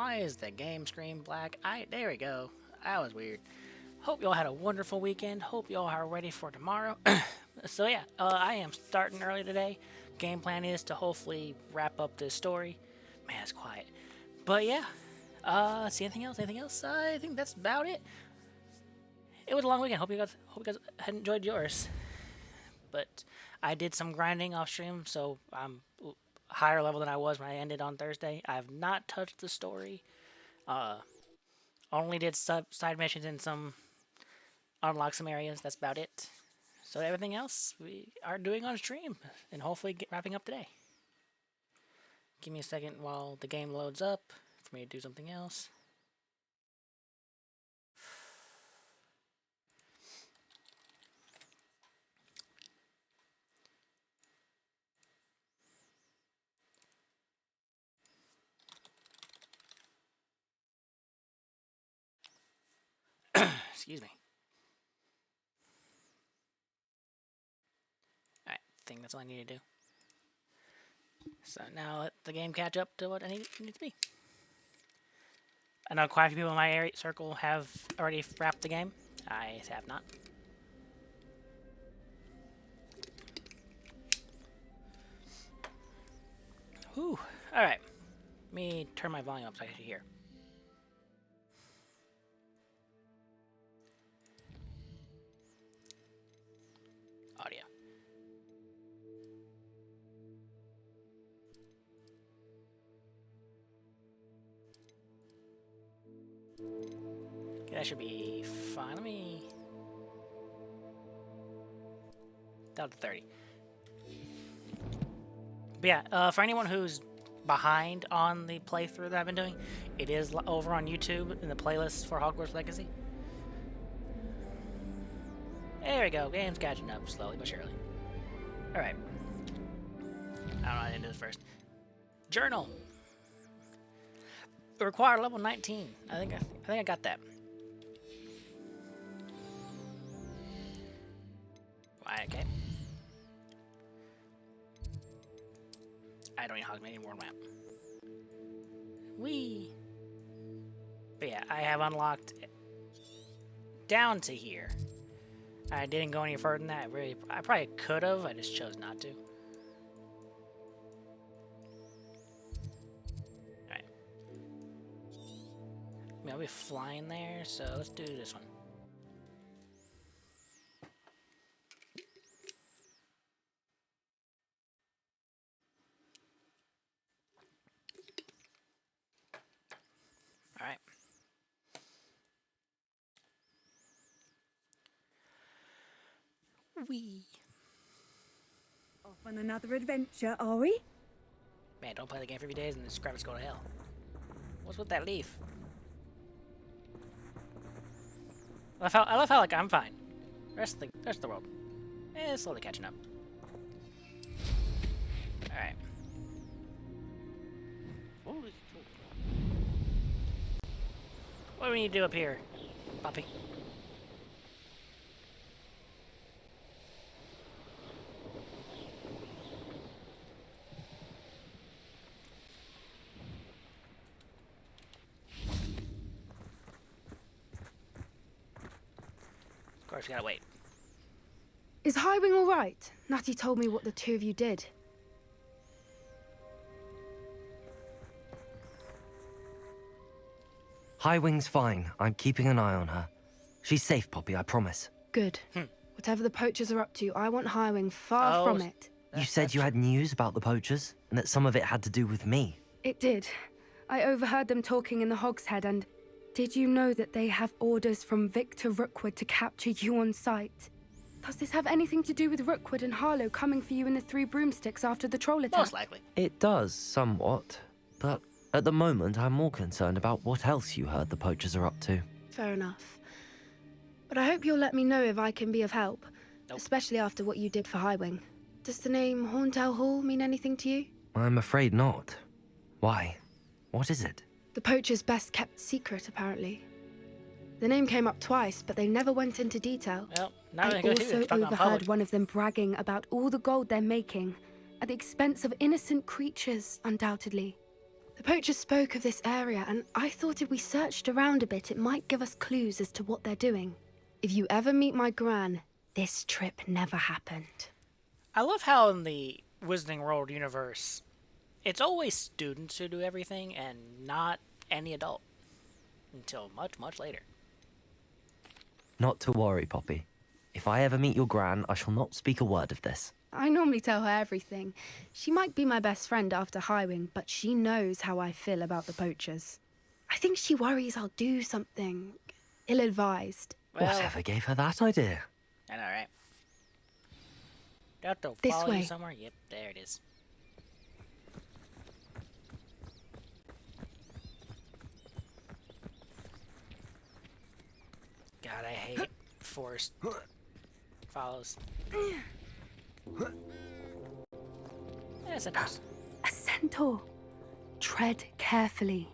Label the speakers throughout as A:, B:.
A: Why is the game screen black? There we go. That was weird. Hope y'all had a wonderful weekend. Hope y'all are ready for tomorrow. So yeah, I am starting early today. Game plan is to hopefully wrap up this story. Man, it's quiet. But yeah, see anything else? Anything else? I think that's about it. It was a long weekend. Hope you guys had enjoyed yours. But I did some grinding off stream, so I'm higher level than I was when I ended on Thursday. I have not touched the story. Only did side missions and some unlock some areas. That's about it. So everything else we are doing on stream and hopefully wrapping up today. Give me a second while the game loads up for me to do something else. Excuse me. Alright, I think that's all I need to do. So now let the game catch up to what I need it to be. I know quite a few people in my area circle have already wrapped the game. I have not. Whew. Alright. Let me turn my volume up so I can hear. Audio. Okay, that should be fine. Let me... down to 30. But yeah, for anyone who's behind on the playthrough that I've been doing, it is over on YouTube in the playlist for Hogwarts Legacy. There we go. Game's catching up slowly but surely. Alright. I don't know, I didn't do this first. Journal. Required level 19. I think I got that. Right, okay. I don't need Hogwarts anymore map. Whee! But yeah, I have unlocked down to here. I didn't go any further than that. I probably could have. I just chose not to. Alright. I mean, I'll be flying there, so let's do this one. Alright. Wee.
B: Off on another adventure, are we?
A: Man, don't play the game for a few days and the subscribers go to hell. What's with that leaf? I love how like I'm fine. Rest of the world. It's slowly catching up. Alright. What do we need to do up here, Poppy? Of course, we gotta wait.
B: Is Highwing all right? Natty told me what the two of you did.
C: Highwing's fine. I'm keeping an eye on her. She's safe, Poppy, I promise.
B: Good. Whatever the poachers are up to, I want Highwing far from it.
C: You said you had news about the poachers, and that some of it had to do with me.
B: It did. I overheard them talking in the Hogshead, and did you know that they have orders from Victor Rookwood to capture you on sight? Does this have anything to do with Rookwood and Harlow coming for you in the Three Broomsticks after the troll attack?
A: Most likely.
C: It does, somewhat. But at the moment, I'm more concerned about what else you heard the poachers are up to.
B: Fair enough. But I hope you'll let me know if I can be of help.
A: Nope.
B: Especially after what you did for Highwing. Does the name Horntail Hall mean anything to you?
C: I'm afraid not. Why? What is it?
B: The poacher's best kept secret, apparently. The name came up twice, but they never went into detail.
A: Well, now
B: I
A: they go
B: also
A: to
B: overheard one of them bragging about all the gold they're making, at the expense of innocent creatures, undoubtedly. The poacher spoke of this area, and I thought if we searched around a bit, it might give us clues as to what they're doing. If you ever meet my gran, this trip never happened.
A: I love how in the Wizarding World universe, it's always students who do everything and not any adult. Until much, much later.
C: Not to worry, Poppy. If I ever meet your gran, I shall not speak a word of this.
B: I normally tell her everything. She might be my best friend after Highwing, but she knows how I feel about the poachers. I think she worries I'll do something ill-advised.
A: Well,
C: Whatever gave her that idea?
A: I know, right? Do I have to
B: This
A: follow
B: way.
A: you somewhere? Yep, there it is. God, I hate forced follows. Yes, it does.
B: A centaur. Tread carefully.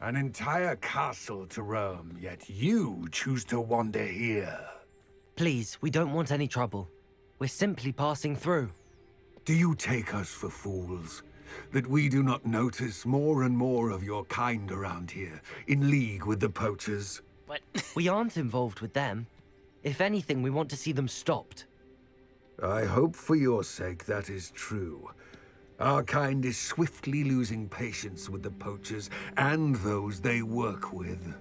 D: An entire castle to roam, yet you choose to wander here.
C: Please, we don't want any trouble. We're simply passing through.
D: Do you take us for fools? That we do not notice more and more of your kind around here, in league with the poachers?
A: What?
C: We aren't involved with them. If anything, we want to see them stopped.
D: I hope for your sake that is true. Our kind is swiftly losing patience with the poachers and those they work with.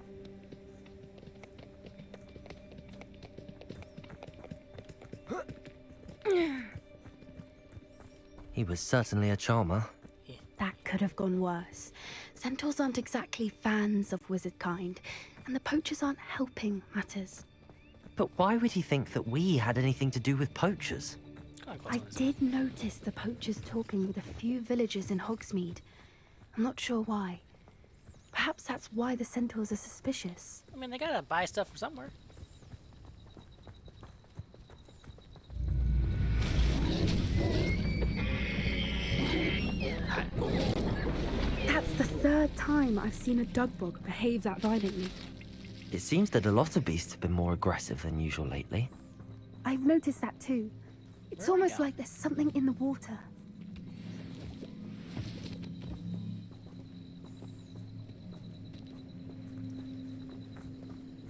C: He was certainly a charmer.
B: That could have gone worse. Centaurs aren't exactly fans of wizard kind, and the poachers aren't helping matters.
C: But why would he think that we had anything to do with poachers?
B: I did notice the poachers talking with a few villagers in Hogsmeade. I'm not sure why. Perhaps that's why the centaurs are suspicious.
A: I mean, they gotta buy stuff from somewhere.
B: That's the third time I've seen a dugbog behave that violently.
C: It seems that a lot of beasts have been more aggressive than usual lately.
B: I've noticed that too. It's
A: Where'd we
B: almost
A: go?
B: like there's something in the water.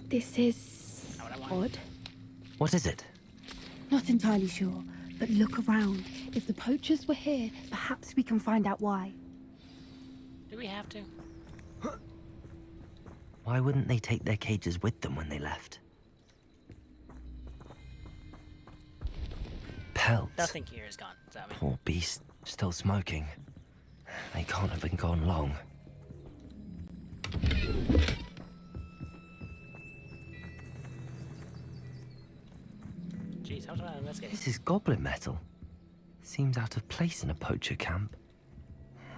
B: This is
A: Not what I want.
B: odd.
C: What is it?
B: Not entirely sure, but look around. If the poachers were here, perhaps we can find out why.
A: Do we have to?
C: Why wouldn't they take their cages with them when they left? Pelts.
A: Nothing here is gone. Does that mean?
C: Poor beast, still smoking. They can't have been gone long.
A: Jeez, how should I investigate?
C: This is goblin metal. Seems out of place in a poacher camp.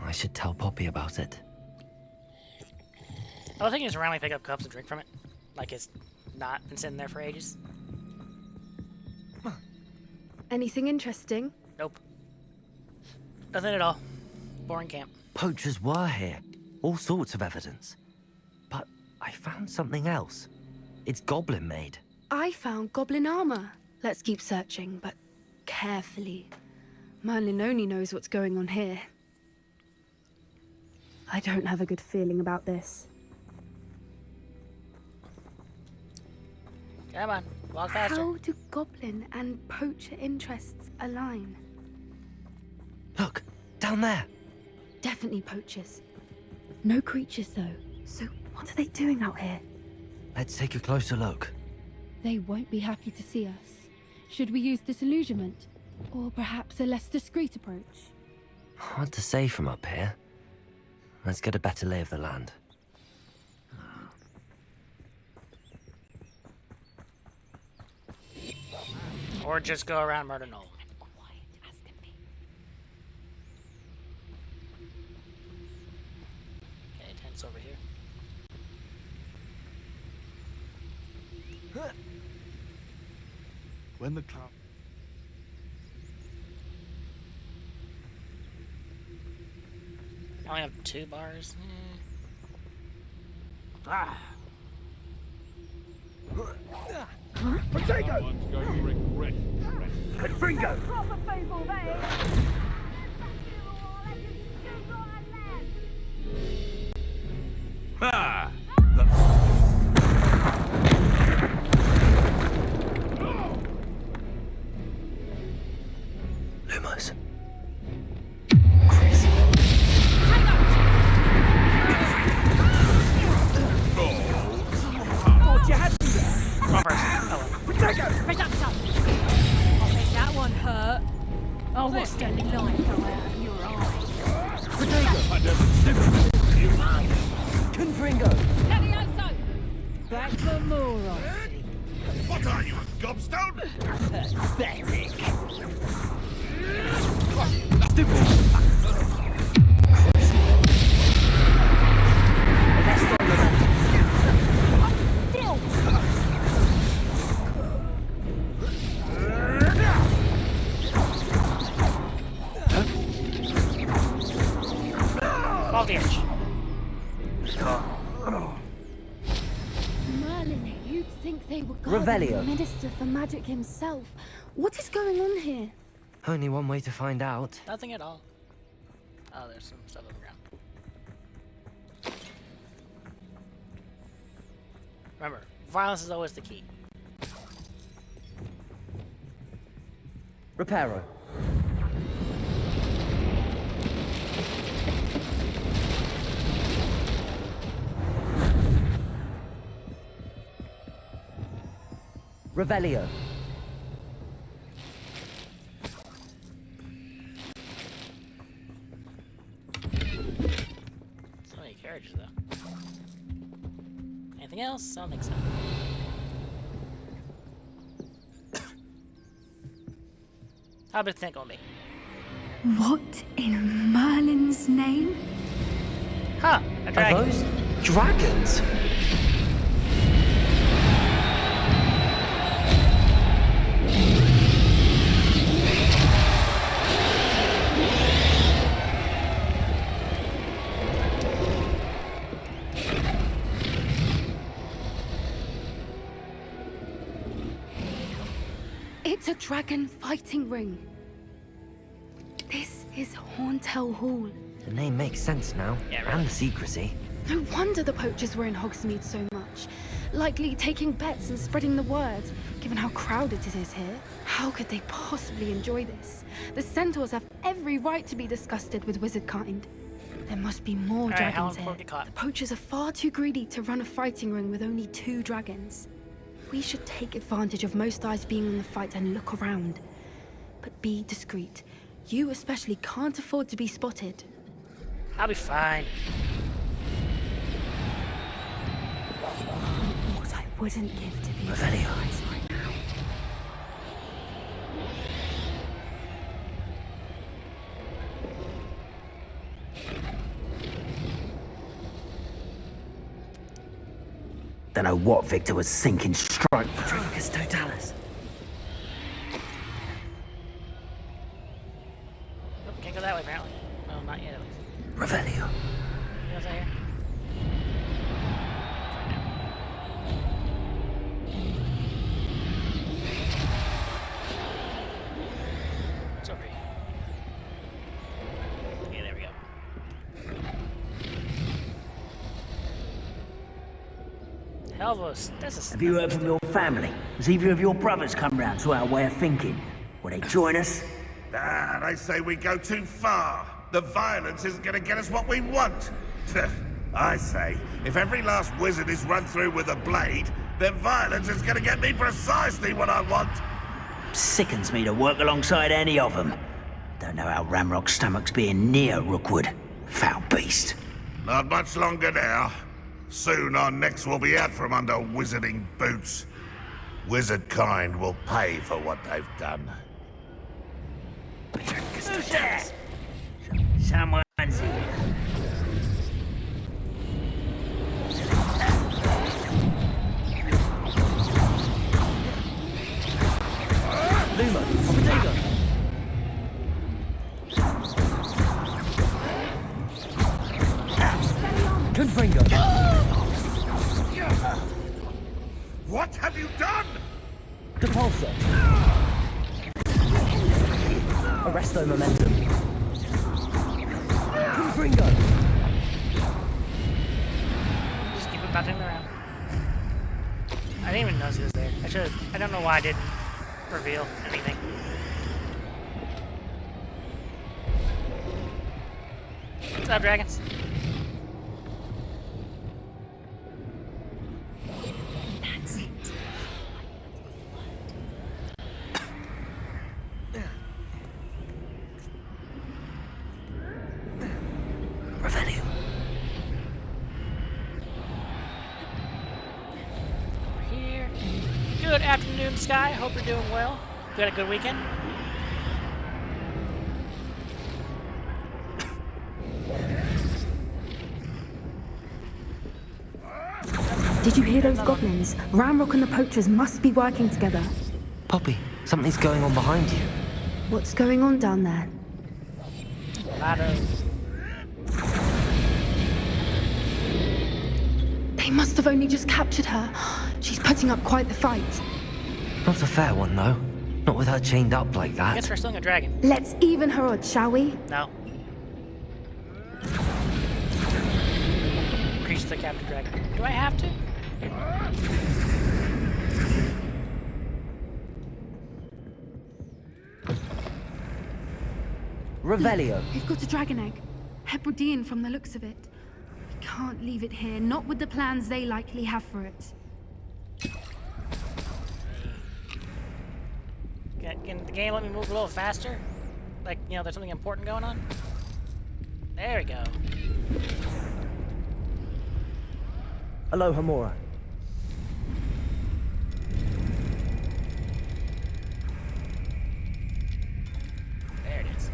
C: I should tell Poppy about it.
A: I was thinking just randomly pick up cups and drink from it. Like it's not been sitting there for ages.
B: Anything interesting?
A: Nope. Nothing at all. Boring camp.
C: Poachers were here. All sorts of evidence. But I found something else. It's goblin made.
B: I found goblin armor. Let's keep searching, but carefully. Merlin only knows what's going on here. I don't have a good feeling about this.
A: Come on, walk faster.
B: How do goblin and poacher interests align?
C: Look, down there.
B: Definitely poachers. No creatures, though. So what are they doing out here?
C: Let's take a closer look.
B: They won't be happy to see us. Should we use disillusionment? Or perhaps a less discreet approach?
C: Hard to say from up here. Let's get a better lay of the land.
A: Or just go around Murder Knoll. Okay, tents over here.
D: When the cloud...
A: I only have 2 bars. Ah.
D: Potato!
E: Someone's going to regret.
D: And Fringo!
C: Confringo!
E: Levioso! Back for more, I see.
F: What are you, a gobstone?
E: Pathetic.
A: Fall damage.
B: Merlin, you'd think they were
C: Revelio.
B: guarding the Minister for Magic himself. What is going on here?
C: Only one way to find out.
A: Nothing at all. Oh, there's some stuff on the ground. Remember, violence is always the key.
C: Reparo. Revelio.
A: So many carriages, though. Anything else? I don't think so. How big think on me?
B: What in Merlin's name?
A: Huh, a
C: Are
A: dragon.
C: those dragons?
B: It's a dragon fighting ring. This is Hauntel Hall.
C: The name makes sense now.
A: Yeah, really.
C: And the secrecy.
B: No wonder the poachers were in Hogsmeade so much. Likely taking bets and spreading the word, given how crowded it is here. How could they possibly enjoy this? The centaurs have every right to be disgusted with wizard kind. There must be more
A: Alright, how
B: dragons
A: long
B: here.
A: before we get caught?
B: The poachers are far too greedy to run a fighting ring with only 2 dragons. We should take advantage of most eyes being on the fight and look around. But be discreet. You especially can't afford to be spotted.
A: I'll be fine.
B: What I wouldn't give to be
C: Revelio.
B: eyes right now.
G: Don't know what Victor was thinking. Strike.
C: Dracus Totalis.
A: Oh, can't go that way, apparently. Well, not yet, at least.
C: Revelio.
A: You know what's out here? What's over here? Okay, there we go. Helvos, that's a...
G: Have you heard from your family? Has either of your brothers come round to our way of thinking? Will they join us?
F: Ah, they say we go too far. The violence isn't gonna get us what we want. I say, if every last wizard is run through with a blade, then violence is gonna get me precisely what I want.
G: Sickens me to work alongside any of them. Don't know how Ramrock's stomach's being near Rookwood. Foul beast.
F: Not much longer now. Soon our necks will be out from under wizarding boots. Wizard kind will pay for what they've done.
G: Who's that? Someone's here.
C: Luma. Potato. Confringo.
F: What have you done?
C: Depulsor. Arresto Momentum. Confringo.
A: Just keep it bouncing around. I didn't even notice he was there. I don't know why I didn't reveal anything. What's up, dragons?
B: That's it.
C: Revelio.
A: Good afternoon, Sky. Hope you're doing well. You had a good weekend?
B: Did you hear those goblins? Ramrock and the poachers must be working together.
C: Poppy, something's going on behind you.
B: What's going on down there?
A: A lot of...
B: They must have only just captured her. She's putting up quite the fight.
C: Not a fair one, though. Not with her chained up like
A: I
C: that.
A: guess we're still a dragon.
B: Let's even her odds, shall we?
A: No. Increase the captive dragon. Do I have to?
C: Revelio.
B: We've got a dragon egg. Hebridean from the looks of it. We can't leave it here, not with the plans they likely have for it.
A: Can the game let me move a little faster? Like, you know, there's something important going on? There we go.
C: Hello, Hamura.
A: There it is.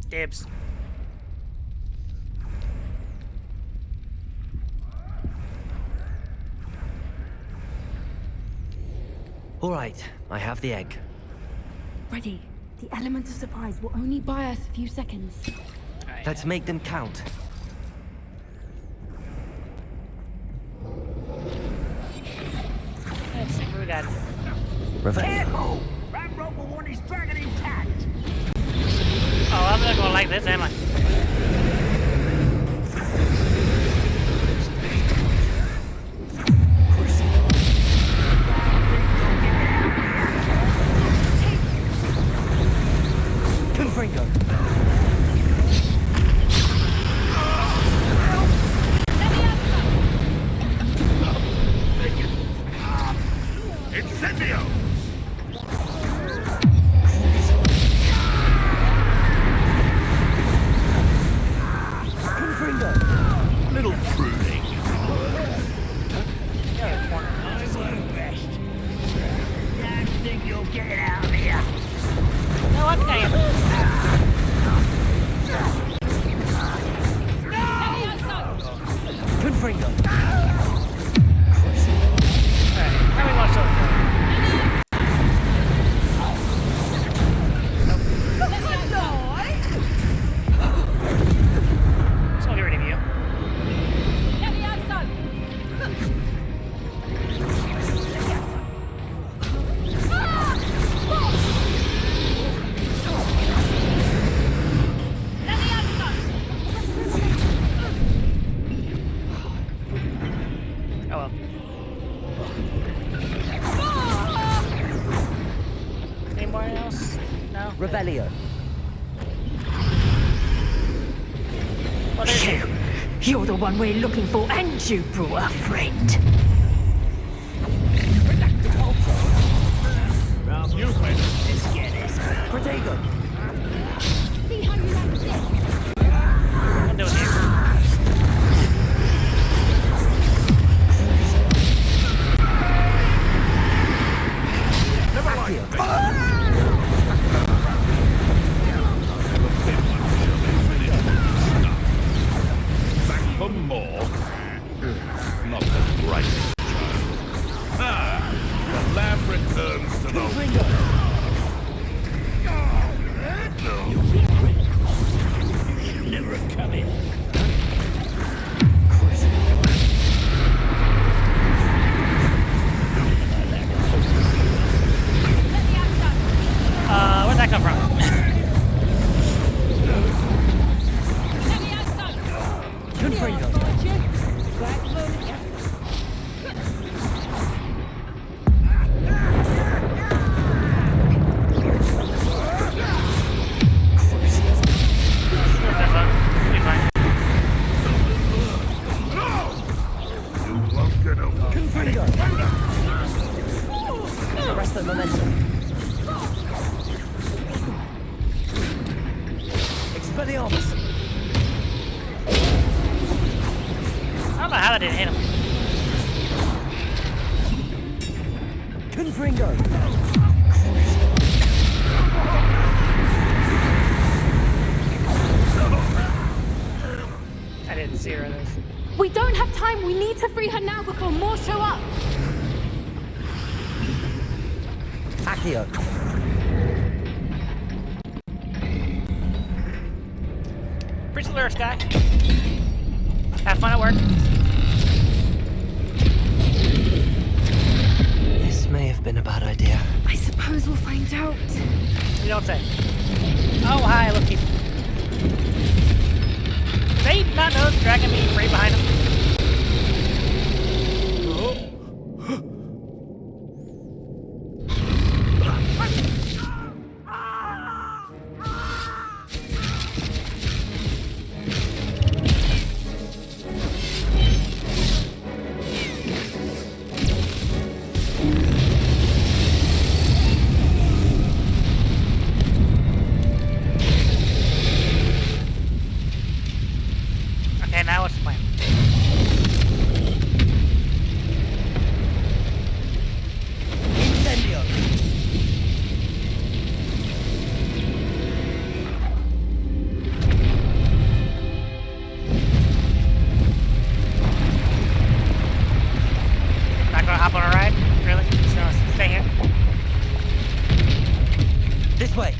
A: Dibs.
C: All right, I have the egg.
B: Ready. The element of surprise will only buy us a few seconds.
A: Alright.
C: Let's make them count.
A: Let's see what we got.
C: Revelio.
G: Careful! Ramrock will want his dragon intact.
A: Oh, I'm not gonna like this, am I?
C: Confringo.
F: Incendio!
C: Confringo.
F: Little pruning.
A: Yeah, corner.
G: Best. Don't think you'll get it out of here.
A: No, I think I am.
C: Confringo.
A: Alright, how we watch over? So I'll get rid of you. Oh well. Anyone else? No?
C: Revelio.
A: Well, there's you.
E: You're the one we're looking for, and you brought a friend.
F: You win.
G: Let's get this.
C: Protego.
B: See how you like this?
A: I'll do it here.
C: Accio.
F: Back for more. Not the greatest. The lamb returns to the
C: Confringo.
G: You never have come in.
C: Expelliarmus!
A: I don't know how that didn't hit him.
C: Confringo!
A: I did 0 of those.
B: We don't have time. We need to free her now before more show up.
C: Accio!
A: Preach the lyrics, guy. Have fun at work.
C: This may have been a bad idea.
B: I suppose we'll find out.
A: You don't say. Oh, hi, look, people. Do they not know the dragon being right behind them? Okay, now what's the plan?
C: Incendio!
A: Not gonna hop on a ride? Really? Just gonna stay here?
C: This way!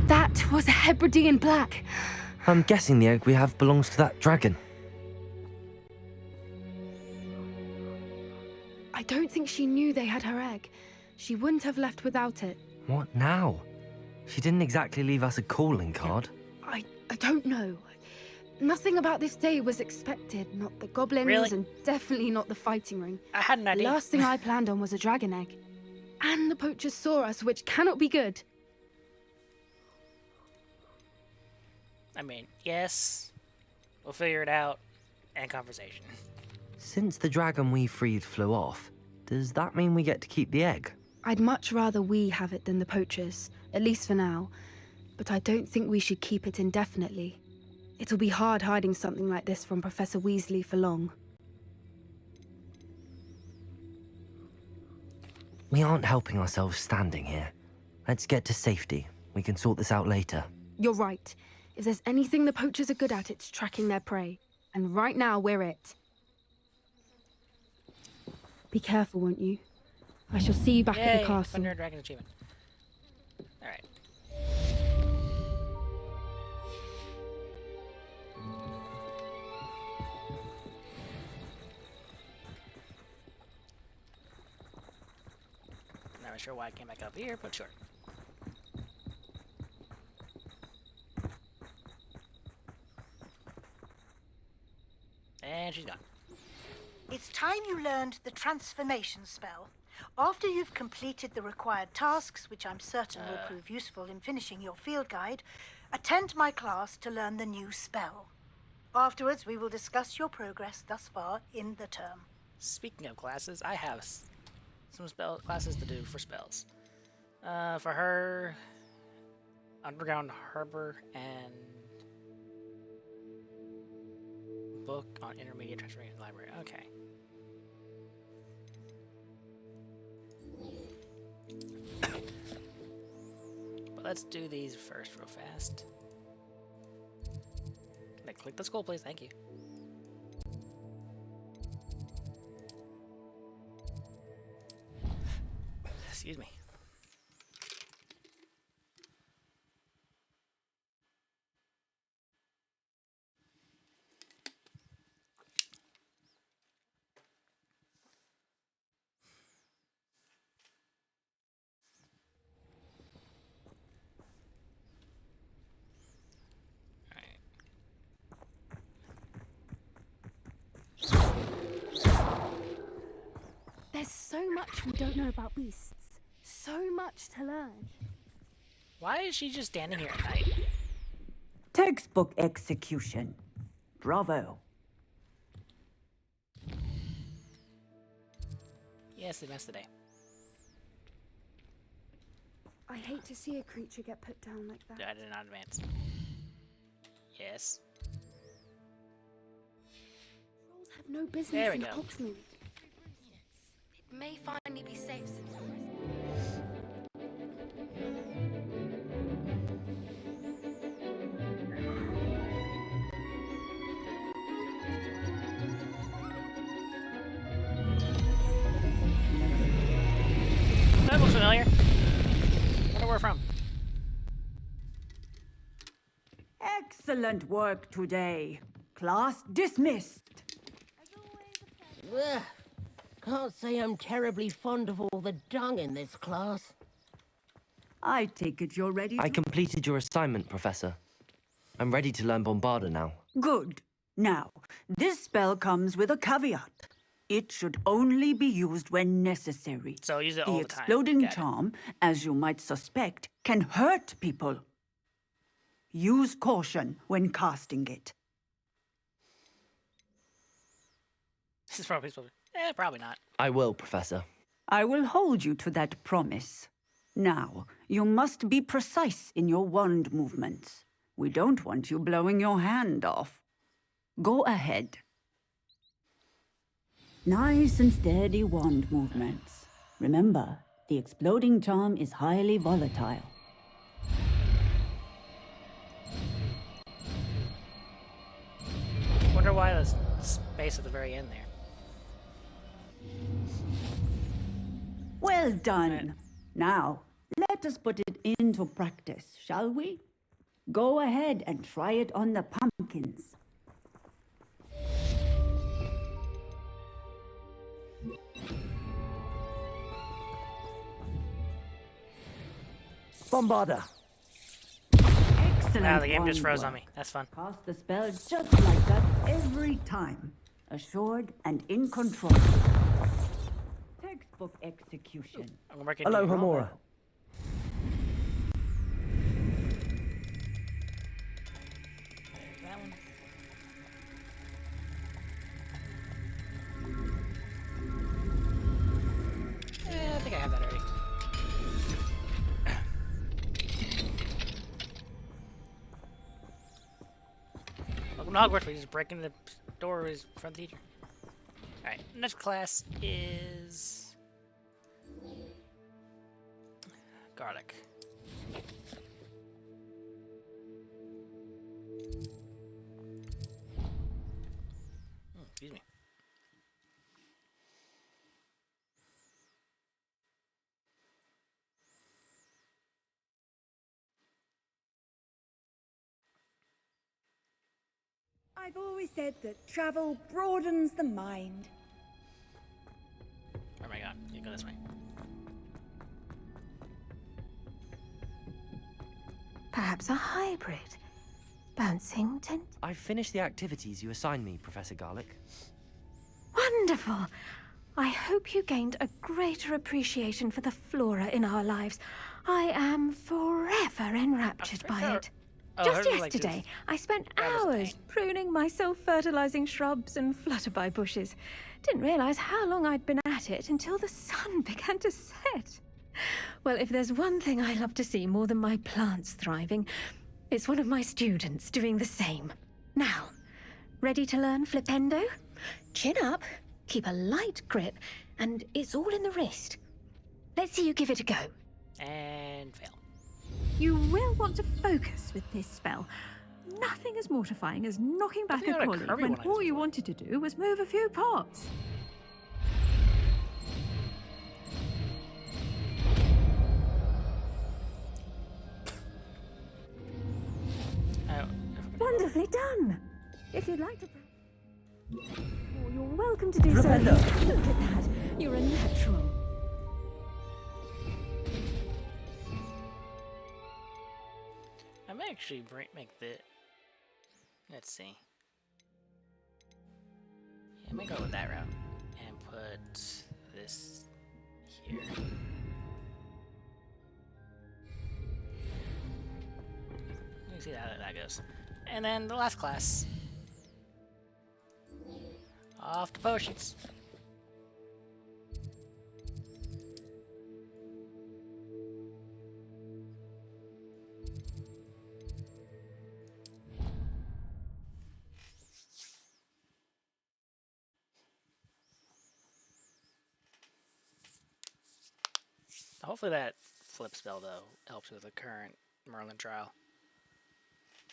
B: That was a Hebridean black.
C: I'm guessing the egg we have belongs to that dragon.
B: I don't think she knew they had her egg. She wouldn't have left without it.
C: What now? She didn't exactly leave us a calling card.
B: I don't know. Nothing about this day was expected. Not the goblins
A: Really?
B: and definitely not the fighting ring.
A: I had an
B: The
A: idea.
B: last thing I planned on was a dragon egg. And the poachers saw us, which cannot be good.
A: I mean, yes. We'll figure it out. And conversation.
C: Since the dragon we freed flew off, does that mean we get to keep the egg?
B: I'd much rather we have it than the poachers, at least for now. But I don't think we should keep it indefinitely. It'll be hard hiding something like this from Professor Weasley for long.
C: We aren't helping ourselves standing here. Let's get to safety. We can sort this out later.
B: You're right. If there's anything the poachers are good at, it's tracking their prey. And right now, we're it. Be careful, won't you? I shall see you back at the
A: Yay,
B: castle.
A: Thunder Dragon achievement. Alright. Not sure why I came back up here, but sure. And she's gone.
H: It's time you learned the transformation spell. After you've completed the required tasks, which I'm certain will prove useful in finishing your field guide, attend my class to learn the new spell. Afterwards, we will discuss your progress thus far in the term.
A: Speaking of classes, I have some classes to do for spells. For her, Underground Harbor and book on intermediate transformation library. Okay. But let's do these first real fast. Can I click the skull, please? Thank you. Excuse me.
B: There's so much we don't know about beasts. So much to learn.
A: Why is she just standing here at night?
I: Textbook execution. Bravo.
A: Yes, they messed today.
B: I hate to see a creature get put down like that.
A: I did not advance. Yes.
B: Trolls have no business
A: There we
B: in
A: go.
B: Hogsmeade. It may finally be safe since
A: That looks familiar. Wonder where from.
I: Excellent work today. Class dismissed.
J: Ugh. Can't say I'm terribly fond of all the dung in this class.
I: I take it you're ready
C: I
I: to...
C: completed your assignment, Professor. I'm ready to learn Bombarda now.
I: Good. Now, this spell comes with a caveat. It should only be used when necessary.
A: So use it all the time.
I: Exploding
A: Got it.
I: charm, as you might suspect, can hurt people. Use caution when casting it.
A: This is probably supposed to... probably not.
C: I will, Professor.
I: I will hold you to that promise. Now, you must be precise in your wand movements. We don't want you blowing your hand off. Go ahead. Nice and steady wand movements. Remember, the exploding charm is highly volatile.
A: Wonder why the space at the very end there.
I: Well done. Now, let us put it into practice, shall we? Go ahead and try it on the pumpkins.
C: Bombarda!
I: Excellent.
A: Wow, the game just
I: wand
A: froze
I: work.
A: on me. That's fun.
I: Cast the spell just like that every time. Assured and in control. Textbook execution.
A: I'm working.
C: Hello, Homura.
A: That one. I think I have that already. Welcome to Hogwarts. We just break into the door is front teacher. Alright, next class is garlic. Excuse me.
K: I've always said that travel broadens the mind.
A: Oh my god, you go this way.
L: Perhaps a hybrid. Bouncing tent.
C: I've finished the activities you assigned me, Professor Garlic.
L: Wonderful. I hope you gained a greater appreciation for the flora in our lives. I am forever enraptured by it. Just yesterday, I spent hours pruning my self-fertilizing shrubs and flutterby bushes. Didn't realize how long I'd been at it until the sun began to set. Well, if there's one thing I love to see more than my plants thriving, it's one of my students doing the same. Now, ready to learn flipendo? Chin up, keep a light grip, and it's all in the wrist. Let's see you give it a go.
A: And fail.
M: You will want to focus with this spell. Nothing as mortifying as knocking back a colleague when all you wanted to do was move a few pots.
L: Wonderfully done. If you'd like to... Oh, you're welcome to do so.
C: Ravenda.
L: Look at that. You're a natural.
A: I may actually make the... Let's see. Yeah, I may go with that route. And put this here. You see how that goes. And then the last class. Off to potions. Hopefully that flip spell, though, helps with the current Merlin trial.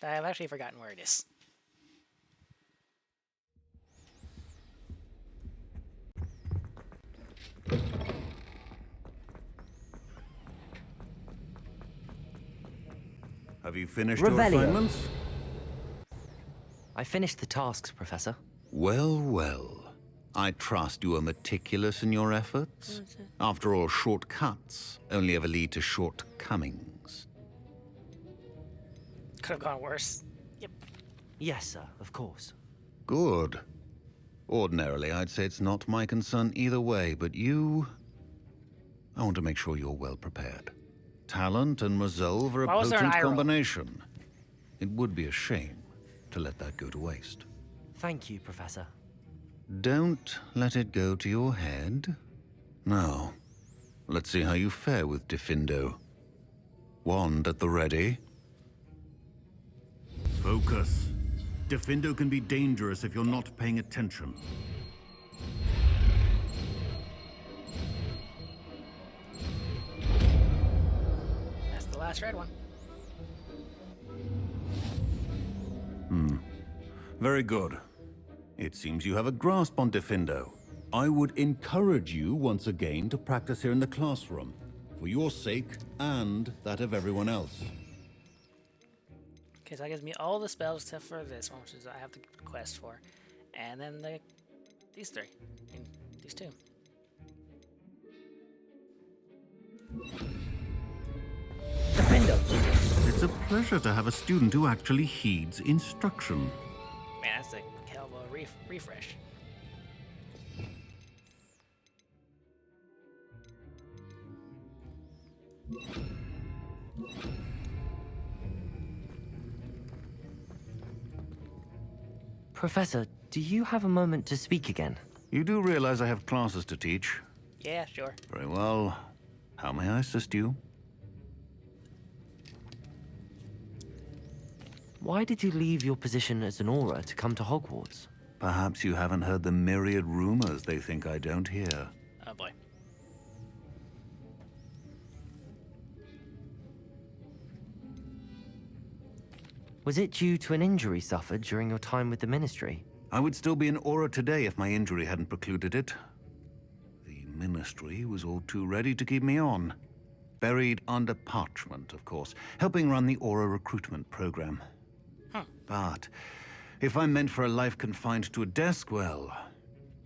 A: I've actually forgotten where it is.
F: Have you finished
C: Revelio.
F: your assignments?
C: I finished the tasks, Professor.
N: Well, well. I trust you are meticulous in your efforts. After all, shortcuts only ever lead to shortcomings.
A: Could have gone worse. Yep.
C: Yes, sir, of course.
N: Good. Ordinarily, I'd say it's not my concern either way, but you... I want to make sure you're well prepared. Talent and resolve are a potent combination. It would be a shame to let that go to waste.
C: Thank you, Professor.
N: Don't let it go to your head. Now, let's see how you fare with Diffindo. Wand at the ready.
F: Focus. Diffindo can be dangerous if you're not paying attention.
A: That's the last red one.
N: Very good. It seems you have a grasp on Diffindo.
F: I would encourage you once again to practice here in the classroom, for your sake and that of everyone else.
A: Okay, so that gives me all the spells except for this one, which is I have the quest for. And then these three. And these two.
F: It's a pleasure to have a student who actually heeds instruction.
A: Man, that's a hell of a refresh.
C: Professor, do you have a moment to speak again?
N: You do realize I have classes to teach?
A: Yeah, sure.
N: Very well. How may I assist you?
C: Why did you leave your position as an aura to come to Hogwarts?
N: Perhaps you haven't heard the myriad rumors they think I don't hear.
A: Oh boy.
C: Was it due to an injury suffered during your time with the Ministry?
N: I would still be an aura today if my injury hadn't precluded it. The Ministry was all too ready to keep me on. Buried under parchment, of course, helping run the aura recruitment program. But if I'm meant for a life confined to a desk, well,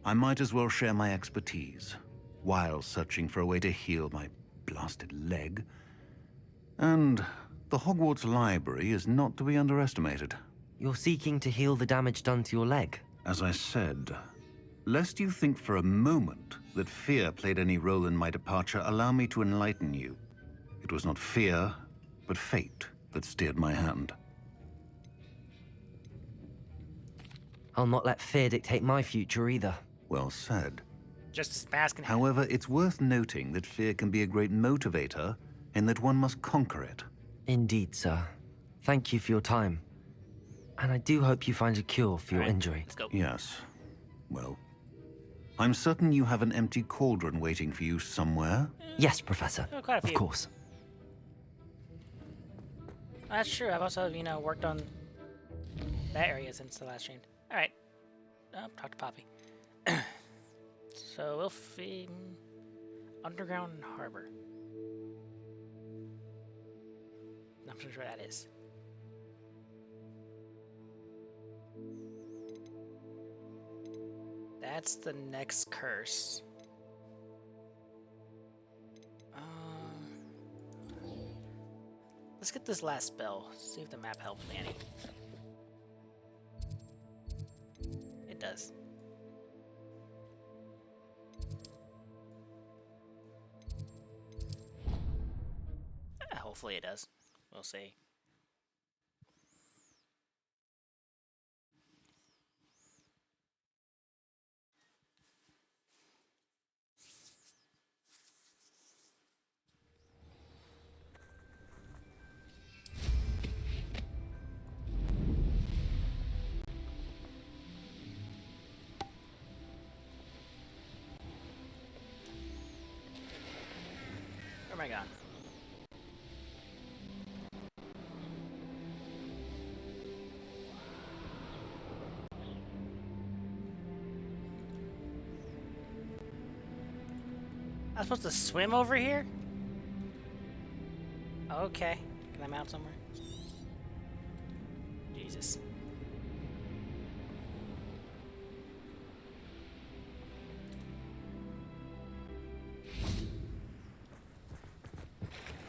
N: I might as well share my expertise while searching for a way to heal my blasted leg. And the Hogwarts library is not to be underestimated.
C: You're seeking to heal the damage done to your leg?
N: As I said, lest you think for a moment that fear played any role in my departure, allow me to enlighten you. It was not fear, but fate that steered my hand.
C: I'll not let fear dictate my future either.
N: Well said.
A: Just asking.
N: However, it's worth noting that fear can be a great motivator, and that one must conquer it.
C: Indeed, sir. Thank you for your time. And I do hope you find a cure for your injury.
A: Let's go.
N: Yes. Well, I'm certain you have an empty cauldron waiting for you somewhere.
C: Yes, Professor.
A: Oh, quite a few.
C: Of course.
A: That's true. I've also, worked on that area since the last stream. All right. Talk to Poppy. So we'll feed Underground Harbor. I'm not sure that is. That's the next curse. Let's get this last spell. See if the map helps me any. It does. Hopefully it does. We'll see. am I gone? I'm supposed to swim over here? Okay. Can I mount somewhere? Jesus.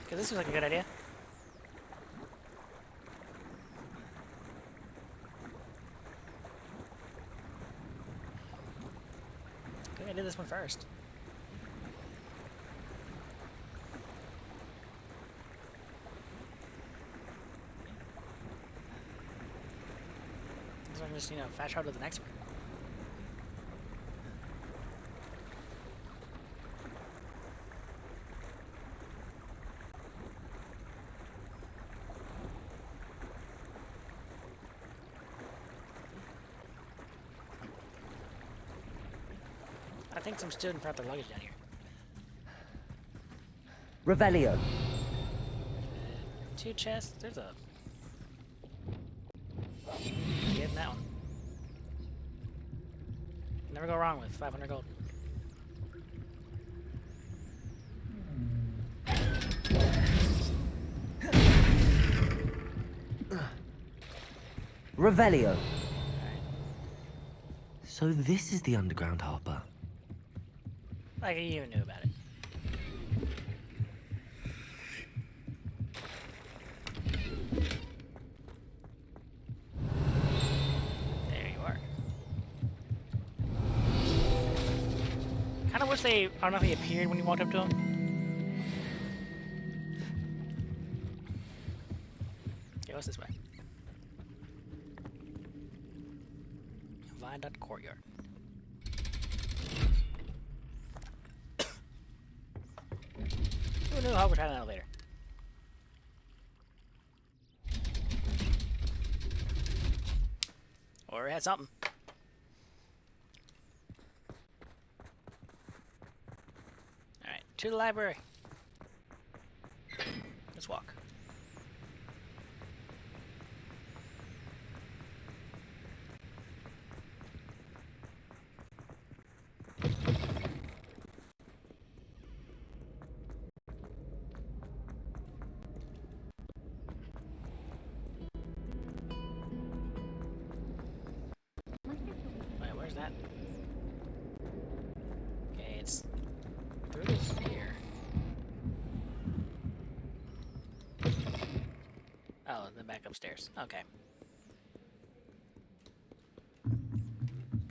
A: Okay, this seems like a good idea. I think I did this one first. So I can just, you know, fast travel to the next one. I think some student brought their luggage down here.
C: Revelio.
A: 2 chests. There's a... Get in that one. Never go wrong with 500 gold.
C: Revelio. So this is the underground harbor.
A: Like you even knew about it. There you are. Kind of wish they... I don't know if he appeared when you walked up to him. Okay, what's this way? Viaduct Courtyard. Who knew Hogwarts had an elevator? Or it had something. Alright, to the library. Let's walk. Wait, where's that? Okay, it's through here. Oh, then back upstairs. Okay.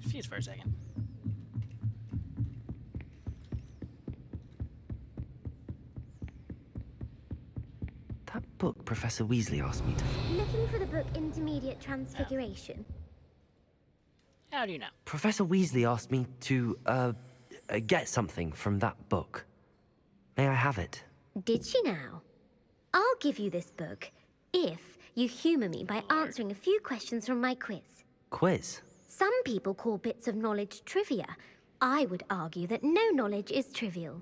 A: Confused for a second.
C: That book Professor Weasley asked me to...
O: Looking for the book Intermediate Transfiguration.
A: How do you know?
C: Professor Weasley asked me to, get something from that book. May I have it?
O: Did she now? I'll give you this book if you humour me by answering a few questions from my quiz.
C: Quiz?
O: Some people call bits of knowledge trivia. I would argue that no knowledge is trivial.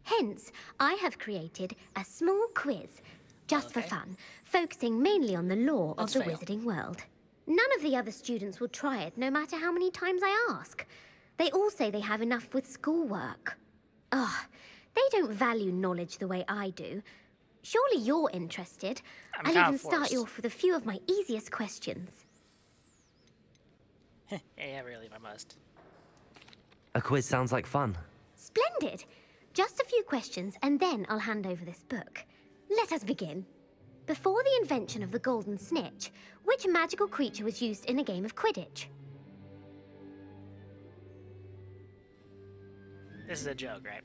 O: Hence, I have created a small quiz, just for fun, focusing mainly on the lore of the wizarding world. None of the other students will try it, no matter how many times I ask. They all say they have enough with schoolwork. Ugh, they don't value knowledge the way I do. Surely you're interested. I'll even start you off with a few of my easiest questions.
A: Yeah, really, if I must.
C: A quiz sounds like fun.
O: Splendid! Just a few questions, and then I'll hand over this book. Let us begin. Before the invention of the golden snitch, which magical creature was used in a game of Quidditch?
A: This is a joke, right?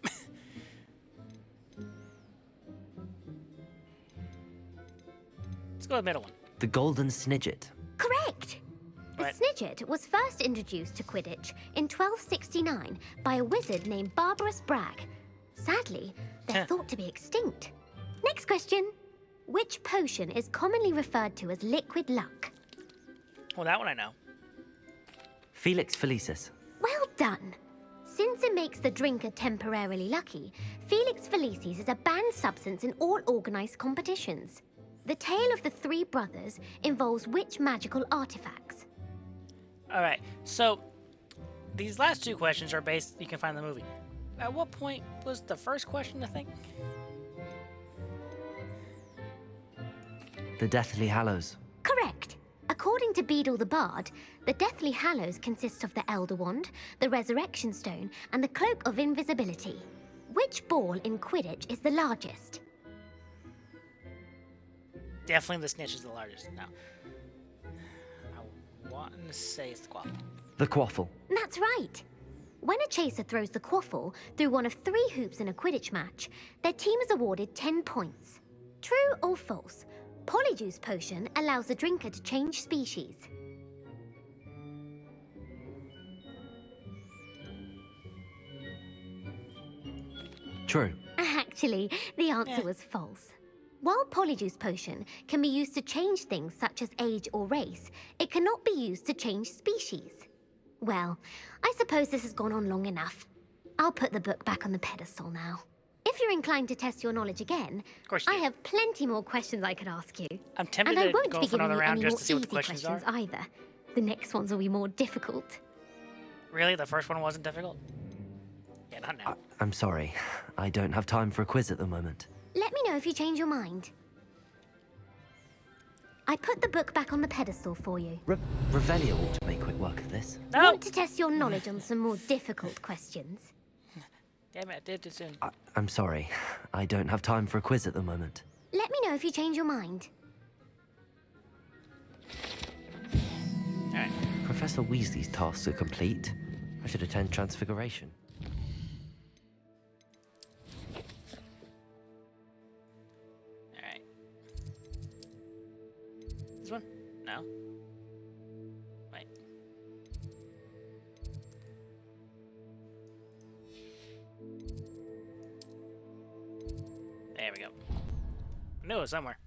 A: Let's go with the middle one.
C: The golden snidget.
O: Correct! The snidget was first introduced to Quidditch in 1269 by a wizard named Barbarous Bragg. Sadly, they're thought to be extinct. Next question. Which potion is commonly referred to as liquid luck?
A: Well, that one I know.
C: Felix Felicis.
O: Well done. Since it makes the drinker temporarily lucky, Felix Felicis is a banned substance in all organized competitions. The tale of the three brothers involves which magical artifacts?
A: Alright, so these last two questions are based, you can find in the movie. At what point was the first question, I think?
C: The Deathly Hallows.
O: Correct. According to Beadle the Bard, the Deathly Hallows consists of the Elder Wand, the Resurrection Stone, and the Cloak of Invisibility. Which ball in Quidditch is the largest?
A: Definitely the snitch is the largest. No. I want to say it's the quaffle.
C: The quaffle.
O: That's right. When a chaser throws the quaffle through one of 3 hoops in a Quidditch match, their team is awarded 10 points. True or false? Polyjuice Potion allows the drinker to change species.
C: True.
O: Actually, the answer was false. While Polyjuice Potion can be used to change things such as age or race, it cannot be used to change species. Well, I suppose this has gone on long enough. I'll put the book back on the pedestal now. If you're inclined to test your knowledge again, I have plenty more questions I could ask you.
A: I'm tempted
O: and I
A: to
O: won't
A: go
O: be
A: for
O: giving
A: another
O: you
A: round
O: any
A: just
O: more
A: to see what the
O: easy
A: questions are.
O: either. The next ones will be more difficult.
A: Really? The first one wasn't difficult? Yeah, not now.
C: I'm sorry. I don't have time for a quiz at the moment.
O: Let me know if you change your mind. I put the book back on the pedestal for you.
C: Revelio ought to make quick work of this.
O: Want to test your knowledge on some more difficult questions?
A: Damn it, I did too soon.
C: I'm sorry. I don't have time for a quiz at the moment.
O: Let me know if you change your mind.
A: Alright.
C: Professor Weasley's tasks are complete. I should attend Transfiguration.
A: Alright. This one? No. Wait. There we go. I knew it was somewhere.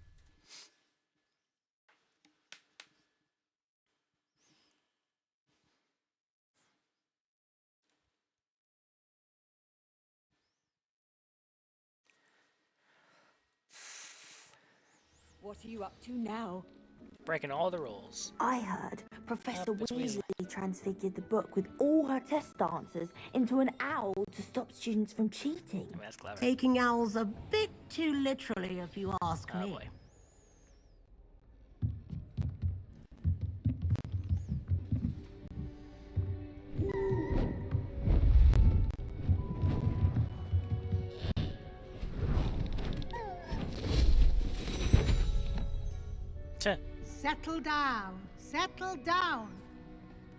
P: What are you up to now?
A: Breaking all the rules.
Q: I heard Professor
A: It's
Q: Weasley transfigured the book with all her test answers into an owl to stop students from cheating.
A: That's clever.
J: Taking owls a bit too literally, if you ask me.
A: Boy.
H: Settle down. Settle down.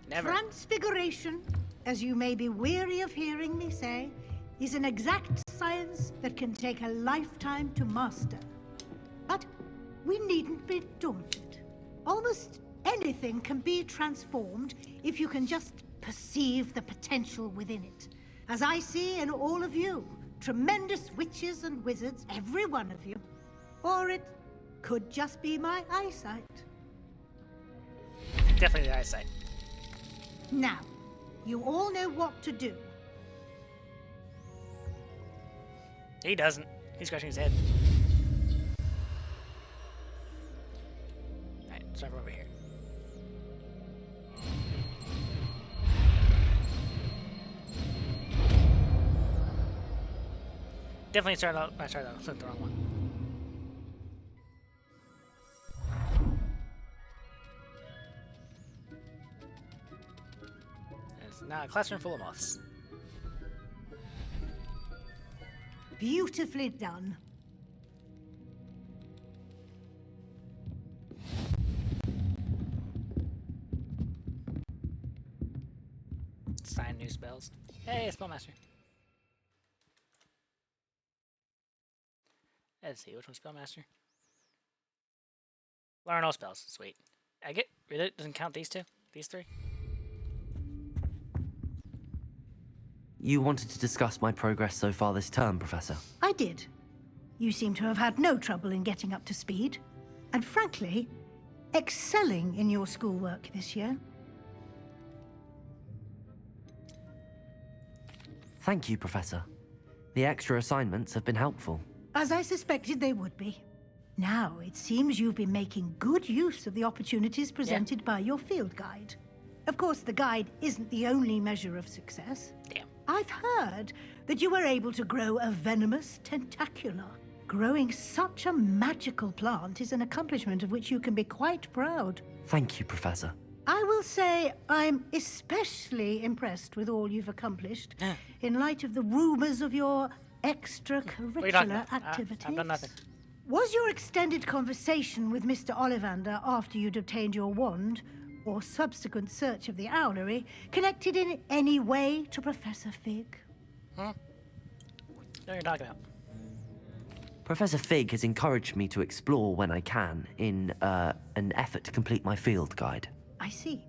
A: Never.
H: Transfiguration, as you may be weary of hearing me say, is an exact science that can take a lifetime to master. But we needn't be daunted. Almost anything can be transformed if you can just perceive the potential within it. As I see in all of you, tremendous witches and wizards, every one of you. Or it could just be my eyesight.
A: Definitely the eyesight.
H: Now, you all know what to do.
A: He doesn't. He's scratching his head. Alright, start from over here. Definitely started out. I started out the wrong one. It's now a classroom full of moths.
H: Beautifully done.
A: Sign new spells. Hey, Spellmaster. Let's see, which one's Spellmaster? Learn all spells. Sweet. I get. Really? Doesn't count these two? These three?
C: You wanted to discuss my progress so far this term, Professor.
H: I did. You seem to have had no trouble in getting up to speed. And frankly, excelling in your schoolwork this year.
C: Thank you, Professor. The extra assignments have been helpful.
H: As I suspected they would be. Now, it seems you've been making good use of the opportunities presented by your field guide. Of course, the guide isn't the only measure of success.
A: Damn.
H: I've heard that you were able to grow a venomous tentacula. Growing such a magical plant is an accomplishment of which you can be quite proud.
C: Thank you, Professor.
H: I will say I'm especially impressed with all you've accomplished in light of the rumors of your extracurricular activities.
A: I've done nothing.
H: Was your extended conversation with Mr. Ollivander after you'd obtained your wand, or subsequent search of the owlery, connected in any way to Professor Fig?
A: What are you talking about?
C: Professor Fig has encouraged me to explore when I can in an effort to complete my field guide.
H: I see.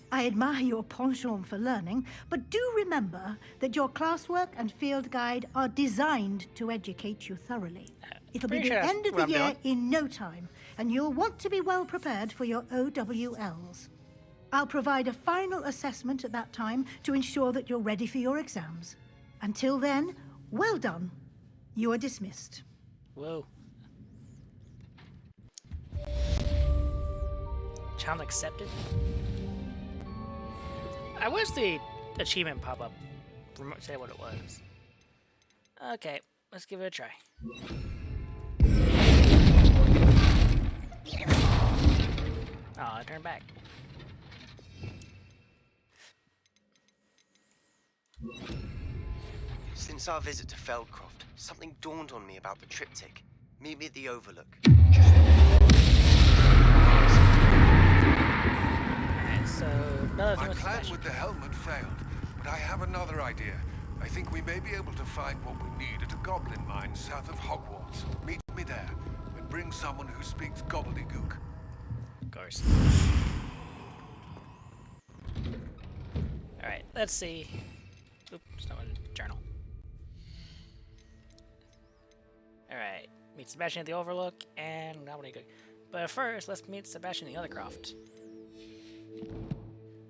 H: I admire your penchant for learning, but do remember that your classwork and field guide are designed to educate you thoroughly. It'll be the end of the year in no time, and you'll want to be well prepared for your OWLs. I'll provide a final assessment at that time to ensure that you're ready for your exams. Until then, well done. You are dismissed.
A: Whoa. Challenge accepted. I wish the achievement pop-up say what it was. Okay, let's give it a try. Oh, I turned back.
R: Since our visit to Feldcroft, something dawned on me about the triptych. Meet me at the Overlook.
A: Alright, so another thing
D: My plan with the helmet failed, but I have another idea. I think we may be able to find what we need at a goblin mine south of Hogwarts. Meet me there, and bring someone who speaks gobbledygook.
A: Of course. Alright, let's see. Oops, not a journal. Alright, meet Sebastian at the Overlook, and now what are you going? But first, let's meet Sebastian in the other croft.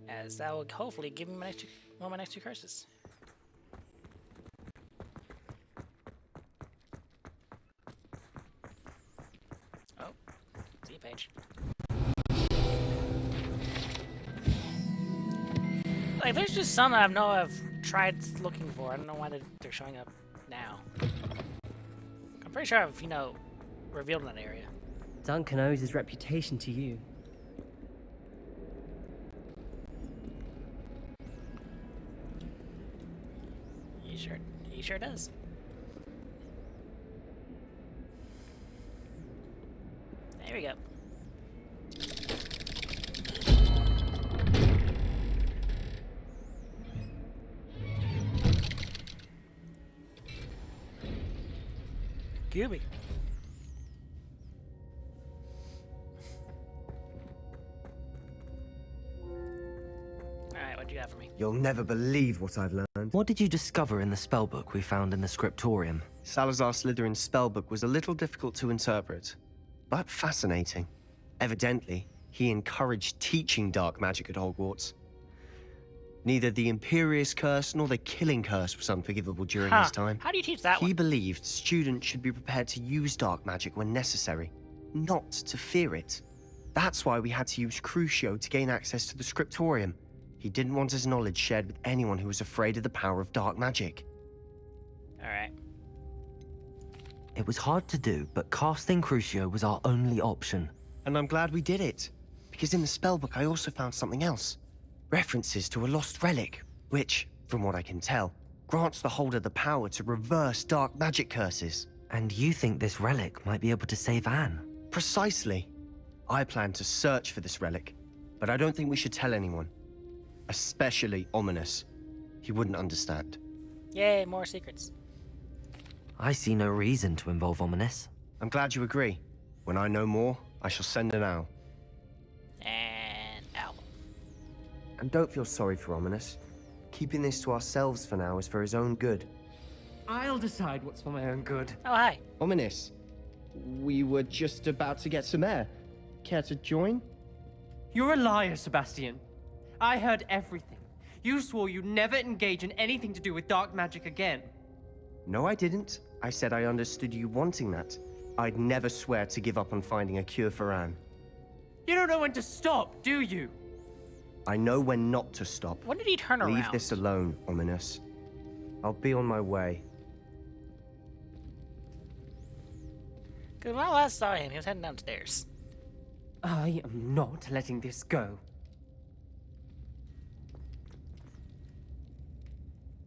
A: As that will hopefully give me one of my next two curses. Oh, see page. Like, there's just some I know I've tried looking for. I don't know why they're showing up now. I'm pretty sure I've, revealed in that area.
S: Duncan owes his reputation to you.
A: He sure does. There we go. DUBBY. Alright, what'd you have for me?
R: You'll never believe what I've learned.
C: What did you discover in the spellbook we found in the scriptorium?
R: Salazar Slytherin's spellbook was a little difficult to interpret, but fascinating. Evidently, he encouraged teaching dark magic at Hogwarts. Neither the Imperious Curse nor the Killing Curse was unforgivable during his time.
A: How do you teach that one?
R: He believed students should be prepared to use dark magic when necessary, not to fear it. That's why we had to use Crucio to gain access to the scriptorium. He didn't want his knowledge shared with anyone who was afraid of the power of dark magic.
A: Alright.
C: It was hard to do, but casting Crucio was our only option.
R: And I'm glad we did it, because in the spellbook I also found something else. References to a lost relic, which, from what I can tell, grants the holder the power to reverse dark magic curses.
C: And you think this relic might be able to save Anne?
R: Precisely. I plan to search for this relic, but I don't think we should tell anyone. Especially Ominous. He wouldn't understand.
A: Yay, more secrets.
C: I see no reason to involve Ominous.
R: I'm glad you agree. When I know more, I shall send an owl.
A: And owl.
R: And don't feel sorry for Ominous. Keeping this to ourselves for now is for his own good.
S: I'll decide what's for my own good.
A: Oh, hi.
R: Ominous, we were just about to get some air. Care to join?
S: You're a liar, Sebastian. I heard everything. You swore you'd never engage in anything to do with dark magic again.
R: No, I didn't. I said I understood you wanting that. I'd never swear to give up on finding a cure for Anne.
S: You don't know when to stop, do you?
R: I know when not to stop.
A: When did he turn around?
R: Leave this alone, Ominous. I'll be on my way.
A: Because when I last saw him, he was heading downstairs.
S: I am not letting this go.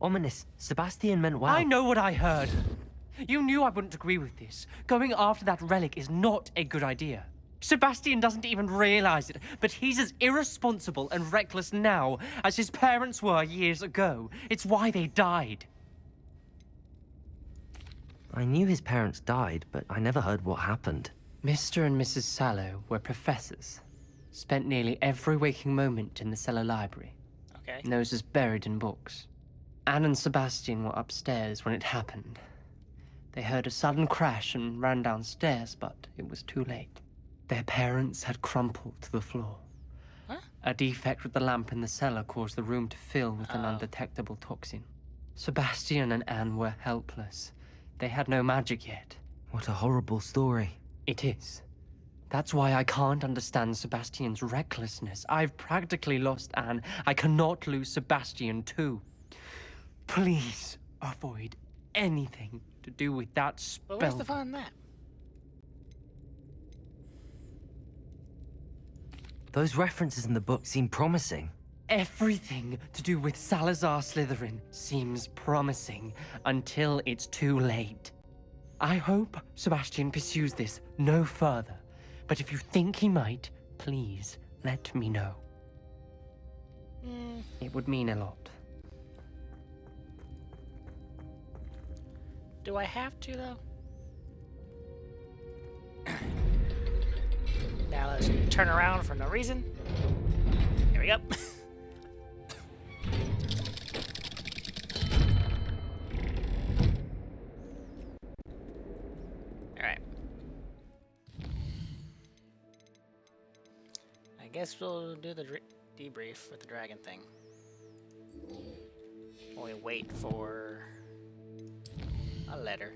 C: Ominous, Sebastian meant well.
S: I know what I heard. You knew I wouldn't agree with this. Going after that relic is not a good idea. Sebastian doesn't even realize it, but he's as irresponsible and reckless now as his parents were years ago. It's why they died.
C: I knew his parents died, but I never heard what happened.
S: Mr. and Mrs. Sallow were professors. Spent nearly every waking moment in the cellar library.
A: Okay.
S: Noses buried in books. Anne and Sebastian were upstairs when it happened. They heard a sudden crash and ran downstairs, but it was too late. Their parents had crumpled to the floor.
A: Huh?
S: A defect with the lamp in the cellar caused the room to fill with an undetectable toxin. Sebastian and Anne were helpless. They had no magic yet.
C: What a horrible story.
S: It is. That's why I can't understand Sebastian's recklessness. I've practically lost Anne. I cannot lose Sebastian too. Please avoid anything to do with that spell.
A: But where's the fun in that?
C: Those references in the book seem promising.
S: Everything to do with Salazar Slytherin seems promising until it's too late. I hope Sebastian pursues this no further, but if you think he might, please let me know. It would mean a lot.
A: Do I have to, though? Now let's turn around for no reason. Here we go. Alright. I guess we'll do the debrief with the dragon thing. While we wait for a letter.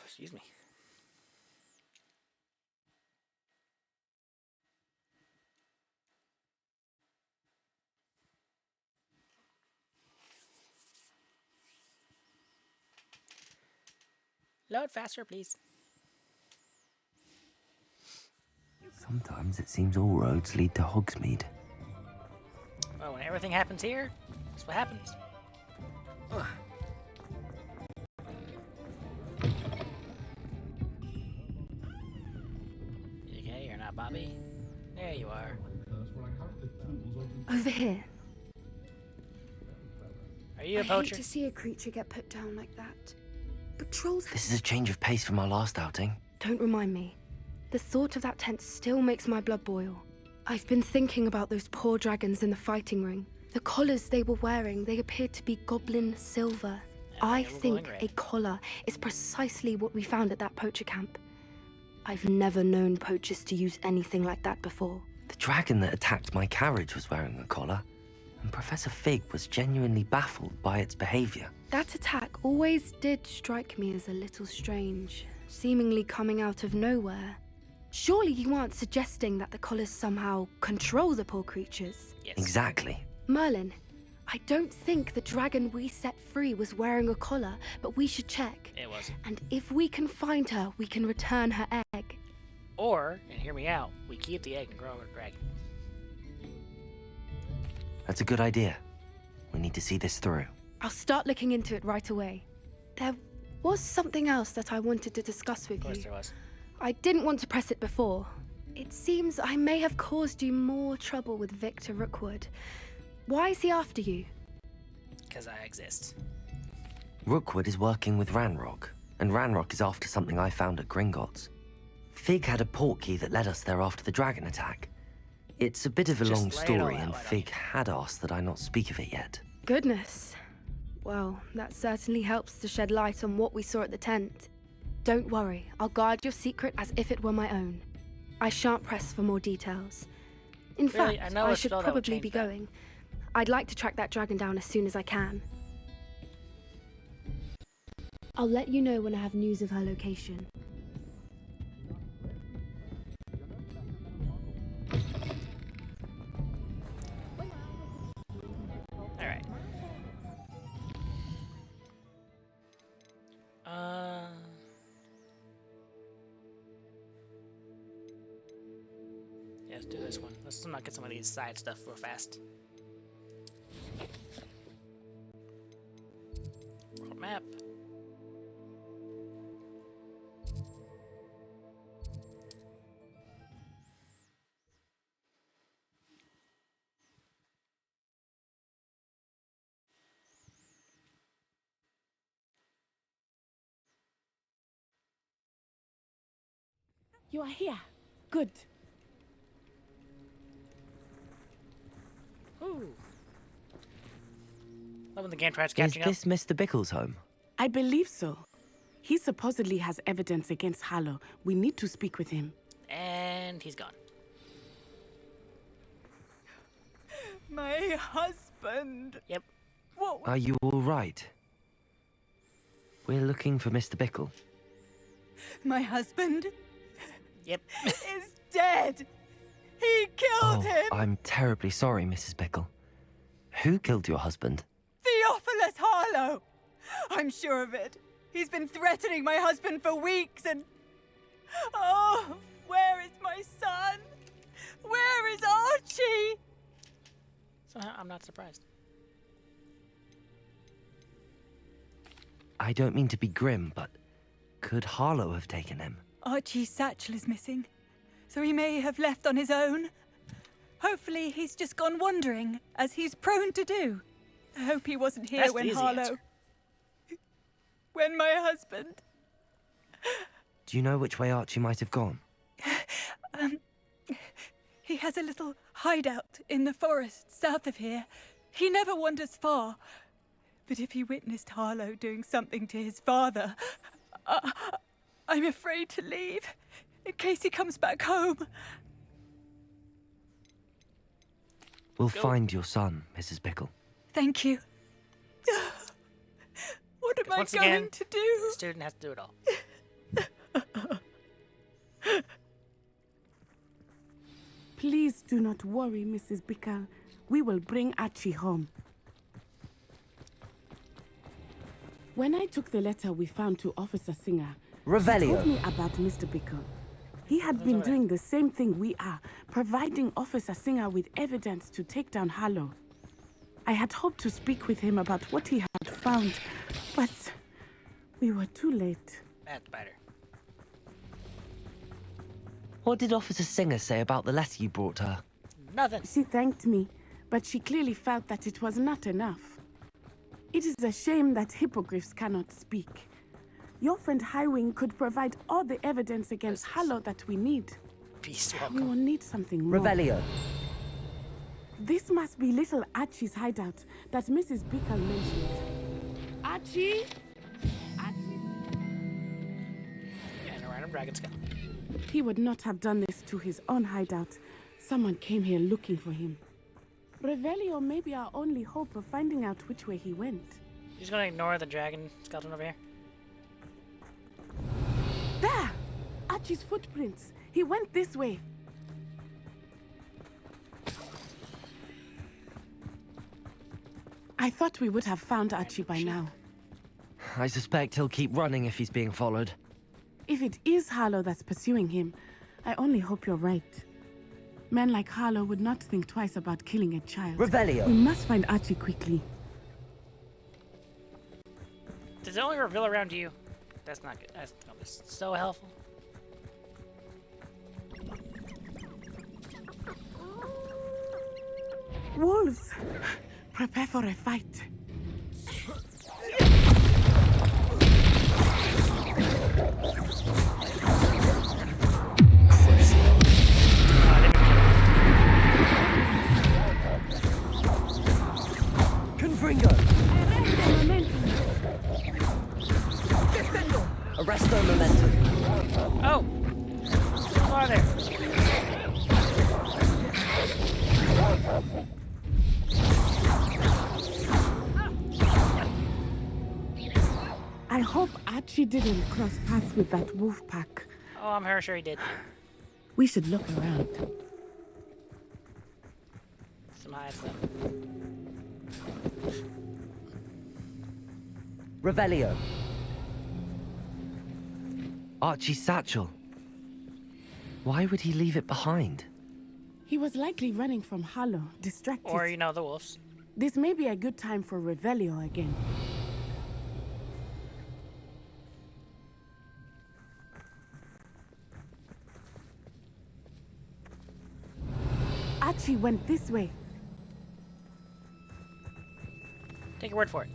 A: Excuse me. Load faster, please.
C: Sometimes it seems all roads lead to Hogsmeade.
A: Well, when everything happens here, that's what happens. Ugh. You okay? You're not Bobby? There you are.
B: Over here.
A: Are you a
B: I
A: poacher?
B: hate to see a creature get put down like that. But trolls...
C: This is a change of pace from our last outing.
B: Don't remind me. The thought of that tent still makes my blood boil. I've been thinking about those poor dragons in the fighting ring. The collars they were wearing, they appeared to be goblin silver. I think a collar is precisely what we found at that poacher camp. I've never known poachers to use anything like that before.
C: The dragon that attacked my carriage was wearing a collar, and Professor Fig was genuinely baffled by its behavior.
B: That attack always did strike me as a little strange, seemingly coming out of nowhere. Surely you aren't suggesting that the collars somehow control the poor creatures?
A: Yes.
C: Exactly.
B: Merlin, I don't think the dragon we set free was wearing a collar, but we should check.
A: It wasn't.
B: And if we can find her, we can return her egg.
A: Or, and hear me out, we keep the egg and grow a dragon.
C: That's a good idea. We need to see this through.
B: I'll start looking into it right away. There was something else that I wanted to discuss with you.
A: Of course there was.
B: I didn't want to press it before. It seems I may have caused you more trouble with Victor Rookwood. Why is he after you?
A: Because I exist.
C: Rookwood is working with Ranrock, and Ranrock is after something I found at Gringotts. Fig had a portkey that led us there after the dragon attack. It's a bit of a long story, and Fig had asked that I not speak of it yet.
B: Goodness. Well, that certainly helps to shed light on what we saw at the tent. Don't worry, I'll guard your secret as if it were my own. I shan't press for more details. In
A: Really?
B: fact,
A: I know
B: I
A: a
B: should
A: spell that would
B: probably be
A: change that.
B: going. I'd like to track that dragon down as soon as I can. I'll let you know when I have news of her location.
A: Alright. Yeah, let's do this one. Let's not get some of these side stuff real fast. World map.
T: You are here. Good.
A: Ooh. Love when the game tries
C: Is
A: catching up.
C: this Mr. Bickle's home?
T: I believe so. He supposedly has evidence against Harlow. We need to speak with him.
A: And he's gone.
T: My husband.
A: Yep.
T: What?
C: Are you all right? We're looking for Mr. Bickle.
T: My husband?
A: Yep.
T: Is dead. He killed him.
C: I'm terribly sorry, Mrs. Bickle. Who killed your husband?
T: Theophilus Harlow. I'm sure of it. He's been threatening my husband for weeks and... Oh, where is my son? Where is Archie?
A: Somehow I'm not surprised.
C: I don't mean to be grim, but could Harlow have taken him?
T: Archie's satchel is missing, so he may have left on his own. Hopefully he's just gone wandering, as he's prone to do. I hope he wasn't here
A: That's
T: when
A: the easy
T: Harlow...
A: answer.
T: When my husband...
C: Do you know which way Archie might have gone?
T: He has a little hideout in the forest south of here. He never wanders far. But if he witnessed Harlow doing something to his father, I'm afraid to leave, in case he comes back home.
C: We'll find your son, Mrs. Bickle.
T: Thank you. What am I
A: Once
T: going
A: again,
T: to do?
A: the student has to do it all.
T: Please do not worry, Mrs. Bickle. We will bring Archie home. When I took the letter we found to Officer Singer, he
C: Revelio.
T: told me about Mr. Bickle. He had been doing the same thing we are, providing Officer Singer with evidence to take down Harlow. I had hoped to speak with him about what he had found, but we were too late.
A: That's better.
C: What did Officer Singer say about the letter you brought her?
A: Nothing.
T: She thanked me, but she clearly felt that it was not enough. It is a shame that hippogriffs cannot speak. Your friend Highwing could provide all the evidence against Harlow that we need.
A: Peace,
T: We will need something more.
C: Revelio.
T: This must be little Archie's hideout that Mrs. Bickle mentioned. Archie? Archie?
A: Yeah, and a random dragon skull.
T: He would not have done this to his own hideout. Someone came here looking for him. Revelio may be our only hope of finding out which way he went.
A: You're just gonna ignore the dragon skeleton over here?
T: There! Archie's footprints. He went this way. I thought we would have found Archie by now.
C: I suspect he'll keep running if he's being followed.
T: If it is Harlow that's pursuing him, I only hope you're right. Men like Harlow would not think twice about killing a child.
C: Revelio.
T: We must find Archie quickly.
A: Does it only reveal around you? That's not good. That's gonna be so helpful.
T: Wolves! Prepare for a fight.
C: Confringo. Arresto momentum.
A: Oh! Who are there?
U: I hope Archie didn't cross paths with that wolf pack.
A: Oh, I'm very sure he did.
U: We should look around.
A: Some high stuff.
C: Revelio. Archie's satchel. Why would he leave it behind?
U: He was likely running from Harlow, distracted.
A: Or, you know, the wolves.
U: This may be a good time for Revelio again. Archie went this way.
A: Take your word for it.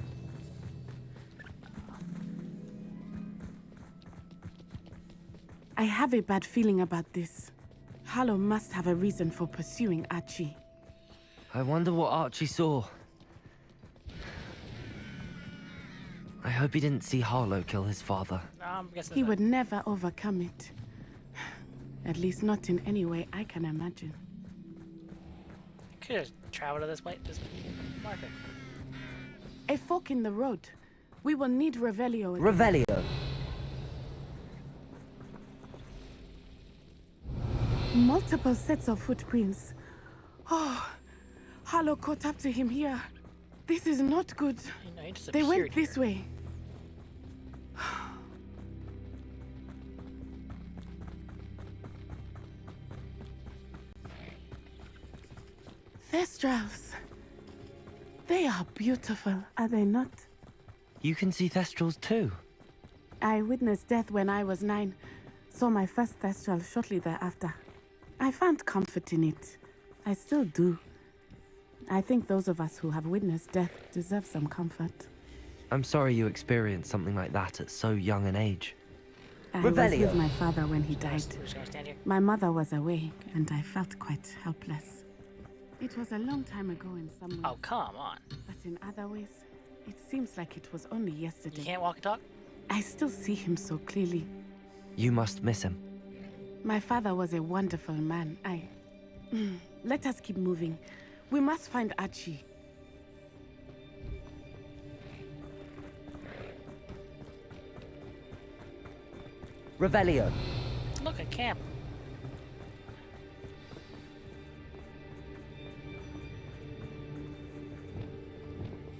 U: I have a bad feeling about this. Harlow must have a reason for pursuing Archie.
C: I wonder what Archie saw. I hope he didn't see Harlow kill his father.
U: He would never overcome it. At least not in any way I can imagine.
A: Could have traveled to this way. This marker.
U: A fork in the road. We will need Revelio again.
C: Revelio.
U: Multiple sets of footprints. Oh, Harlow caught up to him here. This is not good. They went this way. Thestrals. They are beautiful, are they not?
C: You can see Thestrals too.
U: I witnessed death when I was 9. Saw my first Thestral shortly thereafter. I found comfort in it. I still do. I think those of us who have witnessed death deserve some comfort.
C: I'm sorry you experienced something like that at so young an age.
U: I was with my father when he died. My mother was away, and I felt quite helpless. It was a long time ago in some ways.
A: Oh, come on.
U: But in other ways, it seems like it was only yesterday.
A: You can't walk and talk?
U: I still see him so clearly.
C: You must miss him.
U: My father was a wonderful man. Let us keep moving. We must find Archie.
C: Revelio.
A: Look, a camp.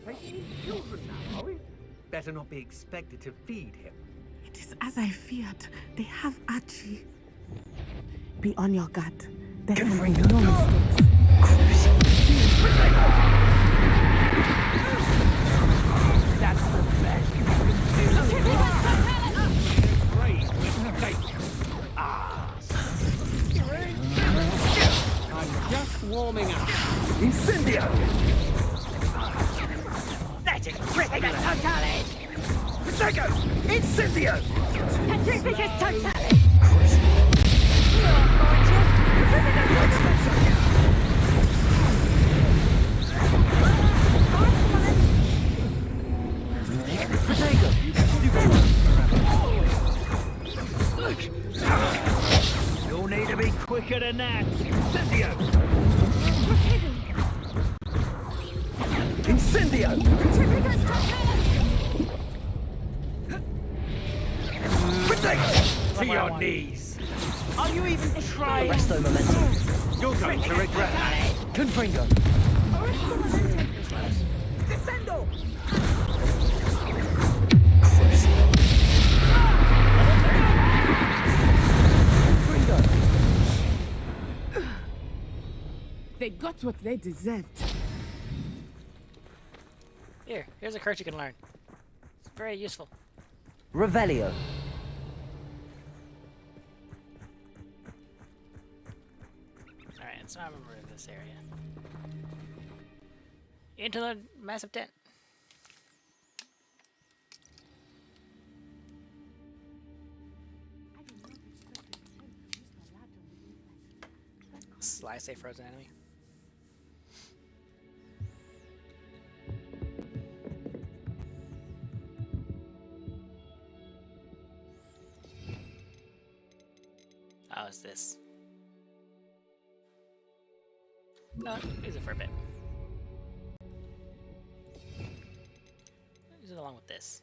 V: Taking children now, are we? Better not be expected to feed him.
U: It is as I feared. They have Archie. Be on your guard. There can be no mistakes.
V: That's the best you can do. Great mistake. I'm just warming up. Incendio!
J: That's a terrific totale!
V: Protego! Incendio!
J: Terrific totale!
V: You'll need to be quicker than that. Incendio! Incendio! Protego! To your knees!
J: Are you even trying?
C: Arresto momentum.
V: You're going to regret that.
C: Confringo.
J: Descendo!
U: They got what they deserved.
A: Here's a curse you can learn. It's very useful.
C: Revelio.
A: Alright, so I remember this area. Into the massive tent. Slice a frozen enemy. is this? Use it for a bit. Use it along with this.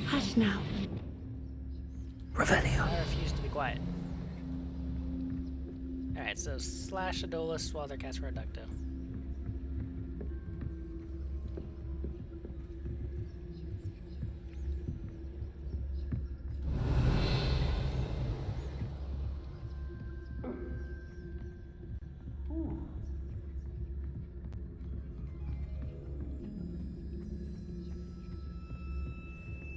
U: Hush now.
C: Revelio.
A: I refuse to be quiet. Alright, so slash Adolis while they're casting Reducto.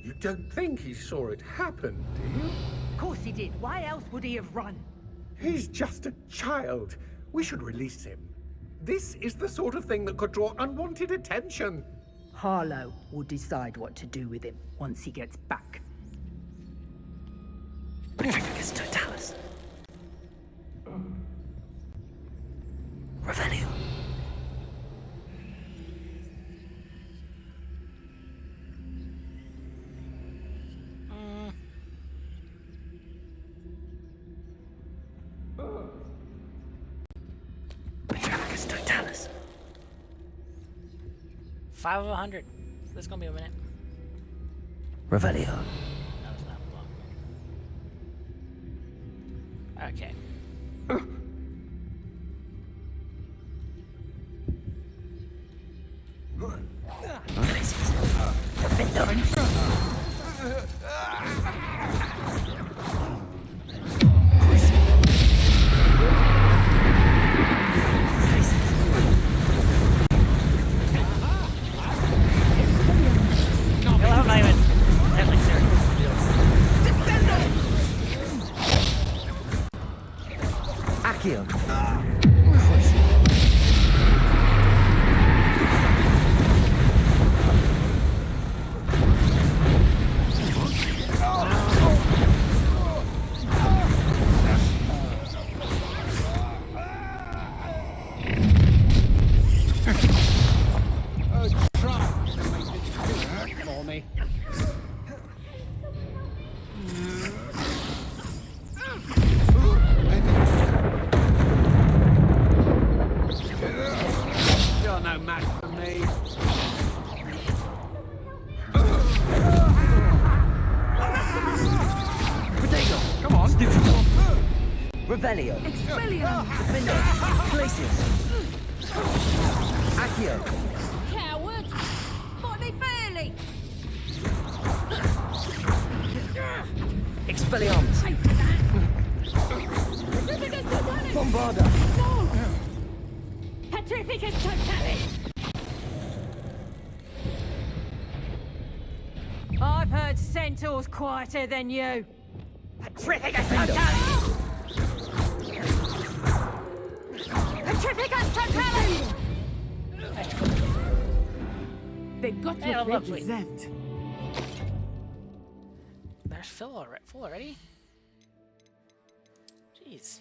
V: You don't think he saw it happen, do you?
P: Of course he did. Why else would he have run?
V: He's just a child. We should release him. This is the sort of thing that could draw unwanted attention.
P: Harlow will decide what to do with him once he gets back.
C: Petrificus totalis. Revelio. Petrificus totalis.
A: 5 of 100. So this is gonna be a minute.
C: Revelio.
A: That was not long. Okay. I'm not even definitely serious.
C: Accio.
V: For me. You're no match for me.
C: Potato.
V: Come on.
C: Revelio.
P: Expelliarmus.
C: Defender. Glacius. Accio.
L: Coward! Fight me fairly!
C: Expelliarmus. Bombarda.
L: Petrificus totalis! I've heard centaurs quieter than you. Petrificus totalis! Petrificus totalis!
U: They got
A: Hey,
U: what
A: level
U: they
A: up,
U: deserved.
A: There's full already? Jeez.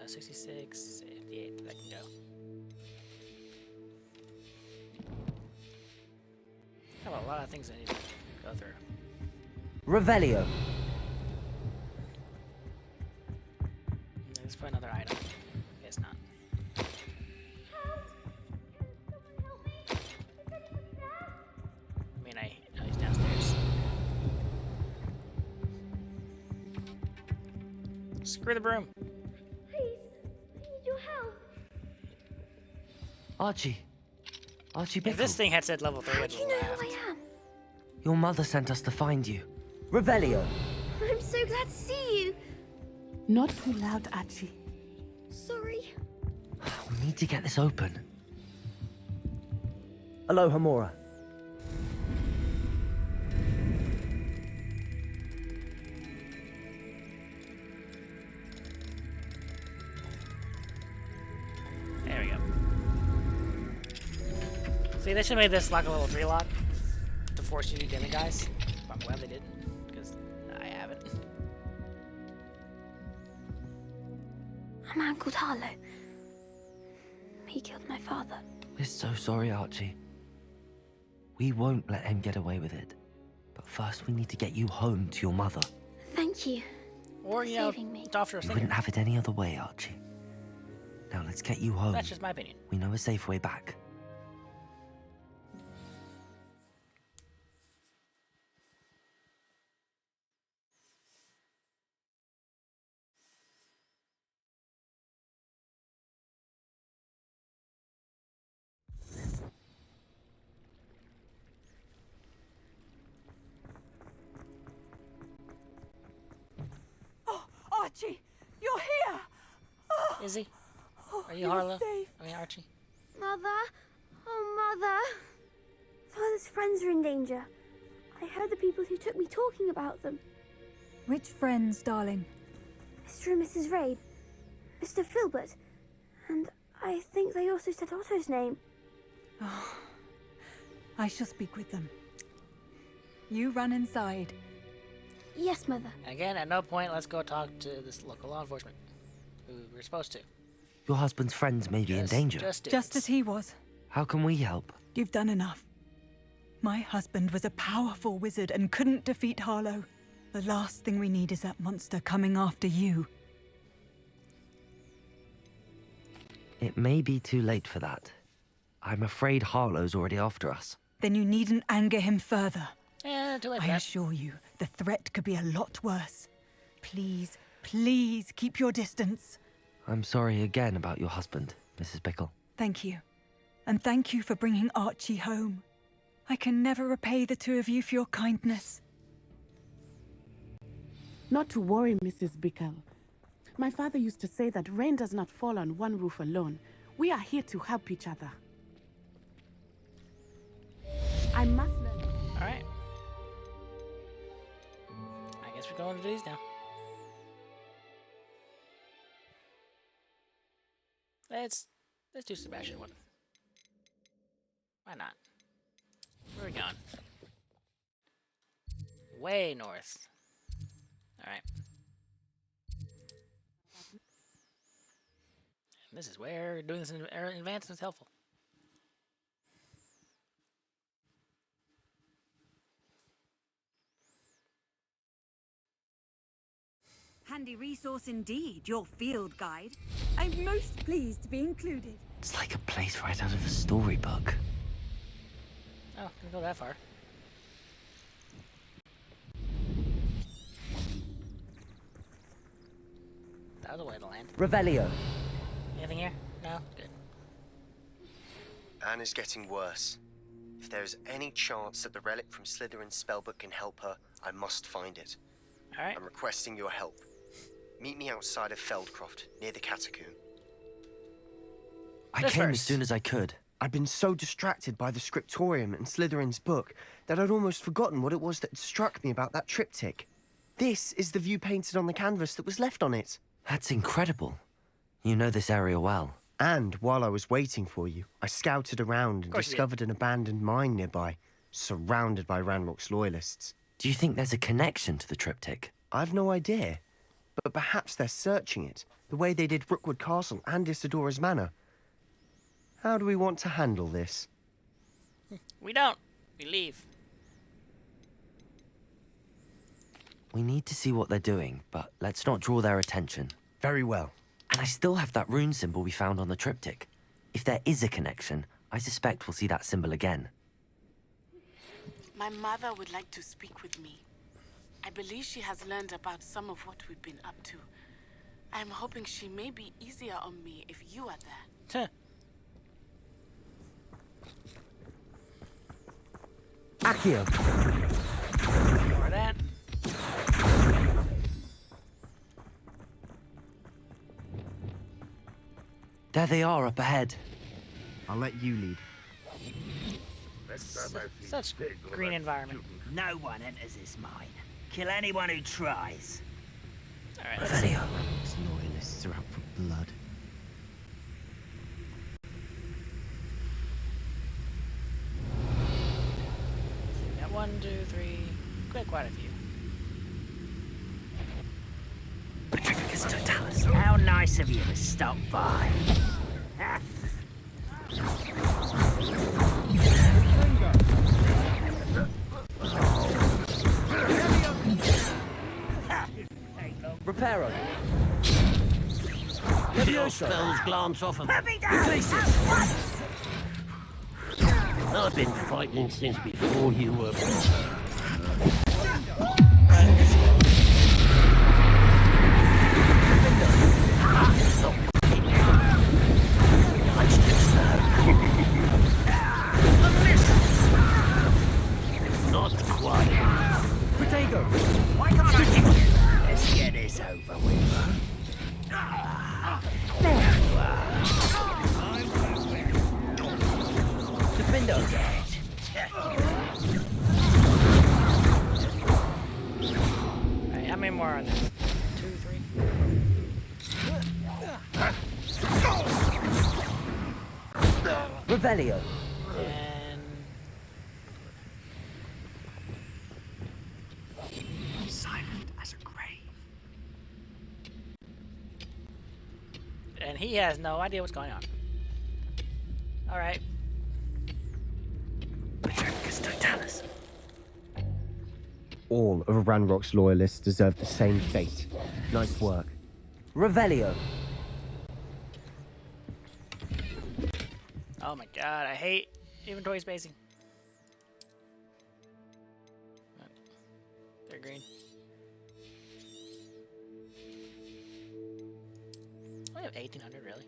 A: 66, 58, that can go. I have a lot of things I need to go through.
C: Revelio.
A: Let's put another item. Guess not. I mean, no, he's downstairs. Screw the broom.
O: Please, I need your help.
C: Archie. Archie Bickle.
A: If this thing had said level 3,
O: How
A: I'd
O: do you know
A: laughed.
O: who I am?
C: Your mother sent us to find you. Revelio.
O: I'm so glad to see you.
U: Not too loud, Archie.
O: Sorry.
C: We need to get this open. Aloha, Mora.
A: There we go. See, they should have made this like a level 3 lock to force you to get it, guys. I'm glad they didn't, because I haven't.
O: A man called Harlow. He killed my father.
C: We're so sorry, Archie. We won't let him get away with it. But first we need to get you home to your mother.
O: Thank you.
A: Or, you
O: saving me.
A: Doctor
C: We wouldn't have it any other way, Archie. Now let's get you home.
A: That's just my opinion.
C: We know a safe way back.
T: Oh, Archie, you're here! Oh.
A: Is he? Are you
T: You're
A: Harlow?
T: safe.
A: I mean, Archie?
O: Mother? Oh, Mother. Father's friends are in danger. I heard the people who took me talking about them.
T: Which friends, darling?
O: Mr. and Mrs. Rabe, Mr. Filbert, and I think they also said Otto's name.
T: Oh, I shall speak with them. You run inside.
O: Yes, Mother.
A: Again, at no point let's go talk to this local law enforcement, who we're supposed to.
C: Your husband's friends may be in danger.
T: Just as he was.
C: How can we help?
T: You've done enough. My husband was a powerful wizard and couldn't defeat Harlow. The last thing we need is that monster coming after you.
C: It may be too late for that. I'm afraid Harlow's already after us.
T: Then you needn't anger him further.
A: Yeah, too late for
T: I
A: that.
T: assure you, the threat could be a lot worse. Please, please keep your distance.
C: I'm sorry again about your husband, Mrs. Bickle.
T: Thank you. And thank you for bringing Archie home. I can never repay the two of you for your kindness.
U: Not to worry, Mrs. Bickle. My father used to say that rain does not fall on one roof alone. We are here to help each other. I must learn.
A: Alright. I guess we're going to these now. Let's do Sebastian one. Why not? Where are we going? Way north. Alright. This is where doing this in advance is helpful.
E: Handy resource indeed, your field guide. I'm most pleased to be included.
C: It's like a place right out of a storybook.
A: Oh, didn't go that far. That was a way to land.
G: Revelio.
A: Anything here? No? Good.
R: Anne is getting worse. If there is any chance that the relic from Slytherin's spellbook can help her, I must find it.
A: Alright.
R: I'm requesting your help. Meet me outside of Feldcroft, near the catacomb.
C: I came as soon as I could.
R: I'd been so distracted by the scriptorium and Slytherin's book that I'd almost forgotten what it was that struck me about that triptych. This is the view painted on the canvas that was left on it.
C: That's incredible. You know this area well.
R: And while I was waiting for you, I scouted around and
C: course you did.
R: discovered an abandoned mine nearby, surrounded by Ranrock's loyalists.
C: Do you think there's a connection to the triptych?
R: I've no idea, but perhaps they're searching it, the way they did Rookwood Castle and Isidora's Manor. How do we want to handle this?
A: We don't. We leave.
C: We need to see what they're doing, but let's not draw their attention.
R: Very well.
C: And I still have that rune symbol we found on the triptych. If there is a connection, I suspect we'll see that symbol again.
U: My mother would like to speak with me. I believe she has learned about some of what we've been up to. I'm hoping she may be easier on me if you are there.
G: Accio.
A: Ignore that.
C: There they are up ahead.
R: I'll let you lead.
A: Such green environment.
G: No one enters this mine. Kill anyone who tries.
A: Alright, let's see.
R: These loyalists are out for blood.
A: We got 1, 2, 3, quite a few.
G: How nice of you to stop by.
I: Reparo.
G: Your spells glance off of
I: Replaces.
G: I've been fighting since before you were born. Not quite.
I: Potato.
G: Why can't I? Let's get this over with.
I: There you are. Defendo.
A: Alright, how many more on this? 2, 3?
I: Revelio.
A: And...
G: Silent as a grave.
A: And he has no idea what's going on. Alright.
C: Totalis.
R: All of Ranrock's loyalists deserve the same fate. Nice work.
I: Revelio.
A: Oh my god, I hate inventory spacing. They're green. I have 1800, really?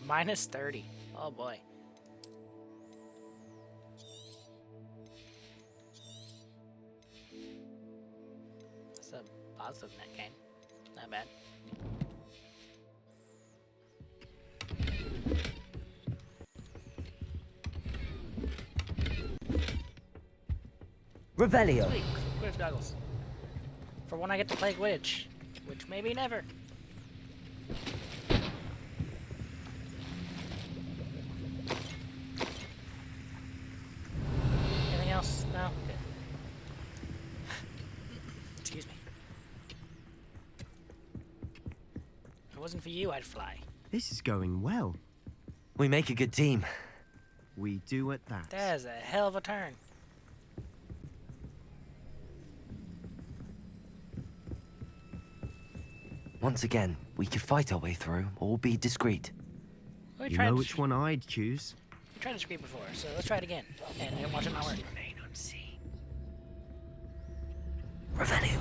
A: Minus 30. Oh boy. That's a positive net gain. Not bad.
I: Revelio.
A: Sweet. Quidditch goggles. For when I get to play Quidditch. Which maybe never. Anything else? No? Good. Excuse me. If it wasn't for you, I'd fly.
R: This is going well.
C: We make a good team.
R: We do at that.
A: That is a hell of a turn.
C: Once again, we could fight our way through or be discreet.
R: You know which one I'd choose.
A: We tried to scream before, so let's try it again. And watch it not work.
G: Remain unseen.
C: Revelio.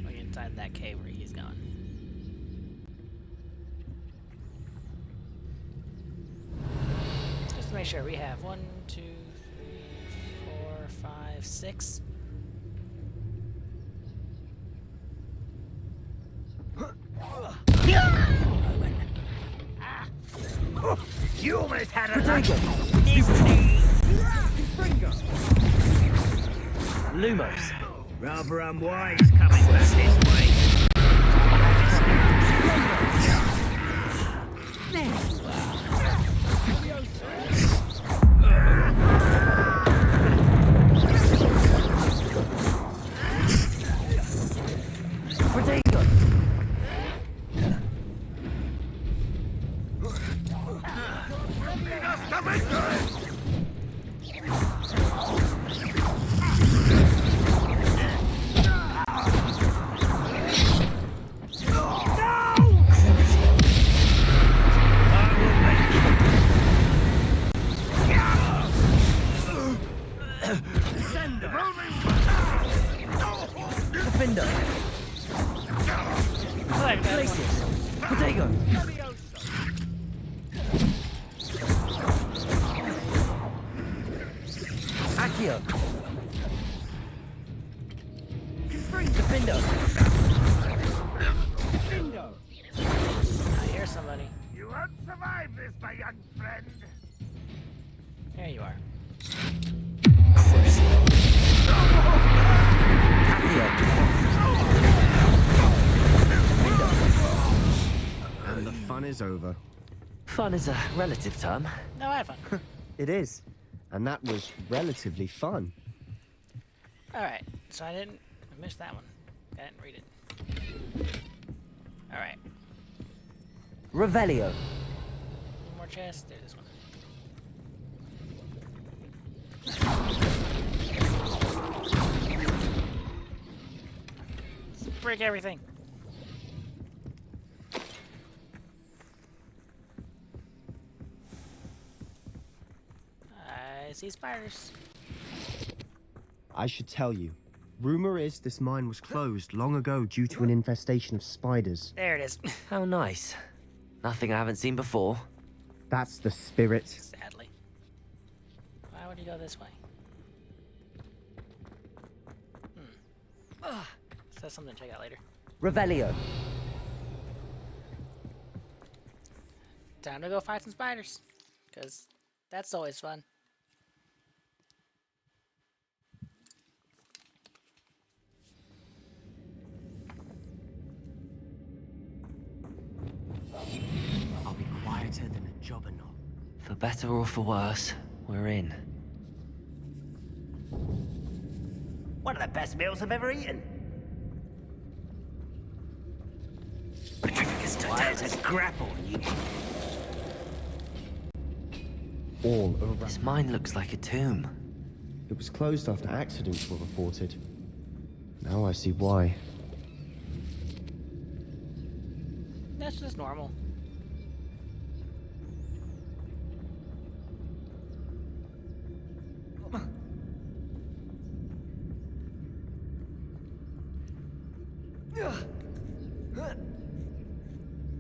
A: Like inside that cave where he's gone. Just to make sure we have 1, 2, 3, 4, 5, 6.
G: You almost had a
I: Potato.
C: Lumos.
G: rather unwise coming back this way.
A: There you are.
R: And the fun is over.
C: Fun is a relative term.
A: No, I had fun.
R: It is. and that was relatively fun.
A: Alright, so I missed that one. I didn't read it. Alright.
I: Revelio.
A: One more chest. There's this one. Let's break everything. I see spiders.
R: I should tell you. Rumor is this mine was closed long ago due to an infestation of spiders.
A: There it is.
C: How nice. Nothing I haven't seen before.
R: That's the spirit.
A: Sadly. Why would you go this way? So that's something to check out later.
I: Revelio.
A: Time to go fight some spiders. Because that's always fun.
C: I'll be quieter than a jobberknoll. For better or for worse, we're in.
G: One of the best meals I've ever eaten. Why does grapple you?
R: All around.
C: This mine looks like a tomb.
R: It was closed after accidents were reported. Now I see why.
A: That's just normal.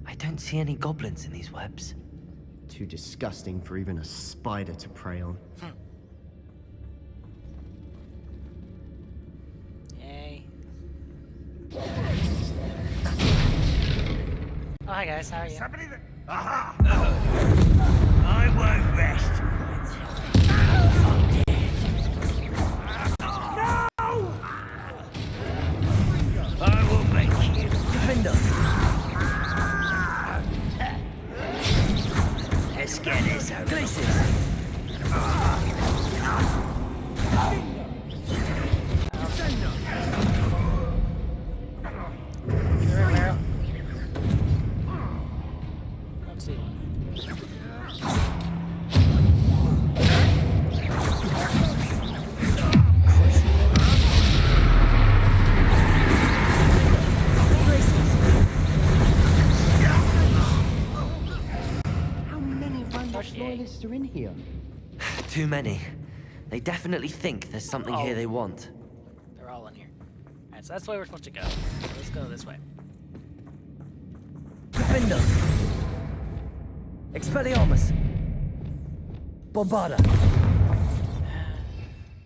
C: I don't see any goblins in these webs.
R: Too disgusting for even a spider to prey on.
A: Yay. Oh, hi guys, how are you?
F: Somebody that... Aha!
G: I won't rest. No! I will make you.
I: Defender.
G: Let's get this over.
I: Glaciers.
A: Let's see.
R: How many Ranrock's loyalists are in here?
C: Too many. They definitely think there's something here they want.
A: They're all in here. Alright, so that's the way we're supposed to go. So let's go this way.
I: Defender. Expelliarmus. Bombarda.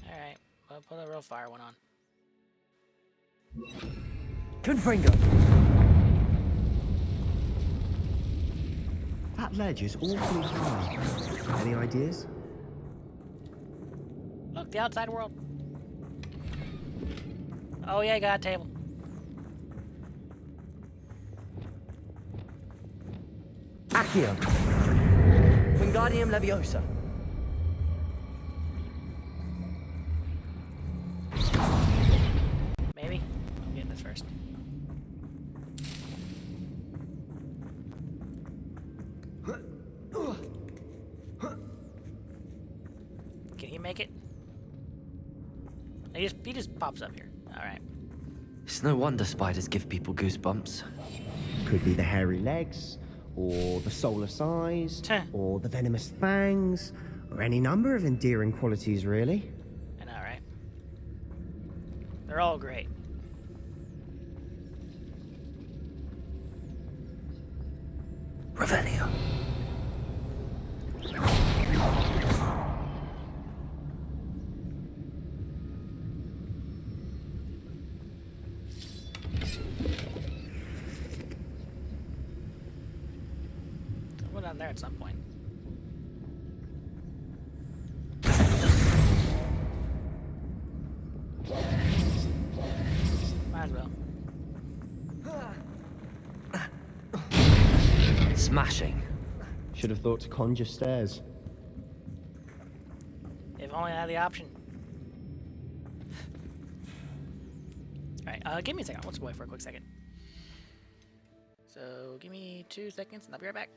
A: Alright, we'll put a real fire one on.
I: Confringo.
R: That ledge is awfully high. Any ideas?
A: Look, the outside world. Oh yeah, got a table.
I: Accio. Wingardium Leviosa.
A: Maybe? I'm getting this first. Can he make it? He just pops up here. Alright.
C: It's no wonder spiders give people goosebumps.
R: Could be the hairy legs, or the solar size, or the venomous fangs, or any number of endearing qualities, really.
A: I know, right? They're all great.
C: Revelio.
A: We'll go down there at some point. Might as well.
C: Smashing.
R: Should have thought to conjure stairs.
A: If only I had the option. Alright, give me a second. Let's go away for a quick second. So, give me 2 seconds and I'll be right back.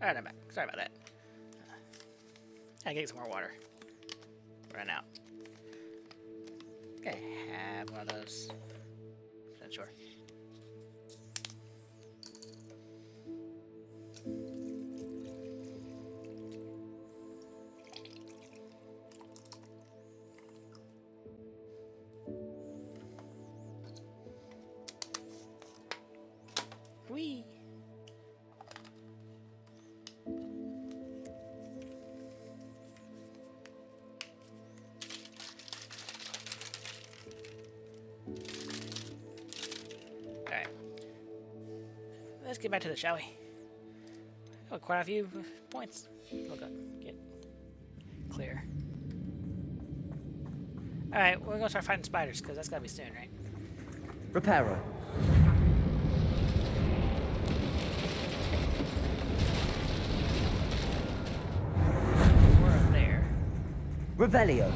A: Alright, I'm back. Sorry about that. I get some more water. Run out. Okay, have one of those. I'm sure. Whee! Alright. Let's get back to this, shall we? Oh, quite a few points. Look up. Get clear. Alright, we're gonna start fighting spiders, because that's gotta be soon, right?
I: Reparo.
A: We're up there.
I: Revelio.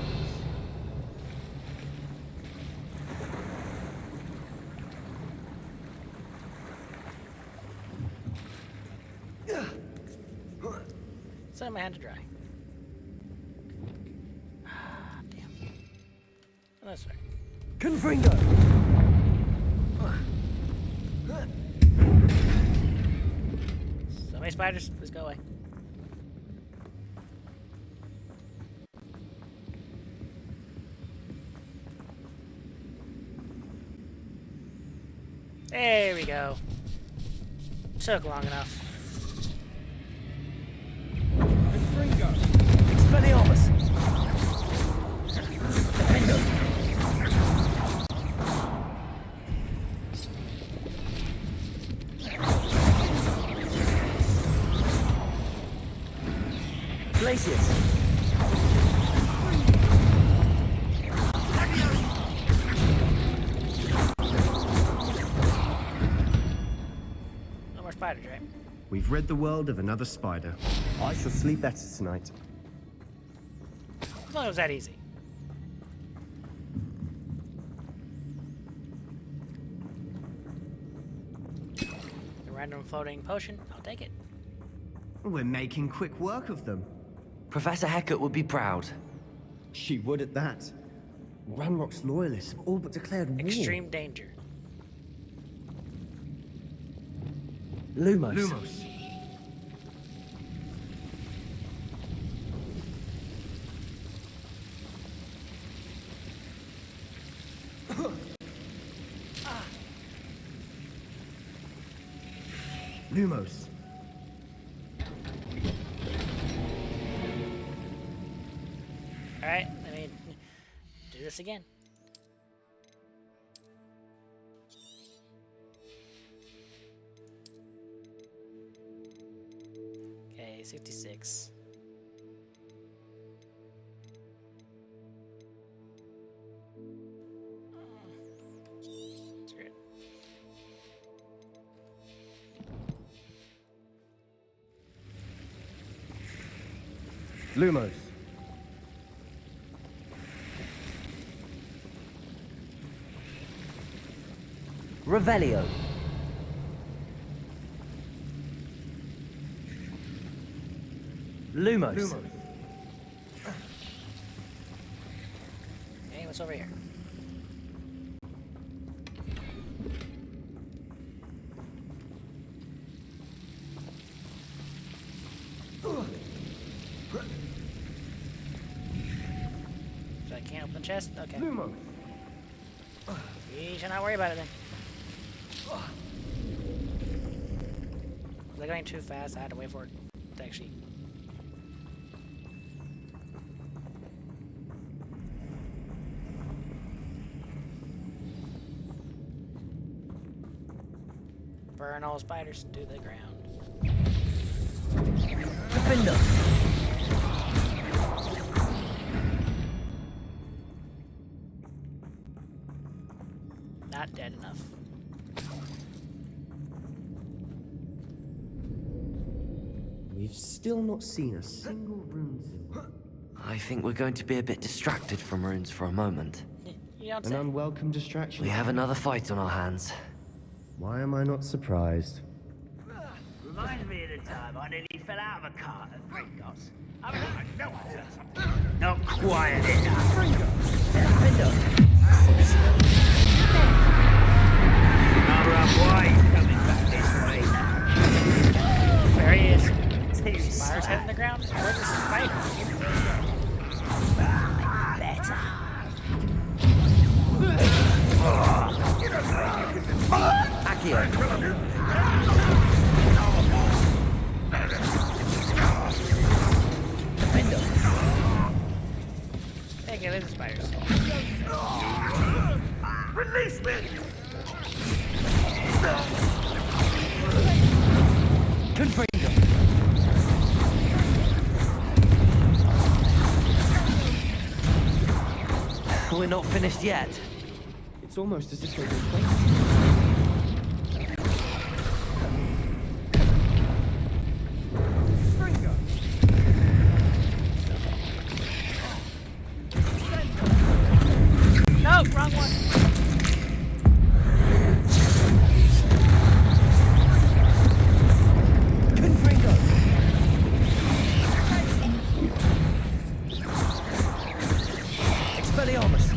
I: Set my hand to dry. Ah, damn. Oh, that's right. Confringo.
A: So many spiders, please go away. There we go. Took long enough.
I: Expelliarmus. Defendo. Glacius.
A: No more spiders, right?
R: We've rid the world of another spider. I shall sleep better tonight.
A: As long as it was that easy. The random floating potion, I'll take it.
R: We're making quick work of them.
C: Professor Hecat would be proud.
R: She would at that. Ranrock's loyalists have all but declared war.
A: Extreme danger.
I: Lumos.
R: Lumos.
I: Lumos.
A: Alright, let me do this again. Okay, 66. Screw it.
I: Lumos. Revelio. Lumos.
A: Okay, what's over here? So I can't open the chest? Okay.
I: Lumos.
A: We should not worry about it then. Was I going too fast? I had to wait for it to actually. Burn all spiders to the ground.
I: Defender.
A: Not dead enough.
R: We've still not seen a single rune symbol.
C: I think we're going to be a bit distracted from runes for a moment.
A: You don't
R: An
A: say.
R: unwelcome distraction.
C: We have another fight on our hands.
R: Why am I not surprised?
G: Reminds me of the time I nearly fell out of a cart at Gringotts. I mean, I know I said something. Not quiet enough. Another boy coming back this way.
A: There he is. Spider's head in the ground? Where's the spider?
G: Better.
C: Accio.
A: Okay, there's the spiders.
F: Release me!
I: Confringo.
C: We're not finished yet.
R: It's almost as if they've been waiting.
A: No, wrong one.
I: Confringo. Expelliarmus.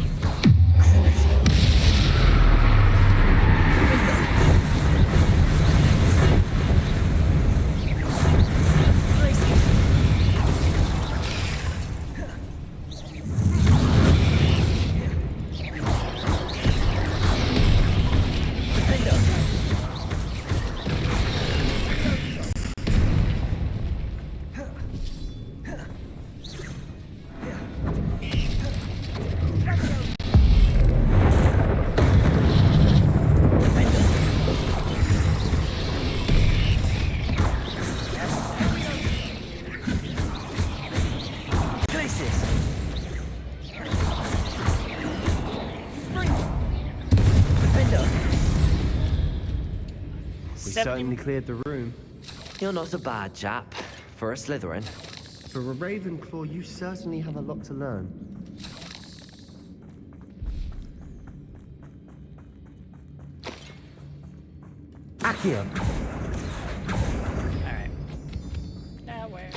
R: We certainly cleared the room.
C: You're not a bad chap. For a Slytherin.
R: For a Ravenclaw, you certainly have a lot to learn.
C: Accio.
A: Alright. Now where?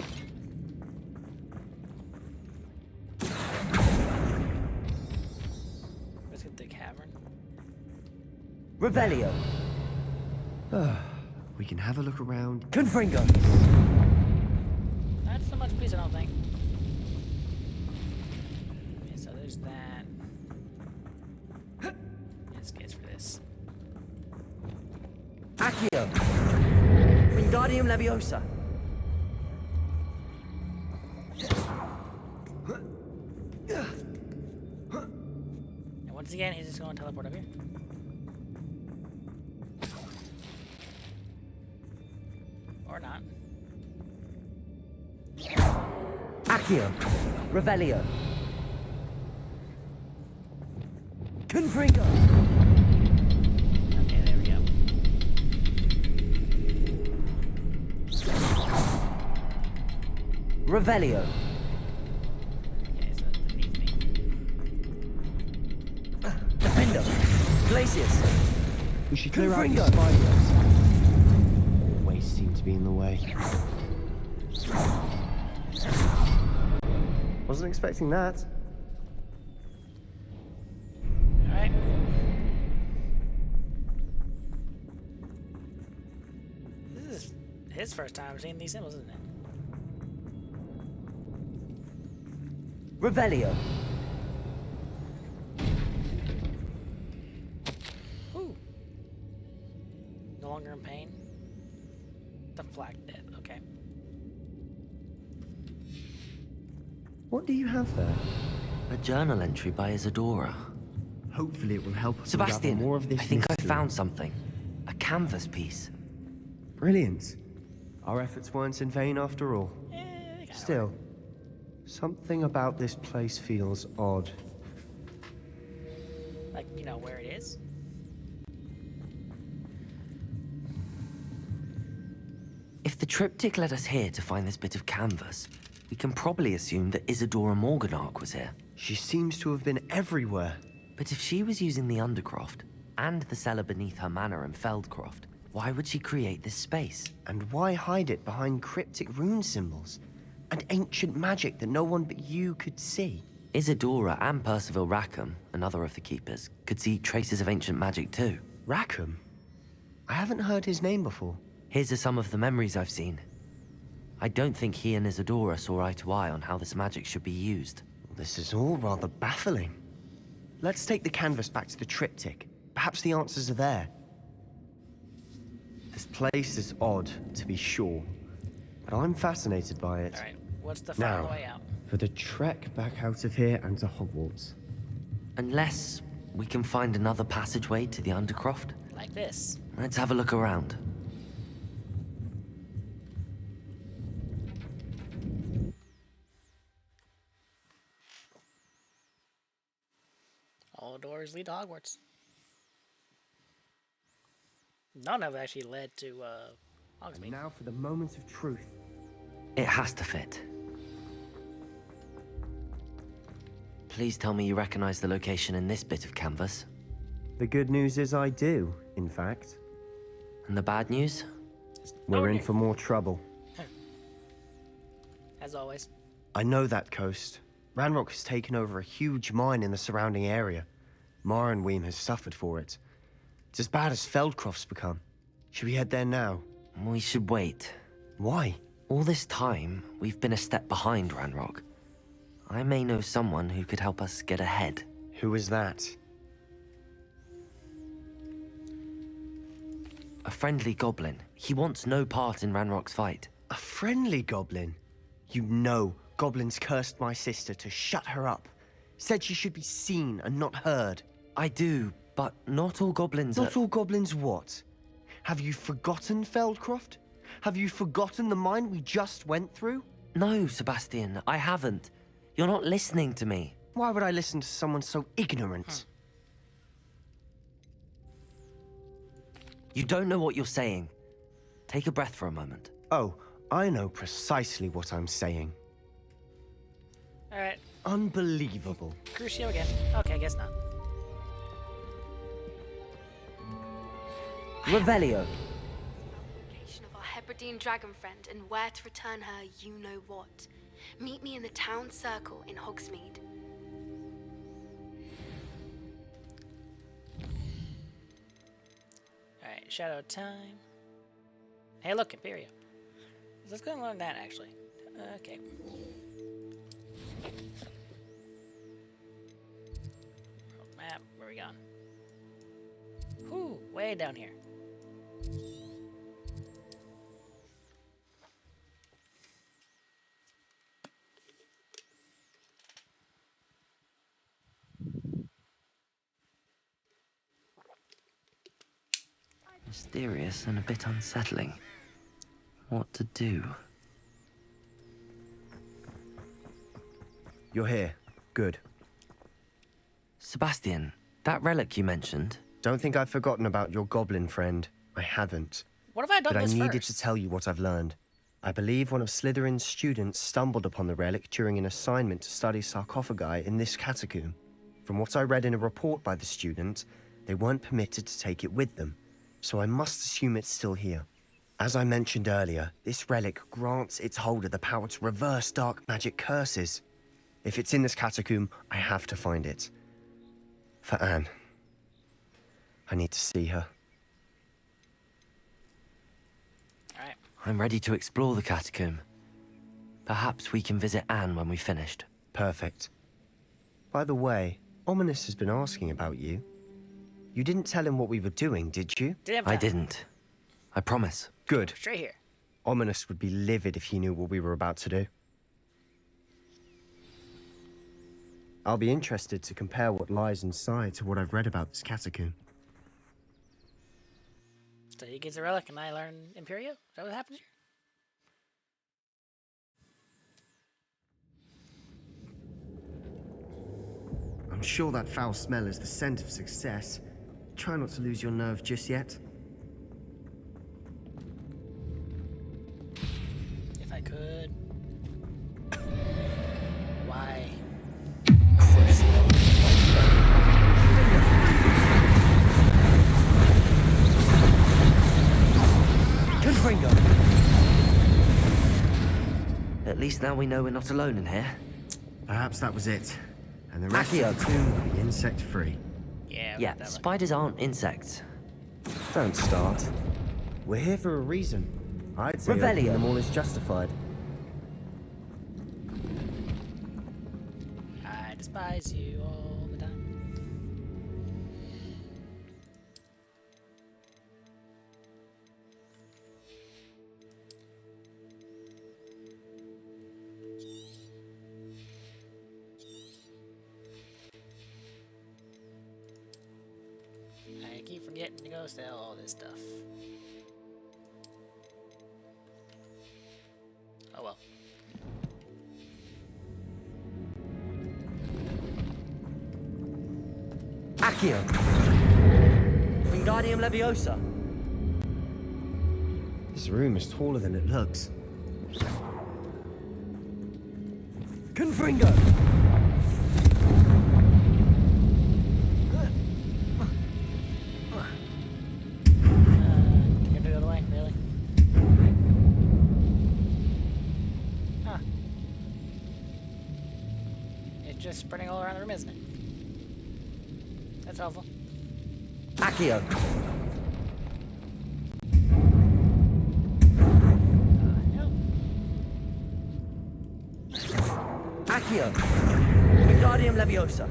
A: Let's get the cavern.
I: Revelio.
R: We can have a look around.
I: Confringo.
A: Not so much please, I don't think. Okay, so there's that. Let's get for this.
I: Accio. Wingardium Leviosa.
A: And once again, he's just going to teleport up here. Or not.
I: Accio. Revelio. Confringo.
A: Okay, there we go.
I: Revelio.
A: Okay, so it's beneath me.
I: Defendo. Glacius.
R: We should clear out
I: Confringo.
R: these spiders. Always seem to be in the way. Wasn't expecting that.
A: Alright. This is his first time seeing these symbols, isn't it?
I: Revelio.
A: Ooh. No longer in pain. The Black Death, okay.
R: What do you have there?
C: A journal entry by Isadora.
R: Hopefully it will help us
C: Sebastian,
R: unravel more of this
C: I think I
R: mystery.
C: found something. A canvas piece.
R: Brilliant. Our efforts weren't in vain after all. Still, something about this place feels odd.
A: Like, you know where it is?
C: If the triptych led us here to find this bit of canvas, we can probably assume that Isadora Morganark was here.
R: She seems to have been everywhere.
C: But if she was using the Undercroft, and the cellar beneath her manor in Feldcroft, why would she create this space?
R: And why hide it behind cryptic rune symbols? And ancient magic that no one but you could see?
C: Isadora and Percival Rackham, another of the Keepers, could see traces of ancient magic too.
R: Rackham? I haven't heard his name before.
C: Here's some of the memories I've seen. I don't think he and Isadora saw eye to eye on how this magic should be used.
R: This is all rather baffling. Let's take the canvas back to the triptych. Perhaps the answers are there. This place is odd, to be sure, but I'm fascinated by it.
A: Alright, what's the final
R: Now,
A: way out?
R: for the trek back out of here and to Hogwarts.
C: Unless we can find another passageway to the Undercroft.
A: Like this.
C: Let's have a look around.
A: All doors lead to Hogwarts. None of it actually led to, Hogsmeade.
R: And now for the moment of truth.
C: It has to fit. Please tell me you recognize the location in this bit of canvas.
R: The good news is I do, in fact.
C: And the bad news?
R: We're in for more trouble.
A: As always.
R: I know that coast. Ranrock has taken over a huge mine in the surrounding area. Marrenweem has suffered for it. It's as bad as Feldcroft's become. Should we head there now?
C: We should wait.
R: Why?
C: All this time, we've been a step behind Ranrock. I may know someone who could help us get ahead.
R: Who is that?
C: A friendly goblin. He wants no part in Ranrock's fight.
R: A friendly goblin? You know goblins cursed my sister to shut her up. Said she should be seen and not heard.
C: I do, but not all goblins
R: Not all goblins what? Have you forgotten Feldcroft? Have you forgotten the mine we just went through?
C: No, Sebastian, I haven't. You're not listening to me.
R: Why would I listen to someone so ignorant?
C: You don't know what you're saying. Take a breath for a moment.
R: Oh, I know precisely what I'm saying.
A: Alright.
R: Unbelievable.
A: Crucio again. Okay, I guess not.
I: Revelio.
B: Location of our Hebridean dragon friend and where to return her you know what. Meet me in the town circle in Hogsmeade.
A: Alright, shadow time. Hey look, Imperio. Let's go and learn that actually. Okay. World map, where are we going? Whew, way down here.
C: Mysterious and a bit unsettling. What to do?
R: You're here. Good.
C: Sebastian, that relic you mentioned.
R: Don't think I've forgotten about your goblin friend. I haven't.
A: What have I done
R: But I
A: this
R: needed
A: first?
R: to tell you what I've learned. I believe one of Slytherin's students stumbled upon the relic during an assignment to study sarcophagi in this catacomb. From what I read in a report by the student, they weren't permitted to take it with them, so I must assume it's still here. As I mentioned earlier, this relic grants its holder the power to reverse dark magic curses. If it's in this catacomb, I have to find it. For Anne. I need to see her.
A: Alright.
C: I'm ready to explore the catacomb. Perhaps we can visit Anne when we've finished.
R: Perfect. By the way, Ominous has been asking about you. You didn't tell him what we were doing, did you?
C: I didn't. I promise.
R: Good.
A: Straight here.
R: Ominous would be livid if he knew what we were about to do. I'll be interested to compare what lies inside to what I've read about this catacomb.
A: So he gets a relic and I learn Imperio? Is that what happens here?
R: I'm sure that foul smell is the scent of success. Try not to lose your nerve just yet.
A: If I could. Why?
C: Confringo! At least now we know we're not alone in here.
R: Perhaps that was it. And the rest
C: Accio.
R: of the tomb will be insect-free.
A: Yeah,
C: spiders aren't insects.
R: Don't start. We're here for a reason. I'd say opening them all is justified.
A: I despise you all the time. I keep forgetting to go sell all this stuff. Oh well.
I: Accio. Wingardium Leviosa.
R: This room is taller than it looks.
I: Confringo.
A: Can do the other way, really? Huh. It's just spreading all around the room, isn't it? That's helpful.
I: Accio. Accio. Wingardium Leviosa.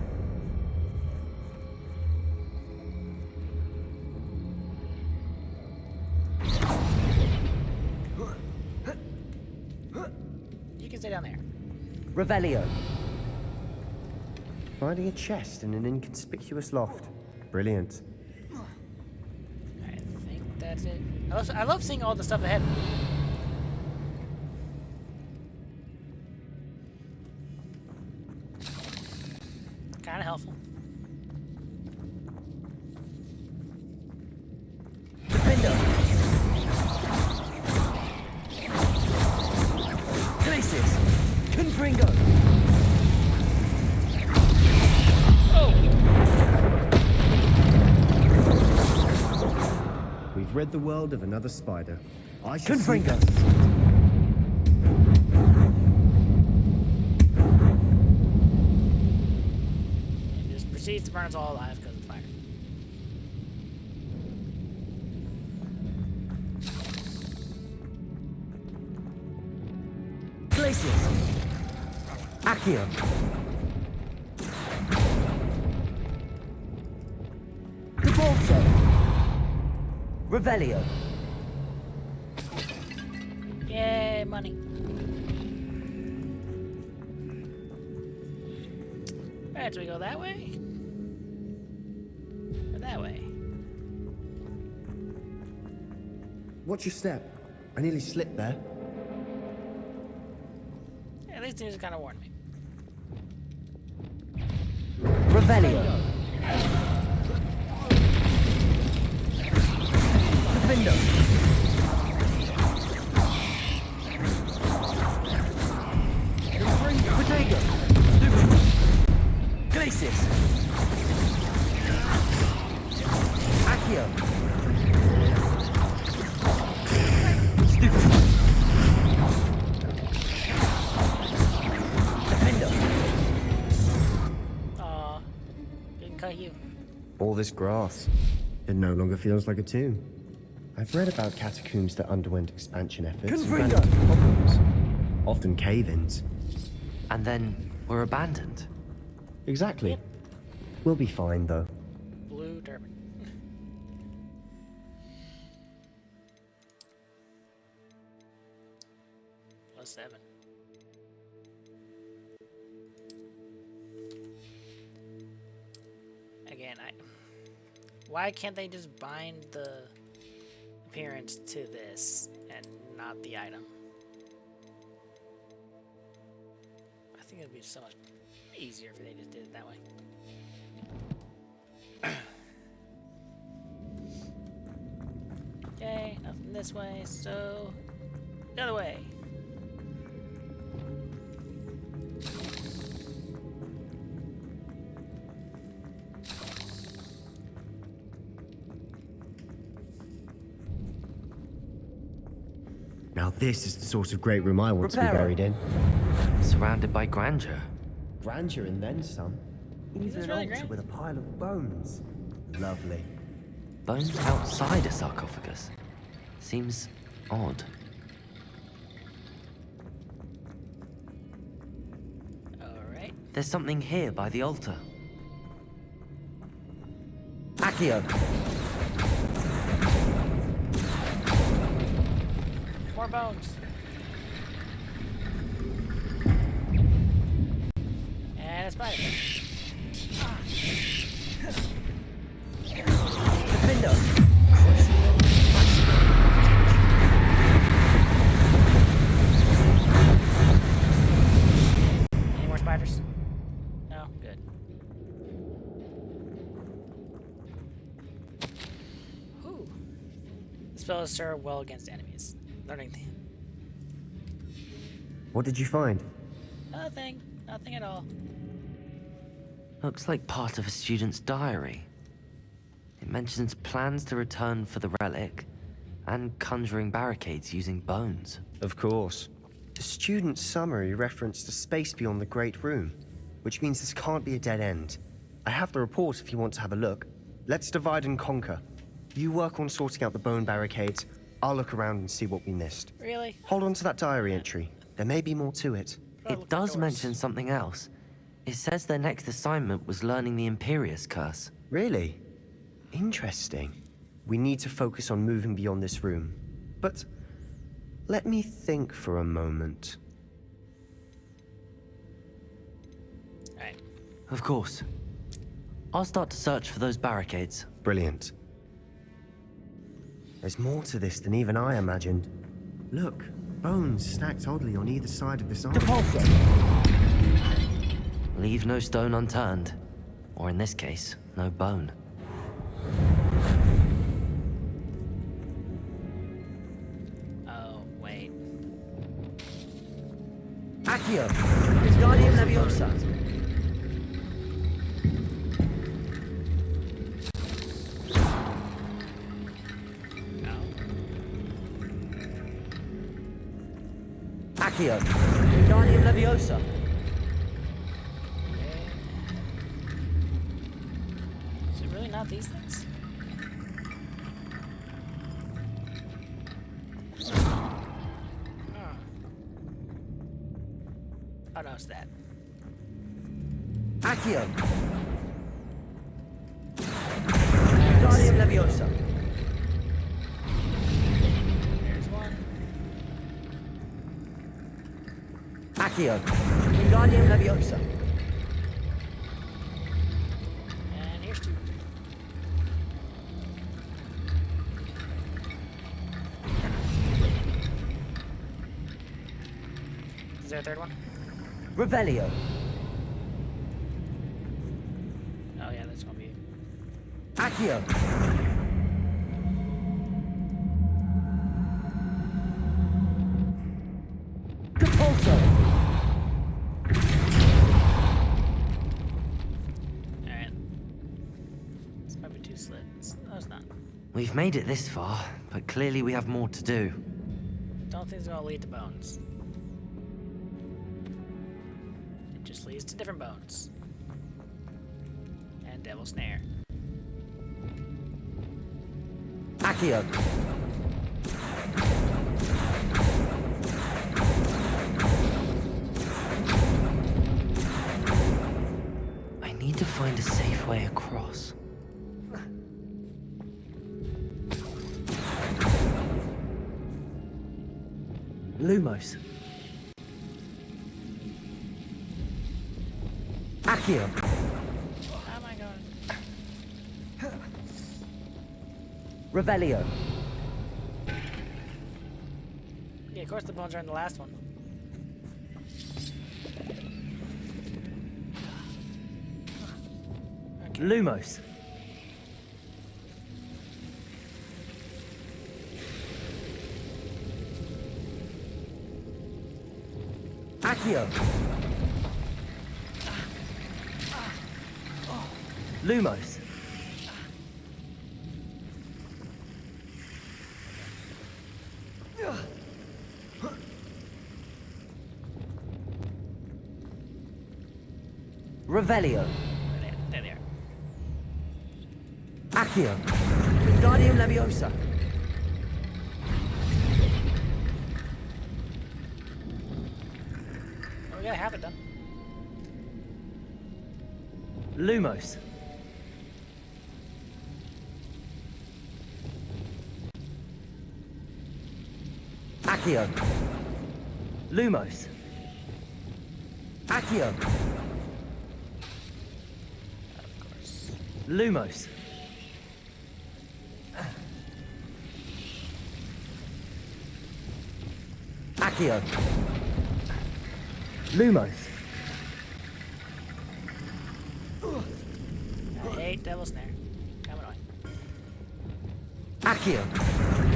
A: You can stay down there.
I: Revelio.
R: Finding a chest in an inconspicuous loft. Brilliant.
A: I think that's it. I love seeing all the stuff ahead. Kind of helpful.
I: Defender. Glacis. Confringo.
R: We've read the world of another spider. I should
I: Confringo.
A: And just proceeds to burn us all alive because of fire.
I: Glacis. Accio. Cabalso. Revelio.
A: Yay, money. Alright, so we go that way? Or that way?
R: Watch your step. I nearly slipped there.
A: Yeah, at least he just kind of warned me.
I: Revelio. Defender. Protego. Glacis. Accio. Stupid. Defender.
A: Aw, didn't cut you.
R: All this grass. It no longer feels like a tomb. I've read about catacombs that underwent expansion efforts and ran into problems. Often cave-ins.
C: And then were abandoned.
R: Exactly.
A: Yep.
R: We'll be fine, though.
A: Blue turban. +7. Again, why can't they just bind the appearance to this and not the item? I think it would be so much easier if they just did it that way. Okay, nothing this way, so the other way.
R: Now this is the sort of great room I want to be buried in.
C: Surrounded by grandeur.
R: Grandeur and then some. Even an
A: really
R: altar
A: grand?
R: with a pile of bones. Lovely.
C: Bones outside a sarcophagus. Seems odd.
A: Alright.
C: There's something here by the altar.
I: Accio.
A: More bones. And a spider.
I: Defender.
A: Any more spiders? No? Good. Ooh. The spell is served well against enemies. Learning the...
R: What did you find?
A: Nothing. Nothing at all.
C: Looks like part of a student's diary. It mentions plans to return for the relic and conjuring barricades using bones.
R: Of course. The student's summary referenced a space beyond the Great Room, which means this can't be a dead end. I have the report if you want to have a look. Let's divide and conquer. You work on sorting out the bone barricades. I'll look around and see what we missed.
A: Really?
R: Hold on to that diary entry. There may be more to it.
C: It does mention something else. It says their next assignment was learning the Imperius Curse.
R: Really? Interesting. We need to focus on moving beyond this room. But let me think for a moment.
A: Right.
C: Of course. I'll start to search for those barricades.
R: Brilliant. There's more to this than even I imagined. Look, bones stacked oddly on either side of this arm.
C: Leave no stone unturned. Or in this case, no bone.
A: Oh, wait.
I: Accio. Wingardium Leviosa. Accio. Wingardium Leviosa.
A: Is it really not these things? Oh no, it's that.
I: Accio. Wingardium Leviosa.
A: There's one.
I: Accio. Wingardium Leviosa.
A: And here's two. there a third one?
I: Revelio.
A: Oh yeah, that's gonna be.
I: Accio. Compulso.
A: Alright. This might be two slits. No, it's not.
C: We've made it this far, but clearly we have more to do.
A: Don't think it's gonna lead to bones. It just leads to different bones. And Devil Snare.
I: Accio.
C: I need to find a safe way across.
I: Lumos. Accio.
A: How am I going?
I: Revelio.
A: Yeah, of course the bones are in the last one. Okay.
I: Lumos. Accio. Lumos. Revelio.
A: There they are.
I: Accio. Wingardium Leviosa.
A: Oh, we gotta have it done.
I: Lumos. Accio. Lumos. Accio.
A: Of course.
I: Lumos. Accio. Lumos.
A: I hate Devil Snare. Come on.
I: Accio.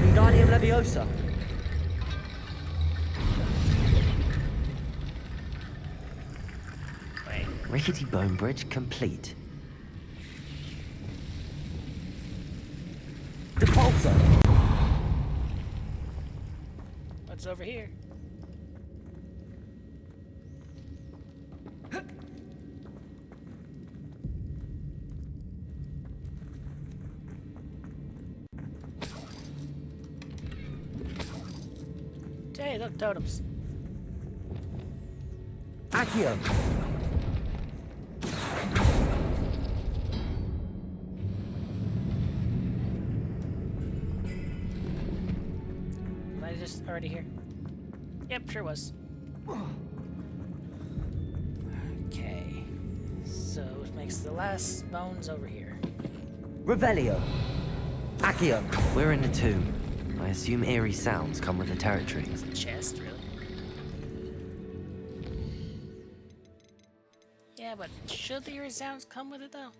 I: Wingardium Leviosa.
A: Wait.
C: Rickety Bone Bridge complete.
I: Depulso.
A: What's over here? Hey, look, totems.
I: Accio.
A: Was I just already here? Yep, sure was. Okay. So it makes the last bones over here.
I: Revelio. Accio.
C: We're in a tomb. I assume eerie sounds come with the territory.
A: It's a chest, really. Yeah, but should the eerie sounds come with it, though?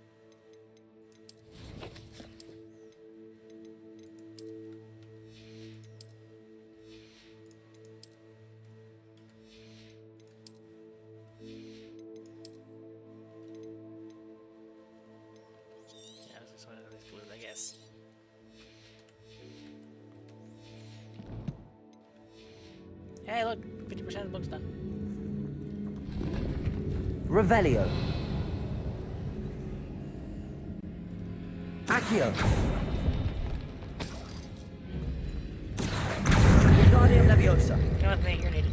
A: Yeah, this is one of those blues, I guess. Hey, look, 50% of the book's done.
I: Revelio. Accio. Wingardium Leviosa.
A: Come with me, you're needed.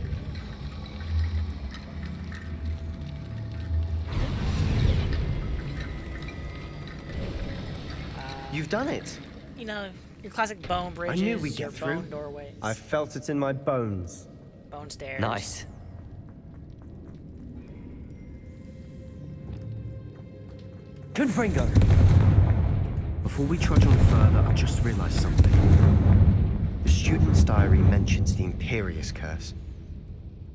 R: You've done it.
A: You know, your classic bone
R: I
A: bridges,
R: knew we'd
A: your
R: get through.
A: bone doorways,
R: I felt it in my bones.
A: bone stairs.
C: Nice.
I: Confringo.
R: Before we trudge on further, I just realized something. The student's diary mentions the Imperious Curse.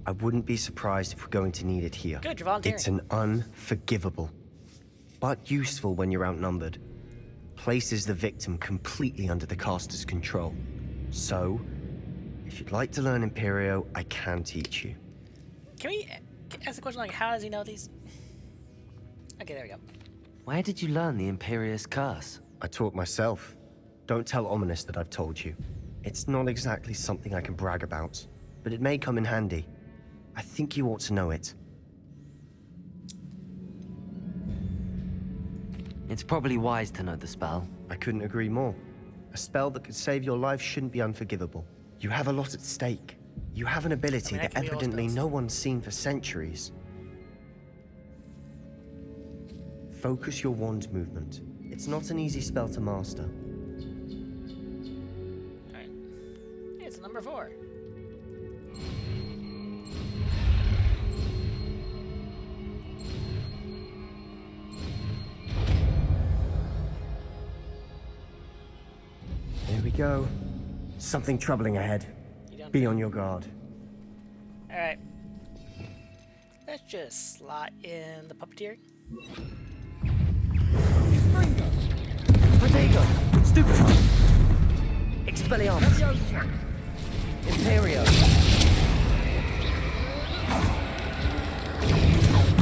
R: I wouldn't be surprised if we're going to need it here.
A: Good, you're volunteering.
R: It's an unforgivable, but useful when you're outnumbered. Places the victim completely under the caster's control. So, if you'd like to learn Imperio, I can teach you.
A: Can we ask the question, like, how does he know these? Okay, there we go.
C: Where did you learn the Imperious Curse?
R: I taught myself. Don't tell Ominous that I've told you. It's not exactly something I can brag about, but it may come in handy. I think you ought to know it.
C: It's probably wise to know the spell.
R: I couldn't agree more. A spell that could save your life shouldn't be unforgivable. You have a lot at stake. You have an ability that evidently no one's seen for centuries. Focus your wand movement. It's not an easy spell to master.
A: Alright. It's number 4.
R: Here we go. Something troubling ahead. Be on your guard.
A: Alright. Let's just slot in the puppeteer.
I: Protego! Stupefy! Expelliarmus! Imperio!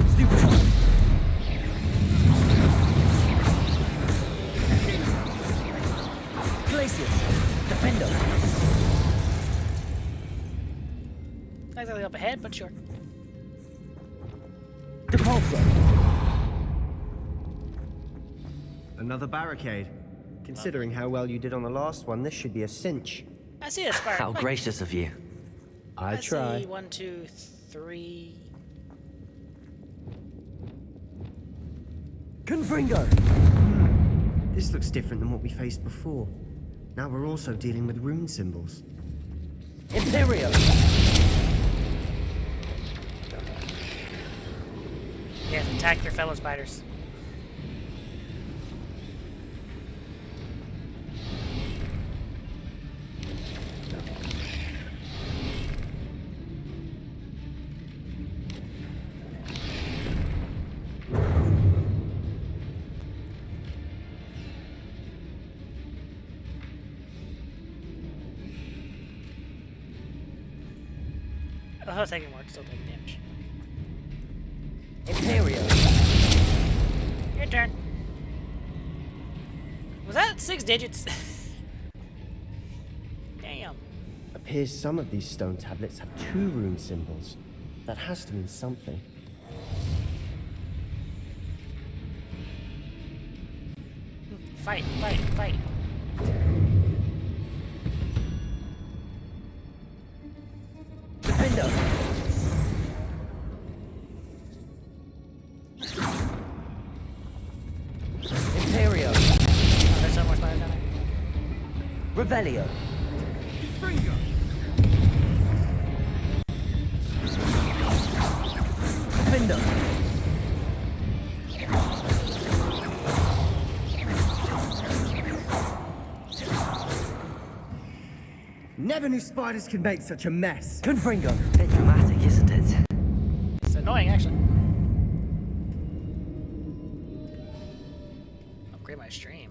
I: Stupefy! Glacius! Defender!
A: Not exactly up ahead, but sure.
I: Depulsor!
R: Another barricade. Considering how well you did on the last one, this should be a cinch.
A: I see a spark.
C: How gracious of you.
R: I try.
A: See 1, 2, 3.
I: Confringo!
R: This looks different than what we faced before. Now we're also dealing with rune symbols.
I: Imperio!
A: Yes, attack your fellow spiders. I was taking more, still taking damage.
I: Imperio!
A: Your turn. Was that 6 digits? Damn.
R: Appears some of these stone tablets have 2 rune symbols. That has to mean something.
A: Fight, fight, fight.
I: Defender! Imperio!
A: Oh, there's some more spiders down there.
I: Revelio! Defender!
R: Never knew spiders could make such a mess.
I: Confringo!
C: Bit dramatic, isn't it?
A: It's annoying, actually. Upgrade my stream.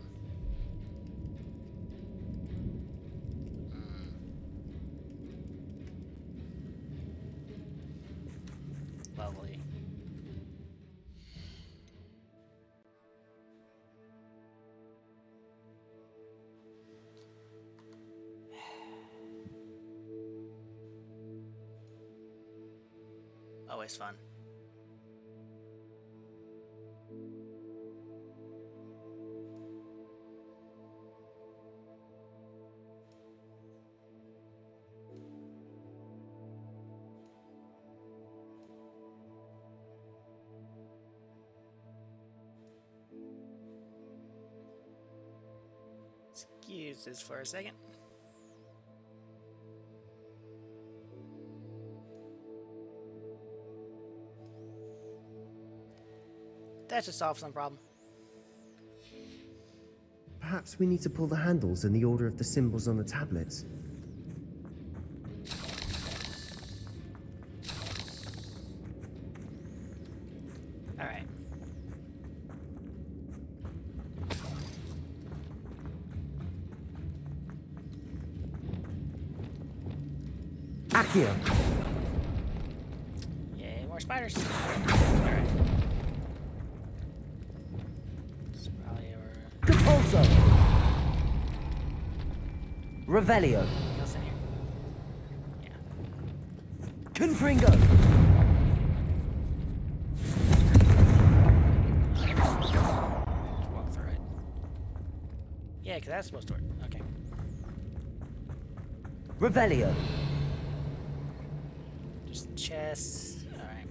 A: Lovely. Always fun. Excuse this for a second. That should solve some problem.
R: Perhaps we need to pull the handles in the order of the symbols on the tablets.
C: Accio.
A: Yay, more spiders. Alright. It's probably over.
I: Compulso. Revelio.
A: Anything else in here?
I: Confringo.
A: Let's walk through it. Yeah, because that's supposed to work. Okay.
I: Revelio.
A: Just chests. Alright.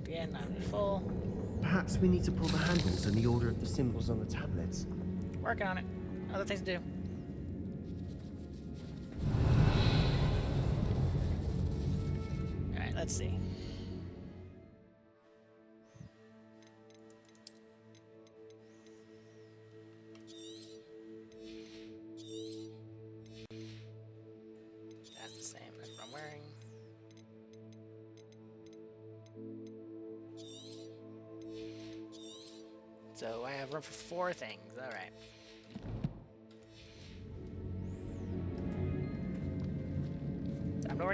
A: Yeah, not full.
R: Perhaps we need to pull the handles in the order of the symbols on the tablets.
A: Working on it. Other things to do. Alright, let's see. That's the same as what I'm wearing. So I have room for 4 things. Alright.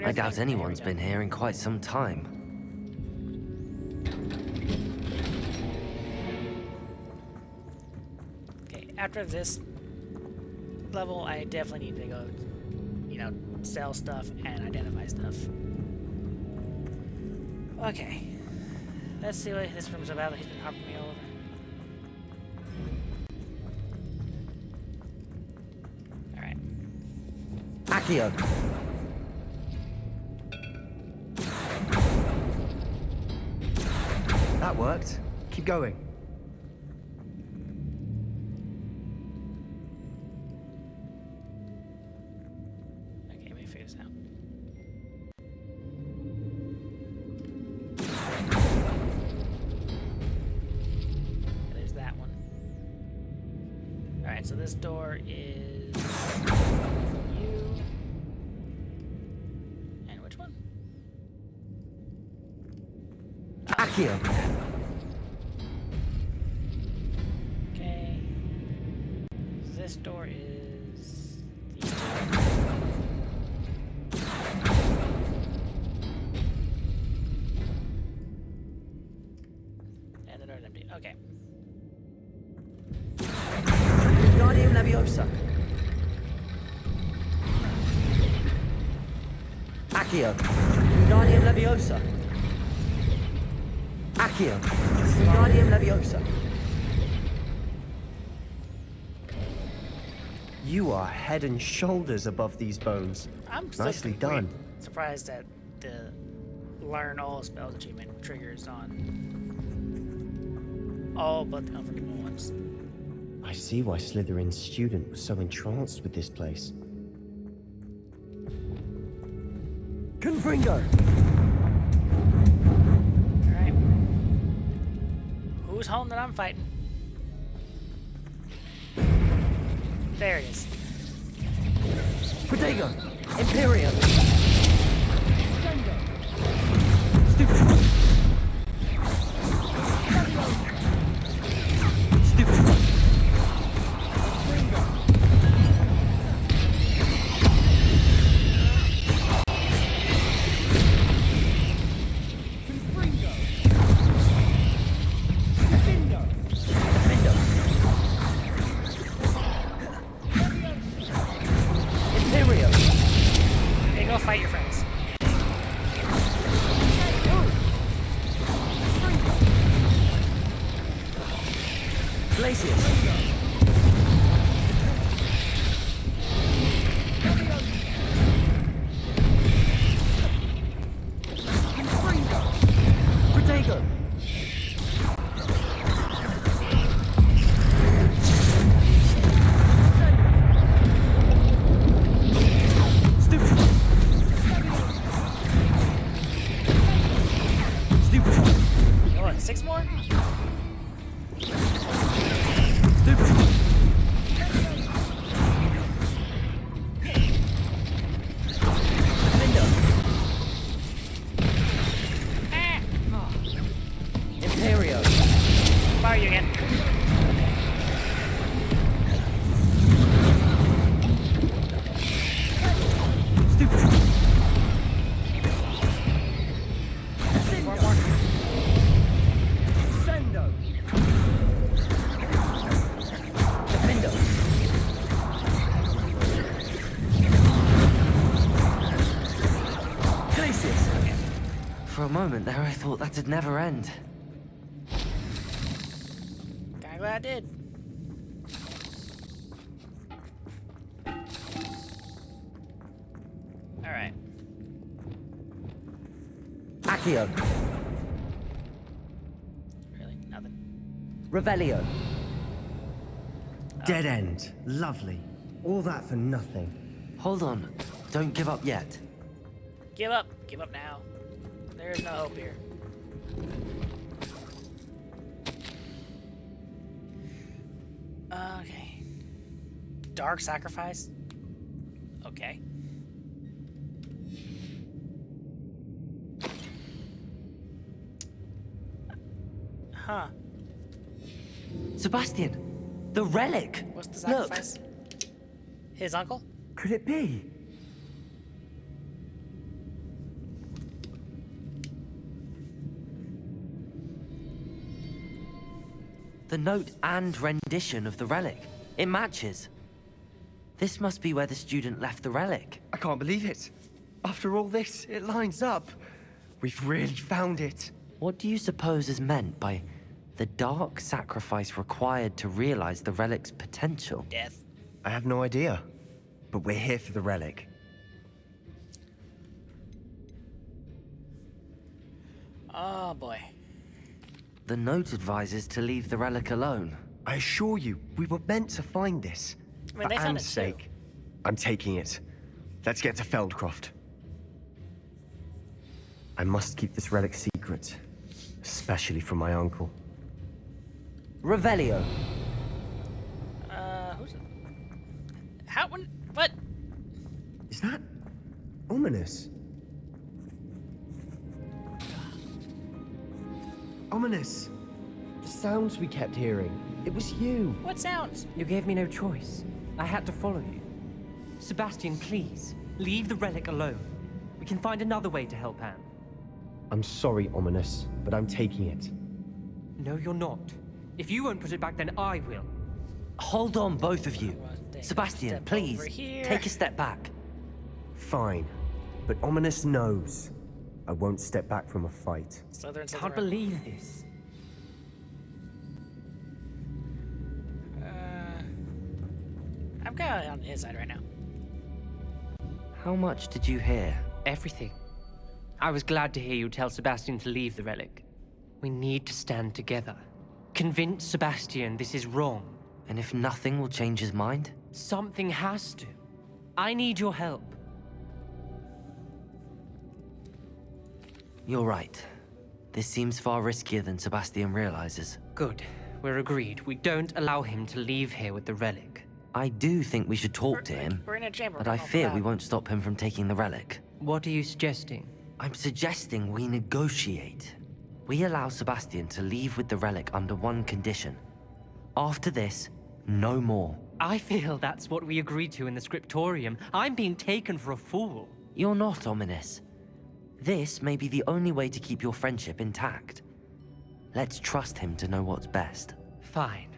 C: I doubt anyone's been here in quite some time.
A: Okay, after this level, I definitely need to go, you know, sell stuff and identify stuff. Okay. Let's see what this room's about. He's been hopping me all over. Alright.
I: Accio.
R: That worked. Keep going.
A: Okay, let me figure this out. Okay, there's that one. Alright, so this door is you. And which one?
I: Accio.
A: Okay. This door is these two. And the door's empty. Okay.
I: Guardium Leviosa. Accio. Guardium Leviosa. Accio. Guardium Leviosa.
R: You are head and shoulders above these bones.
A: I'm still
R: Nicely done.
A: surprised that the learn all spells achievement triggers on all but the unforgivable ones.
R: I see why Slytherin's student was so entranced with this place.
I: Confringo.
A: Alright. Who's home that I'm fighting? There it is.
I: Protego. Imperium.
A: Hey, go fight your friends.
I: Glacius. Protego.
A: What, 6 more?
I: Imperio.
A: Fire you again.
C: For a moment there, I thought that'd never end.
A: Kinda glad I did. Alright.
I: Accio.
A: Really? Nothing.
I: Revelio.
R: Dead end. Lovely. All that for nothing.
C: Hold on. Don't give up yet.
A: Give up. Give up now. There is no hope here. Okay. Dark sacrifice? Okay. Huh.
C: Sebastian! The relic!
A: What's the sacrifice? His uncle?
I: Could it be?
C: The note and rendition of the relic. It matches. This must be where the student left the relic.
R: I can't believe it. After all this, it lines up. We've really found it.
C: What do you suppose is meant by the dark sacrifice required to realize the relic's potential?
A: Death.
R: I have no idea. But we're here for the relic.
A: Oh boy.
C: The note advises to leave the relic alone.
R: I assure you, we were meant to find this.
A: I mean, they
R: For
A: found
R: Anne's
A: it too.
R: sake, I'm taking it. Let's get to Feldcroft. I must keep this relic secret, especially from my uncle.
I: Revelio.
A: Who's it? How? What?
R: Is that ominous? Ominous. The sounds we kept hearing. It was you.
A: What sounds?
S: You gave me no choice. I had to follow you. Sebastian, please, leave the relic alone. We can find another way to help Anne.
R: I'm sorry, Ominous, but I'm taking it.
S: No, you're not. If you won't put it back, then I will.
C: Hold on, both of you. Sebastian,
A: Step
C: please,
A: over here.
C: take a step back.
R: Fine, but Ominous knows I won't step back from a fight.
A: Slytherin,
S: Can't believe this.
A: I'm kind of on his side right now.
C: How much did you hear?
S: Everything. I was glad to hear you tell Sebastian to leave the relic. We need to stand together. Convince Sebastian this is wrong.
C: And if nothing will change his mind?
S: Something has to. I need your help.
C: You're right. This seems far riskier than Sebastian realizes.
S: Good. We're agreed. We don't allow him to leave here with the relic.
C: I do think we should talk to him,
A: We're in a chamber.
C: but I fear we won't stop him from taking the relic.
S: What are you suggesting?
C: I'm suggesting we negotiate. We allow Sebastian to leave with the relic under one condition. After this, no more.
S: I feel that's what we agreed to in the scriptorium. I'm being taken for a fool.
C: You're not, Ominous. This may be the only way to keep your friendship intact. Let's trust him to know what's best.
S: Fine.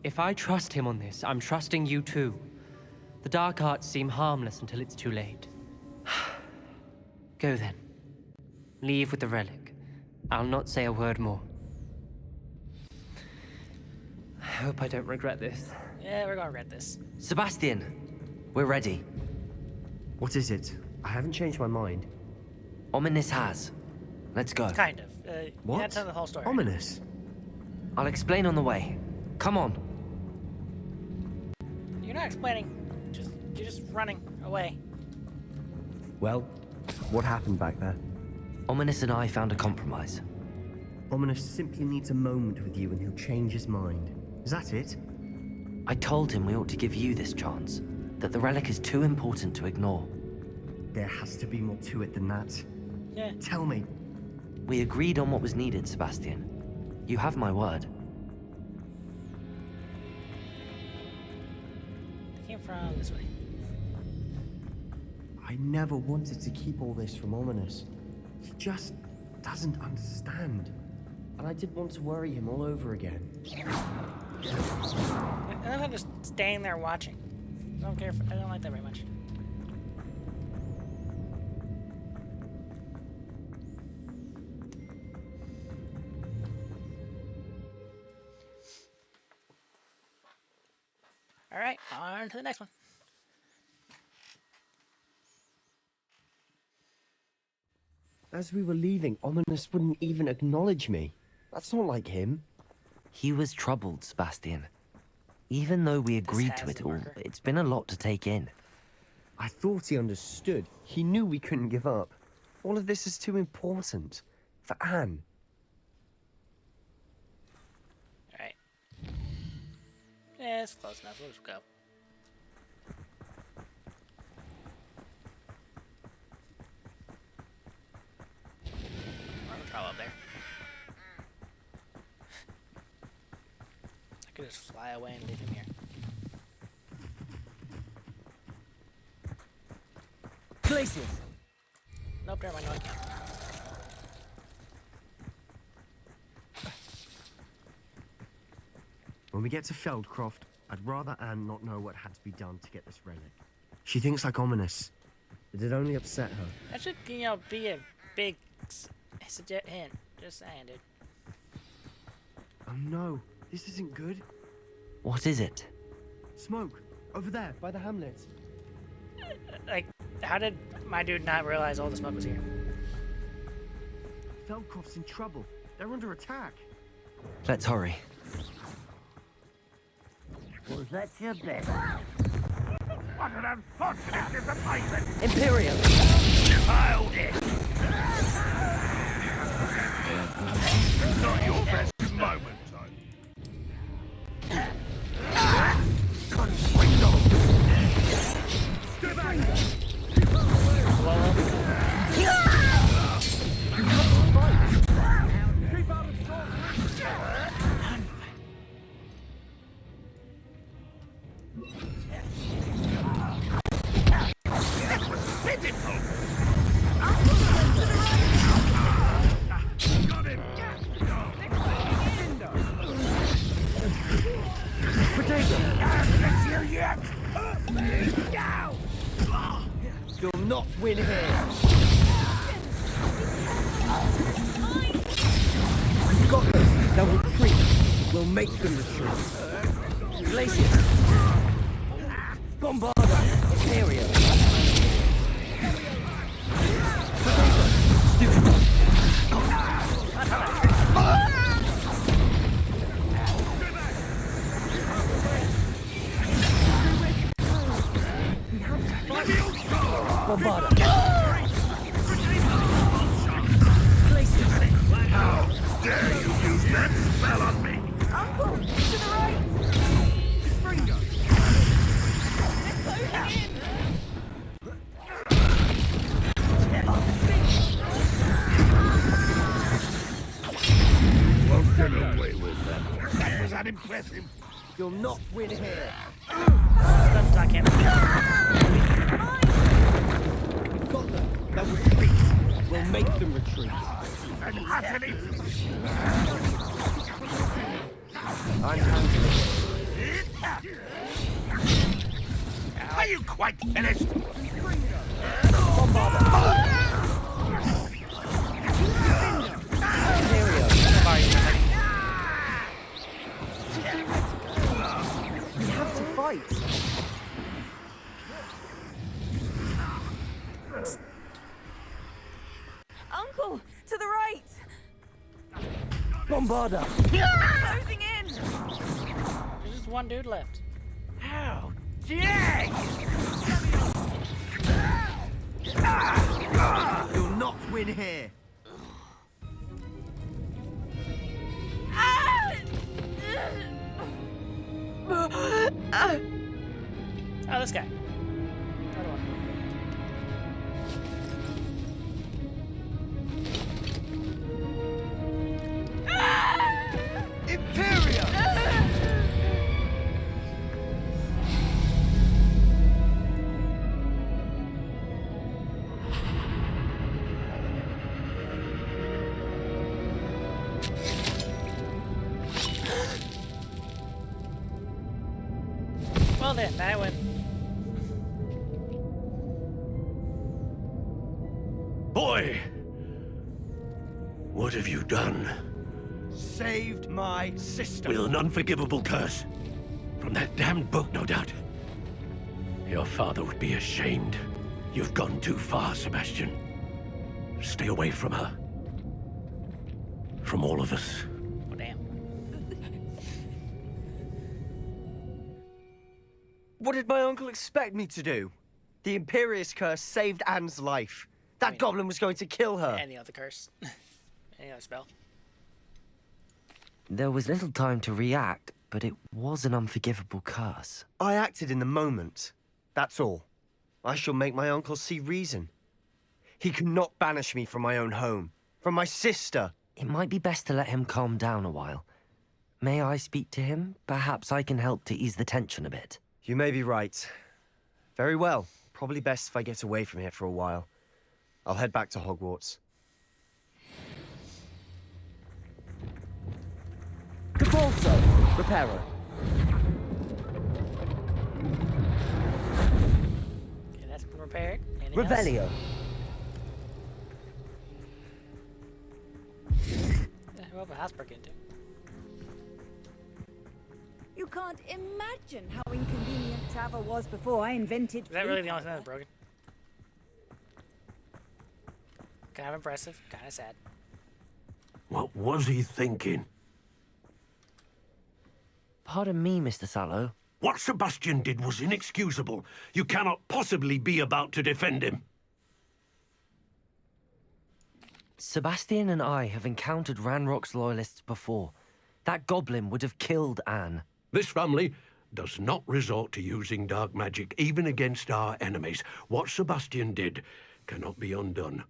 S: If I trust him on this, I'm trusting you too. The dark arts seem harmless until it's too late. Go then. Leave with the relic. I'll not say a word more. I hope I don't regret this.
A: Yeah, we're gonna regret this.
C: Sebastian, we're ready.
R: What is it? I haven't changed my mind.
C: Ominous has. Let's go.
A: Kind of.
R: What?
A: You had to tell the whole story.
R: Ominous?
C: I'll explain on the way. Come on.
A: You're not explaining. You're just running away.
R: Well, what happened back there?
C: Ominous and I found a compromise.
R: Ominous simply needs a moment with you and he'll change his mind. Is that it?
C: I told him we ought to give you this chance, that the relic is too important to ignore.
R: There has to be more to it than that.
A: Yeah.
R: Tell me.
C: We agreed on what was needed, Sebastian. You have my word.
A: They came from this way.
R: I never wanted to keep all this from Ominous. He just doesn't understand. And I didn't want to worry him all over again.
A: And I'm just staying there watching. I don't care. I don't like that very much. Alright, on to the next one.
R: As we were leaving, Ominous wouldn't even acknowledge me. That's not like him.
C: He was troubled, Sebastian. Even though we agreed to it all, it's been a lot to take in.
R: I thought he understood. He knew we couldn't give up. All of this is too important. For Anne.
A: Alright. Yeah, it's close enough. Let's go. I'll up there. I could just fly away and leave him here.
I: Places.
A: Nope, never mind. No, I can't.
R: When we get to Feldcroft, I'd rather Anne not know what had to be done to get this relic. She thinks like Ominous. It'd only upset her.
A: That should, you know, be a big hint. Just saying, dude.
R: Oh no, this isn't good.
C: What is it?
R: Smoke, over there, by the hamlet.
A: Like, how did my dude not realize all the smoke was here?
R: Feldcroft's in trouble. They're under attack.
C: Let's hurry.
G: Was that your best?
F: What an unfortunate disappointment!
I: Imperium!
F: Hold it! Not your best moment,
R: You'll not win here. We've got this. They'll retreat. We'll make them retreat. Glacier. Bombarda. Imperium. Bombarda.
F: How dare you use that spell on me?
T: Uncle, to the right!
F: Springo!
T: They're closing in!
F: Won't get away with that. That was unimpressive.
R: You'll not win here.
A: Sometimes I can't.
R: We've got them. They'll retreat. We'll make them retreat.
F: And utterly.
R: I'm handling it.
F: Are you quite finished?
R: Bombarda. We have to fight.
T: Uncle, to the right!
R: Bombarda.
T: Closing in!
A: There's just one dude left.
F: How dare you!
R: You'll not win here.
A: Oh, this guy. Another one.
R: Imperium!
A: Well then, that went.
F: Boy! What have you done?
R: Saved my sister.
F: With an unforgivable curse.
K: From that damned book, no doubt. Your father would be ashamed. You've gone too far, Sebastian. Stay away from her. From all of us.
A: Oh, damn.
R: What did my uncle expect me to do? The Imperious curse saved Anne's life. That goblin was going to kill her.
A: Any other curse? Any other spell?
C: There was little time to react, but it was an unforgivable curse.
R: I acted in the moment. That's all. I shall make my uncle see reason. He cannot banish me from my own home, from my sister.
C: It might be best to let him calm down a while. May I speak to him? Perhaps I can help to ease the tension a bit.
R: You may be right. Very well. Probably best if I get away from here for a while. I'll head back to Hogwarts.
I: Cabalso, repairer.
A: Okay, that's been repaired. Anything
I: Revelio.
A: else? Who have a house broke into?
E: You can't imagine how inconvenient travel was before I invented.
A: Is that really the only thing that's broken? Kind of impressive, kind of sad.
K: What was he thinking?
C: Pardon me, Mr. Sallow.
K: What Sebastian did was inexcusable. You cannot possibly be about to defend him.
C: Sebastian and I have encountered Ranrock's loyalists before. That goblin would have killed Anne.
K: This family does not resort to using dark magic, even against our enemies. What Sebastian did cannot be undone.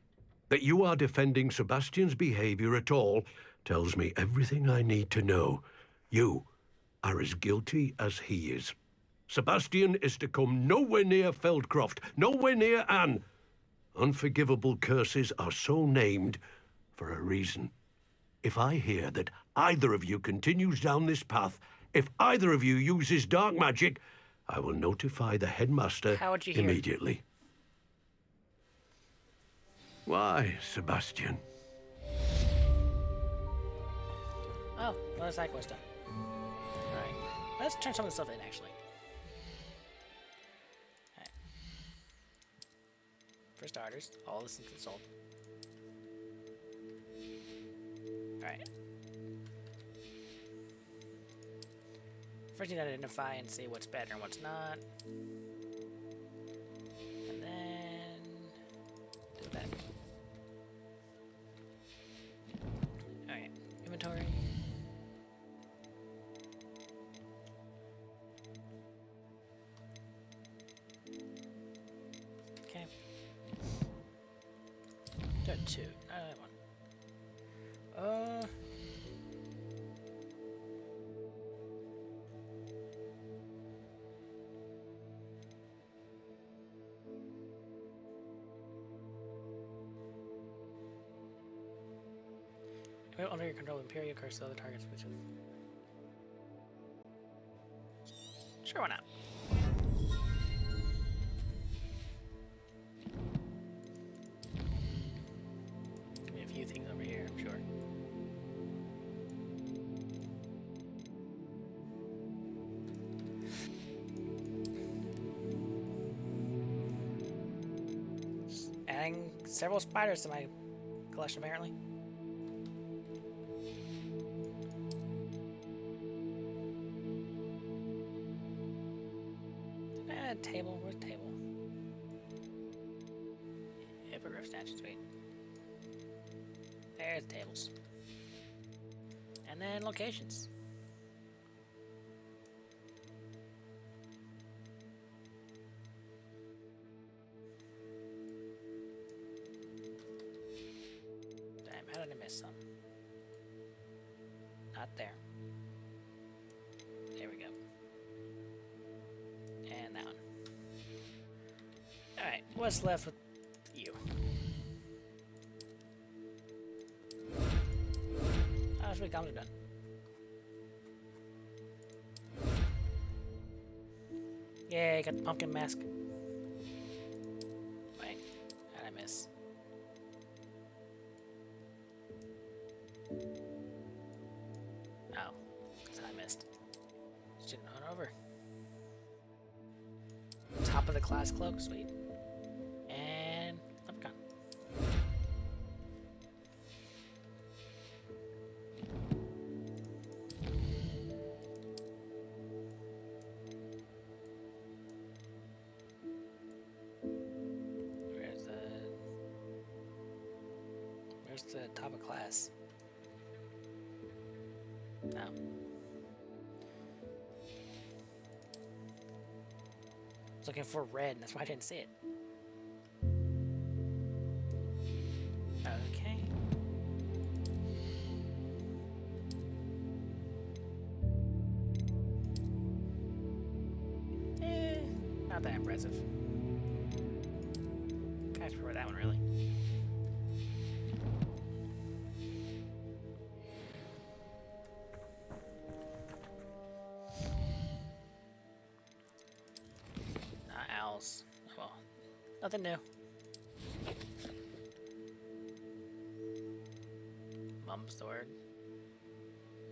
K: That you are defending Sebastian's behavior at all tells me everything I need to know. You are as guilty as he is. Sebastian is to come nowhere near Feldcroft, nowhere near Anne. Unforgivable curses are so named for a reason. If I hear that either of you continues down this path, if either of you uses dark magic, I will notify the headmaster immediately. Why, Sebastian?
A: Oh, well, that's side quest done. Alright, let's turn some of the stuff in, actually. Alright. For starters, all this is consult. Alright. First, you need to identify and see what's better and what's not. And then do that. Alright, inventory. Okay. Do two. One. Under your control, Imperial curse other targets, which is... Sure, why not? Give me a few things over here, I'm sure. Adding several spiders to my collection, apparently. Table? Where's the table? Hippogriff statue, sweet. There's the tables. And then locations. Damn, how did I miss some? Not there. There we go. And that one. Alright, what's left with you? Oh, sweet, comms are done. Yay, got the pumpkin mask. Wait, how did I miss? Oh, that's how I missed. Sebastian, on over. Top of the class cloak, sweet. And leprechaun. Where's the top of class? No. I was looking for red, and that's why I didn't see it. Okay. Not that impressive. I just prefer that one, really. Owls. Well, nothing new. Mum's sword.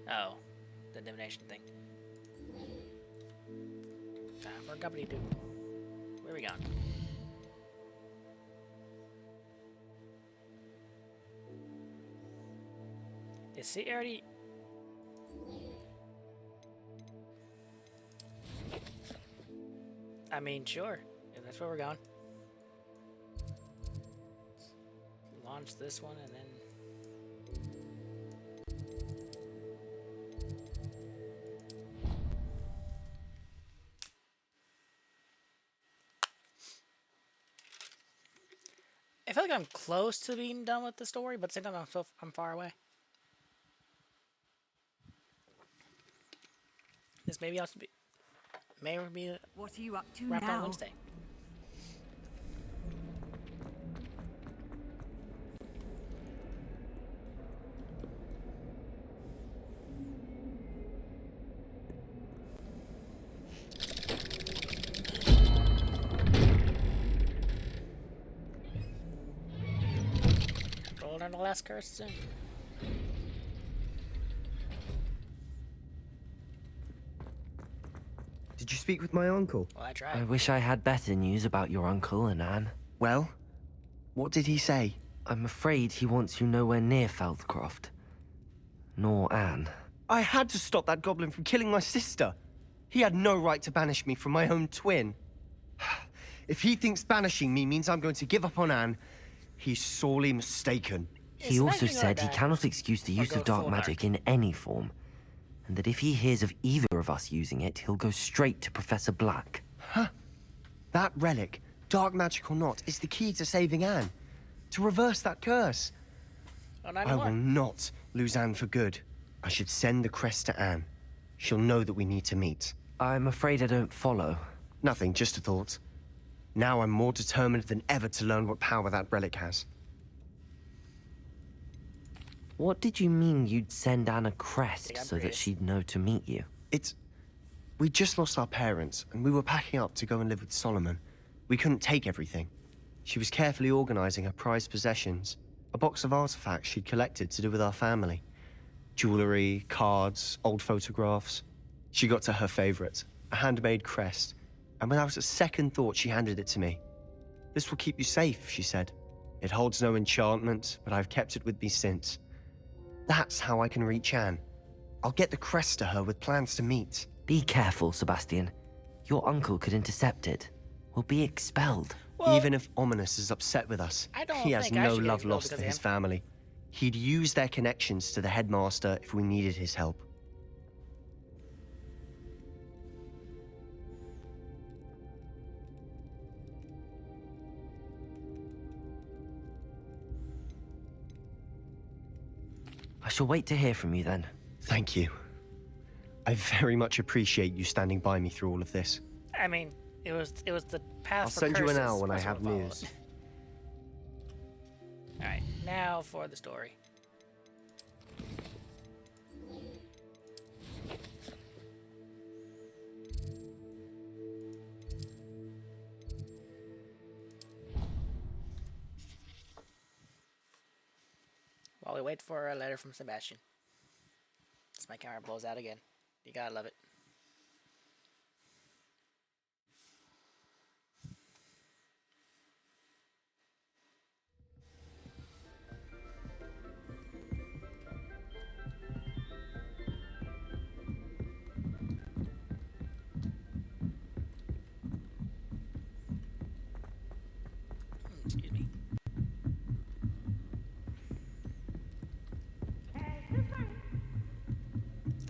A: Oh, the divination thing. Time for a gubbity doo. Where are we going? Is he already? I mean, sure. If that's where we're going. Launch this one and then. I feel like I'm close to being done with the story, but at the same time I'm far away. This maybe also be. May be
E: what are you up to
A: wrapped
E: now?
A: on Wednesday. Roll down the last curse soon.
R: Did you speak with my uncle?
A: Well, I tried.
C: I wish I had better news about your uncle and Anne.
R: Well, what did he say?
C: I'm afraid he wants you nowhere near Feldcroft. Nor Anne.
R: I had to stop that goblin from killing my sister. He had no right to banish me from my own twin. If he thinks banishing me means I'm going to give up on Anne, he's sorely mistaken.
C: He also said he cannot excuse the use of dark magic in any form, and that if he hears of either of us using it, he'll go straight to Professor Black.
R: Huh? That relic, dark magic or not, is the key to saving Anne. To reverse that curse. I will not lose Anne for good. I should send the crest to Anne. She'll know that we need to meet.
C: I'm afraid I don't follow.
R: Nothing, just a thought. Now I'm more determined than ever to learn what power that relic has.
C: What did you mean you'd send Anne a crest so that she'd know to meet you?
R: We just lost our parents, and we were packing up to go and live with Solomon. We couldn't take everything. She was carefully organizing her prized possessions, a box of artifacts she'd collected to do with our family. Jewelry, cards, old photographs. She got to her favorite, a handmade crest, and without a second thought she handed it to me. "This will keep you safe," she said. "It holds no enchantment, but I've kept it with me since. That's how I can reach Anne. I'll get the crest to her with plans to meet."
C: Be careful, Sebastian. Your uncle could intercept it. We'll be expelled.
R: Well, even if Ominous is upset with us, he has no love lost for his family. He'd use their connections to the headmaster if we needed his help.
C: I shall wait to hear from you then.
R: Thank you. I very much appreciate you standing by me through all of this.
A: I mean, it was the path.
R: I'll
A: for
R: send you an
A: curses
R: owl when I
A: was
R: have
A: what
R: news.
A: All right, now for the story. While we wait for a letter from Sebastian. As my camera blows out again. You gotta love it.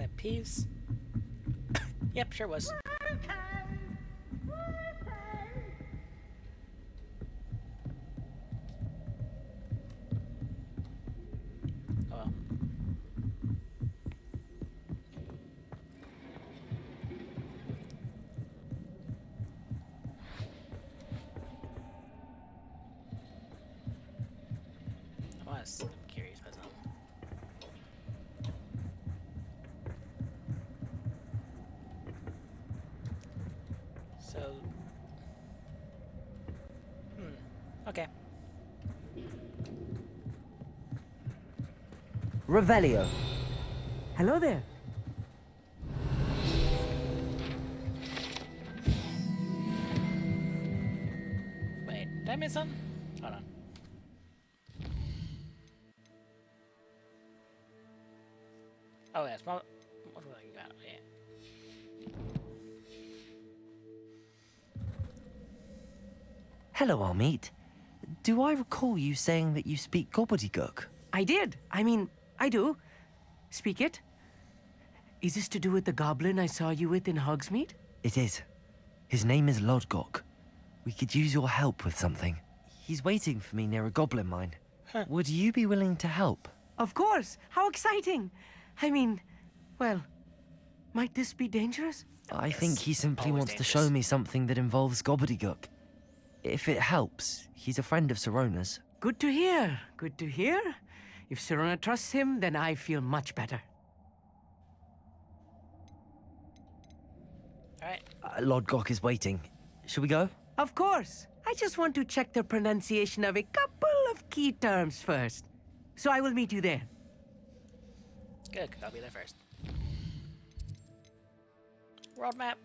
A: pet peeves? Yep, sure was. Oh. I'm curious about something. So, okay.
I: Revelio. Hello there.
A: Wait, did I miss something? Hold on. Oh, yeah, small. What was I got? Yeah.
C: Hello, Armeet. Do I recall you saying that you speak gobbledygook?
I: I did. I mean, I do. Speak it. Is this to do with the goblin I saw you with in Hogsmeade?
C: It is. His name is Lodgok. We could use your help with something. He's waiting for me near a goblin mine. Would you be willing to help?
I: Of course. How exciting. I mean, well, might this be dangerous?
C: I think he simply wants to show me something that involves gobbledygook. If it helps, he's a friend of Sirona's.
I: Good to hear. Good to hear. If Sirona trusts him, then I feel much better.
A: Alright.
C: Lodgok is waiting. Shall we go?
I: Of course. I just want to check the pronunciation of a couple of key terms first. So I will meet you there.
A: Good, 'cause I'll be there first. World map.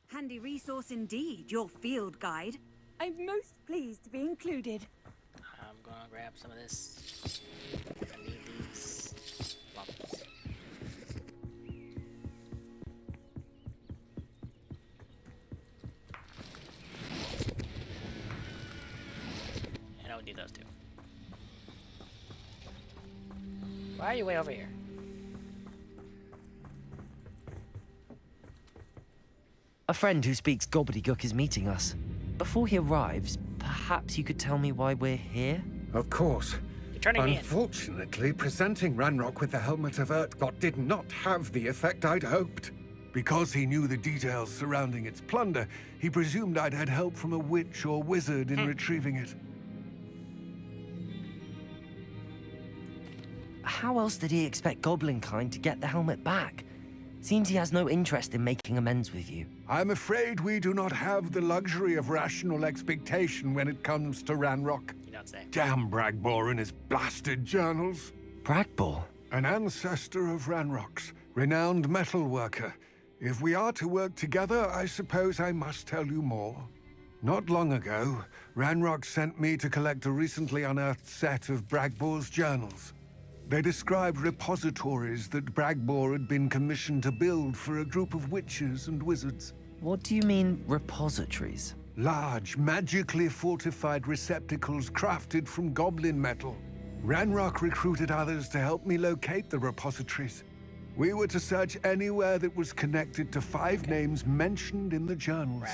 E: Handy resource indeed, your field guide.
T: I'm most pleased to be included.
A: I'm gonna grab some of this. I need these lumps. And I would need those too. Why are you way over here?
C: A friend who speaks gobbledygook is meeting us. Before he arrives, perhaps you could tell me why we're here?
V: Of course.
A: You're turning me in.
V: Unfortunately, presenting Ranrock with the Helmet of Urtkot did not have the effect I'd hoped.
D: Because he knew the details surrounding its plunder, he presumed I'd had help from a witch or wizard in retrieving it.
C: How else did he expect Goblinkind to get the helmet back? Seems he has no interest in making amends with you.
D: I'm afraid we do not have the luxury of rational expectation when it comes to Ranrock.
A: You don't say.
D: Damn Bragbor and his blasted journals.
C: Bragbor?
D: An ancestor of Ranrock's, renowned metal worker. If we are to work together, I suppose I must tell you more. Not long ago, Ranrock sent me to collect a recently unearthed set of Bragbor's journals. They described repositories that Bragbor had been commissioned to build for a group of witches and wizards.
C: What do you mean, repositories?
D: Large, magically fortified receptacles crafted from goblin metal. Ranrock recruited others to help me locate the repositories. We were to search anywhere that was connected to 5 names mentioned in the journals.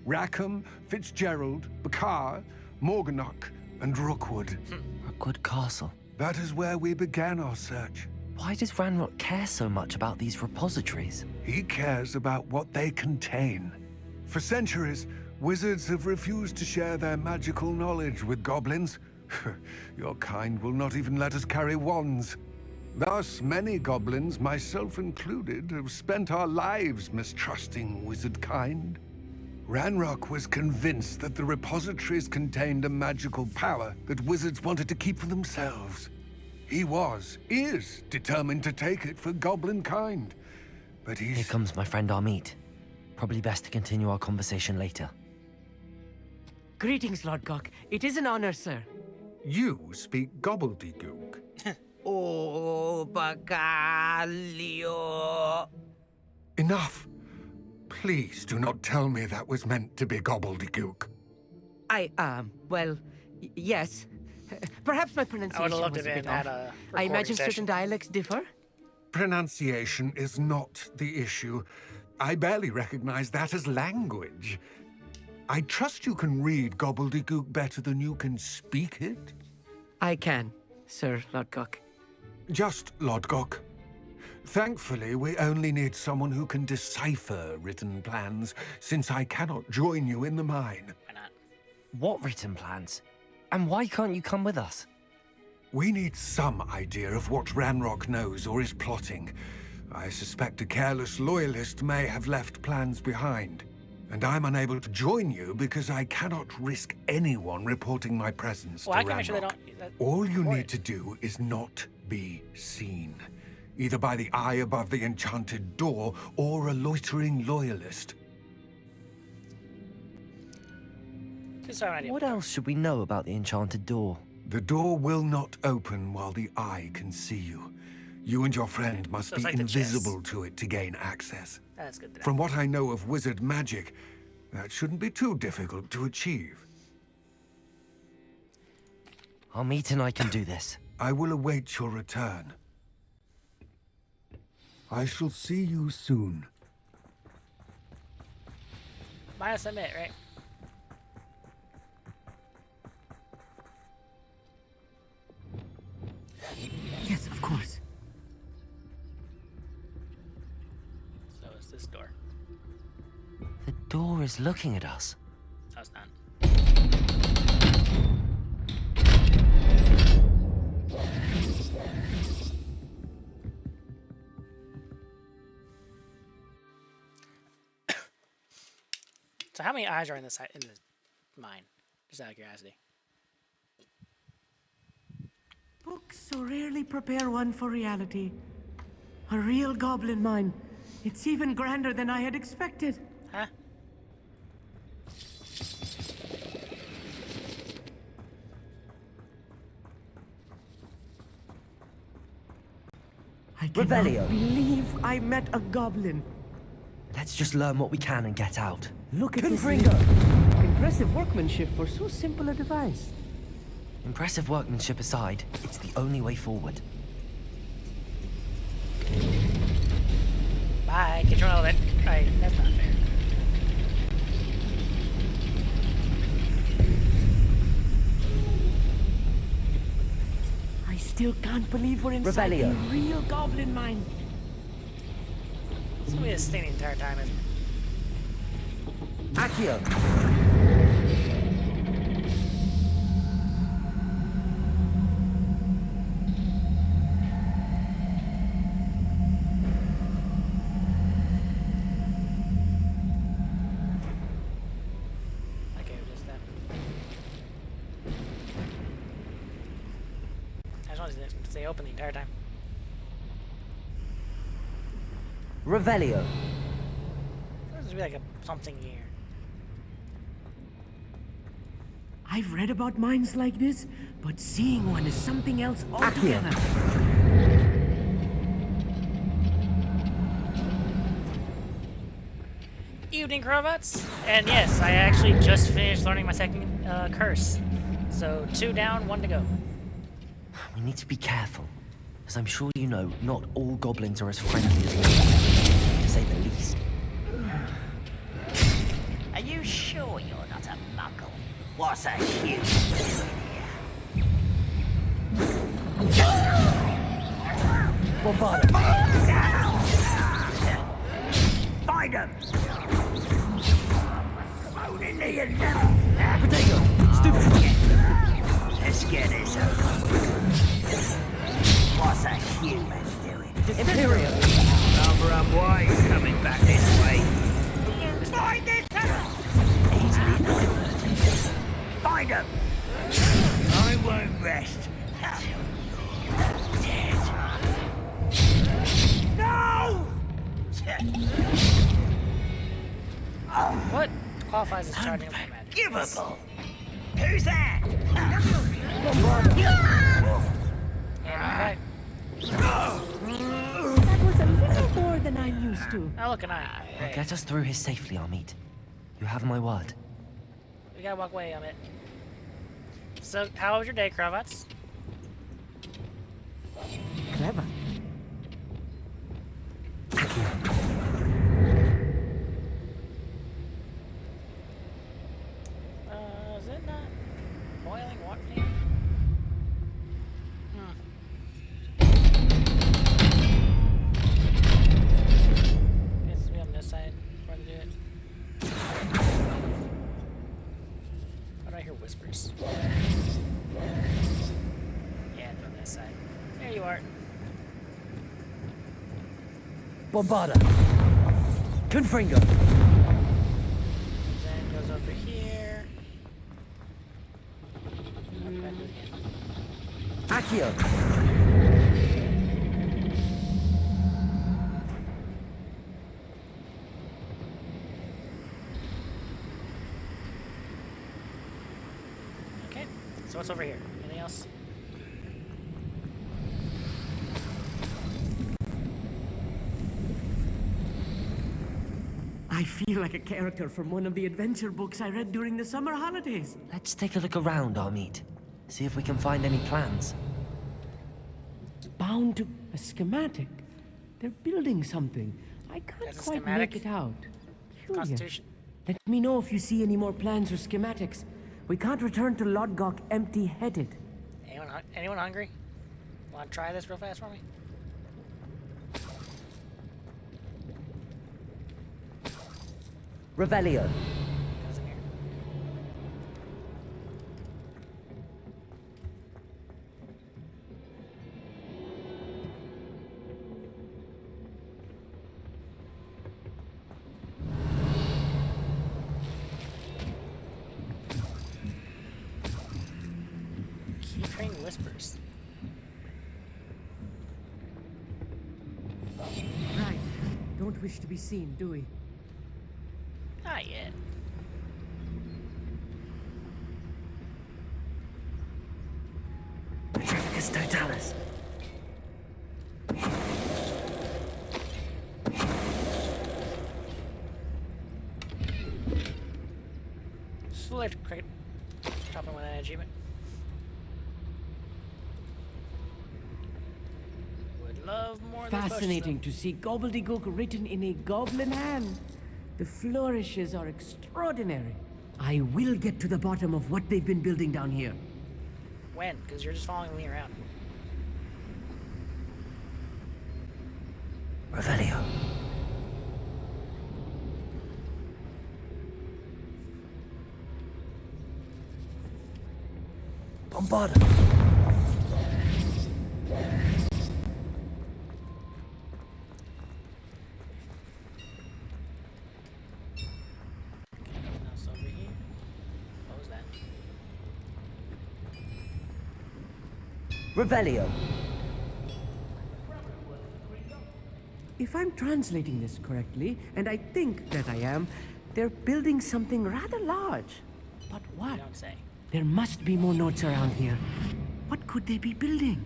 D: Rackham, Fitzgerald, Bakar, Morganach, and Rookwood.
C: Rookwood Castle.
D: That is where we began our search.
C: Why does Ranrock care so much about these repositories?
D: He cares about what they contain. For centuries, wizards have refused to share their magical knowledge with goblins. Your kind will not even let us carry wands. Thus, many goblins, myself included, have spent our lives mistrusting wizard kind. Ranrock was convinced that the repositories contained a magical power that wizards wanted to keep for themselves. He is determined to take it for goblin kind. But he's...
C: Here comes my friend Armeet. Probably best to continue our conversation later.
I: Greetings, Lodgok. It is an honor, sir.
V: You speak gobbledygook.
I: Oh, bagaglio.
D: Enough. Please do not tell me that was meant to be gobbledygook.
I: Well, yes. Perhaps my pronunciation was a bit off. I imagine certain dialects differ.
D: Pronunciation is not the issue. I barely recognize that as language. I trust you can read gobbledygook better than you can speak it?
I: I can, Sir Lodgok.
D: Just Lodgok. Thankfully, we only need someone who can decipher written plans, since I cannot join you in the mine.
A: Why not?
C: What written plans? And why can't you come with us?
D: We need some idea of what Ranrock knows or is plotting. I suspect a careless loyalist may have left plans behind. And I'm unable to join you because I cannot risk anyone reporting my presence to
A: I can
D: Ranrock.
A: make sure they don't...
D: All you need to do is not be seen. Either by the eye above the enchanted door, or a loitering loyalist.
C: What else should we know about the enchanted door?
D: The door will not open while the eye can see you. You and your friend must
A: So
D: be
A: it's like the
D: invisible to it to gain access.
A: That's good to know.
D: From what I know of wizard magic, that shouldn't be too difficult to achieve.
C: Our meet and I can do this.
D: I will await your return. I shall see you soon.
A: Buy us a submit, right?
I: Yes, of course.
A: So it's this door.
C: The door is looking at us.
A: No, it's not. So how many eyes are in this mine? Just out of curiosity.
I: Books so rarely prepare one for reality. A real goblin mine. It's even grander than I had expected.
A: Huh?
I: I cannot believe I met a goblin.
C: Let's just learn what we can and get out.
I: Look at this ring. Impressive workmanship for so simple a device.
C: Impressive workmanship aside, it's the only way forward.
A: Bye. Control of it. Right, that's not fair.
I: I still can't believe we're inside a real goblin mine.
A: It's gonna be this thing the entire time, isn't it?
I: Accio.
A: Okay, just that. I just wanted to stay open the entire time.
C: Revelio.
A: There's gonna be like a something here.
I: I've read about mines like this, but seeing one is something else altogether.
A: Evening, Crovats. And yes, I actually just finished learning my second curse. So 2 down, 1 to go.
C: We need to be careful, as I'm sure you know, not all goblins are as friendly as we are, to say the least.
G: Are you sure you're not a muggle? What's a human doing here?
C: Bombard him.
G: Find him! Only enough!
C: Potato! Stupid!
G: Let's get this over. What's a human doing?
C: Imperium!
G: Number and White coming back this way. Find this out! Easily diverted. Find him! I won't rest till you're dead. No!
A: What qualifies as charging up my magic?
G: Unforgivable! Who's that?
A: Yeah, okay.
I: to.
A: Oh, look, an eye.
C: I'll
A: Great.
C: get us through here safely, Amit. You have my word.
A: We gotta walk away on it. So, how was your day, Kravats?
I: Clever.
A: Is it not boiling water? Maybe? Guess it's be on this side before I do it. Why do I hear whispers? Yeah, it's on this side. There you are.
C: Bombarda! Confringo!
A: Then goes over here. What can I do again?
C: Accio!
A: Okay, so what's over here? Anything else?
I: I feel like a character from one of the adventure books I read during the summer holidays.
C: Let's take a look around, Amit. See if we can find any plans.
I: Bound to a schematic. They're building something. I can't
A: There's a
I: quite
A: schematic?
I: make it out. Curious.
A: Constitution.
I: Let me know if you see any more plans or schematics. We can't return to Lodgok empty-headed.
A: Anyone hungry? Want to try this real fast for me?
C: Revelio.
A: Goes in here. Keytrain whispers.
I: Right. Don't wish to be seen, do we?
A: Not yet.
C: Petrificus totalis.
A: Slid cricket. Dropping with that achievement. Would love more of this
I: Fascinating to see gobbledygook written in a goblin hand. The flourishes are extraordinary. I will get to the bottom of what they've been building down here.
A: When? Because you're just following me around.
C: Revelio. Bombarda.
A: Else over here. What was that?
C: Revelio.
I: If I'm translating this correctly, and I think that I am, they're building something rather large. But what?
A: Don't say.
I: There must be more notes around here. What could they be building?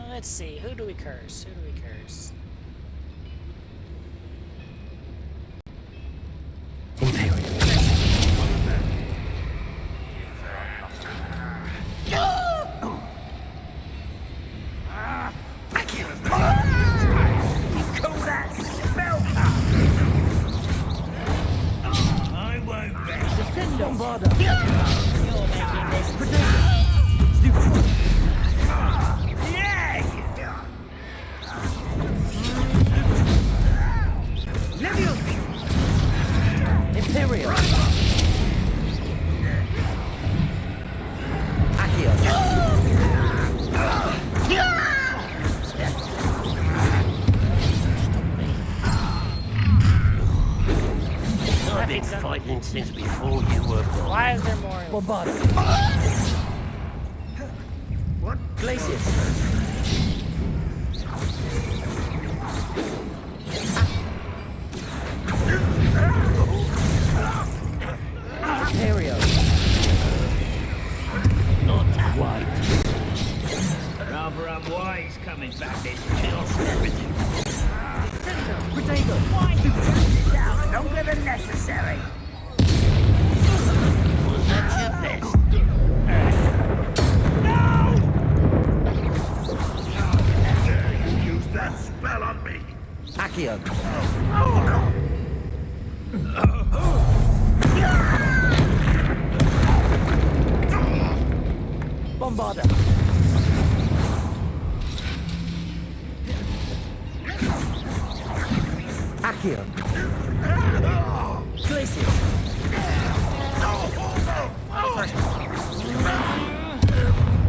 A: Let's see. Who do we curse? Who do we curse?
G: I've been fighting since before you were born.
A: Why is there more?
C: Bombarda.
G: What?
C: Glacius. Imperio.
G: Not quite. Bombarda. Accio. Glacius.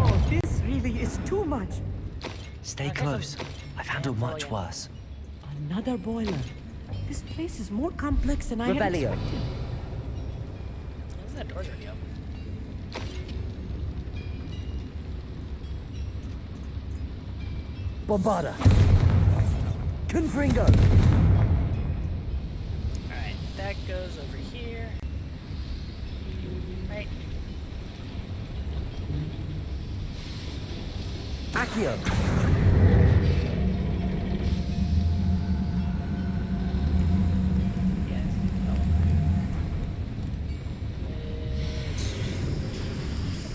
G: Oh, this really is too much.
C: Stay close. I've handled much worse.
I: Another boiler. This place is more complex than I had
G: Revelio.
I: expected.
A: That door's already open.
G: Bombarda. Confringo.
A: Alright, that goes over here. Right.
G: Accio.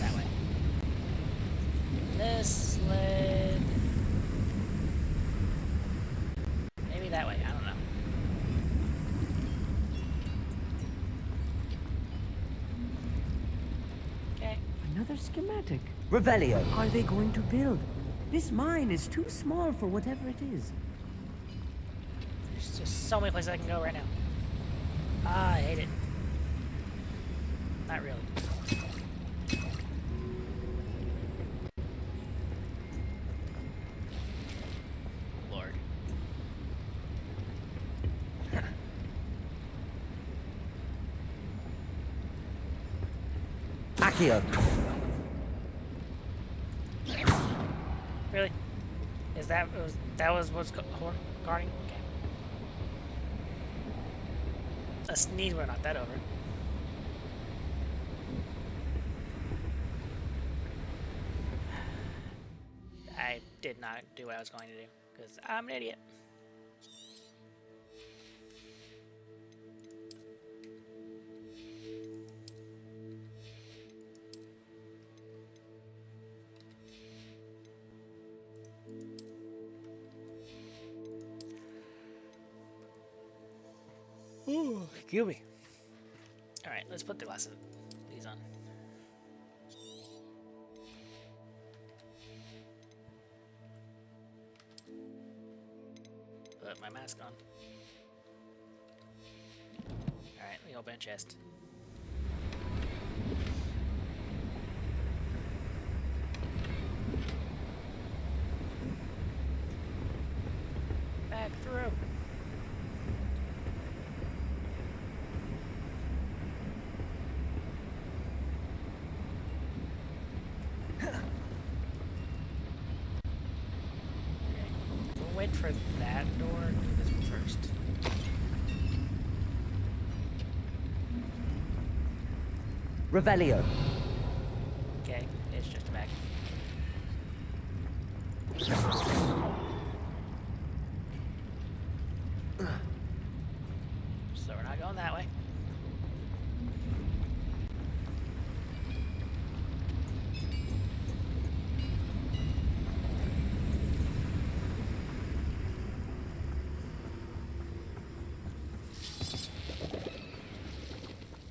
A: That way. This led... Maybe that way, I don't know. Okay.
I: Another schematic.
G: Revelio.
I: Are they going to build? This mine is too small for whatever it is.
A: There's just so many places I can go right now. Ah, I hate it. Not really. Lord.
G: Accio.
A: Really? Is that was what's guarding? Okay. A sneeze would knock that over. I did not do what I was going to do because I'm an idiot. Ooh, Gilby. Alright, let's put the glasses these on. Put my mask on. Alright, let me open a chest. Back through. Wait for that door. Do this one first.
G: Revelio.
A: Okay, it's just a bag. So we're not going that way.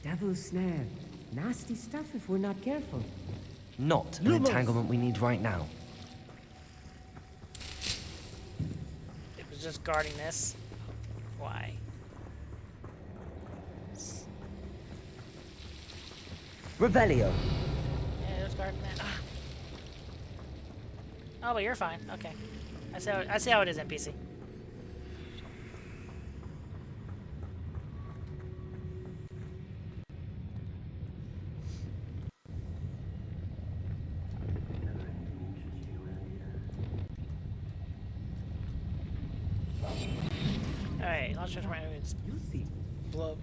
I: Devil's snare. Nasty stuff if we're not careful.
C: Not an entanglement we need right now.
A: It was just guarding this. Why?
G: Revelio.
A: Yeah, it was guarding that. Ah. Oh, but you're fine. Okay. I see how it is, NPC. Alright, launch my enemies. Blow.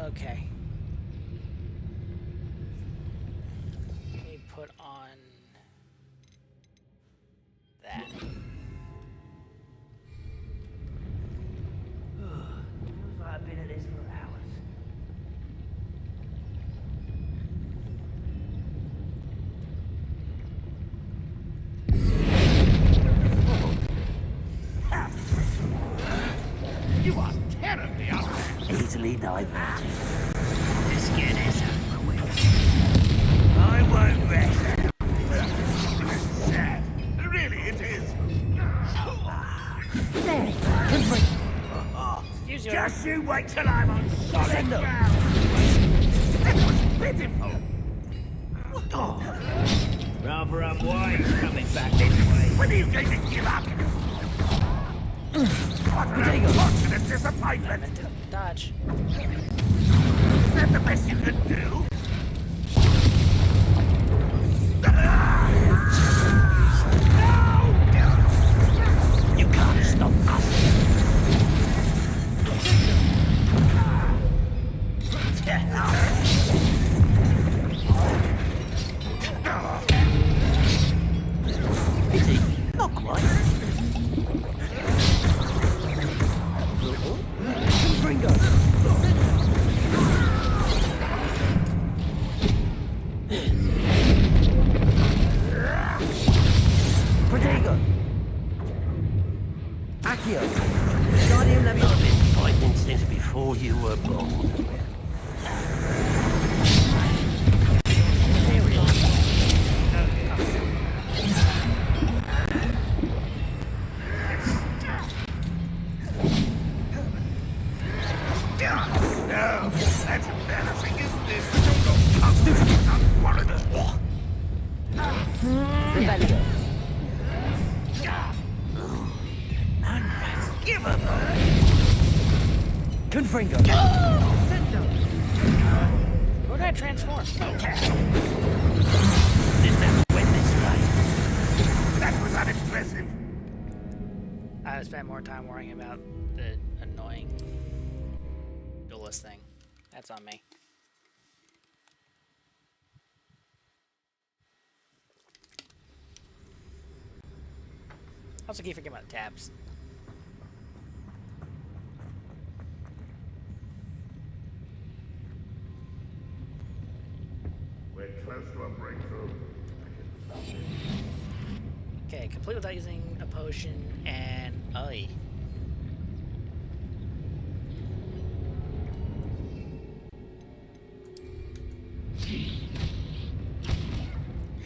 A: Okay. Let me put on that.
G: I've been at this for hours.
F: You are terribly out there.
C: Easily diverted.
G: wait till I'm on solid ground. That was pitiful. Oh. Rather unwise coming back this way. When are you going to give up? What an unfortunate disappointment.
A: Dodge.
G: Is that the best you can do? You can't stop us.
J: Pity, not quite. Ringo. Protego. Accio. Guardian Levy.
G: I've been fighting since before you were born. No, that's embarrassing, isn't it?
J: Revelio.
G: Unforgivable.
J: Confringo.
A: Who did I transform?
G: Didn't have to win this fight. That was unimpressive.
A: I spent more time worrying about the annoying duelist thing. That's on me. Also keep forgetting about the tabs.
F: We're close to a breakthrough.
A: Okay, complete without using a potion and oi.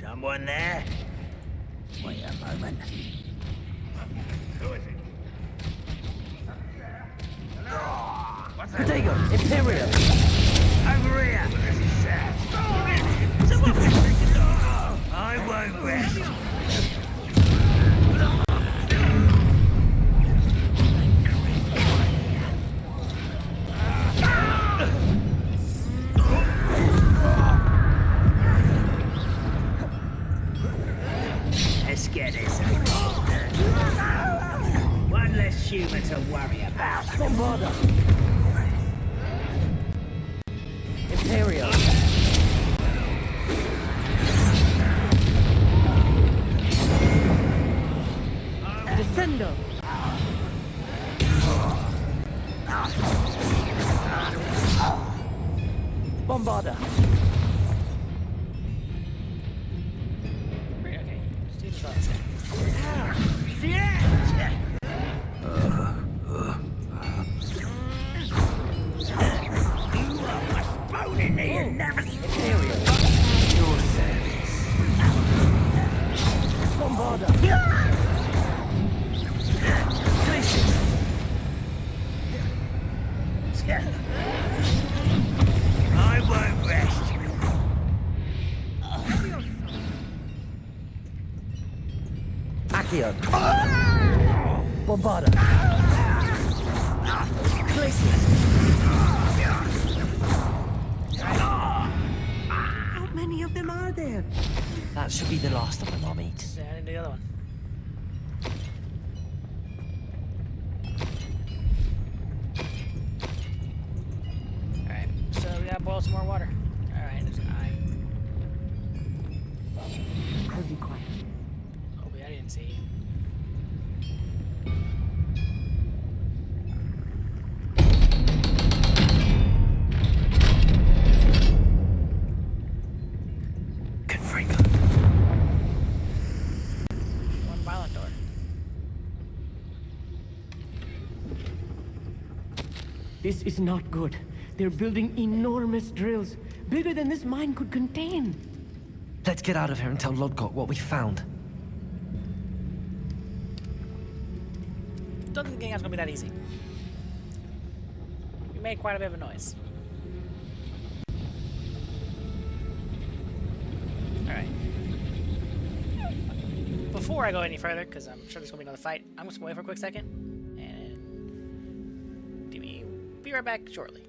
G: Someone there? Wait a moment. Who is it? What's that?
J: Protego. Imperio.
G: Over here! This is sad. I won't rest. Let's get this. One less human to worry about.
J: Bombarda. Imperio. Descendo. Bombarda.
A: Okay, let's do this on this guy.
G: Boning me and never
J: Imperio.
G: your service.
J: Bombarda.
G: I won't rest.
J: Accio. Bombarda. Glacius.
I: How many of them are there?
J: That should be the last of them, I'll meet.
A: Yeah, I didn't do the other one. Alright, so we gotta boil some more water. Alright, there's an eye.
I: I'll be quiet.
A: Oh, I didn't see you. One violent door.
I: This is not good. They're building enormous drills, bigger than this mine could contain.
C: Let's get out of here and tell Lodgott what we found.
A: Don't think the game's gonna be that easy. You made quite a bit of a noise. Alright. Before I go any further, because I'm sure there's going to be another fight, I'm just going to wait for a quick second. And be right back shortly.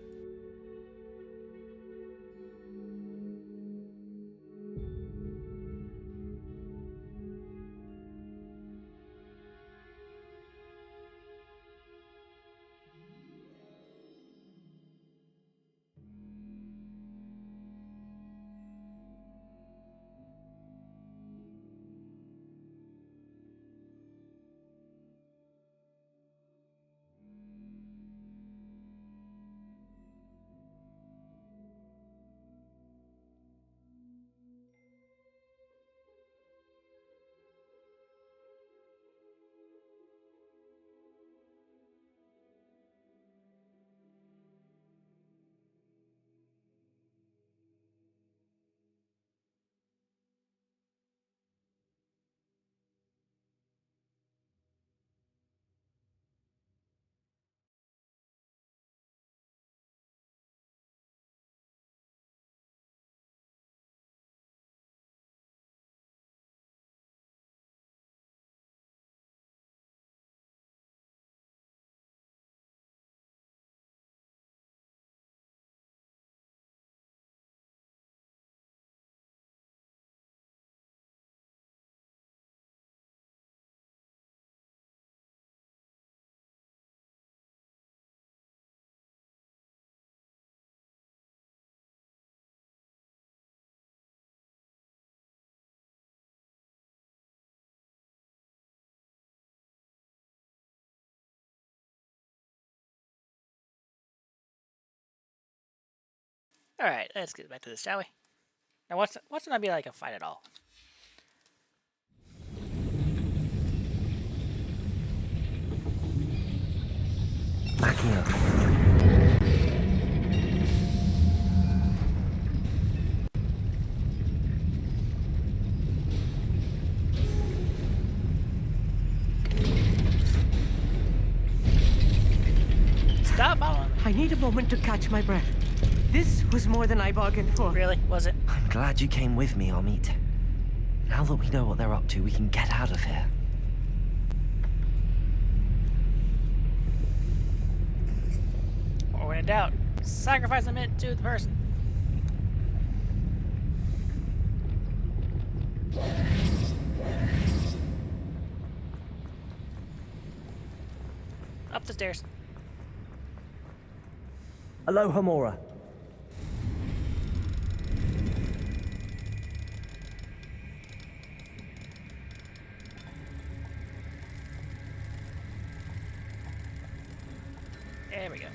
A: Alright, let's get back to this, shall we? Now, what's not be like a fight at all?
C: Backing up.
A: Stop following me.
I: I need a moment to catch my breath. This was more than I bargained for.
A: Really? Was it?
C: I'm glad you came with me, Amit. Now that we know what they're up to, we can get out of here.
A: Or when in doubt, sacrifice a minute to the person. Up the stairs.
M: Aloha, Mora.
A: There we go.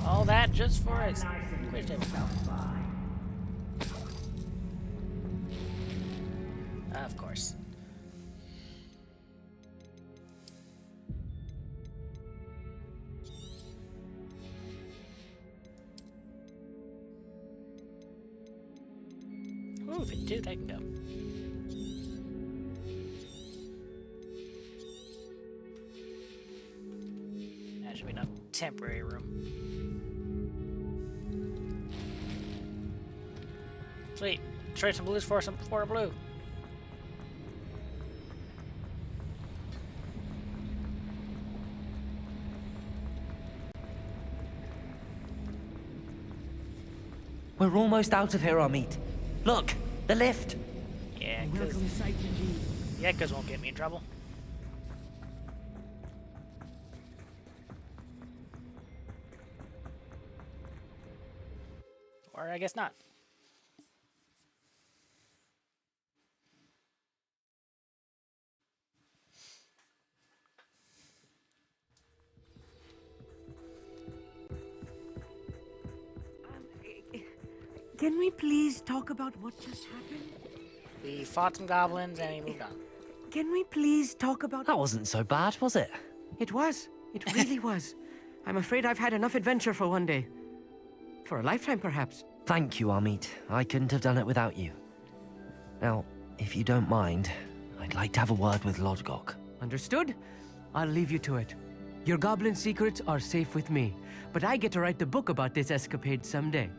A: All that just for a quiz table. Of course. Ooh, 52, they can go. That should be enough temporary room. Sweet. Trade some blues for a blue.
C: We're almost out of here, Amit. Look, the lift.
A: Yeah, because won't get me in trouble. Or I guess not.
I: Can we please talk about what just happened?
A: We fought some goblins and we moved on.
I: Can we please talk about...
C: That wasn't so bad, was it?
I: It was. It really was. I'm afraid I've had enough adventure for one day. For a lifetime, perhaps.
C: Thank you, Amit. I couldn't have done it without you. Now, if you don't mind, I'd like to have a word with Lodgok.
S: Understood? I'll leave you to it. Your goblin secrets are safe with me, but I get to write the book about this escapade someday.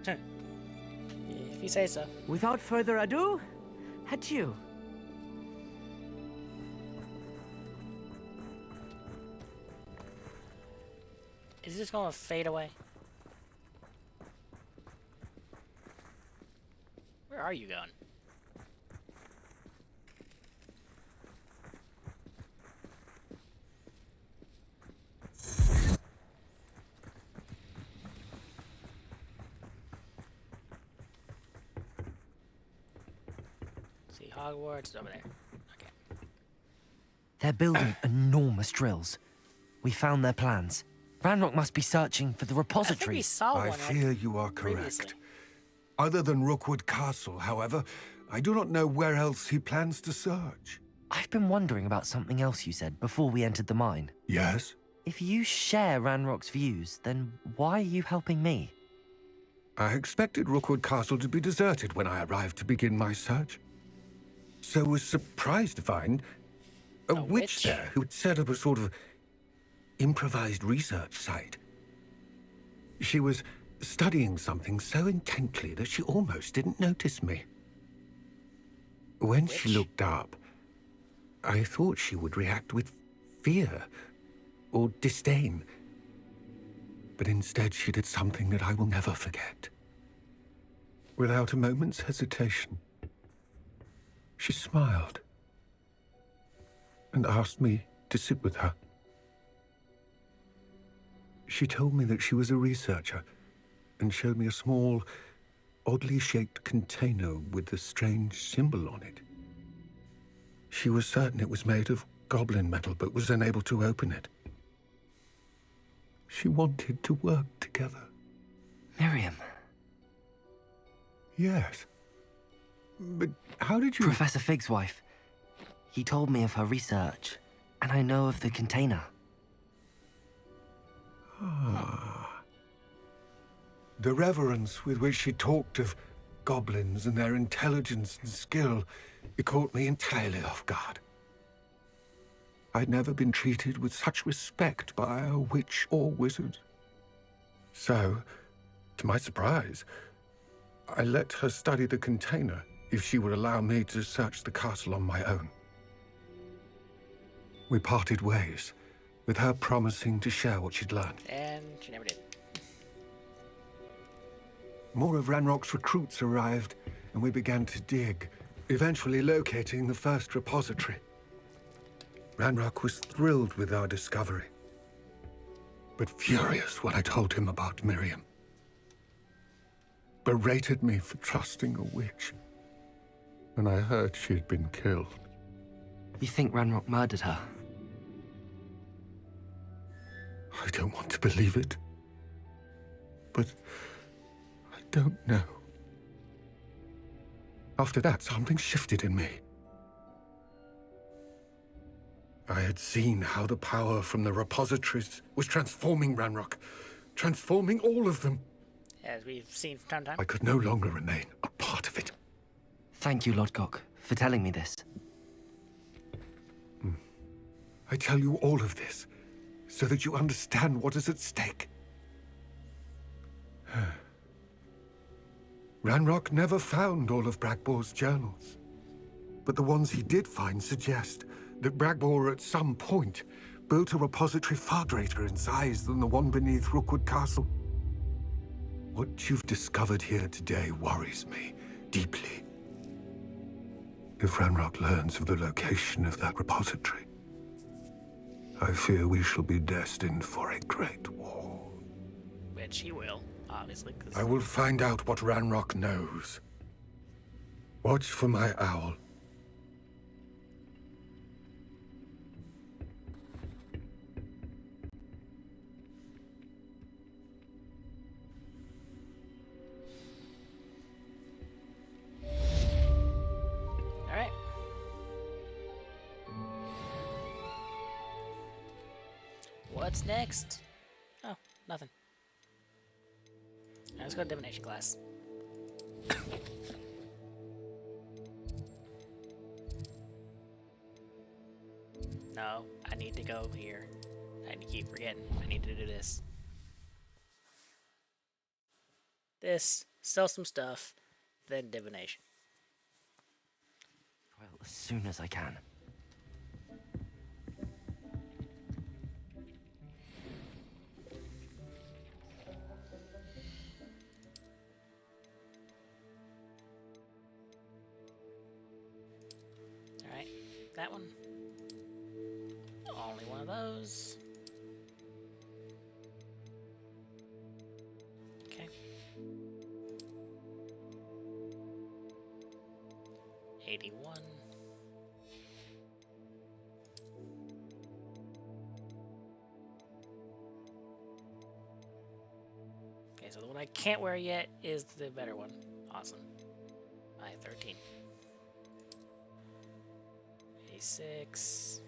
A: If you say so.
S: Without further ado, adieu.
A: Is this gonna fade away? Where are you going? See, Hogwarts is over there. Okay.
C: They're building enormous drills. We found their plans. Ranrock must be searching for the repositories.
A: I think we saw one.
D: I fear you are
A: previously.
D: correct. Other than Rookwood Castle, however, I do not know where else he plans to search.
C: I've been wondering about something else you said before we entered the mine.
D: Yes?
C: If you share Ranrock's views, then why are you helping me?
D: I expected Rookwood Castle to be deserted when I arrived to begin my search. So was surprised to find a witch there who had set up a sort of improvised research site. She was studying something so intently that she almost didn't notice me. When she looked up, I thought she would react with fear or disdain. But instead she did something that I will never forget. Without a moment's hesitation, she smiled and asked me to sit with her. She told me that she was a researcher and showed me a small, oddly shaped container with a strange symbol on it. She was certain it was made of goblin metal, but was unable to open it. She wanted to work together.
C: Miriam.
D: Yes. But how did you...
C: Professor Fig's wife. He told me of her research, and I know of the container.
D: Ah. The reverence with which she talked of goblins and their intelligence and skill, it caught me entirely off guard. I'd never been treated with such respect by a witch or wizard. So, to my surprise, I let her study the container if she would allow me to search the castle on my own. We parted ways, with her promising to share what she'd learned.
A: And she never did.
D: More of Ranrock's recruits arrived, and we began to dig, eventually locating the first repository. Ranrock was thrilled with our discovery, but furious when I told him about Miriam. Berated me for trusting a witch, and I heard she had been killed.
C: You think Ranrock murdered her?
D: I don't want to believe it, but I don't know. After that, something shifted in me. I had seen how the power from the repositories was transforming Ranrock, transforming all of them.
A: As we've seen from time to time.
D: I could no longer remain a part of it.
C: Thank you, Lodgok, for telling me this.
D: I tell you all of this so that you understand what is at stake. Ranrock never found all of Bragbor's journals, but the ones he did find suggest that Bragbor at some point built a repository far greater in size than the one beneath Rookwood Castle. What you've discovered here today worries me deeply. If Ranrock learns of the location of that repository, I fear we shall be destined for a great war.
A: Which he will, obviously.
D: I will find out what Ranrock knows. Watch for my owl.
A: Alright. What's next? Oh, nothing. Let's go to divination class. No, I need to go here. I keep forgetting. I need to do this. This, sell some stuff, then divination.
C: Well, as soon as I can.
A: Alright, that one. Only one of those. Okay. 81. Okay, so the one I can't wear yet is the better one. Awesome. I 13. 86.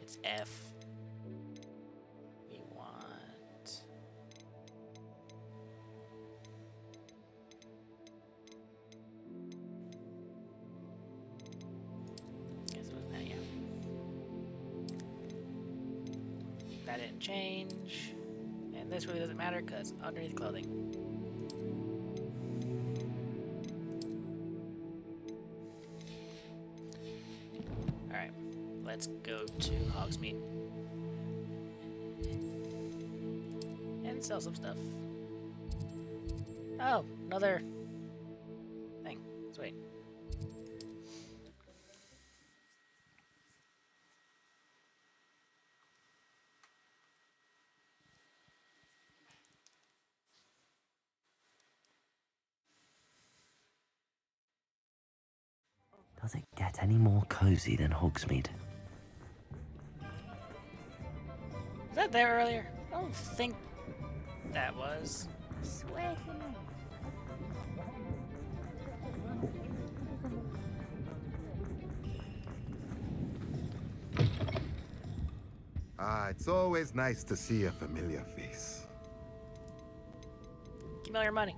A: It's F. We want... Guess it was that, yeah. That didn't change. And this really doesn't matter because underneath clothing. Alright, let's go to Hogsmeade. And sell some stuff. Oh, another thing. Let's wait.
C: Does it get any more cozy than Hogsmeade?
A: Was that there earlier? I don't think that was.
Q: I swear to me.
M: Ah, it's always nice to see a familiar face.
A: Give me all your money.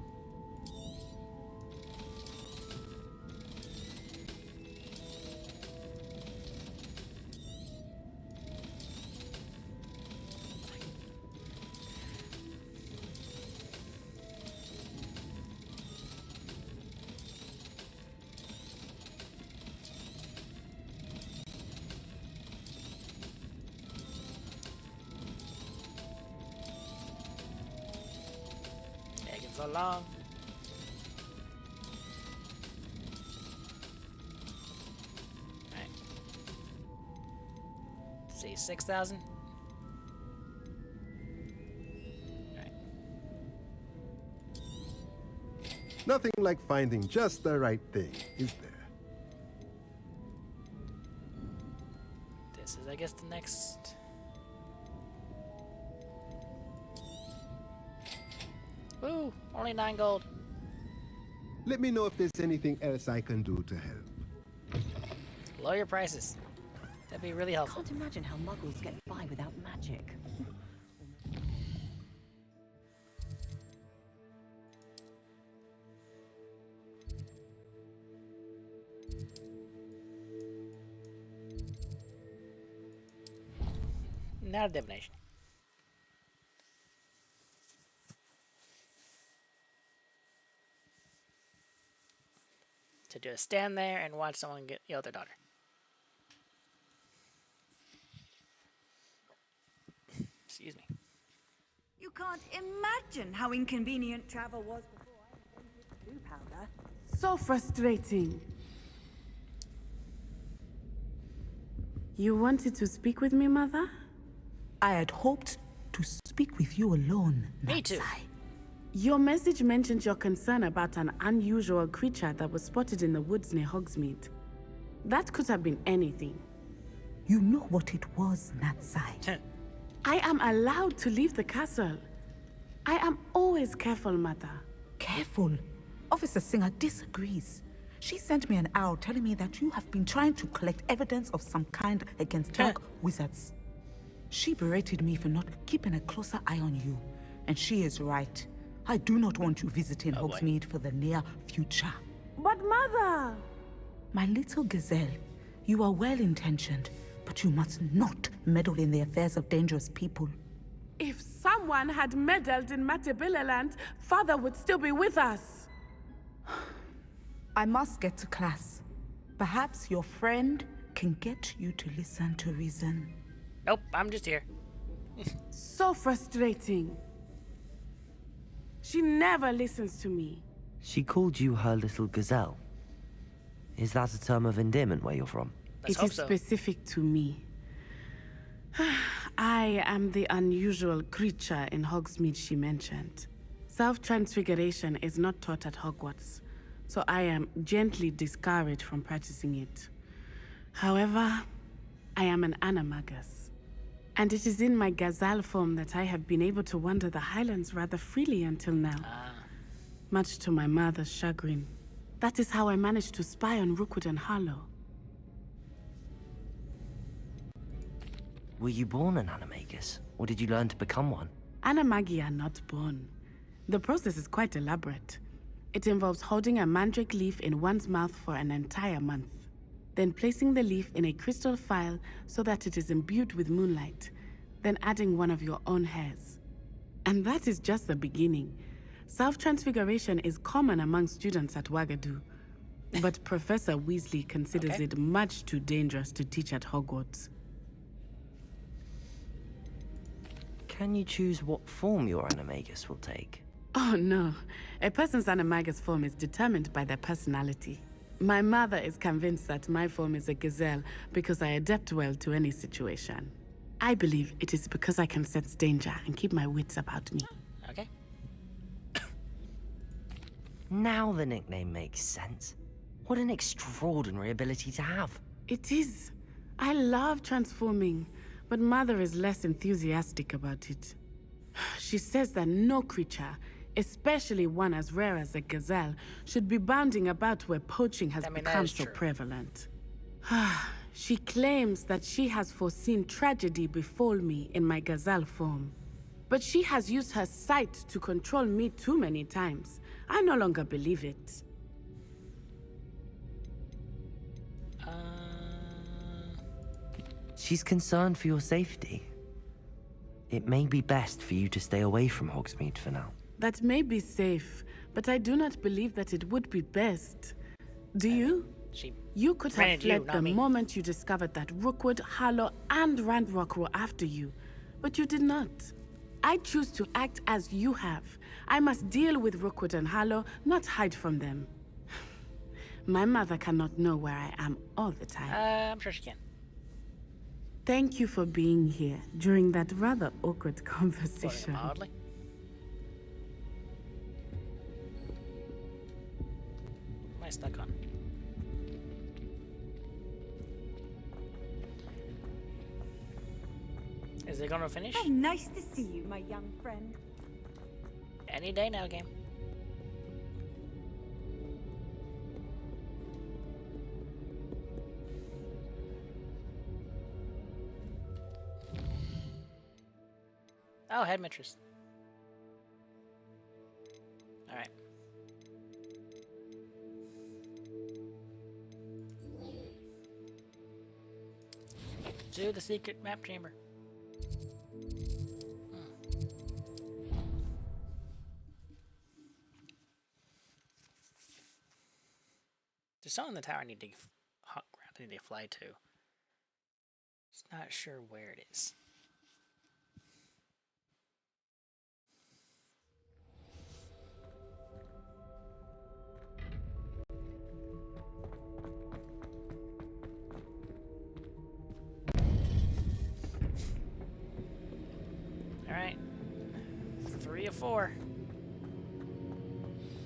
A: Taking so long. Alright. See, 6,000.
M: Nothing like finding just the right thing, is there?
A: This is, I guess, the next. Ooh, only 9 gold.
M: Let me know if there's anything else I can do to help.
A: Lower your prices. That'd be really helpful.
N: Can't imagine how muggles get by without magic.
A: Not a divination. To just stand there and watch someone get yell at their daughter. Excuse me.
E: You can't imagine how inconvenient travel was before I invented blue powder.
U: So frustrating. You wanted to speak with me, Mother?
P: I had hoped to speak with you alone.
A: Me too.
U: Your message mentioned your concern about an unusual creature that was spotted in the woods near Hogsmeade. That could have been anything.
P: You know what it was, Natsai.
U: I am allowed to leave the castle. I am always careful, Mother.
P: Careful?
H: Officer Singer disagrees. She sent me an owl telling me that you have been trying to collect evidence of some kind against dark wizards. She berated me for not keeping a closer eye on you. And she is right. I do not want you visiting Hogsmeade for the near future.
U: But Mother!
H: My little gazelle, you are well-intentioned, but you must not meddle in the affairs of dangerous people.
U: If someone had meddled in Matabeleland, Father would still be with us.
H: I must get to class. Perhaps your friend can get you to listen to reason.
A: Nope, I'm just here.
U: So frustrating. She never listens to me.
C: She called you her little gazelle. Is that a term of endearment where you're from?
U: It is specific to me. I am the unusual creature in Hogsmeade she mentioned. Self-transfiguration is not taught at Hogwarts, so I am gently discouraged from practicing it. However, I am an animagus, and it is in my gazelle form that I have been able to wander the Highlands rather freely until now, much to my mother's chagrin. That is how I managed to spy on Rookwood and Harlow.
C: Were you born an animagus, or did you learn to become one?
U: Animagi are not born. The process is quite elaborate. It involves holding a mandrake leaf in one's mouth for an entire month, then placing the leaf in a crystal phial so that it is imbued with moonlight, then adding one of your own hairs. And that is just the beginning. Self-transfiguration is common among students at Wagadu, but Professor Weasley considers it much too dangerous to teach at Hogwarts.
C: Can you choose what form your animagus will take?
U: Oh no, a person's animagus form is determined by their personality. My mother is convinced that my form is a gazelle because I adapt well to any situation. I believe it is because I can sense danger and keep my wits about me.
A: Okay.
C: Now the nickname makes sense. What an extraordinary ability to have.
U: It is. I love transforming, but Mother is less enthusiastic about it. She says that no creature, especially one as rare as a gazelle, should be bounding about where poaching has become so prevalent. She claims that she has foreseen tragedy befall me in my gazelle form. But she has used her sight to control me too many times. I no longer believe it.
C: She's concerned for your safety. It may be best for you to stay away from Hogsmeade for now.
U: That may be safe, but I do not believe that it would be best. Do you? You could have fled the moment you discovered that Rookwood, Harlow, and Ranrock were after you, but you did not. I choose to act as you have. I must deal with Rookwood and Harlow, not hide from them. My mother cannot know where I am all the time.
A: I'm sure she can.
U: Thank you for being here during that rather awkward conversation.
A: Mildly. What am I stuck on? Is it gonna finish?
E: How nice to see you, my young friend.
A: Any day now, game. Oh, headmistress. All right. To the secret map chamber. There's something in the tower I need to fly to. Just not sure where it is. Alright. 3 of 4.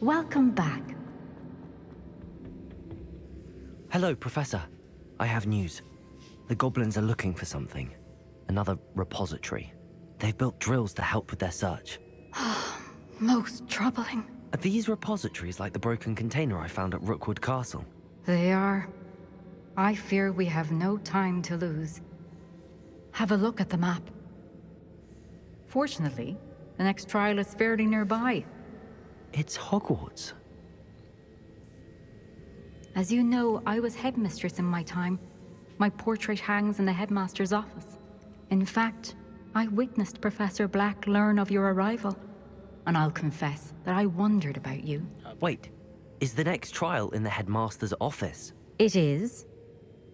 O: Welcome back.
C: Hello, Professor. I have news. The goblins are looking for something. Another repository. They've built drills to help with their search.
O: Most troubling.
C: Are these repositories like the broken container I found at Rookwood Castle?
B: They are. I fear we have no time to lose. Have a look at the map. Fortunately, the next trial is fairly nearby.
C: It's Hogwarts.
B: As you know, I was headmistress in my time. My portrait hangs in the headmaster's office. In fact, I witnessed Professor Black learn of your arrival. And I'll confess that I wondered about you.
C: Wait, is the next trial in the headmaster's office?
B: It is.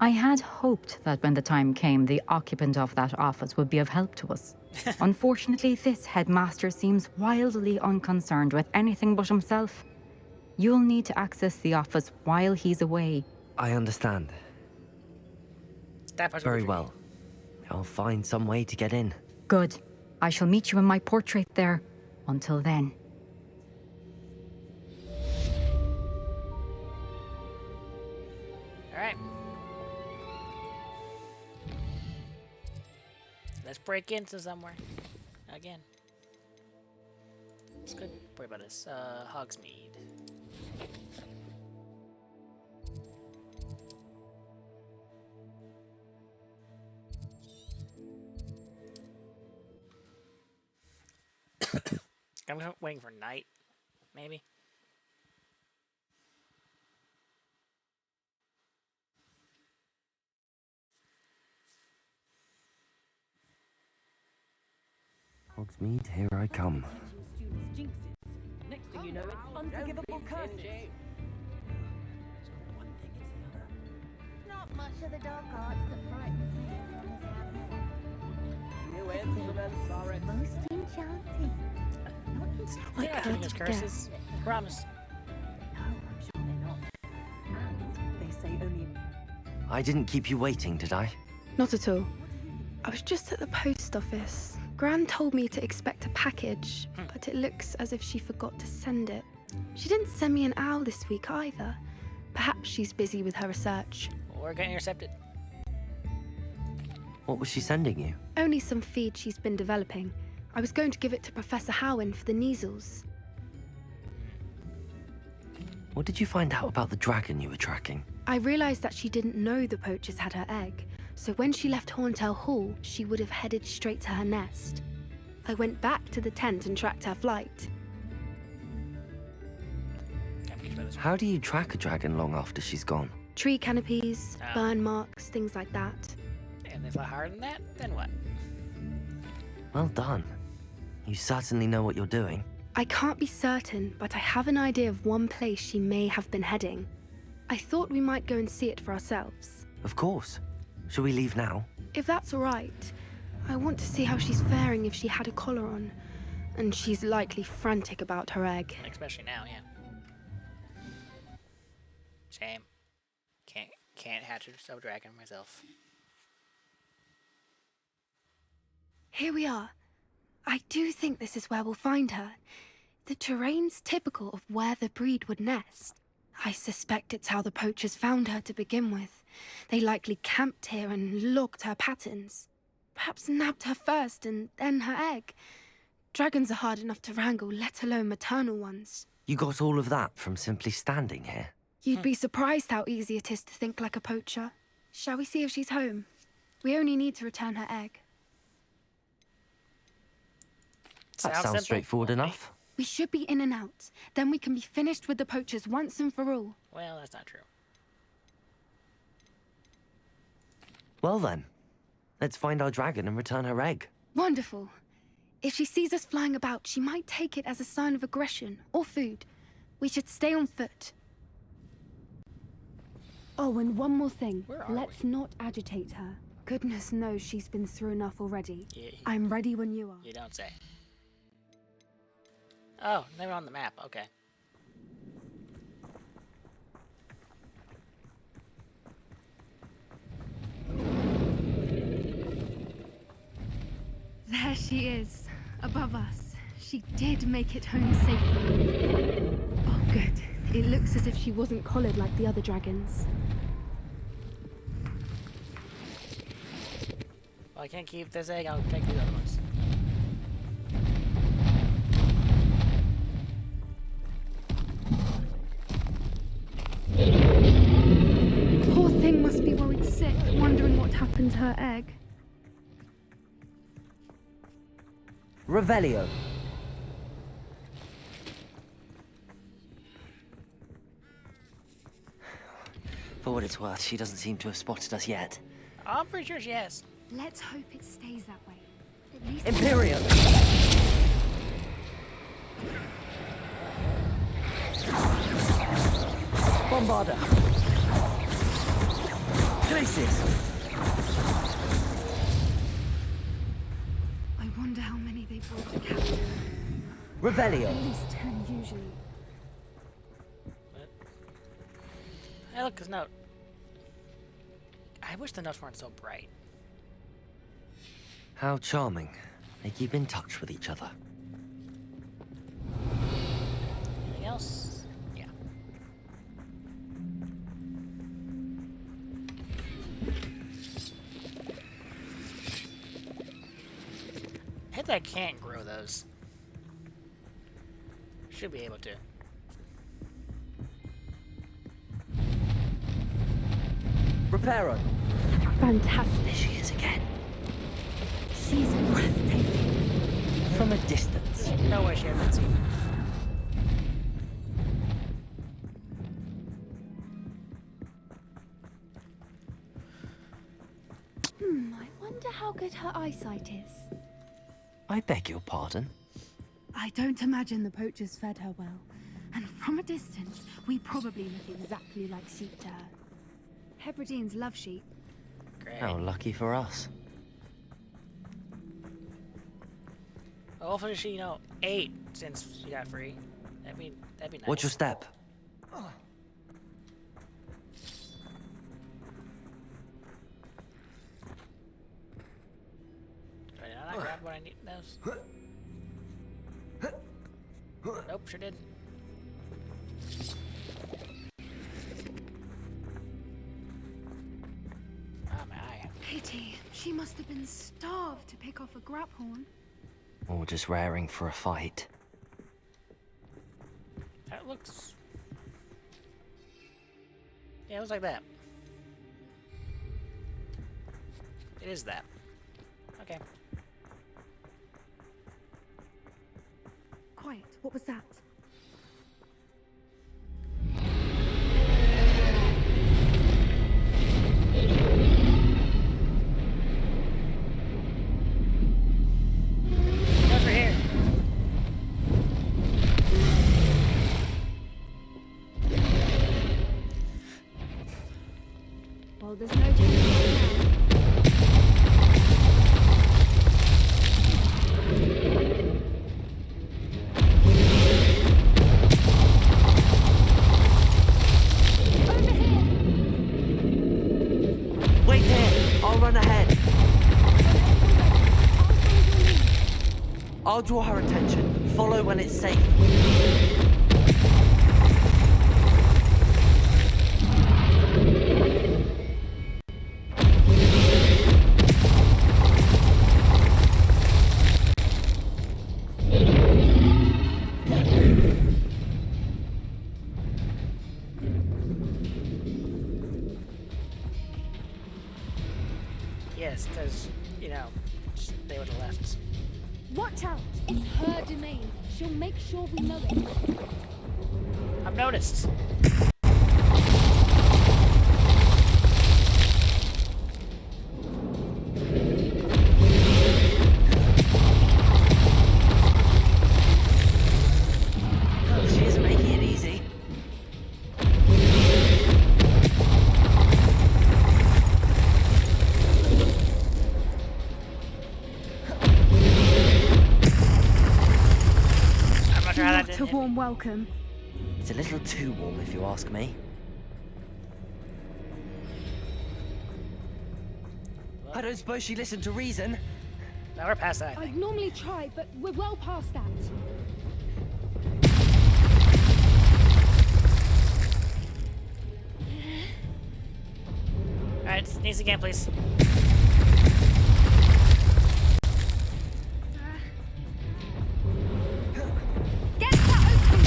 B: I had hoped that when the time came, the occupant of that office would be of help to us. Unfortunately, this headmaster seems wildly unconcerned with anything but himself. You'll need to access the office while he's away.
C: I understand. Very well. I'll find some way to get in.
B: Good. I shall meet you in my portrait there. Until then.
A: Alright. Let's break into somewhere. Again. It's good. Worry about this. Hogsmeade. I'm waiting for night, maybe.
C: Hogsmeade, here I come.
N: Next thing you know, it's unforgivable curses.
O: Not much of the dark arts that frightens me.
N: New instruments are
O: Most enchanting.
A: It's not like his curses. Promise.
N: No, I'm sure they're not. And they say only.
C: I didn't keep you waiting, did I?
L: Not at all. I was just at the post office. Gran told me to expect a package, but it looks as if she forgot to send it. She didn't send me an owl this week either. Perhaps she's busy with her research.
A: Or getting intercepted.
C: What was she sending you?
L: Only some feed she's been developing. I was going to give it to Professor Howin for the measles.
C: What did you find out about the dragon you were tracking?
L: I realized that she didn't know the poachers had her egg, so when she left Horntail Hall, she would have headed straight to her nest. I went back to the tent and tracked her flight.
C: How do you track a dragon long after she's gone?
L: Tree canopies, burn marks, things like that.
A: And if I higher than that, then what?
C: Well done. You certainly know what you're doing.
L: I can't be certain, but I have an idea of one place she may have been heading. I thought we might go and see it for ourselves.
C: Of course. Shall we leave now?
L: If that's all right. I want to see how she's faring if she had a collar on. And she's likely frantic about her egg.
A: Especially now, yeah. Shame. Can't hatch a dragon myself.
L: Here we are. I do think this is where we'll find her. The terrain's typical of where the breed would nest. I suspect it's how the poachers found her to begin with. They likely camped here and logged her patterns. Perhaps nabbed her first and then her egg. Dragons are hard enough to wrangle, let alone maternal ones.
C: You got all of that from simply standing here?
L: You'd be surprised how easy it is to think like a poacher. Shall we see if she's home? We only need to return her egg.
C: That sounds straightforward enough.
L: We should be in and out. Then we can be finished with the poachers once and for all.
A: Well, that's not true.
C: Well then, let's find our dragon and return her egg.
L: Wonderful. If she sees us flying about, she might take it as a sign of aggression or food. We should stay on foot. Oh, and one more thing. Let's not agitate her. Goodness knows she's been through enough already.
A: Yeah,
L: I'm ready when you are.
A: You don't say. Oh, they're on the map. Okay.
L: There she is, above us. She did make it home safely. Oh, good. It looks as if she wasn't collared like the other dragons.
A: Well, I can't keep this egg. I'll take the other ones.
L: happened to her egg?
C: Revelio. For what it's worth, she doesn't seem to have spotted us yet.
A: I'm pretty sure she has.
L: Let's hope it stays that way. At least
C: Imperium! Bombarder! Glacis!
L: I wonder how many they brought to capture.
C: Revelio!
L: At least 10 usually.
A: Hey, look, his note. I wish the notes weren't so bright.
C: How charming. They keep in touch with each other.
A: Anything else? Yeah. I think I can't grow those. Should be able to.
C: Reparo.
L: Fantastic.
C: There she is again.
L: She's breathtaking.
C: From a distance.
A: No way she hasn't seen.
L: I wonder how good her eyesight is.
C: I beg your pardon?
L: I don't imagine the poachers fed her well. And from a distance, we probably look exactly like sheep to her. Hebrideans love sheep.
A: Great.
C: How lucky for us.
A: Hopefully she, you know, ate since she got free. That'd be nice.
C: What's your step?
A: Did I not grab what I need those? Nope, sure didn't. Ah, my eye.
L: Pity. She must have been starved to pick off a graphorn.
C: Or just raring for a fight.
A: That looks... Yeah, it was like that. It is that. Okay.
L: Quiet. What was that?
A: Over here.
L: Well, there's no telling right now.
C: Wait here! I'll run ahead. I'll draw her attention. Follow when it's safe.
A: Yes, because, you know, they would have left.
L: Watch out! It's her domain. She'll make sure we know it.
A: I've noticed.
C: She isn't making it easy.
A: I'm not sure how that
L: What a
A: didn't.
L: warm welcome.
C: It's a little too warm, if you ask me. I don't suppose she listened to reason.
A: Now we're past that. I think.
L: I'd normally try, but we're well past that.
A: Alright, sneeze again, please.
L: Get that open,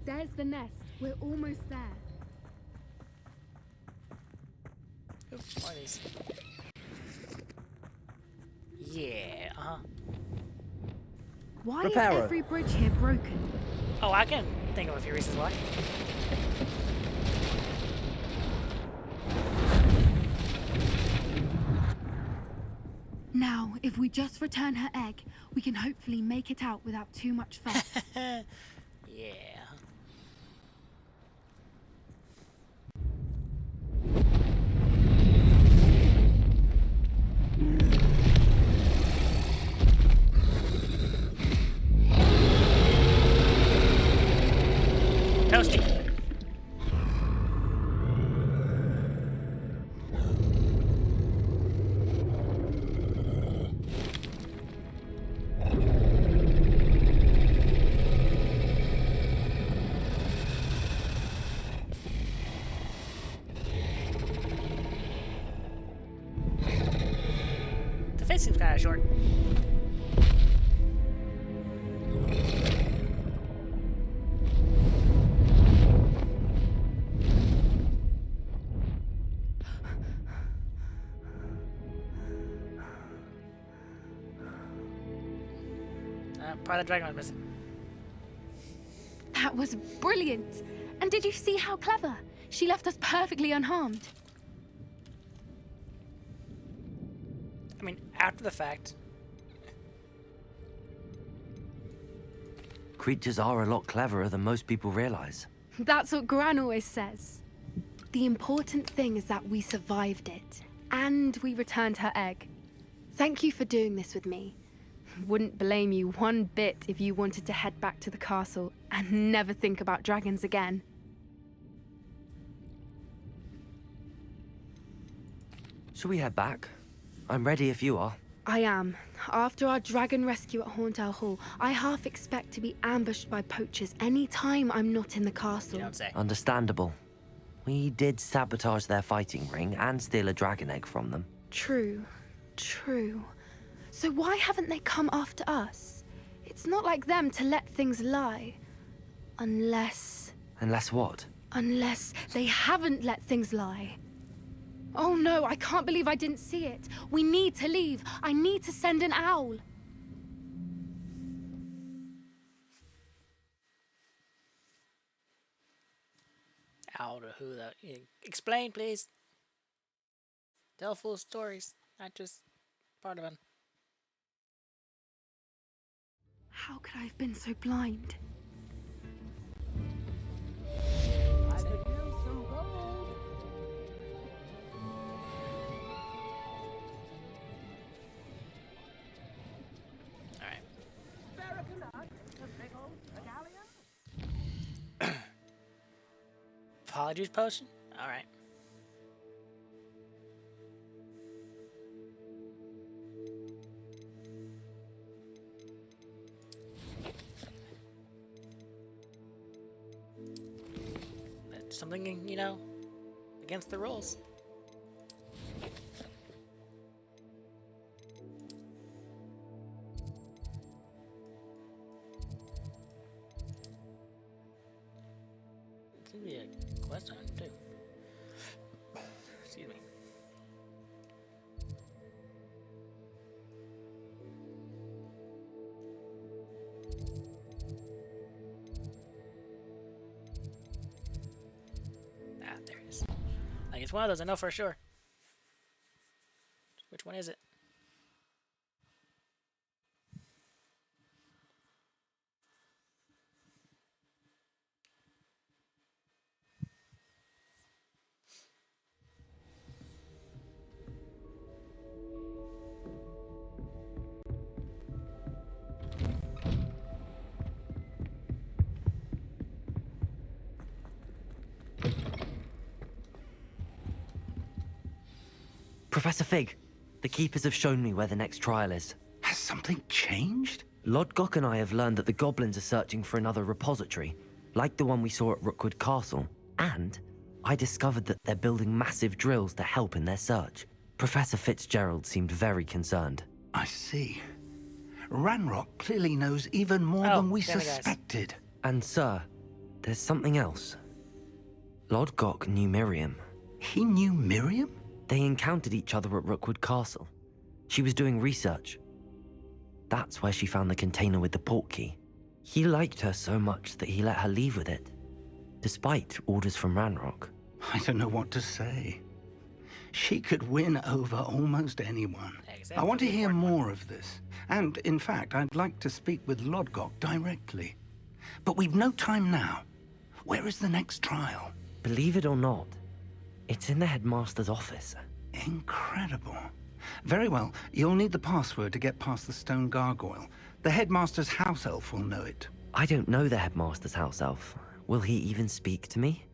L: There's the nest. We're almost there.
A: Oops, what are these? Yeah,
L: Why is every bridge here broken?
A: Oh, I can think of a few reasons why.
L: Now, if we just return her egg, we can hopefully make it out without too much fuss.
A: Yeah. Toasty. The face seems kind of short. Part of the dragon was missing.
L: That was brilliant. And did you see how clever? She left us perfectly unharmed.
A: I mean, after the fact.
C: Creatures are a lot cleverer than most people realize.
L: That's what Gran always says. The important thing is that we survived it. And we returned her egg. Thank you for doing this with me. Wouldn't blame you one bit if you wanted to head back to the castle and never think about dragons again.
C: Shall we head back? I'm ready if you are.
L: I am. After our dragon rescue at Hauntow Hall, I half expect to be ambushed by poachers any time I'm not in the castle.
A: You don't say.
C: Understandable. We did sabotage their fighting ring and steal a dragon egg from them.
L: True. True. So why haven't they come after us? It's not like them to let things lie. Unless...
C: Unless what?
L: Unless they haven't let things lie. Oh no, I can't believe I didn't see it. We need to leave. I need to send an owl.
A: Owl to who though? Explain, please. Tell full stories, not just part of them.
L: How could I have been so blind?
J: I could use some gold.
A: Alright. Polyjuice potion? Alright. Something, you know, against the rules. It seems to be a quest on it, too. Excuse me. There it is. Like, it's one of those I know for sure. Which one is it?
C: Professor Fig, the Keepers have shown me where the next trial is.
K: Has something changed?
C: Lodgok and I have learned that the goblins are searching for another repository, like the one we saw at Rookwood Castle. And I discovered that they're building massive drills to help in their search. Professor Fitzgerald seemed very concerned.
K: I see. Ranrock clearly knows even more than we suspected.
C: And sir, there's something else. Lodgok knew Miriam.
K: He knew Miriam?
C: They encountered each other at Rookwood Castle. She was doing research. That's where she found the container with the portkey. He liked her so much that he let her leave with it, despite orders from Ranrock.
K: I don't know what to say. She could win over almost anyone. I want to hear more of this. And, in fact, I'd like to speak with Lodgok directly. But we've no time now. Where is the next trial?
C: Believe it or not, it's in the headmaster's office.
K: Incredible. Very well. You'll need the password to get past the stone gargoyle. The headmaster's house elf will know it.
C: I don't know the headmaster's house elf. Will he even speak to me?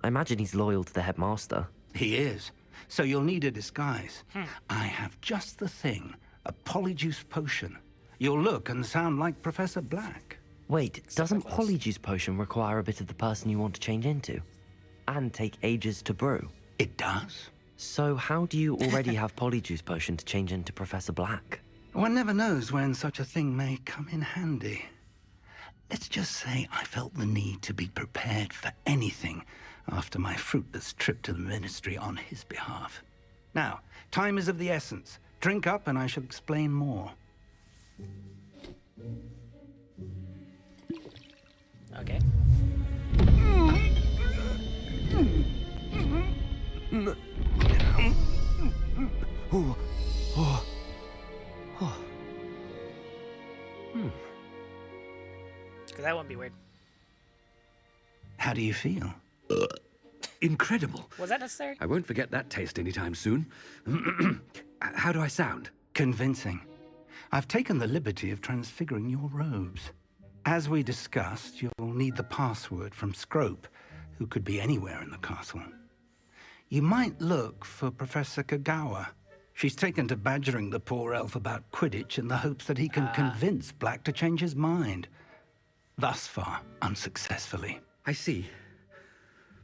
C: I imagine he's loyal to the headmaster.
K: He is. So you'll need a disguise. I have just the thing. A polyjuice potion. You'll look and sound like Professor Black.
C: Wait, doesn't polyjuice potion require a bit of the person you want to change into? And take ages to brew?
K: It does.
C: So how do you already have polyjuice potion to change into Professor Black?
K: One never knows when such a thing may come in handy. Let's just say I felt the need to be prepared for anything after my fruitless trip to the Ministry on his behalf. Now, time is of the essence. Drink up and I shall explain more.
A: Okay. Because that wouldn't be weird.
K: How do you feel?
R: Incredible.
A: Was that necessary?
R: I won't forget that taste anytime soon. How do I sound?
K: Convincing. I've taken the liberty of transfiguring your robes. As we discussed, you'll need the password from Scrope, who could be anywhere in the castle. You might look for Professor Kagawa. She's taken to badgering the poor elf about Quidditch in the hopes that he can convince Black to change his mind. Thus far, unsuccessfully.
R: I see.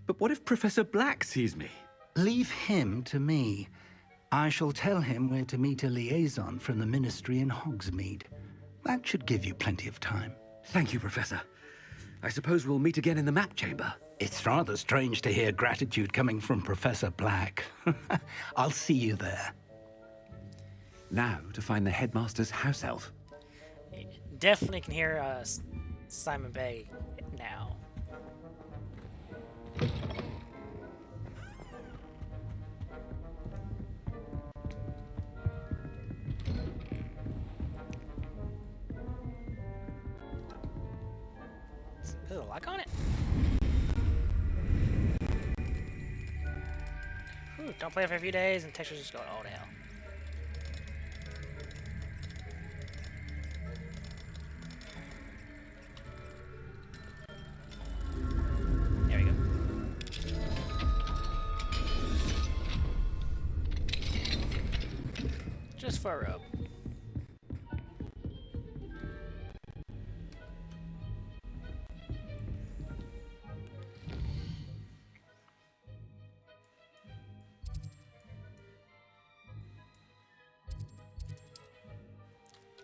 R: But what if Professor Black sees me?
K: Leave him to me. I shall tell him where to meet a liaison from the Ministry in Hogsmeade. That should give you plenty of time.
R: Thank you, Professor. I suppose we'll meet again in the map chamber.
K: It's rather strange to hear gratitude coming from Professor Black. I'll see you there.
R: Now to find the headmaster's house elf.
A: Definitely can hear Simon Bay now. There's a lock on it. Ooh, don't play it for a few days and textures just go all to hell. There we go. Just for a rope.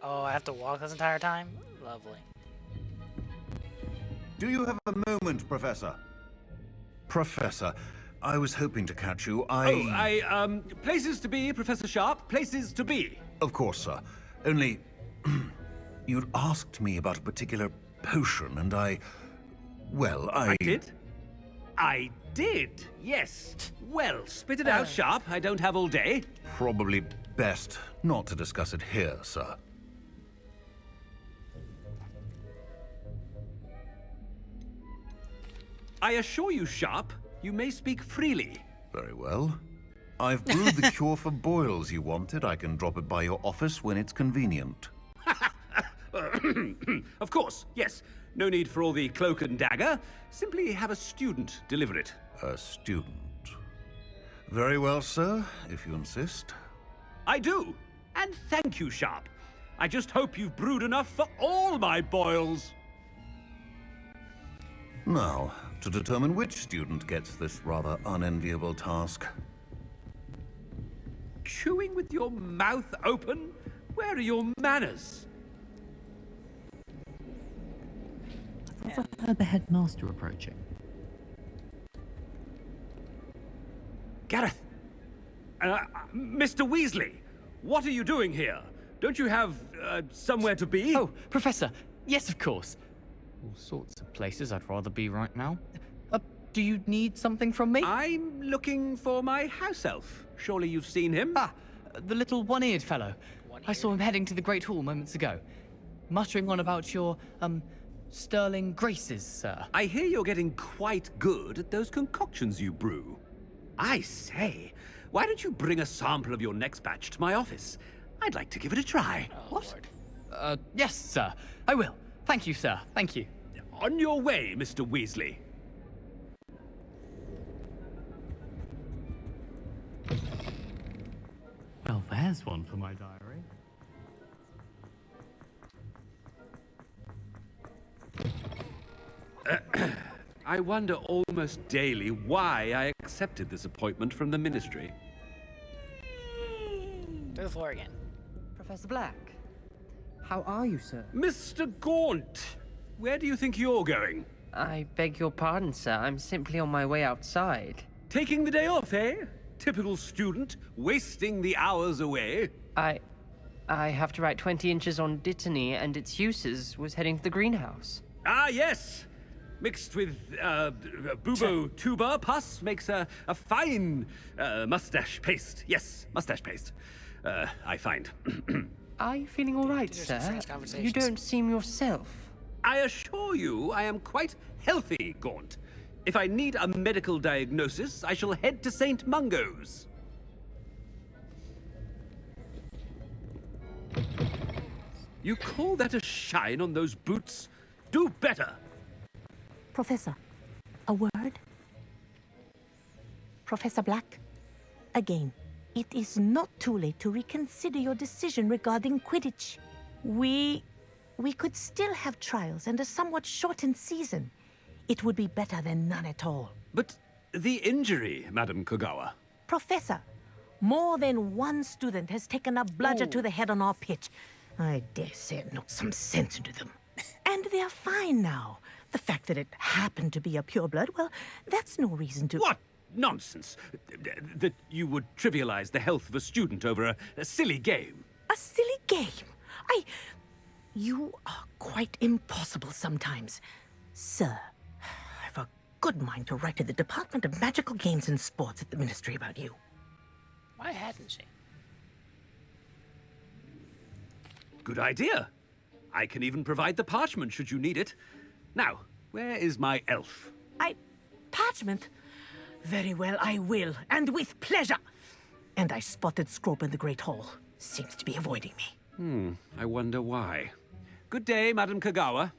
A: Oh, I have to walk this entire time? Lovely.
T: Do you have a moment, Professor? Professor, I was hoping to catch you.
R: Places to be, Professor Sharp. Places to be.
T: Of course, sir. Only, you'd asked me about a particular potion, and I
R: did? I did, yes. Well, spit it out, Sharp. I don't have all day.
T: Probably best not to discuss it here, sir.
R: I assure you, Sharp, you may speak freely.
T: Very well. I've brewed the cure for boils you wanted. I can drop it by your office when it's convenient.
R: Of course, yes. No need for all the cloak and dagger. Simply have a student deliver it.
T: A student. Very well, sir, if you insist.
R: I do. And thank you, Sharp. I just hope you've brewed enough for all my boils.
T: Now, to determine which student gets this rather unenviable task.
R: Chewing with your mouth open? Where are your manners?
F: overheard the headmaster approaching.
R: Gareth! Mr. Weasley! What are you doing here? Don't you have, somewhere to be?
F: Oh, Professor! Yes, of course. All sorts of places I'd rather be right now. Do you need something from me?
R: I'm looking for my house elf. Surely you've seen him?
F: Ah, the little one-eared fellow. I saw him heading to the Great Hall moments ago. Muttering on about your, sterling graces, sir.
R: I hear you're getting quite good at those concoctions you brew. I say, why don't you bring a sample of your next batch to my office? I'd like to give it a try.
F: What? Yes, sir. I will. Thank you, sir. Thank you.
R: On your way, Mr. Weasley.
F: Well, there's one for my diary.
R: I wonder almost daily why I accepted this appointment from the Ministry.
A: To the floor again.
I: Professor Black, how are you, sir?
R: Mr. Gaunt, where do you think you're going?
I: I beg your pardon, sir. I'm simply on my way outside.
R: Taking the day off, eh? Typical student, wasting the hours away.
I: I have to write 20 inches on Dittany and its uses. Was heading to the greenhouse.
R: Ah, yes! Mixed with, bubo tuber pus makes a fine, mustache paste. Yes, mustache paste. I find.
I: Are you feeling all right, sir? You don't seem yourself.
R: I assure you I am quite healthy, Gaunt. If I need a medical diagnosis, I shall head to St. Mungo's. You call that a shine on those boots? Do better!
V: Professor, a word? Professor Black, again, it is not too late to reconsider your decision regarding Quidditch. We could still have trials and a somewhat shortened season. It would be better than none at all.
R: But the injury, Madam Kogawa.
V: Professor, more than one student has taken a bludger to the head on our pitch. I dare say it knocked some sense into them. And they're fine now. The fact that it happened to be a pureblood, well, that's no reason to...
R: What nonsense! That you would trivialize the health of a student over a silly game.
V: A silly game? You are quite impossible sometimes. Sir, I've a good mind to write to the Department of Magical Games and Sports at the Ministry about you.
A: Why hadn't she?
R: Good idea. I can even provide the parchment should you need it. Now, where is my elf?
V: Parchment? Very well, I will, and with pleasure. And I spotted Scrope in the Great Hall. Seems to be avoiding me.
R: I wonder why. Good day, Madam Kogawa.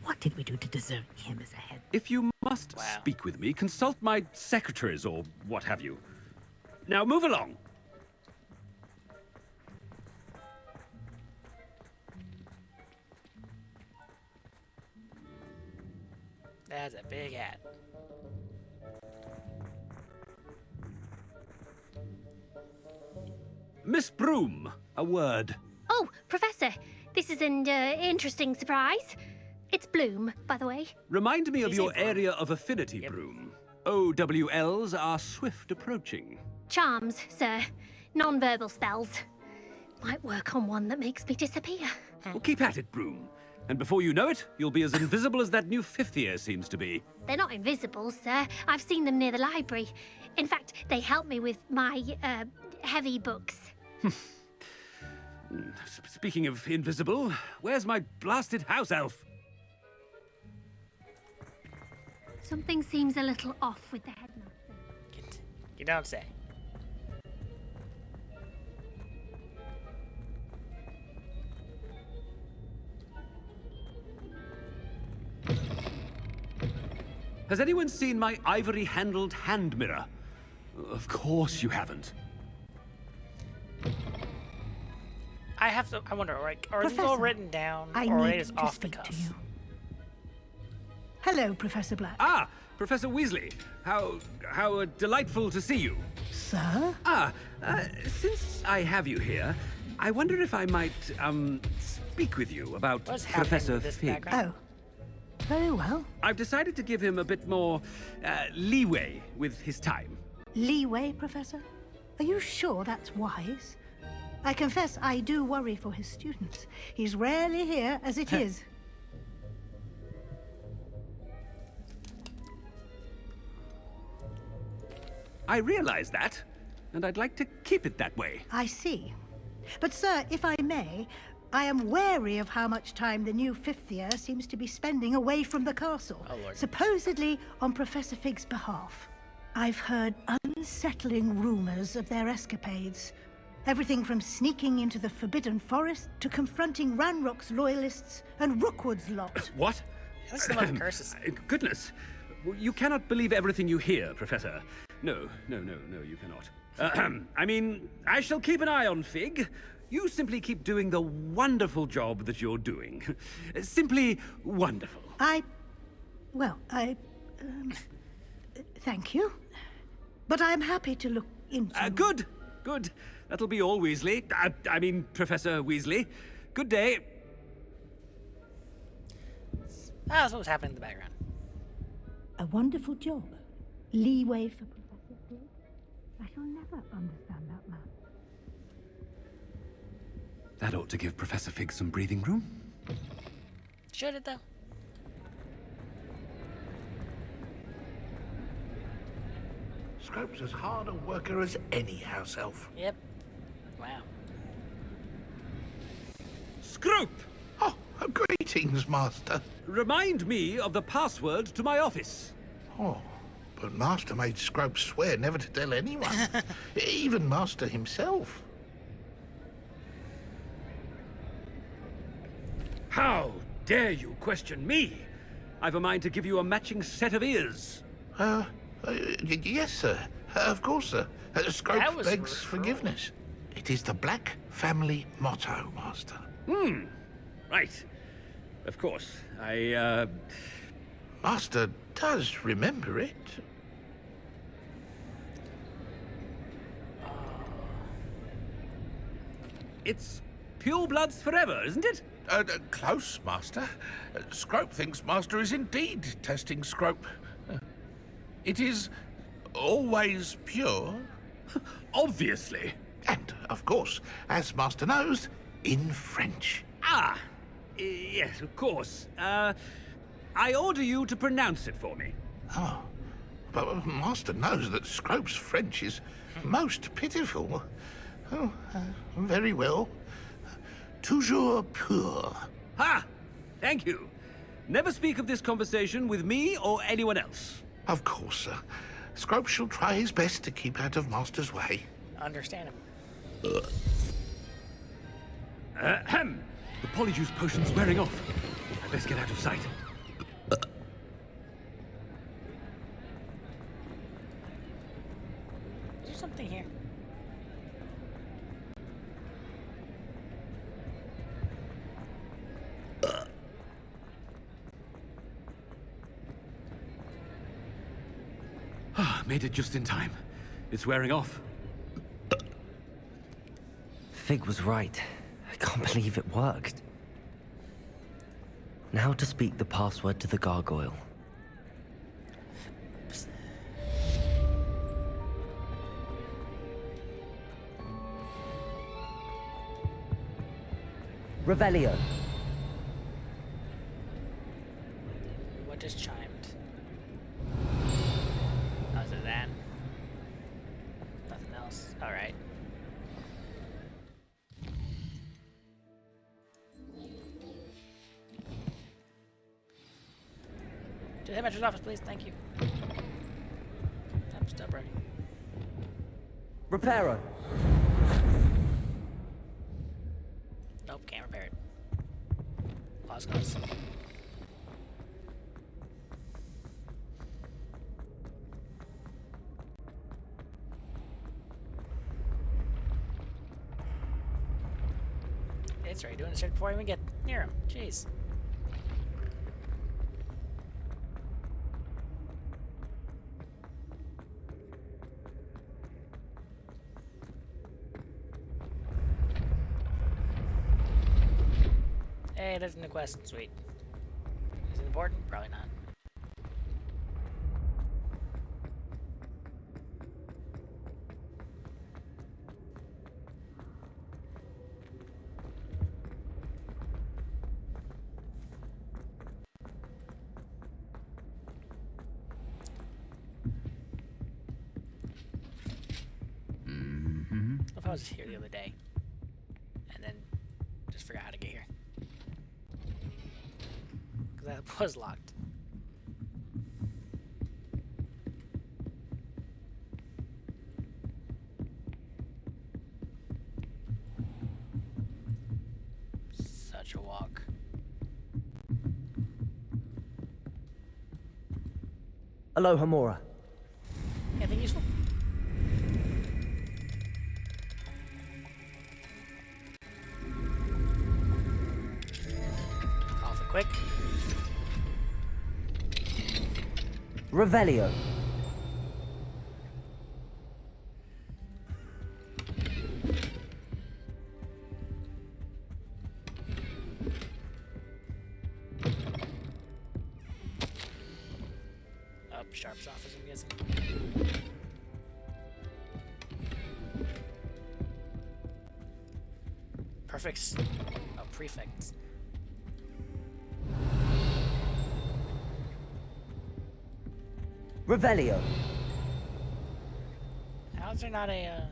V: What did we do to deserve him as a head?
R: If you must speak with me, consult my secretaries or what have you. Now move along.
A: That's a big hat.
R: Miss Broom, a word.
O: Oh, Professor, this is an interesting surprise. It's Bloom, by the way.
R: Remind me of your area of affinity, Broom. OWLs are swift approaching.
O: Charms, sir. Non-verbal spells. Might work on one that makes me disappear.
R: Well, keep at it, Broom. And before you know it, you'll be as invisible as that new fifth year seems to be.
O: They're not invisible, sir. I've seen them near the library. In fact, they help me with my, heavy books.
R: Speaking of invisible, where's my blasted house elf?
O: Something seems a little off with the headmaster.
A: You don't say.
R: Has anyone seen my ivory-handled hand mirror? Of course you haven't.
A: I wonder, like, are these all written down, or are they just off the cuff?
W: Hello, Professor Black.
R: Ah, Professor Weasley. How delightful to see you.
W: Sir?
R: Since I have you here, I wonder if I might, speak with you about Professor Fig.
G: Oh. Very well.
R: I've decided to give him a bit more, leeway with his time.
G: Leeway, Professor? Are you sure that's wise? I confess I do worry for his students. He's rarely here as it is.
R: I realize that, and I'd like to keep it that way.
G: I see. But, sir, if I may, I am wary of how much time the new fifth year seems to be spending away from the castle, supposedly on Professor Fig's behalf. I've heard unsettling rumors of their escapades. Everything from sneaking into the Forbidden Forest to confronting Ranrock's loyalists and Rookwood's lot.
R: What?
A: That's the mother curses.
R: Goodness. You cannot believe everything you hear, Professor. No, you cannot. I mean, I shall keep an eye on Fig. You simply keep doing the wonderful job that you're doing. Simply wonderful.
G: Thank you. But I'm happy to look into...
R: Good. That'll be all, Weasley. I mean, Professor Weasley. Good day.
A: That's what's happening in the background.
N: A wonderful job. Leeway for Professor Fig. I shall never understand that man.
R: That ought to give Professor Fig some breathing room.
A: Should it, though?
S: Scrope's as hard a worker as any house elf.
A: Yep. Wow.
R: Scrope!
S: Oh, greetings, Master.
R: Remind me of the password to my office.
S: Oh, but Master made Scrope swear never to tell anyone. Even Master himself.
R: How dare you question me? I've a mind to give you a matching set of ears.
S: Yes, sir. Of course, sir. Scrope begs forgiveness. It is the Black family motto, Master.
R: Right. Of course.
S: Master does remember it.
R: It's purebloods forever, isn't it?
S: Close, Master. Scrope thinks Master is indeed testing Scrope. It is always pure.
R: Obviously.
S: And, of course, as Master knows, in French.
R: Yes, of course. I order you to pronounce it for me.
S: Oh, but Master knows that Scrope's French is most pitiful. Oh, very well. Toujours pur.
R: Ha! Thank you. Never speak of this conversation with me or anyone else.
S: Of course, sir. Scrope shall try his best to keep out of Master's way.
A: Understandable.
R: The polyjuice potion's wearing off. I best get out of sight.
A: Is there something here?
R: Made it just in time. It's wearing off.
C: Fig was right. I can't believe it worked. Now to speak the password to the gargoyle.
W: Revelio.
A: What just chimed? Other than nothing else. All right. To the headmaster's office, please. Thank you. Stop ready.
W: Reparo.
A: Nope, can't repair it. Pause goes. It's already doing this shit before I even get near him. Jeez. Hey, there's a new quest. Sweet. Is it important? Probably not. If I was here the other day and then just forgot how to get here. Because that was locked. Such a walk.
D: Aloha Mora.
A: Anything useful? Awful quick.
D: Revelio.
A: Up, Sharp's office, I'm guessing. Perfects. Oh, prefects.
D: Revelio.
A: How's there not a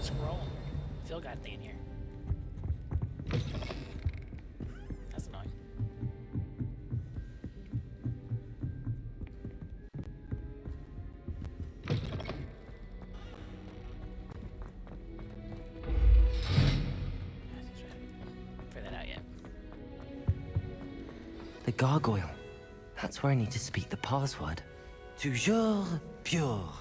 A: scroll? Phil got thing in here. That's annoying. Figure that out yet.
C: The gargoyle. That's where I need to speak the password. Toujours pure.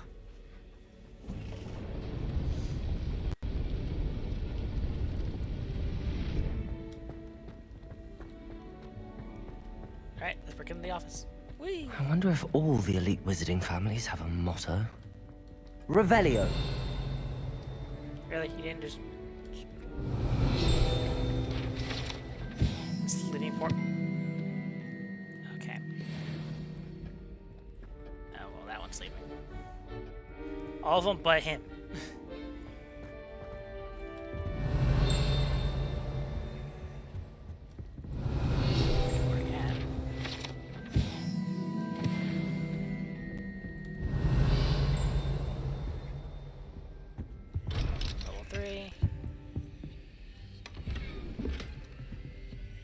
A: Alright, let's break into the office. Whee!
C: I wonder if all the elite wizarding families have a motto.
D: Revelio.
A: Really? You didn't just... Slitting port? Okay. Oh, well, that one's sleeping. All of them but him. Level 3.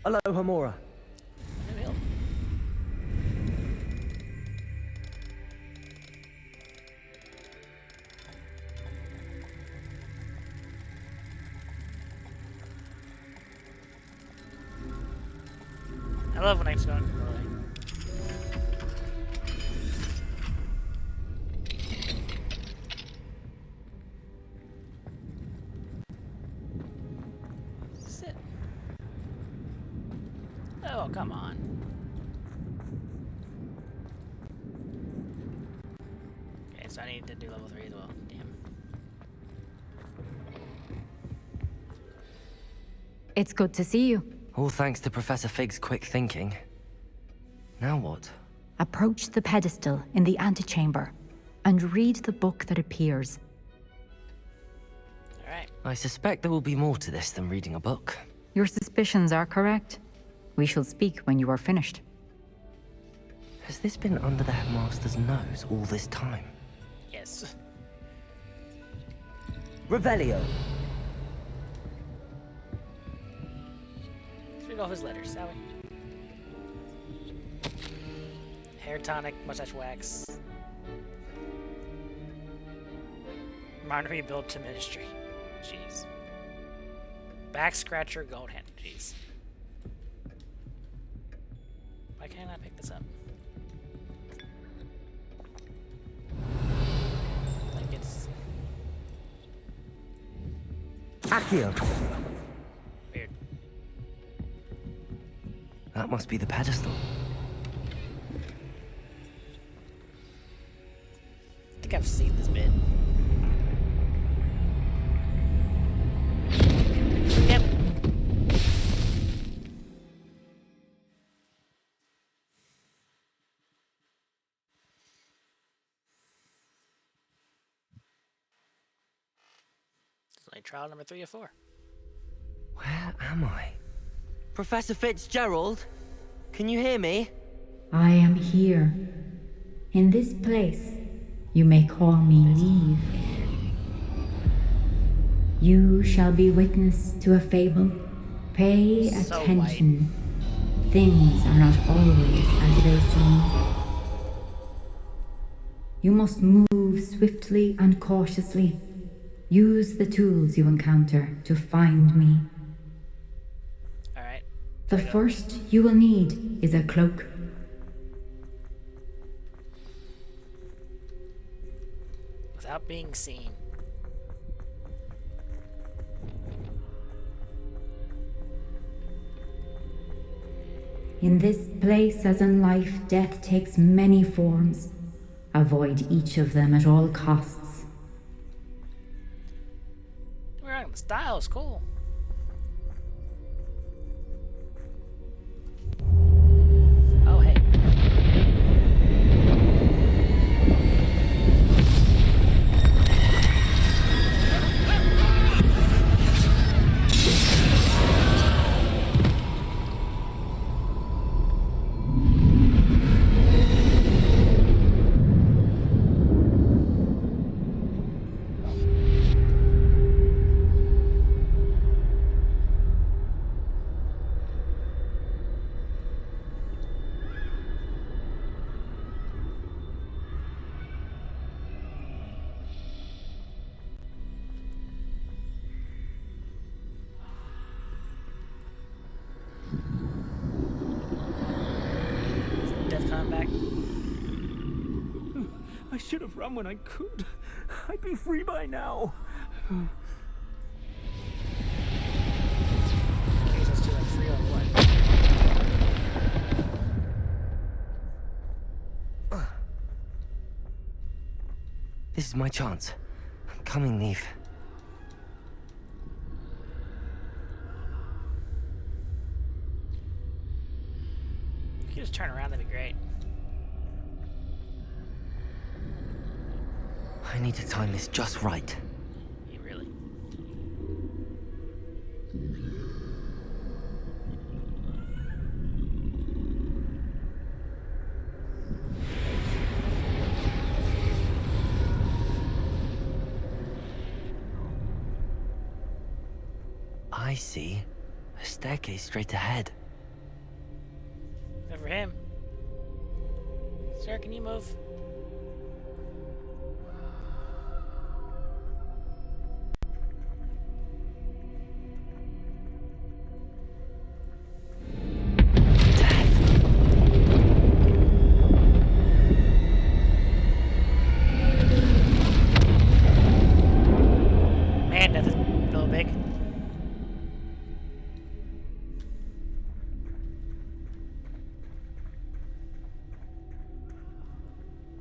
D: Aloha Mora.
A: I love when I'm going early. Sit. Oh, come on. Okay, so I need to do level 3 as well. Damn.
B: It's good to see you.
C: All thanks to Professor Fig's quick thinking. Now what?
B: Approach the pedestal in the antechamber and read the book that appears.
A: Alright.
C: I suspect there will be more to this than reading a book.
B: Your suspicions are correct. We shall speak when you are finished.
C: Has this been under the headmaster's nose all this time?
A: Yes.
D: Revelio.
A: Let's read off his letters, shall we? Hair tonic, mustache wax. Minor rebuild to ministry. Jeez. Back scratcher, gold hand. Jeez. Why can't I pick this up? Like it's
D: Accio.
A: weird.
C: That must be the pedestal.
A: I think I've seen this bit. Yep. Apparently, trial number 3 of 4.
C: Where am I? Professor Fitzgerald? Can you hear me?
B: I am here. In this place, you may call me Leave. You shall be witness to a fable. Pay attention. Things are not always as they seem. You must move swiftly and cautiously. Use the tools you encounter to find me.
A: Alright.
B: The first you will need is a cloak.
A: Without being seen.
B: In this place, as in life, death takes many forms. Avoid each of them at all costs.
A: The style is cool. Oh, hey. Back.
M: I should have run when I could. I'd be free by now.
A: Okay, let's do like 3 on 1.
C: This is my chance. I'm coming, Neve.
A: If you could just turn around, that'd be great.
C: I need to time this just right.
A: You really?
C: I see. A staircase straight ahead.
A: Good for him. Sir, can you move? Man, that's a little big.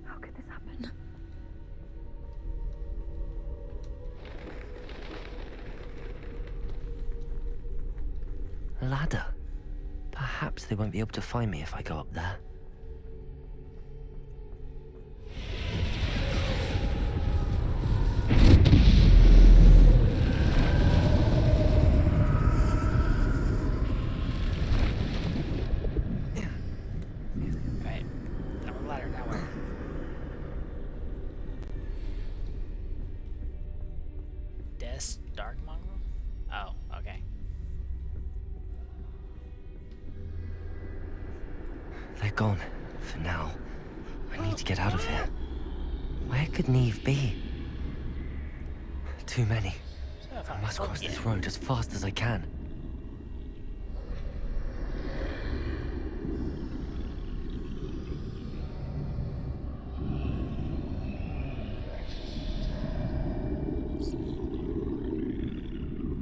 L: How could this happen?
C: A ladder. Perhaps they won't be able to find me if I go up there.
A: Right. I'm a ladder now. Where? Desk, dark mongrel? Oh, okay.
C: They're gone. For now. I need to get out of here. Where could Neve be? Too many. I must cross this road as fast as I can.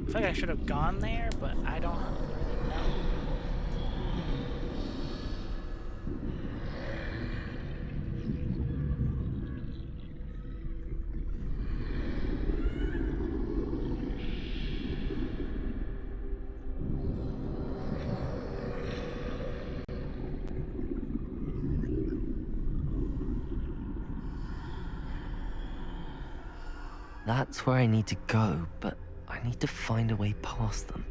A: I feel like I should have gone there, but I don't really know.
C: That's where I need to go, but I I need to find a way past them.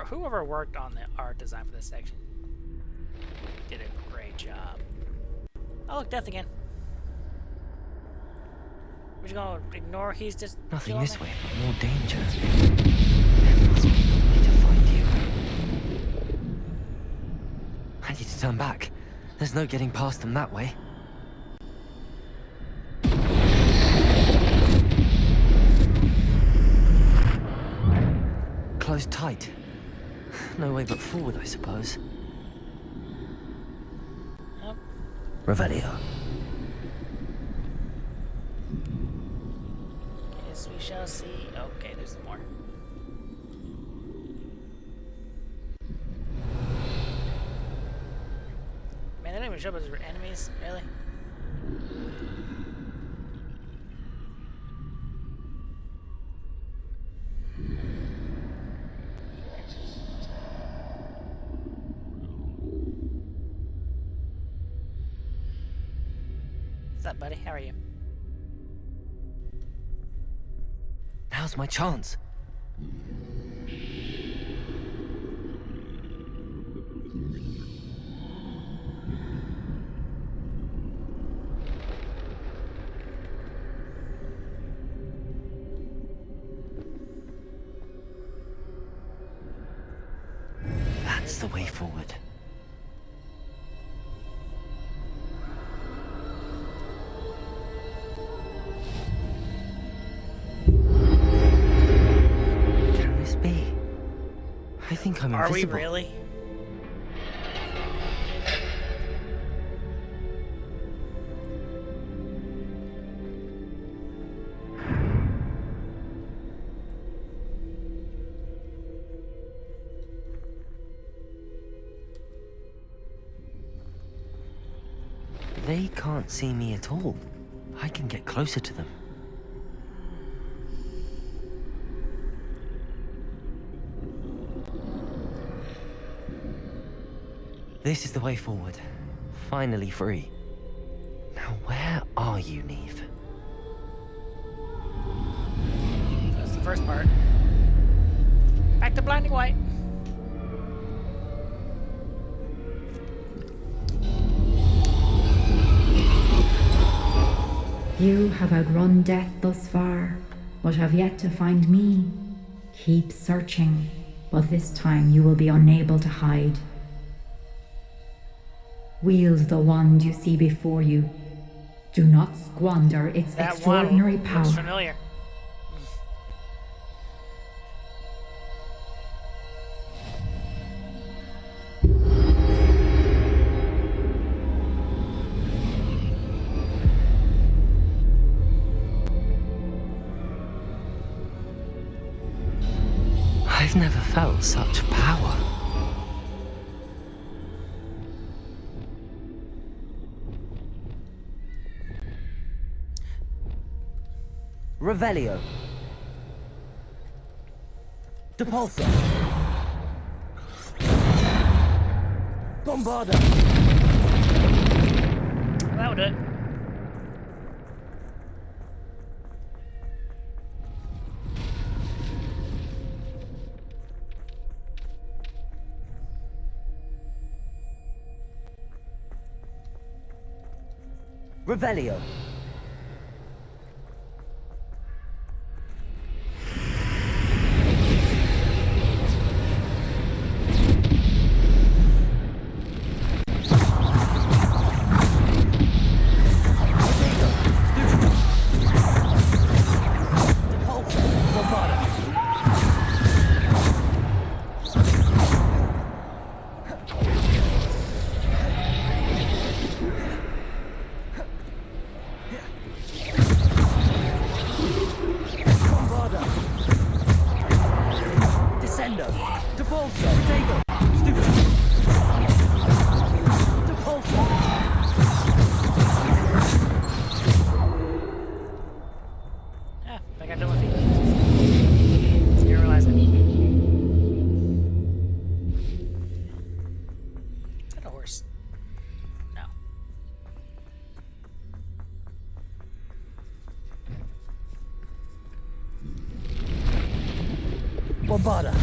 A: Whoever worked on the art design for this section did a great job. Oh, look, Death again. We're just gonna ignore he's just
C: nothing this way, but more danger. There must be a way to find you. I need to turn back. There's no getting past them that way. Closed tight. No way but forward, I suppose.
A: Yep.
C: Revelio.
A: Yes, we shall see. Okay, there's some more. Man, they didn't even show up as enemies, really? What's up, buddy? How are you?
C: Now's my chance. That's the way forward. Can this be? I think I'm
A: Are
C: invisible.
A: we really?
C: They can't see me at all. I can get closer to them. This is the way forward. Finally free. Now where are you, Neve?
A: That's the first part. Back to blinding white.
B: You have outrun death thus far, but have yet to find me. Keep searching, but this time you will be unable to hide. Wield the wand you see before you. Do not squander its extraordinary power.
A: Looks familiar.
C: I've never felt such power.
D: Revelio. Depulso. Bombarda.
A: That would do it.
D: Revelio.
A: course. No.
D: Bombarda.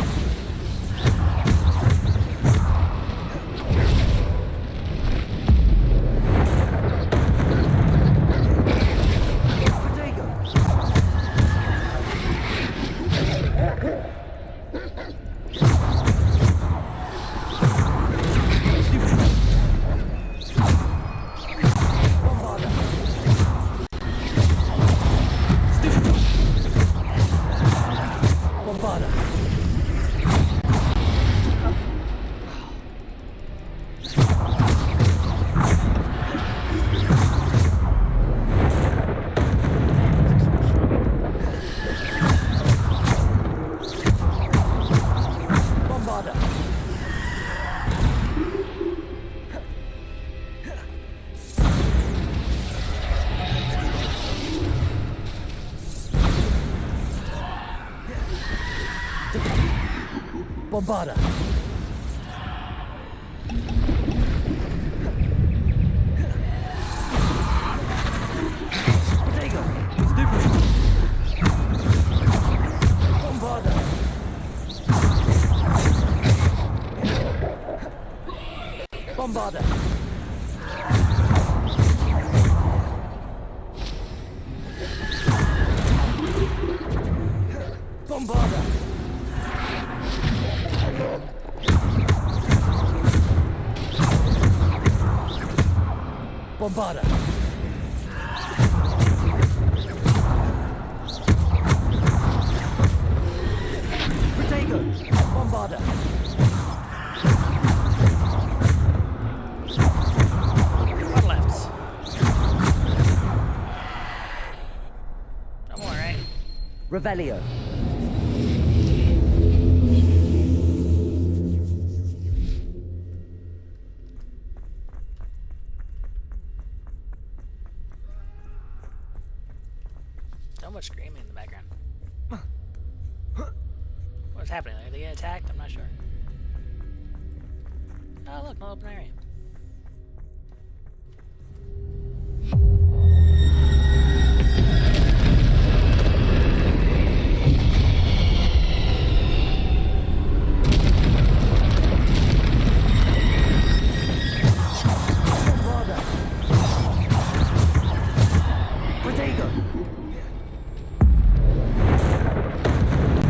D: Bombarda. Protego. Stupid. Bombarda. Bombarda. Bombarda. Bombarda. Protego. Bombarda.
A: One left. No more, right?
D: Revelio.
A: So much screaming in the background. What's happening? Are they getting attacked? I'm not sure. Oh, look, no open area.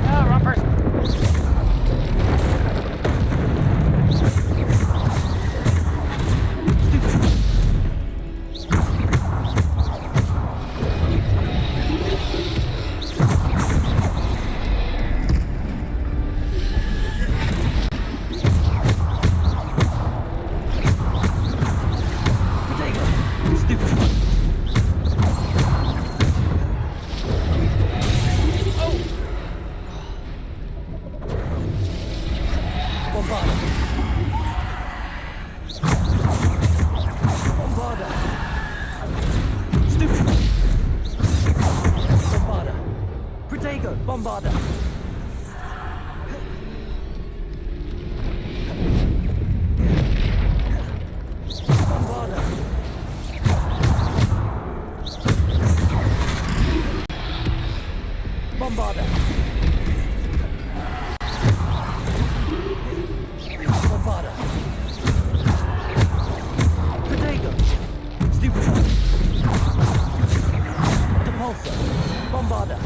A: Oh, wrong person.
D: Bombarda. Bombarda. Bombarda. Bombarda. Protego. Stupid. Depulso. Bombarda.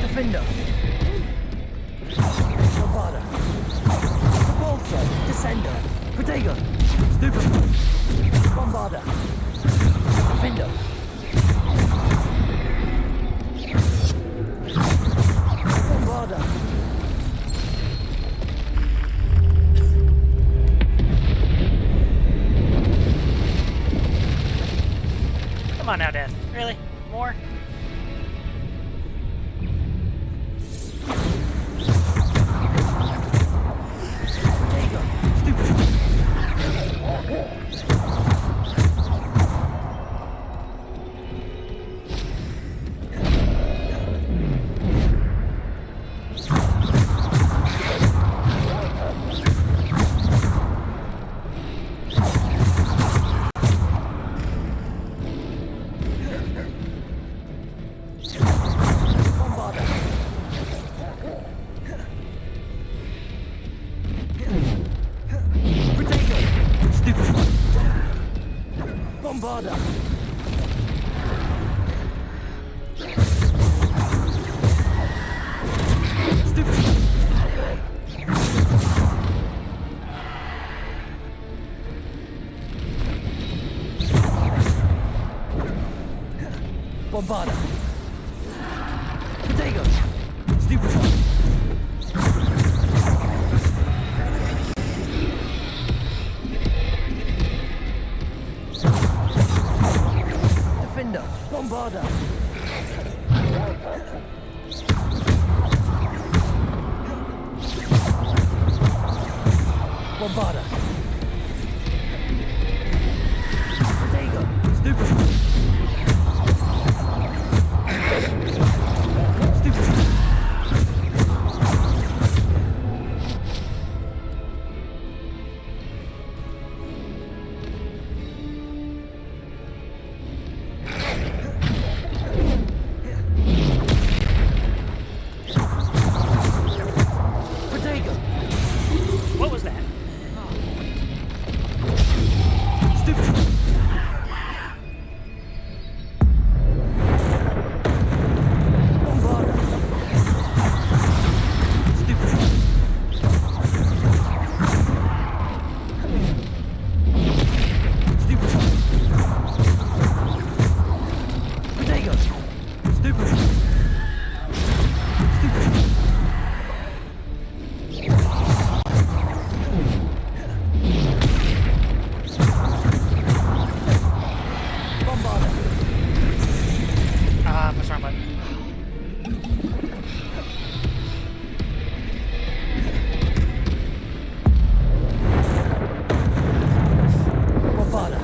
D: Defender. Bombarda. Depulso. Descender. Protego. Stupid. Bombarda. Defender. Bombarda.
A: Come on now, Dad. Really? More?
D: Bombarder! Bombarder! Potato! Stupefy! Defender! Bombarder! Bombarder! Potato! Stupefy!
A: What was that? What's wrong button?
D: Bombarder!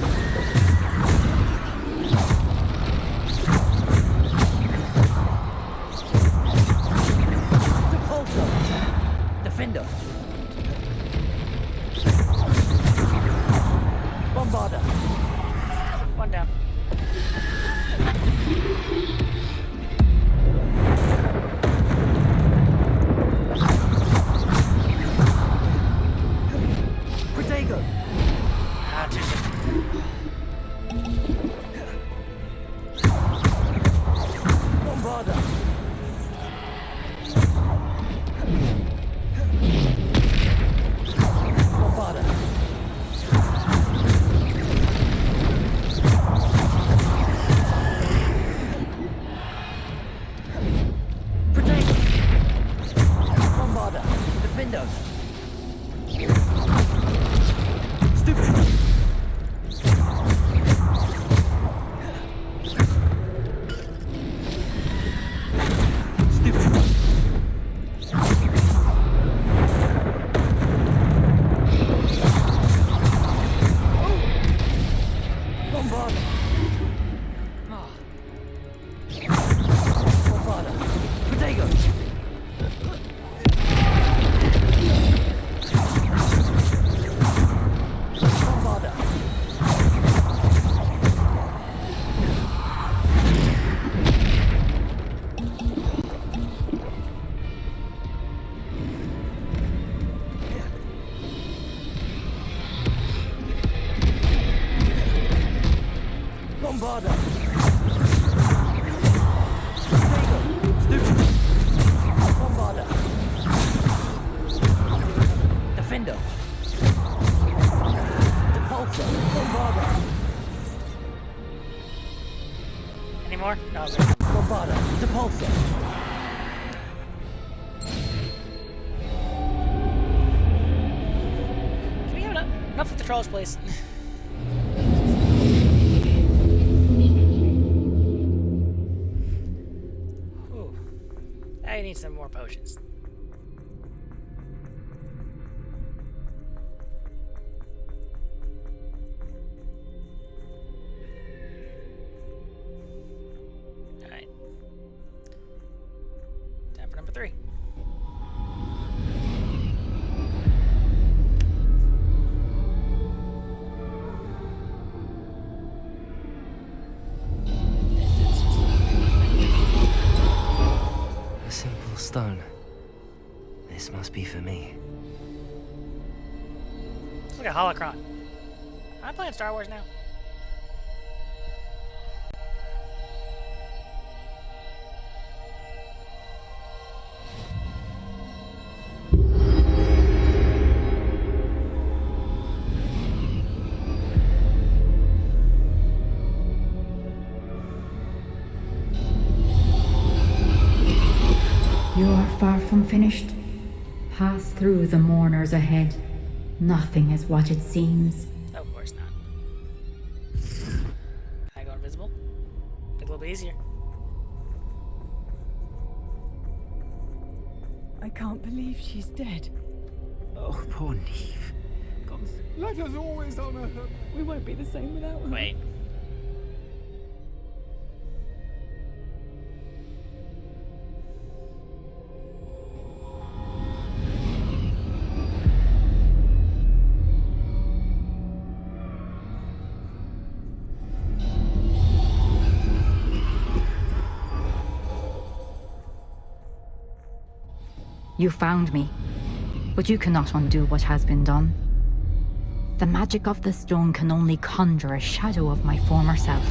D: Repulsor! Defender! Bombarder!
A: One down.
D: Protego!
A: Ah, too soon.
D: Bombarder! Bombarder! Protego! Bombarder! Defender! Stupid! Bombarder! Bombarder! Protego! Bombarder! Bombarder! Protego! Stupid! Bombarder! Defender! Repulsor! Bombarder!
A: Any more? No, okay.
D: Bombarder! Repulsor!
A: Can we have enough of the trolls, please? Ooh. I need some more potions. Alright. Time for number 3.
C: A simple stone. This must be for me.
A: Look at Holocron. Am I playing Star Wars now?
B: far from finished. Pass through the mourners ahead. Nothing is what it seems.
A: Oh, of course not. Can I go invisible? Make it a little bit easier.
P: I can't believe she's dead.
D: Oh, poor Neve.
M: Gods, let us always honor her.
P: We won't be the same without her.
A: Wait.
B: You found me, but you cannot undo what has been done. The magic of the stone can only conjure a shadow of my former self.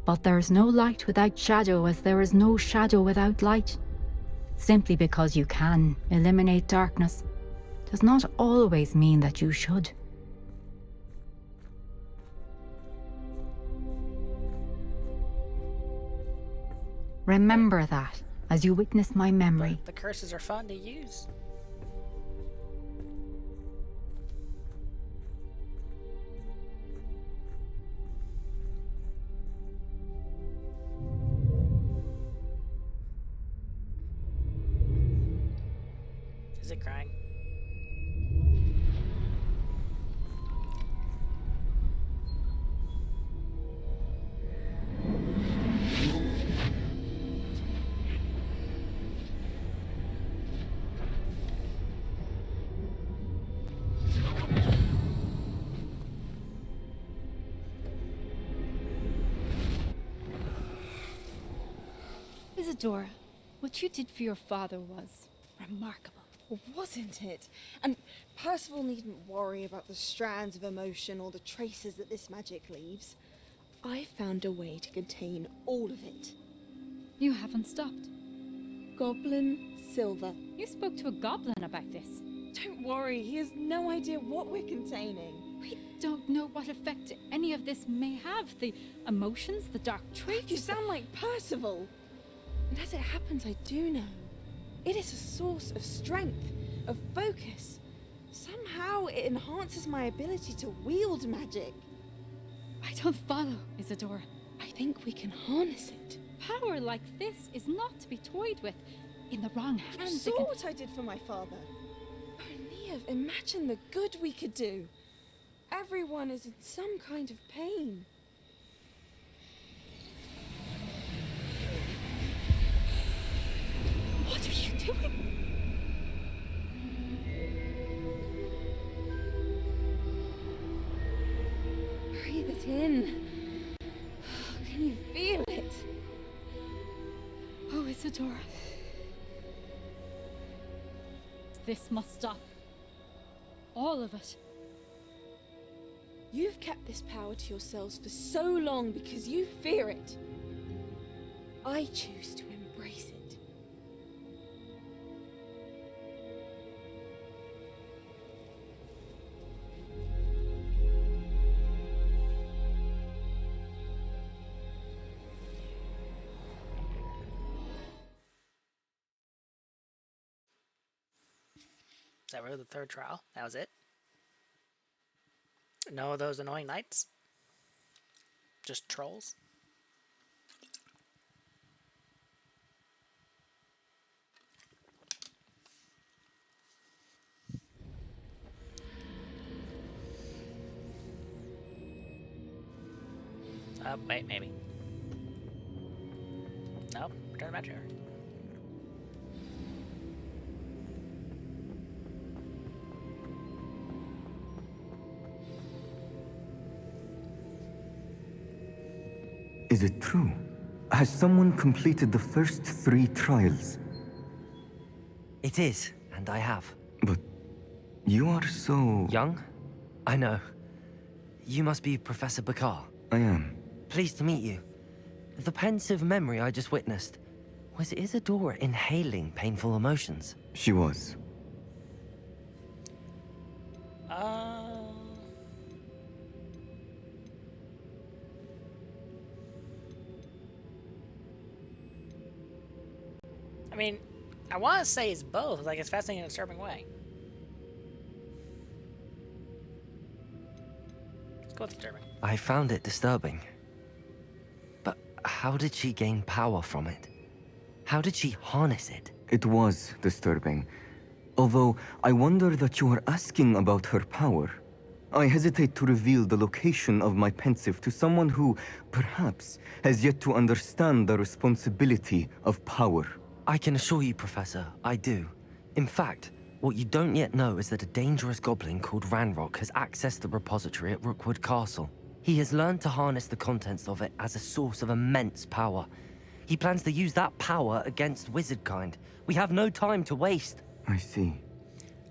B: But there is no light without shadow, as there is no shadow without light. Simply because you can eliminate darkness does not always mean that you should. Remember that as you witness my memory.
A: The curses are fun to use. Is it crying?
Q: Isadora, what you did for your father was remarkable.
W: Well, wasn't it? And Percival needn't worry about the strands of emotion or the traces that this magic leaves. I found a way to contain all of it.
Q: You haven't stopped.
W: Goblin Silver.
Q: You spoke to a goblin about this.
W: Don't worry, he has no idea what we're containing.
Q: We don't know what effect any of this may have. The emotions, the dark traits.
W: You sound like Percival. And as it happens, I do know. It is a source of strength, of focus. Somehow it enhances my ability to wield magic.
Q: I don't follow, Isadora.
W: I think we can harness it.
Q: Power like this is not to be toyed with. In the wrong hands,
W: You saw what I did for my father. Oh, Neve, imagine the good we could do. Everyone is in some kind of pain.
Q: What are you doing?
W: Breathe it in. Can you feel it?
Q: Oh, Isadora. This must stop. All of it.
W: You've kept this power to yourselves for so long because you fear it. I choose to embrace it.
A: Is that really the third trial? That was it? No of those annoying knights? Just trolls? Wait, maybe. No, return back to her.
X: Is it true? Has someone completed the first 3 trials?
C: It is, and I have.
X: But you are so...
C: Young? I know. You must be Professor Bakar.
X: I am.
C: Pleased to meet you. The pensive memory I just witnessed. Was Isadora inhaling painful emotions?
X: She was.
A: I mean, I want to say it's both. Like, it's fascinating in a disturbing way. Let's go with disturbing.
C: I found it disturbing. But how did she gain power from it? How did she harness it?
X: It was disturbing. Although, I wonder that you are asking about her power. I hesitate to reveal the location of my pensive to someone who, perhaps, has yet to understand the responsibility of power.
C: I can assure you, Professor, I do. In fact, what you don't yet know is that a dangerous goblin called Ranrock has accessed the repository at Rookwood Castle. He has learned to harness the contents of it as a source of immense power. He plans to use that power against wizardkind. We have no time to waste.
X: I see.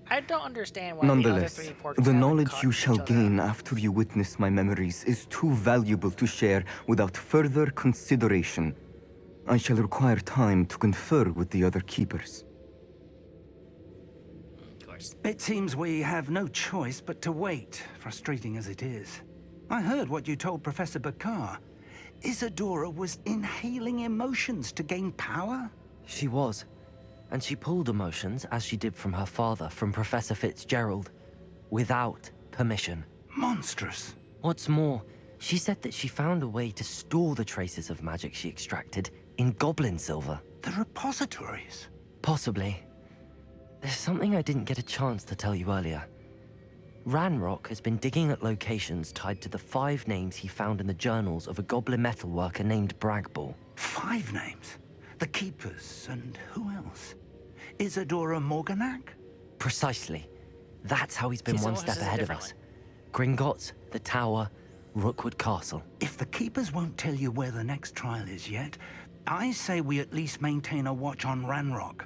A: I don't understand why
X: Nonetheless,
A: the other 3 portraits
X: the
A: haven't
X: knowledge
A: caught
X: you
A: each
X: shall
A: other.
X: gain after you witness my memories is too valuable to share without further consideration. I shall require time to confer with the other keepers.
A: Of course.
K: It seems we have no choice but to wait, frustrating as it is. I heard what you told Professor Bakar. Isadora was inhaling emotions to gain power?
C: She was. And she pulled emotions, as she did from her father, from Professor Fitzgerald, without permission.
K: Monstrous.
C: What's more, she said that she found a way to store the traces of magic she extracted in goblin silver.
K: The repositories?
C: Possibly. There's something I didn't get a chance to tell you earlier. Ranrock has been digging at locations tied to the 5 names he found in the journals of a goblin metalworker named Bragball.
K: 5 names? The Keepers, and who else? Isadora Morganac?
C: Precisely. That's how he's been
A: See,
C: one
A: someone
C: step
A: says it
C: ahead of us. Gringotts, the Tower, Rookwood Castle.
K: If the Keepers won't tell you where the next trial is yet, I say we at least maintain a watch on Ranrock.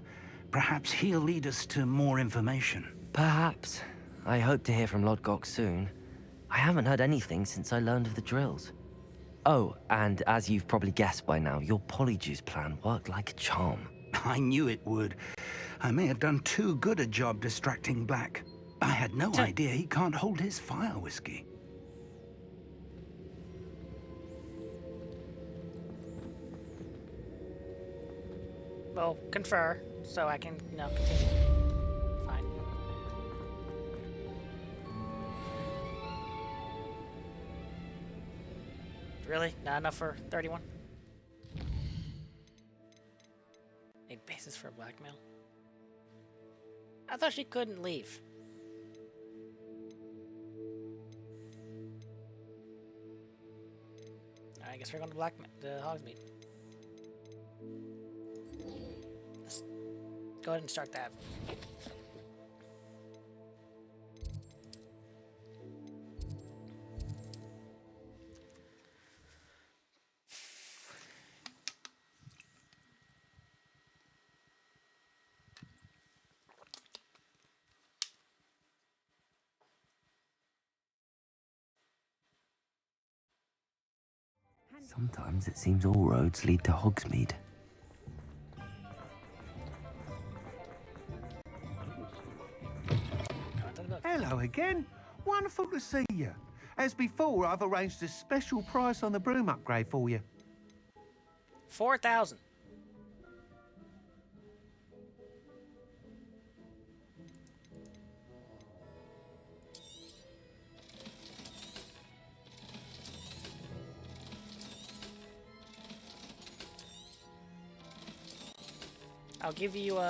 K: Perhaps he'll lead us to more information.
C: Perhaps. I hope to hear from Lodgok soon. I haven't heard anything since I learned of the drills. Oh, and as you've probably guessed by now, your polyjuice plan worked like a charm.
K: I knew it would. I may have done too good a job distracting Black. I had no idea he can't hold his fire whiskey.
A: Well, confer, so I can, continue. Fine. Really? Not enough for 31? Need basis for blackmail? I thought she couldn't leave. I guess we're going to blackmail the Hogsmeade. Let's go ahead and start that.
C: Sometimes it seems all roads lead to Hogsmeade.
E: Hello again. Wonderful to see you. As before, I've arranged a special price on the broom upgrade for you.
A: 4,000. I'll give you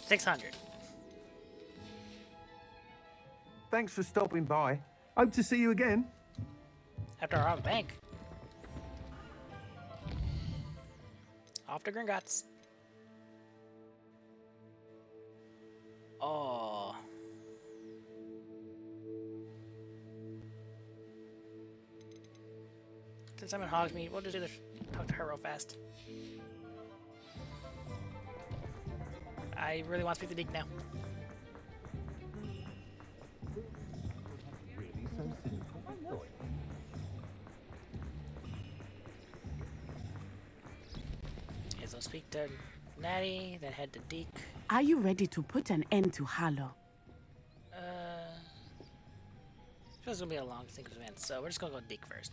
A: 600.
E: Thanks for stopping by. Hope to see you again.
A: After our own bank. Off to Gringotts. Oh. Since I'm in Hogsmeade, we'll just do this. Talk to her real fast. I really want to speak to Deke now. speak to Natty, then head to Deke.
H: Are you ready to put an end to Harlow?
A: This is gonna be a long sequence of events, so we're just gonna go Deke first.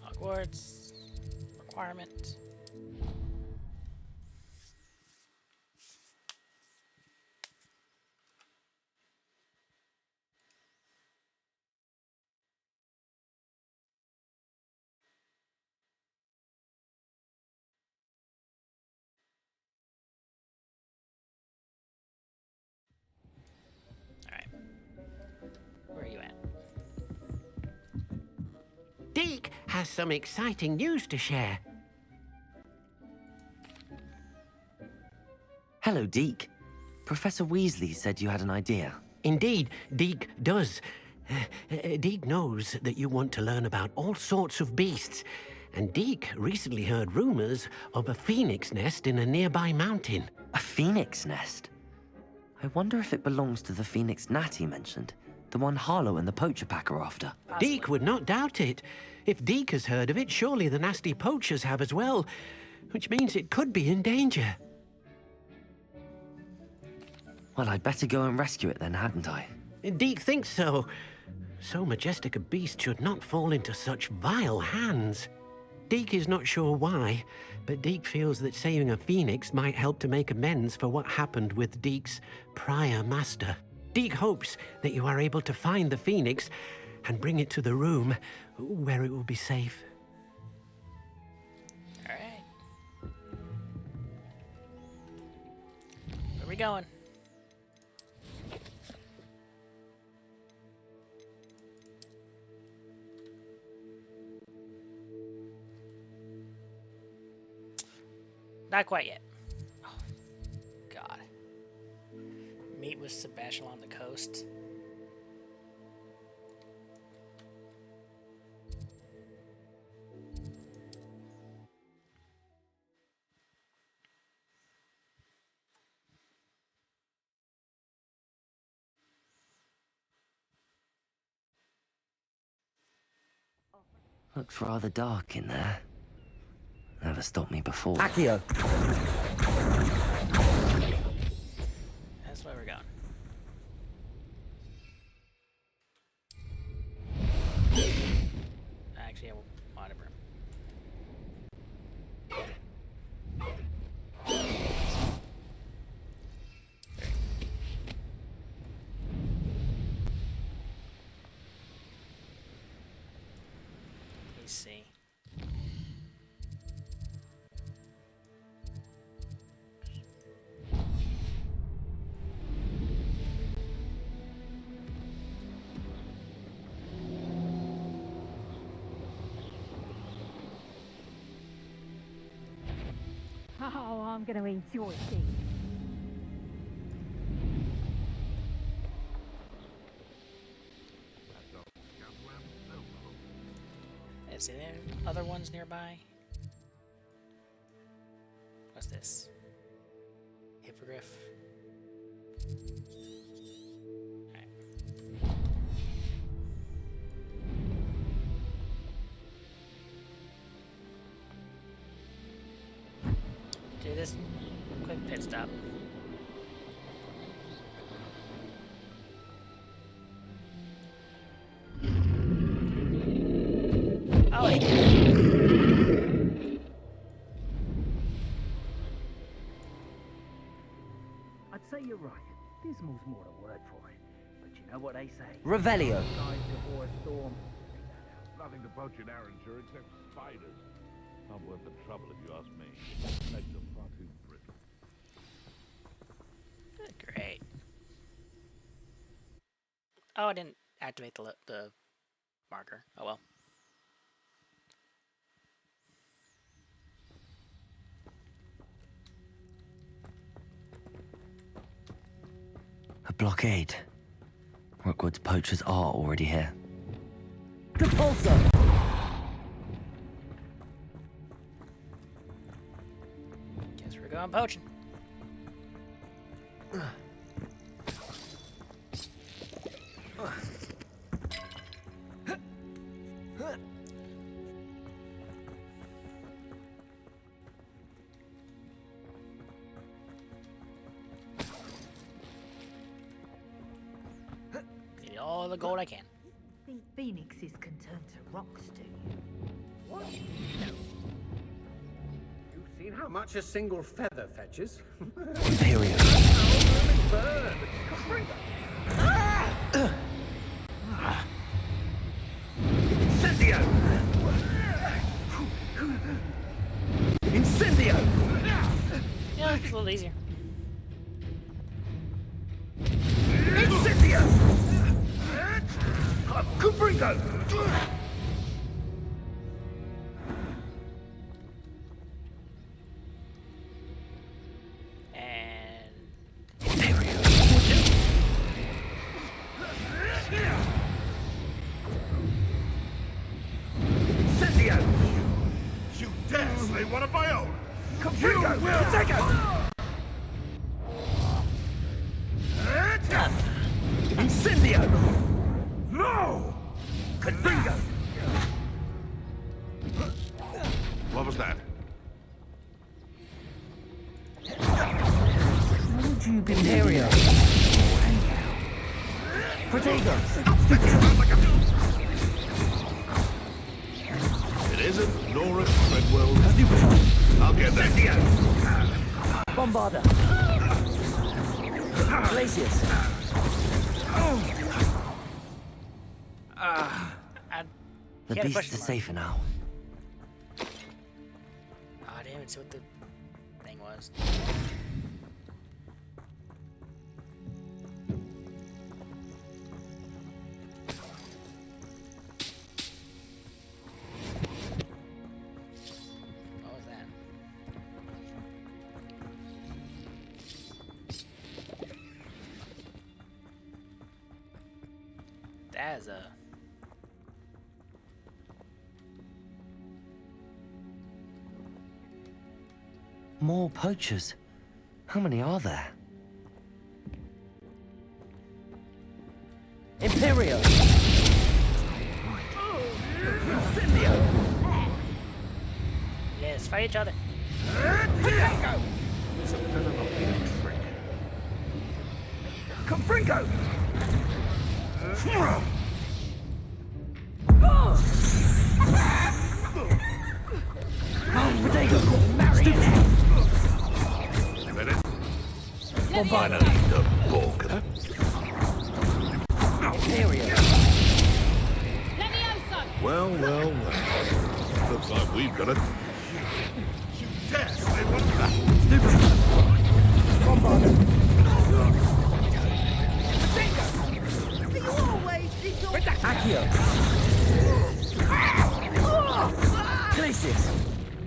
A: Hogwarts requirement. Alright. Where are you at?
J: Deke has some exciting news to share.
C: Hello, Deke. Professor Weasley said you had an idea.
J: Indeed, Deke does. Deke knows that you want to learn about all sorts of beasts, and Deke recently heard rumors of a phoenix nest in a nearby mountain.
C: A phoenix nest? I wonder if it belongs to the phoenix Natty mentioned. The one Harlow and the poacher pack are after.
J: Deke would not doubt it. If Deke has heard of it, surely the nasty poachers have as well, which means it could be in danger.
C: Well, I'd better go and rescue it then, hadn't I?
J: Deke thinks so. So majestic a beast should not fall into such vile hands. Deke is not sure why, but Deke feels that saving a phoenix might help to make amends for what happened with Deke's prior master. Deke hopes that you are able to find the phoenix and bring it to the room where it will be safe.
A: Alright. Where are we going? Not quite yet. Oh, God. Meet with Sebastian on the coast.
C: Looks rather dark in there. Never stopped me before.
T: Accio!
A: That's where we're going. Actually, I will monitor. Let's see.
N: Oh, I'm going to enjoy things.
A: Is there other ones nearby? What's this? Hippogriff. Alright. Do this quick pit stop. Oh, wait.
M: I'd say you're right. Dismal's more a word for it. But you know what they say.
T: Revelio.
M: Guys before a storm.
S: Nothing to poach in Arrowshire except spiders. Not worth the trouble if you ask me. Legs are far too brittle.
A: Great. Oh, I didn't activate the marker. Oh well.
C: A blockade. Rookwood's poachers are already here.
T: Repulsor!
A: Guess we're going poaching. Need all the gold I can.
N: Think phoenixes can turn to rocks, do you?
F: What? No. You've seen how much a single feather fetches?
C: Imperial.
F: Bird. Incendio! Incendio!
A: Yeah, it's a little easier.
F: Incendio! Cubrigo! Incendio! You dare slay one of my own! Cubrigo! Incendio! No! Cubrigo!
S: What was that?
T: Imperial. Protego.
S: It isn't Nora Treadwell. I'll get that.
T: Bombarda. Glacius.
C: The beasts are safer now.
A: Oh, I didn't even see what the thing was. What was that? That is a...
C: More poachers. How many are there?
T: Imperial.
A: Yes, fight each other.
F: Cubrigo!
T: Protego. Marionette.
S: Bombarda. The bulk.
T: Imperial.
S: Well. Looks like we've got it.
F: You dare slay one of my
T: Bombarda.
F: You always did
T: Accio. Glacius.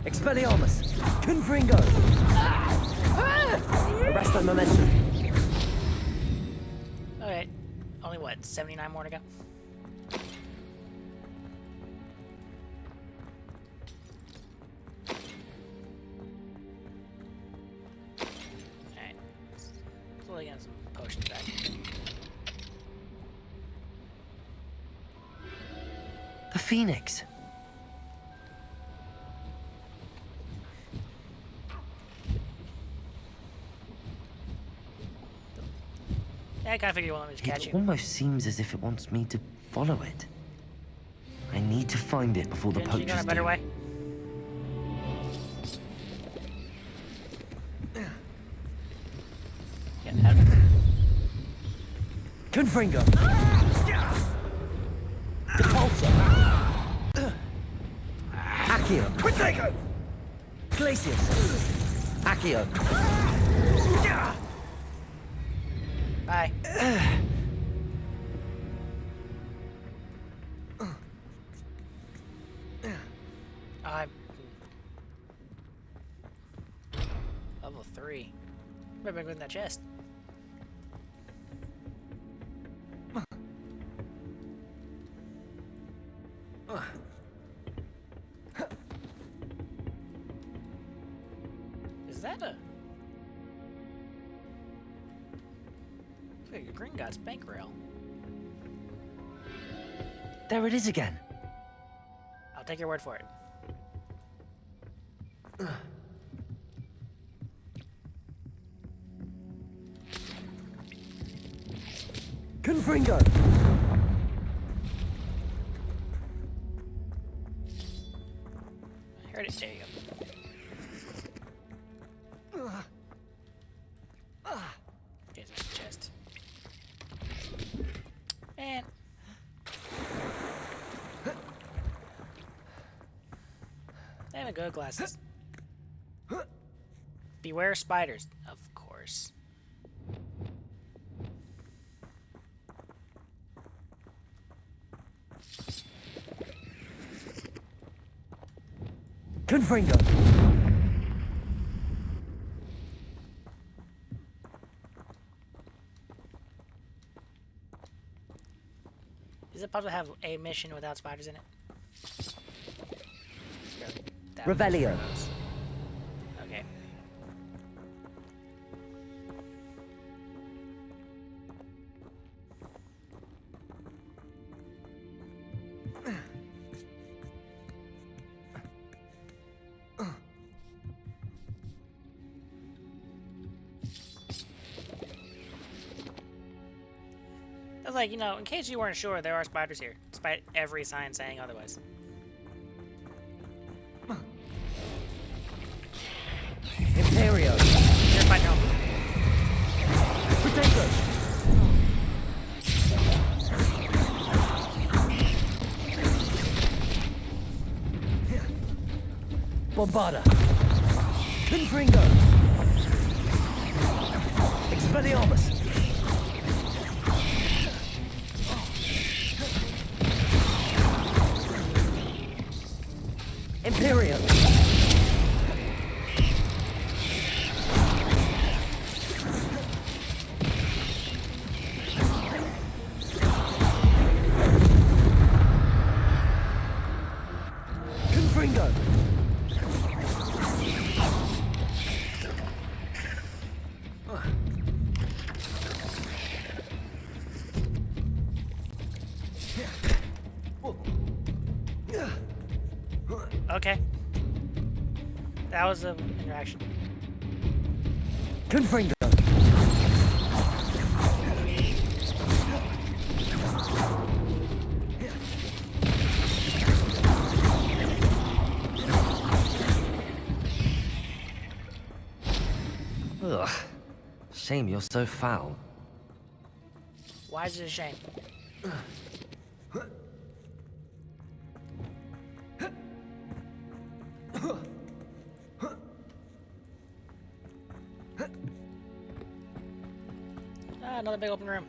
T: Expelliarmus. Confringo. Arrest the momentum.
A: Alright. Only what, 79 more to go? Alright. Slowly getting some potions back.
C: A phoenix.
A: Yeah, I kinda figured you won't let me just catch
C: It
A: you.
C: almost seems as if it wants me to follow it. I need to find it before the
A: Couldn't you go in
C: poachers
A: a better
C: do.
A: way? Yeah,
T: Confringo. Depulso. Accio.
F: Protego!
T: Glacius. Accio.
A: Bye. Level 3. Maybe I go in that chest. Is that a... at your Gringotts bank rail.
C: There it is again.
A: I'll take your word for it.
T: Confringo!
A: I heard it. There you go. Okay, there's a chest. Man. Damn it, good glasses. Beware spiders, of course.
T: Confringo!
A: Is it possible to have a mission without spiders in it?
T: Revelio.
A: Okay. I was like, you know, in case you weren't sure, there are spiders here, despite every sign saying otherwise.
T: Imperio!
A: You're fine, no.
T: Potato! Bombarda! Confringo! Expelliarmus! Imperium! Confringo!
A: Okay. That was an interaction.
T: Confringo!
C: Ugh. Shame you're so foul.
A: Why is it a shame? Ah, another big open room.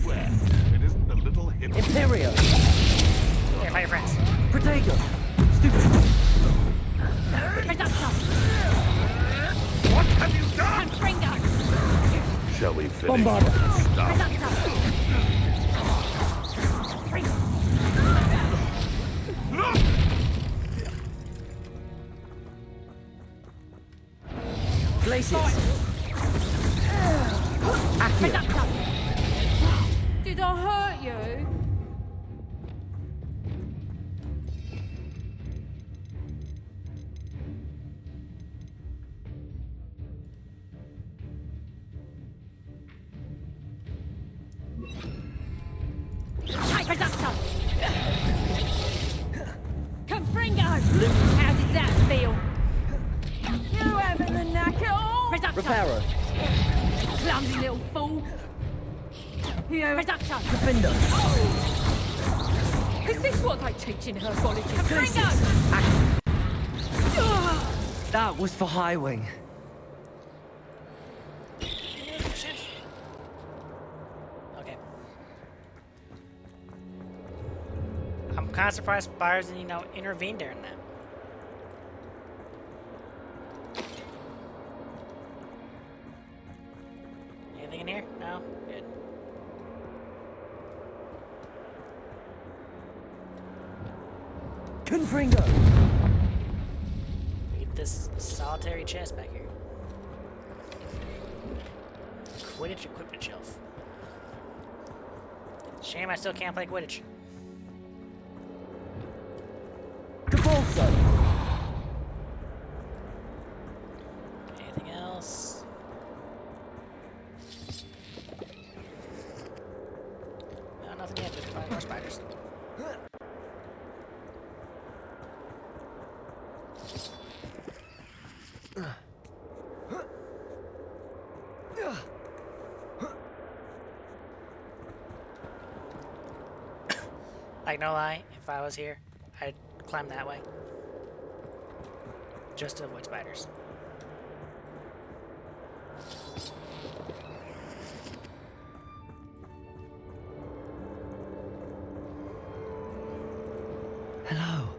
S: Well, it isn't the little hip.
T: Imperio!
A: Here, fight your friends.
T: Protego! Stupid!
S: What have you done?
Q: Confringo!
S: Shall we finish?
T: Bombarda! Glacius! Accio!
Q: Did I hurt you? Confringo! How did that feel? You having the knack at all?
T: Reparo!
Q: Clumsy little fool! You Reducto!
T: Defender!
Q: Is this what they teach in herbology?
T: Glacius! That was for High Wing.
A: Okay. I'm kind of surprised spiders didn't, you know, intervene during that. Anything in here? No? Good.
T: Confringo!
A: We get this solitary chest back here. Quidditch equipment shelf. Shame I still can't play Quidditch.
T: Capulso!
A: Anything else? No, nothing yet. Just probably more spiders. Like, no lie, if I was here, I'd climb that way. Just to avoid spiders.
C: Hello.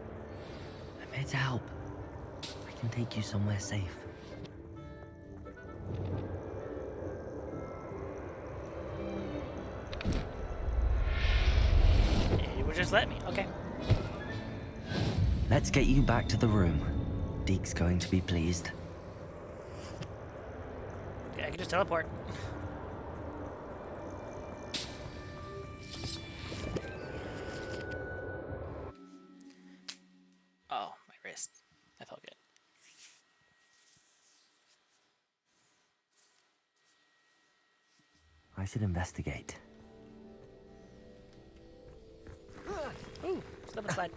C: I'm here to help. I can take you somewhere safe.
A: Just let me, okay.
C: Let's get you back to the room. Deke's going to be pleased.
A: Okay, I can just teleport. Oh, my wrist. That felt good.
C: I should investigate.
A: Ooh, slip and slide.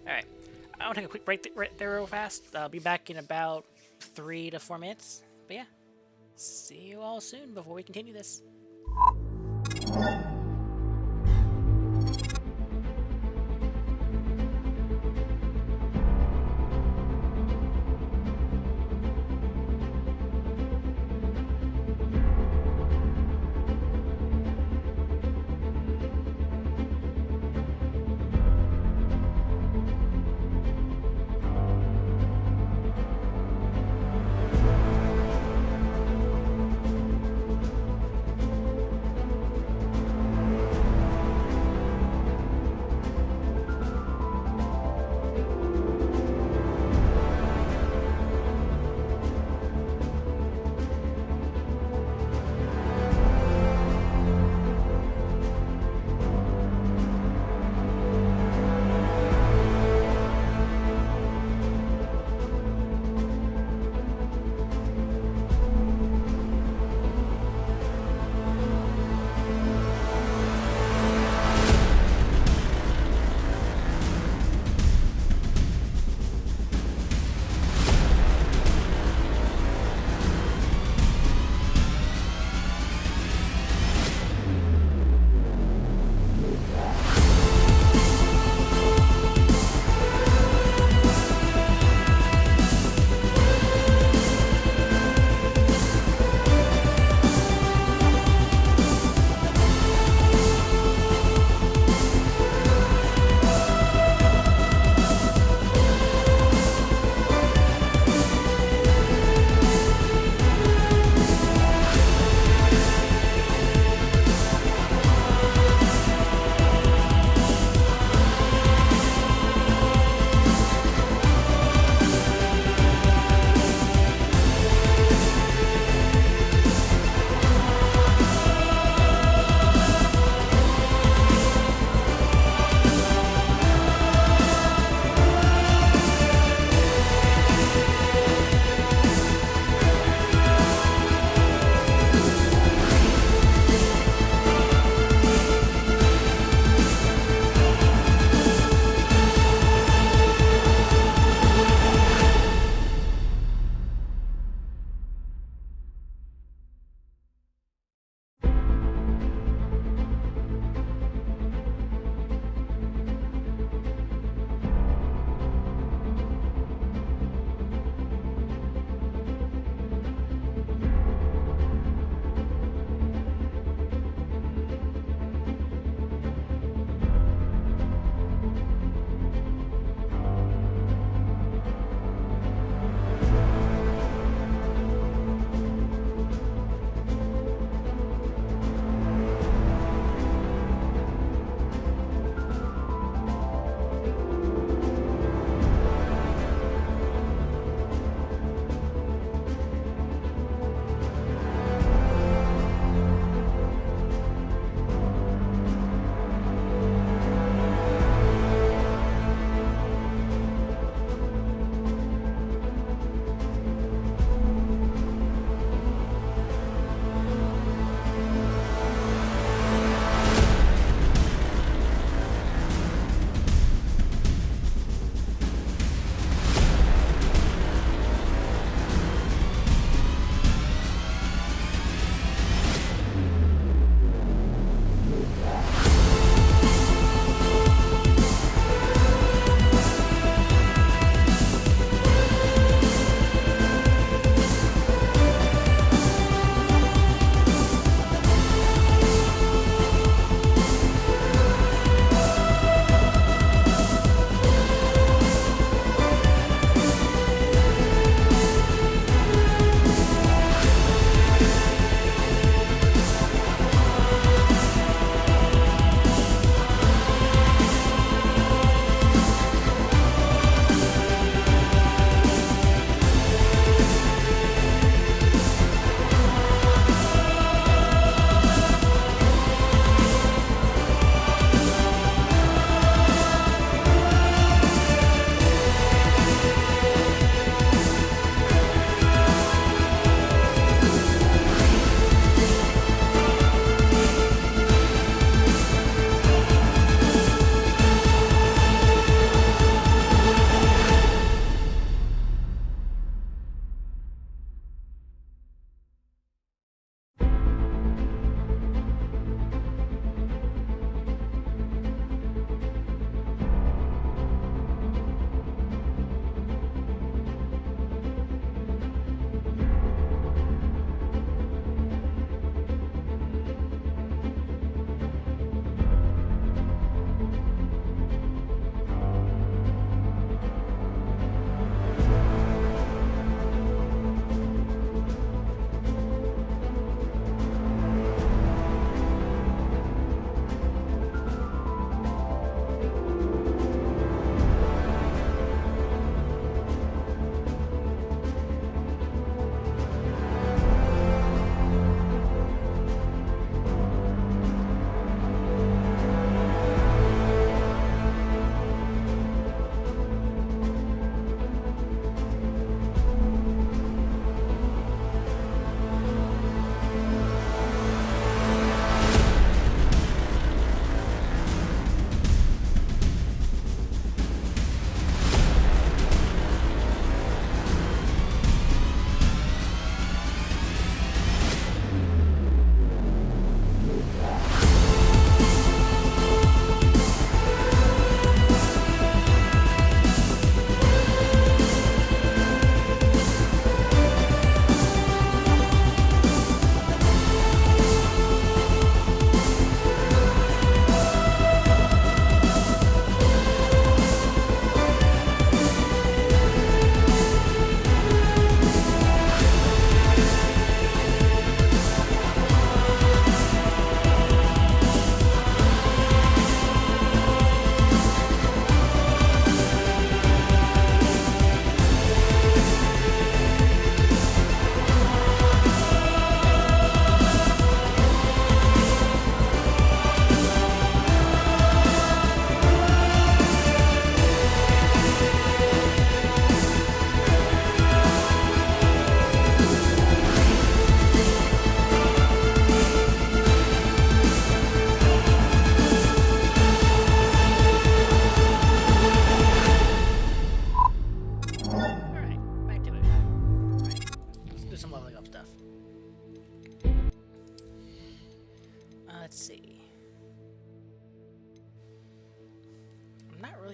A: Alright. I want to take a quick break right there real fast. I'll be back in about 3 to 4 minutes. But yeah, see you all soon before we continue this.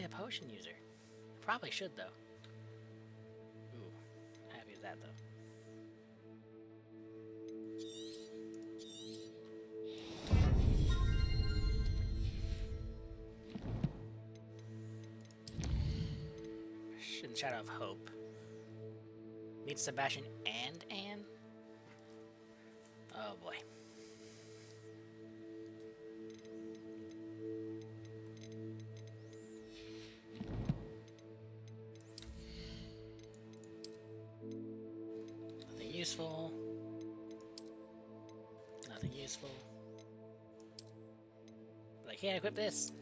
A: a potion user. Probably should, though. Ooh, happy with that, though. In Shadow of Hope. Meet Sebastian and Anne? Oh boy. Nothing useful. Nothing useful. But I can't equip this.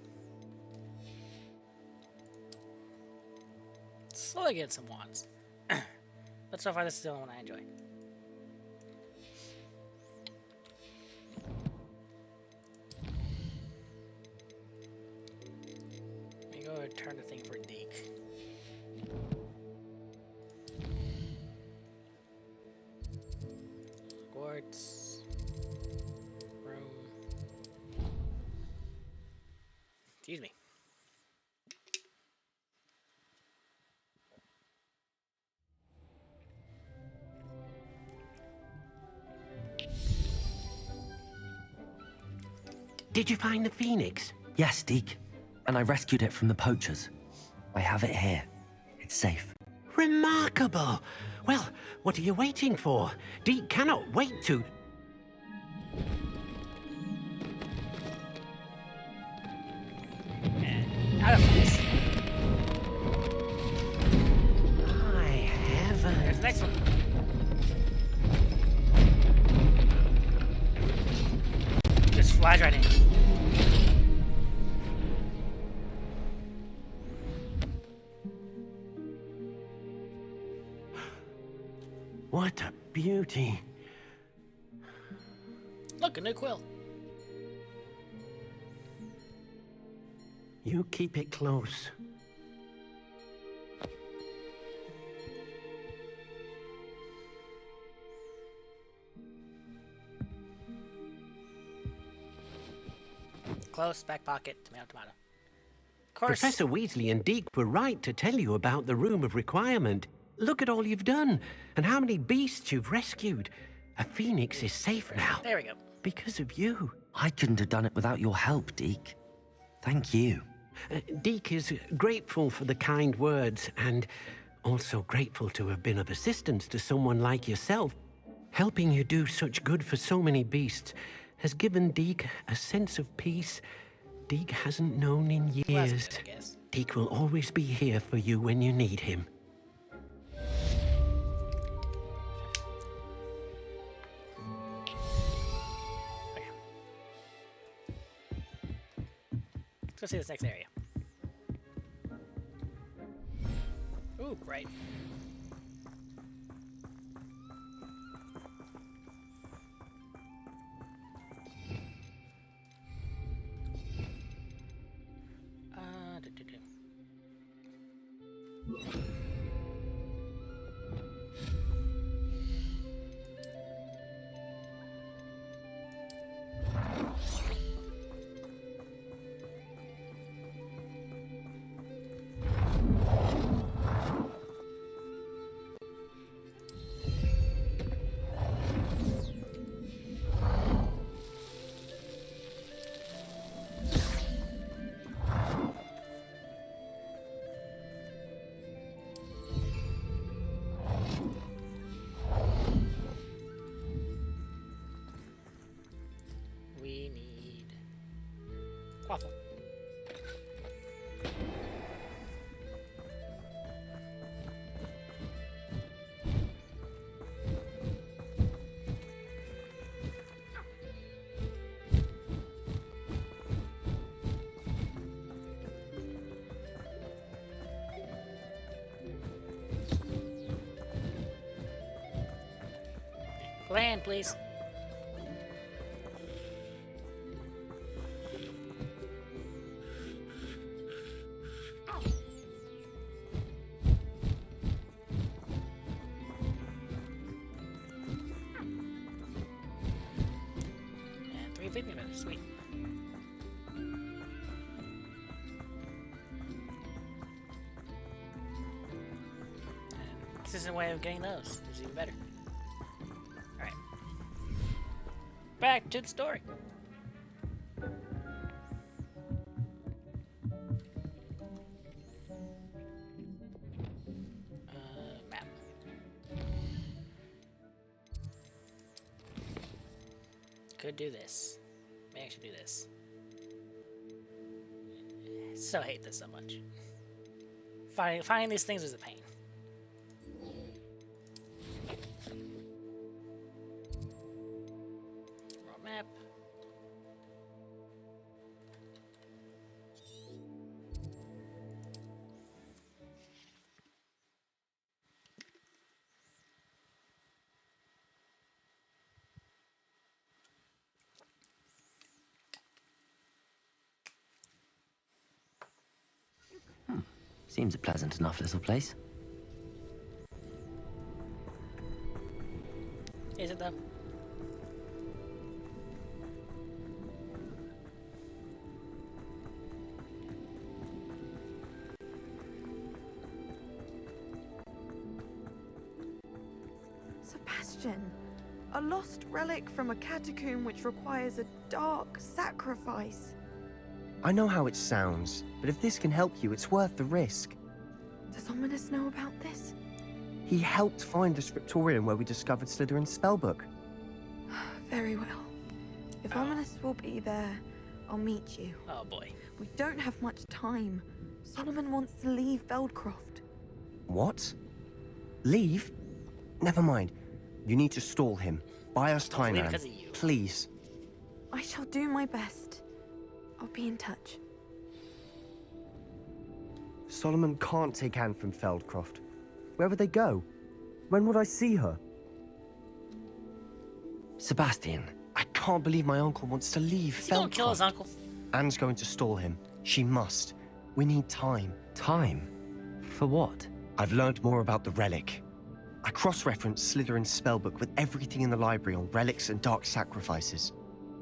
A: Slowly getting some wands. But so far this is the only one I enjoy. Let me go return the thing for Deke. Hogwarts. Room. Excuse me.
J: Did you find the phoenix?
C: Yes, Deke. And I rescued it from the poachers. I have it here. It's safe.
J: Remarkable! Well, what are you waiting for? Deke cannot wait to...
A: Out of this.
J: I haven't.
A: There's the next one. Just flies right in.
J: What a beauty.
A: Look, a new quill.
J: You keep it close.
A: Close, back pocket, tomato, tomato. Of course.
J: Professor Weasley and Deke were right to tell you about the Room of Requirement. Look at all you've done, and how many beasts you've rescued. A phoenix is safe now.
A: There we go.
J: Because of you.
C: I couldn't have done it without your help, Deke. Thank you.
J: Deke is grateful for the kind words, and also grateful to have been of assistance to someone like yourself. Helping you do such good for so many beasts has given Deke a sense of peace Deke hasn't known in years.
A: Well, that's good, I guess.
J: Deke will always be here for you when you need him.
A: Okay. Let's go see this next area. Ooh, right. We need quaffle. Land, please. And 350 minutes, sweet. consistent way of getting those. It's even better. Alright. Back to the story. Map. Could do this. May actually do this. So hate this so much. Finding these things is a pain. Wrong map.
C: Seems a pleasant enough little place.
A: Is it though?
I: Sebastian, a lost relic from a catacomb which requires a dark sacrifice.
O: I know how it sounds, but if this can help you, it's worth the risk.
I: Does Ominous know about this?
O: He helped find the scriptorium where we discovered Slytherin's spellbook.
I: Very well. If Ominous will be there, I'll meet you.
A: Oh boy.
I: We don't have much time. Solomon wants to leave Veldcroft.
O: What? Leave? Never mind. You need to stall him. Buy us time, Anne. Please.
I: I shall do my best. I'll be in touch.
O: Solomon can't take Anne from Feldcroft. Where would they go? When would I see her?
C: Sebastian.
O: I can't believe my uncle wants to leave
A: Is he gonna kill his uncle?
O: Anne's going to stall him. She must. We need time.
C: Time? For what?
O: I've learned more about the relic. I cross-referenced Slytherin's spellbook with everything in the library on relics and dark sacrifices.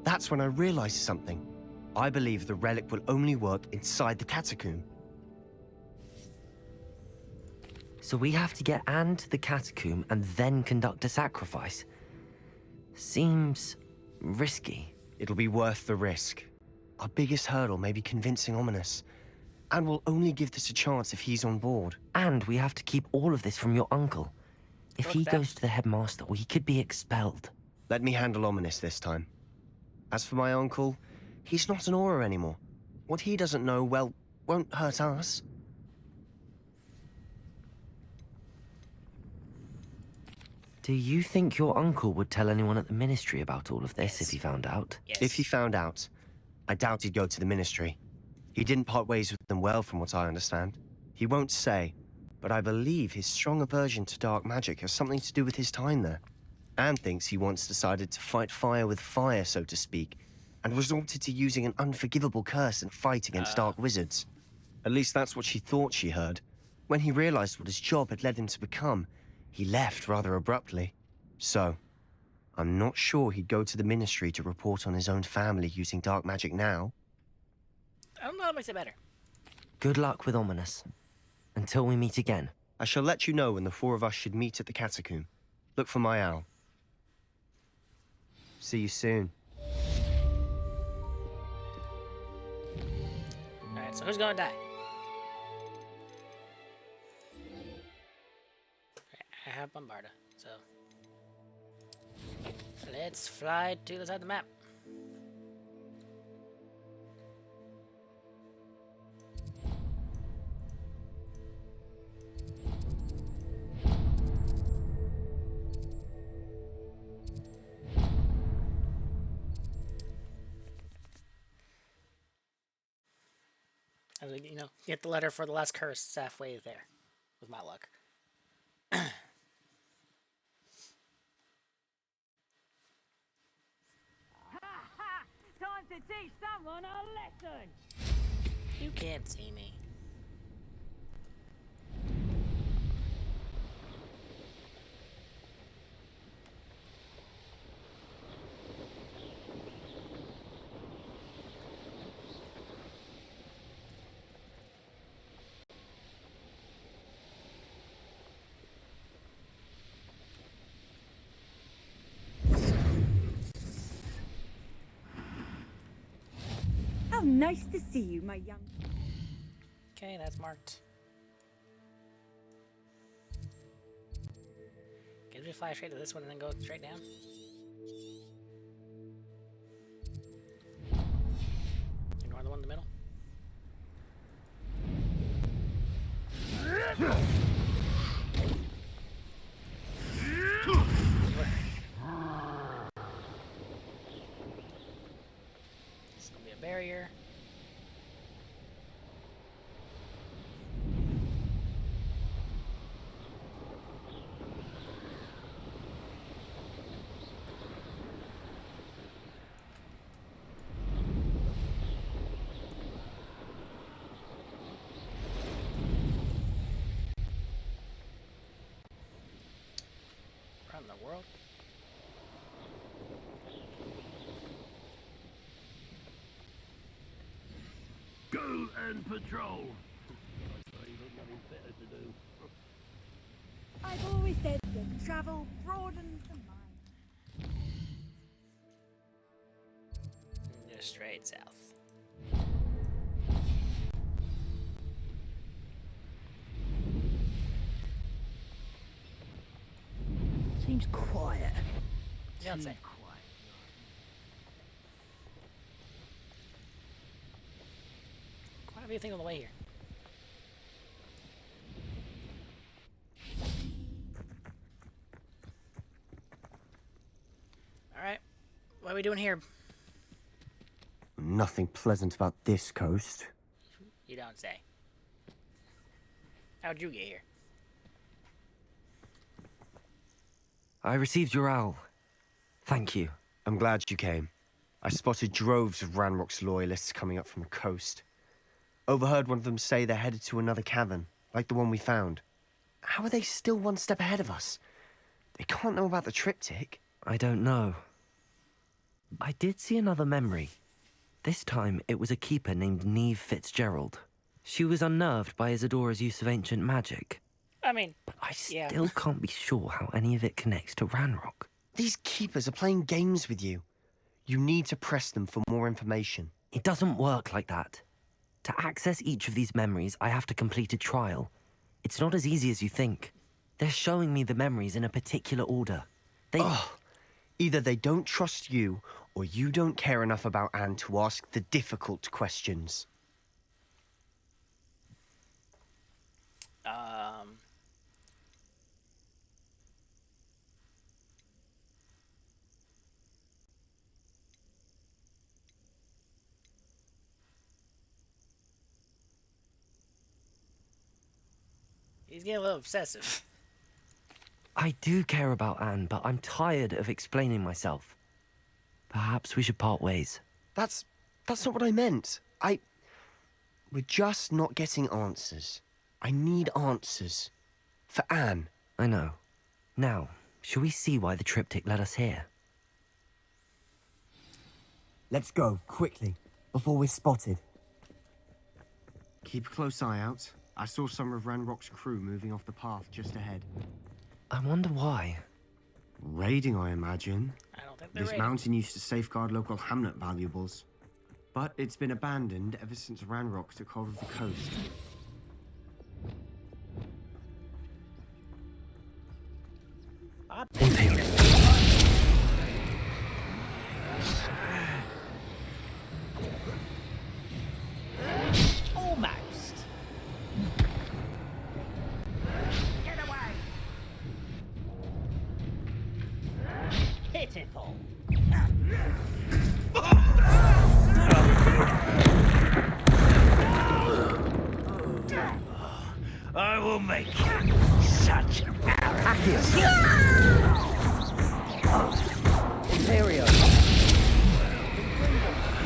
O: That's when I realized something. I believe the relic will only work inside the catacomb.
C: So we have to get Anne to the catacomb and then conduct a sacrifice. Seems risky.
O: It'll be worth the risk. Our biggest hurdle may be convincing Ominous. And we'll only give this a chance if he's on board.
C: And we have to keep all of this from your uncle. If he goes to the headmaster, he could be expelled.
O: Let me handle Ominous this time. As for my uncle, he's not an Auror anymore. What he doesn't know, well, won't hurt us.
C: Do you think your uncle would tell anyone at the ministry about all of this if he found out?
O: If he found out, I doubt he'd go to the ministry. He didn't part ways with them well, from what I understand. He won't say, but I believe his strong aversion to dark magic has something to do with his time there. Anne thinks he once decided to fight fire with fire, so to speak, and resorted to using an unforgivable curse and fight against dark wizards. At least that's what she thought she heard. When he realized what his job had led him to become, he left rather abruptly. So, I'm not sure he'd go to the ministry to report on his own family using dark magic now.
A: I don't know what makes it better.
C: Good luck with Ominous. Until we meet again.
O: I shall let you know when the four of us should meet at the catacomb. Look for my owl. See you soon.
A: Alright, so who's gonna die? I have Bombarda, so let's fly to the side of the map. As we, get the letter for the last curse halfway there, with my luck.
U: Time to teach someone a lesson!
A: You can't see me.
N: Nice to see you, my young...
A: Okay, that's marked. Can we fly straight to this one and then go straight down? Ignore the one in the middle. It's gonna be a barrier. Around the world.
M: Go and patrol. Nothing better to do.
N: I've always said that travel broadens the mind.
A: Just straight south.
M: Seems quiet.
A: Yeah, I'd say. Quite a few things on the way here. Alright. What are we doing here?
O: Nothing pleasant about this coast.
A: You don't say. How'd you get here?
C: I received your owl. Thank you.
O: I'm glad you came. I spotted droves of Ranrock's loyalists coming up from the coast. Overheard one of them say they're headed to another cavern, like the one we found. How are they still one step ahead of us? They can't know about the triptych.
C: I don't know. I did see another memory. This time, it was a keeper named Neve Fitzgerald. She was unnerved by Isadora's use of ancient magic.
A: I mean,
C: but I still can't be sure how any of it connects to Ranrock.
O: These keepers are playing games with you. You need to press them for more information.
C: It doesn't work like that. To access each of these memories, I have to complete a trial. It's not as easy as you think. They're showing me the memories in a particular order.
O: Either they don't trust you, or you don't care enough about Anne to ask the difficult questions.
A: He's getting a little obsessive.
C: I do care about Anne, but I'm tired of explaining myself. Perhaps we should part ways.
O: That's not what I meant. We're just not getting answers. I need answers. For Anne.
C: I know. Now, shall we see why the triptych led us here?
G: Let's go, quickly, before we're spotted.
O: Keep a close eye out. I saw some of Ranrock's crew moving off the path just ahead.
C: I wonder why.
O: Raiding, I imagine.
A: I don't think they're
O: This
A: raiding.
O: mountain used to safeguard local hamlet valuables. But it's been abandoned ever since Ranrock took hold of the coast.
M: Almost. Get away. Pitiful. I will make you such an arrogant.
T: Imperio.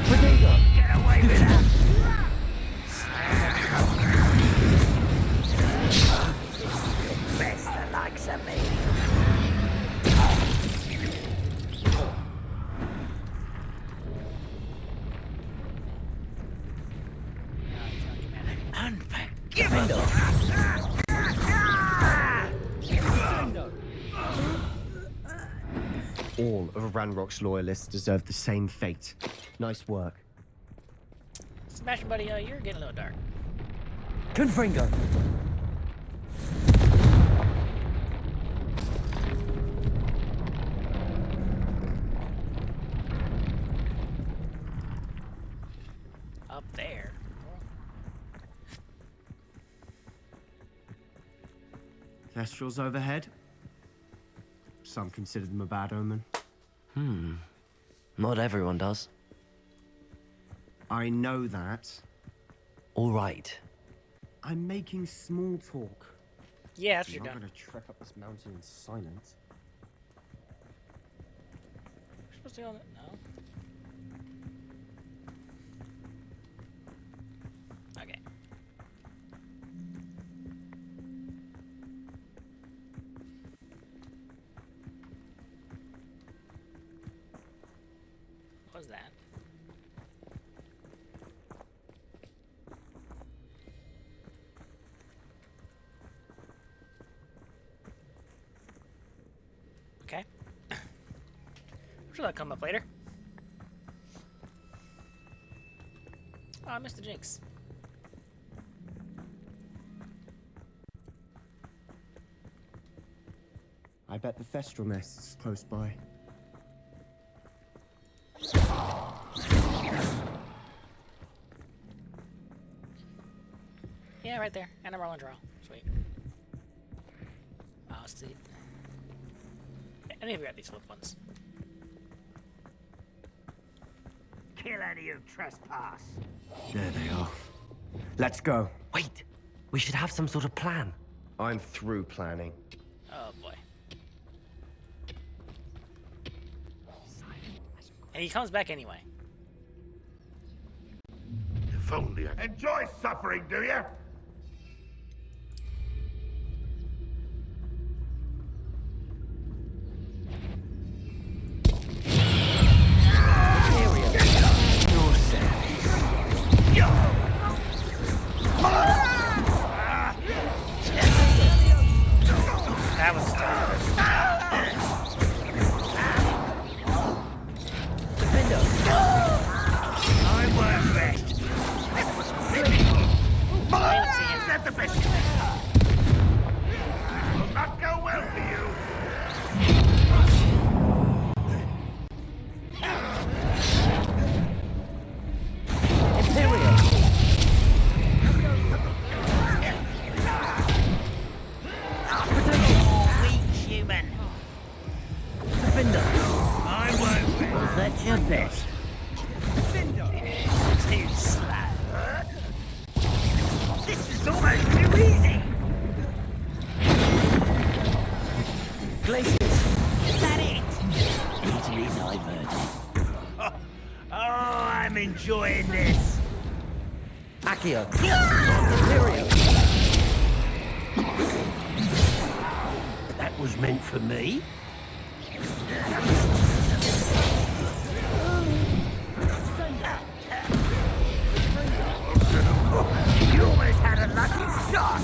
T: Prodigo.
M: Get away with that. Best the likes of me. Unforgivable.
O: All of Ranrock's loyalists deserve the same fate. Nice work.
A: Sebastian, buddy, you're getting a little dark.
T: Confringo.
A: Up there.
O: Kestrels overhead. Some consider them a bad omen.
C: Not everyone does.
O: I know that.
C: All right.
O: I'm making small talk.
A: Yeah, after you're
O: I'm not
A: done.
O: gonna trek up this mountain in silence.
A: We're supposed to go on that? No. Okay. What was that? Okay. I'm sure that'll come up later. Oh, I missed the jinx.
O: I bet the Thestral nest's close by.
A: Yeah, right there. And a roll and draw. Sweet. Oh, let's see. I need to grab these flip ones.
T: Kill any who trespass.
O: There they are. Let's go.
C: Wait, we should have some sort of plan.
O: I'm through planning.
A: Oh boy. And he comes back anyway.
S: If only I...
E: Enjoy suffering, do you?
A: That was tough.
T: I'm worth best.
E: Is that the best? Will not go well for you.
T: Imperial. Weak human. Defender. I won't. Was that your best? Too slow. This is almost too easy. Glaciers. Is that it? Easily diverted. Oh, I'm enjoying this. Accio. Imperial. That was meant for me. You almost had a lucky shot.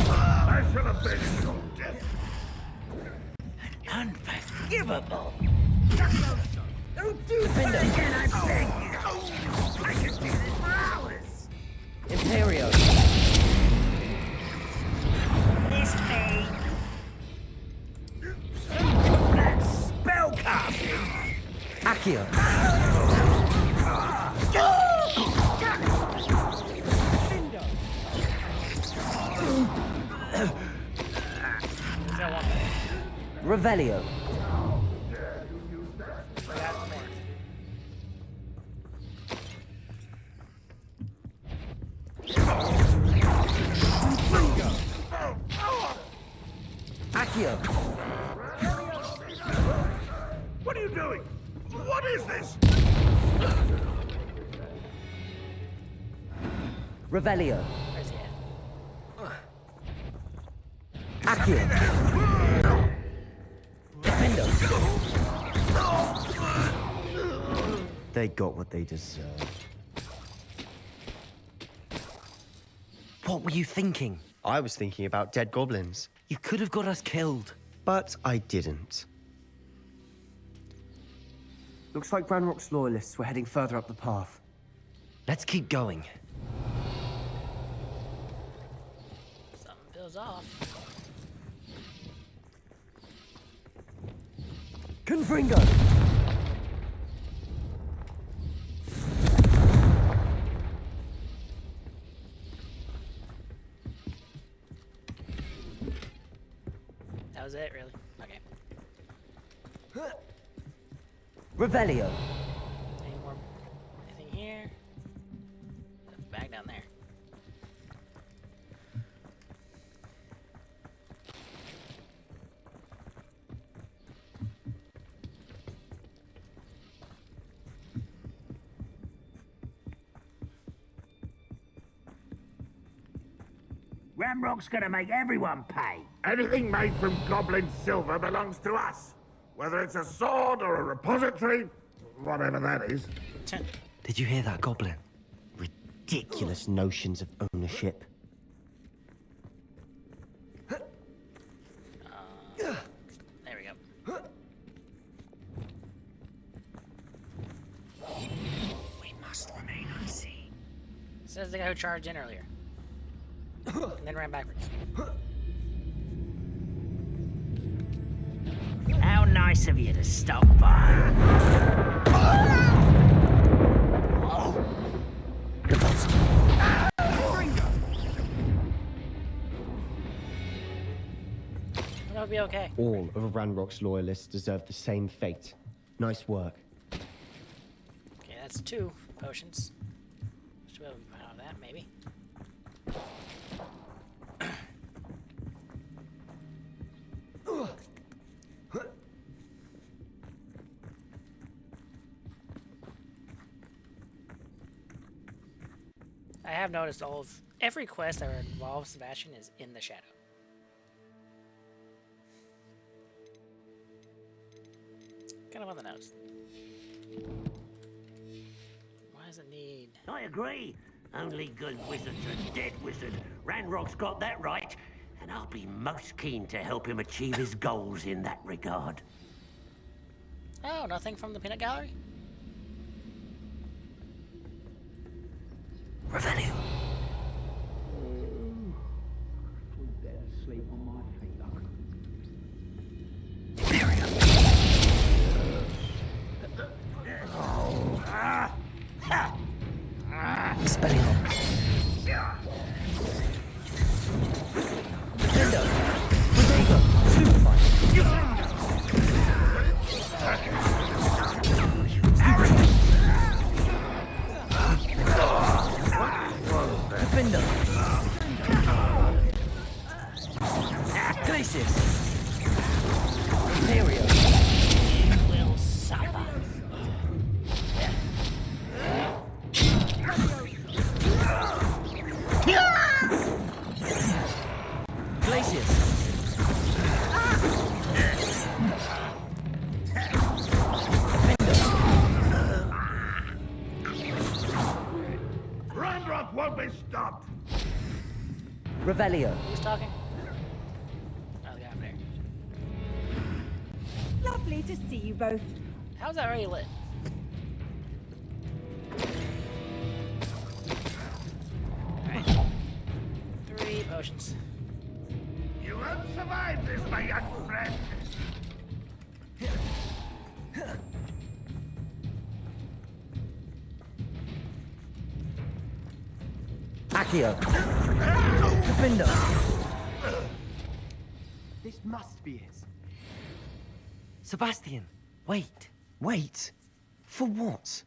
E: I shall avenge your death.
T: Unforgivable. Don't do that again, I beg you. I could do this for hours. Imperio. This me. That's spellcasting. Accio. Revelio. Accio.
E: What are you doing? What is this?
T: Revelio.
A: Where's he at?
T: Accio. Defendo.
O: They got what they deserved.
C: What were you thinking?
O: I was thinking about dead goblins.
C: You could have got us killed.
O: But I didn't. Looks like Ranrock's loyalists were heading further up the path.
C: Let's keep going.
A: Something feels off.
G: Confringo!
A: That was it, really? Okay.
G: Revelio.
A: Anything here? Back down there.
M: Ramrock's gonna make everyone pay.
S: Anything made from goblin silver belongs to us. Whether it's a sword or a repository, whatever that is.
C: Did you hear that, Goblin?
O: Ridiculous notions of ownership.
A: There we go.
T: We must remain unseen.
A: Says the guy who charged in earlier. And then ran backwards.
M: How nice of you to stop by.
A: It'll be okay.
O: All of Ranrock's loyalists deserve the same fate. Nice work.
A: Okay, that's 2 potions. Should be able to come out of that, maybe. I have noticed every quest that involves Sebastian is in the shadow. Kind of on the nose. Why does it need?
M: I agree. Only good wizards are dead wizard. Ranrock's got that right. And I'll be most keen to help him achieve his goals in that regard.
A: Oh, nothing from the peanut gallery?
C: Revelio.
M: We better sleep on my feet, look.
C: Expelliarmus. Defender. Bodega. Stupefy. Defender. Glacius. Imperio.
M: Will suffer.
C: Glacius.
S: Ranrock won't be stopped.
G: Revelio.
A: Who's talking? Oh, the guy up there.
N: Lovely to see you both.
A: How's that already lit? Alright. 3 potions.
S: You won't survive this, my young friend.
G: Accio. Defender.
C: This must be it. Sebastian, wait.
O: Wait. For what?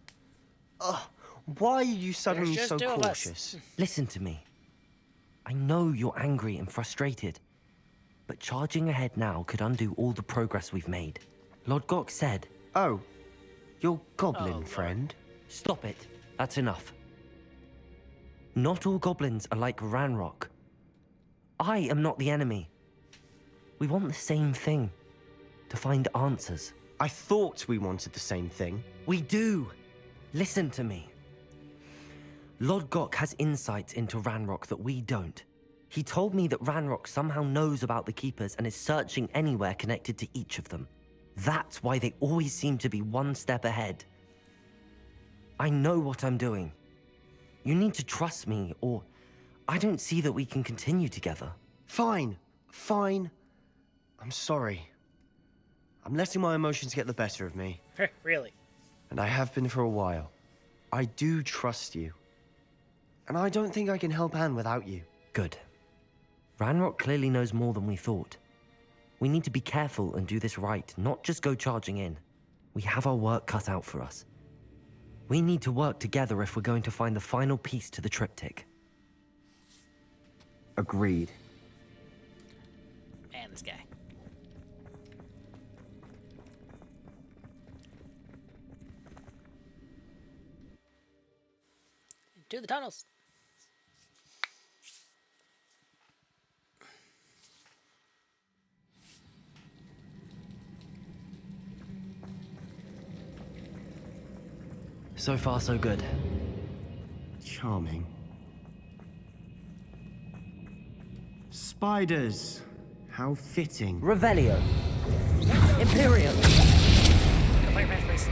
O: Why are you suddenly
A: just
O: so
A: 2 of us.
O: cautious?
C: Listen to me. I know you're angry and frustrated, but charging ahead now could undo all the progress we've made. Lord Gok said...
O: Oh, your goblin
A: Oh,
O: friend?
C: Stop it. That's enough. Not all goblins are like Ranrock. I am not the enemy. We want the same thing. To find answers.
O: I thought we wanted the same thing.
C: We do. Listen to me. Lord Gok has insights into Ranrock that we don't. He told me that Ranrock somehow knows about the Keepers and is searching anywhere connected to each of them. That's why they always seem to be one step ahead. I know what I'm doing. You need to trust me, or I don't see that we can continue together.
O: Fine. Fine. I'm sorry. I'm letting my emotions get the better of me.
A: Really?
O: And I have been for a while. I do trust you. And I don't think I can help Anne without you.
C: Good. Ranrock clearly knows more than we thought. We need to be careful and do this right, not just go charging in. We have our work cut out for us. We need to work together if we're going to find the final piece to the triptych.
X: Agreed.
A: Man, this guy. To the tunnels.
C: So far, so good.
O: Charming. Spiders. How fitting.
C: Revelio. Imperium.
A: Fire fast, please.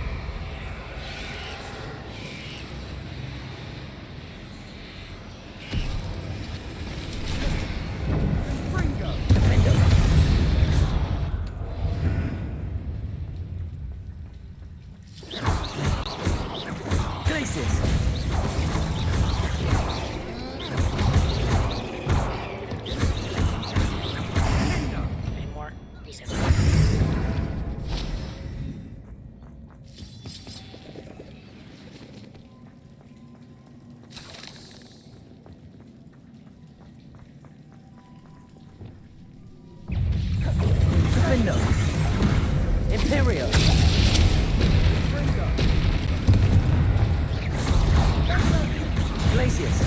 C: Imperium. Glacius.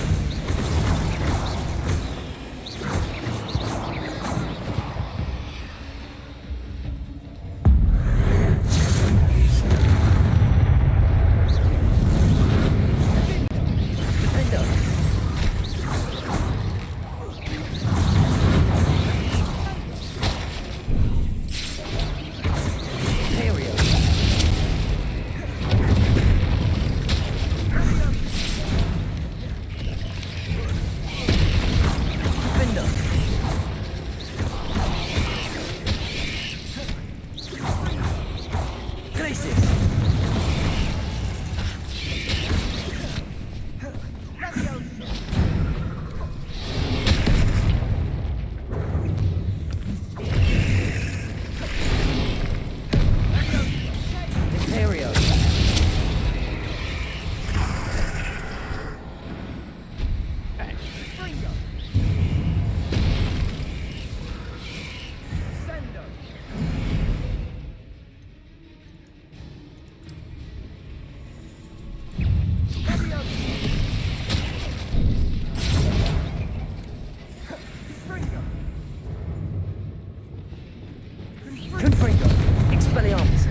C: Confringo. Expelliarmus.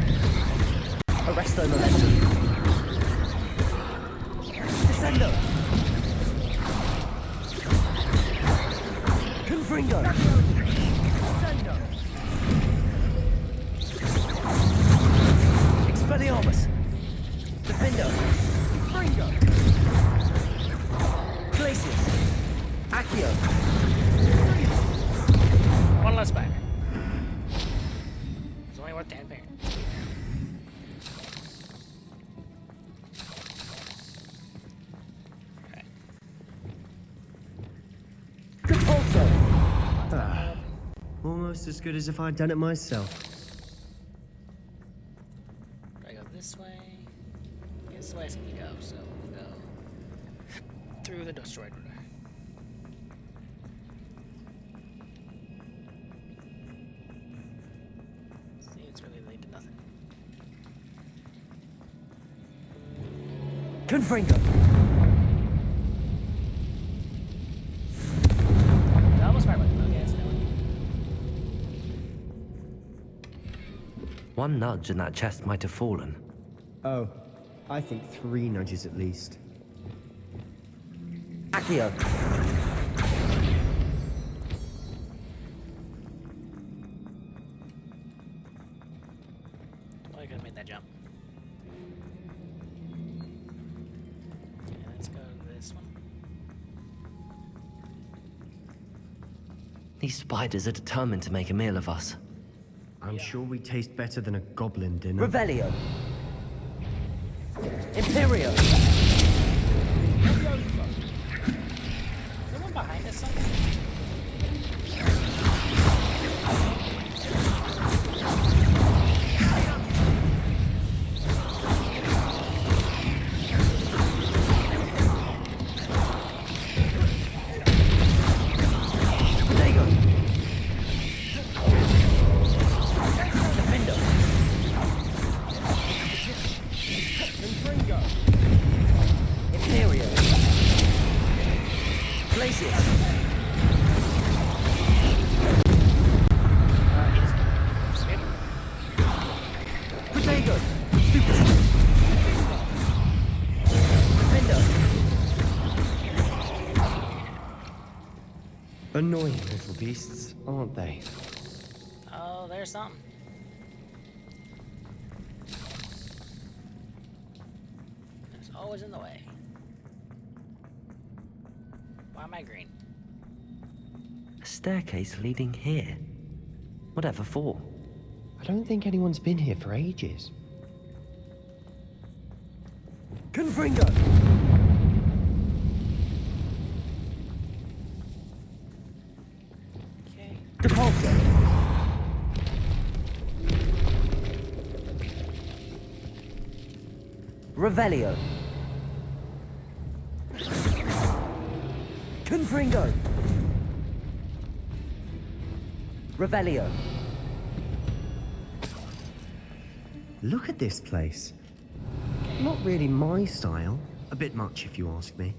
C: Arresto Momentum. Descendo. Confringo. Descendo. Expelliarmus. Defendo. Confringo. Glacius. Accio.
A: One less back. It's only worth 10 pounds.
C: Compulso.
O: Almost as good as if I'd done it myself.
A: Do I go this way? Yeah, this way it's gonna go, so we'll go through the destroyed room. See, it's really lead to nothing.
C: Confringo. One nudge and that chest might have fallen.
O: Oh, I think 3 nudges at least.
C: Accio.
A: Well, I could have made that jump. Okay, let's go to this one.
C: These spiders are determined to make a meal of us.
O: I'm sure we taste better than a goblin dinner.
T: Revelio. Imperio.
A: Someone behind us somewhere?
O: Annoying little beasts, aren't they?
A: Oh, there's something. It's always in the way. Why am I green?
C: A staircase leading here. Whatever for?
O: I don't think anyone's been here for ages.
T: Confringo! Depulso. Revelio. Confringo. Revelio.
O: Look at this place. Not really my style. A bit much if you ask me.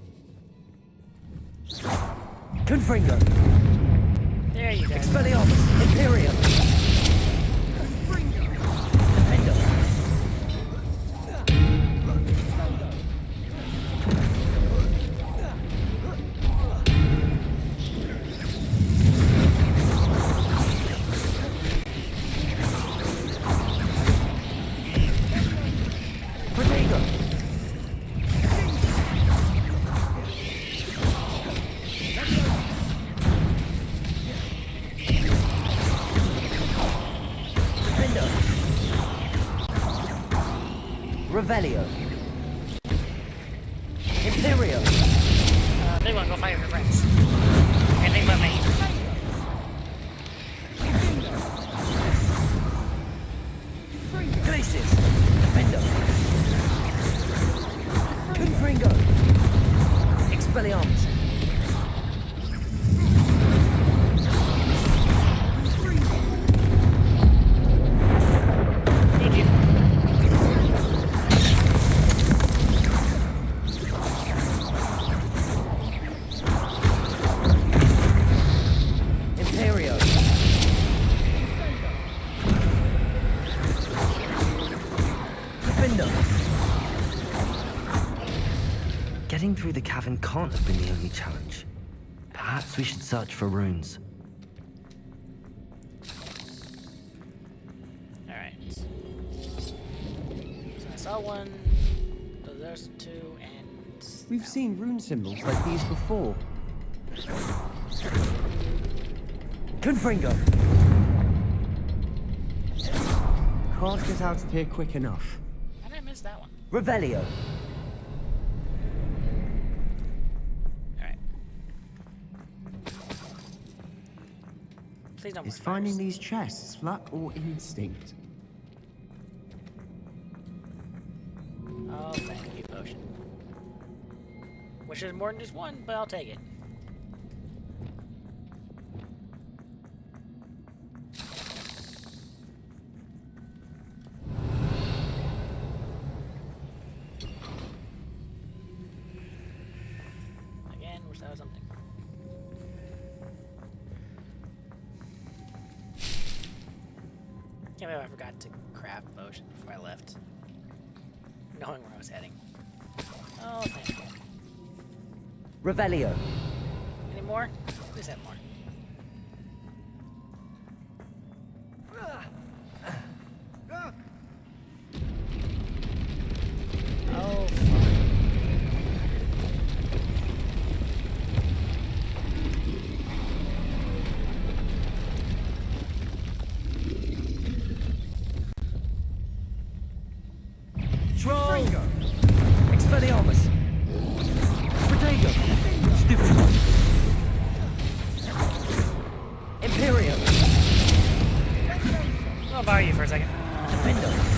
T: Confringo.
A: There you go.
T: Expelliarmus. Imperium. Defendo. Protego. Revelio. Imperio.
A: They want to go fight with their friends. Anything but me.
T: Glacius. Defendo. Confringo. Expelliarmus.
C: Getting through the cavern can't have been the only challenge. Perhaps we should search for runes.
A: Alright. So I saw one, so there's two, and...
O: We've seen rune symbols like these before.
T: Confringo.
O: Can't get out of here quick enough.
A: How did I miss that one?
T: Revelio.
A: Please don't
O: Is finding these chests luck or instinct?
A: Oh, thank you, potion. Wish there's more than just one, but I'll take it. Again, wish that was something. Can't believe I forgot to craft potion before I left. Knowing where I was heading. Oh, thank you.
T: Revelio.
A: Any more? Please have more. Oh, fuck. I'll borrow you for a second.
T: Defender.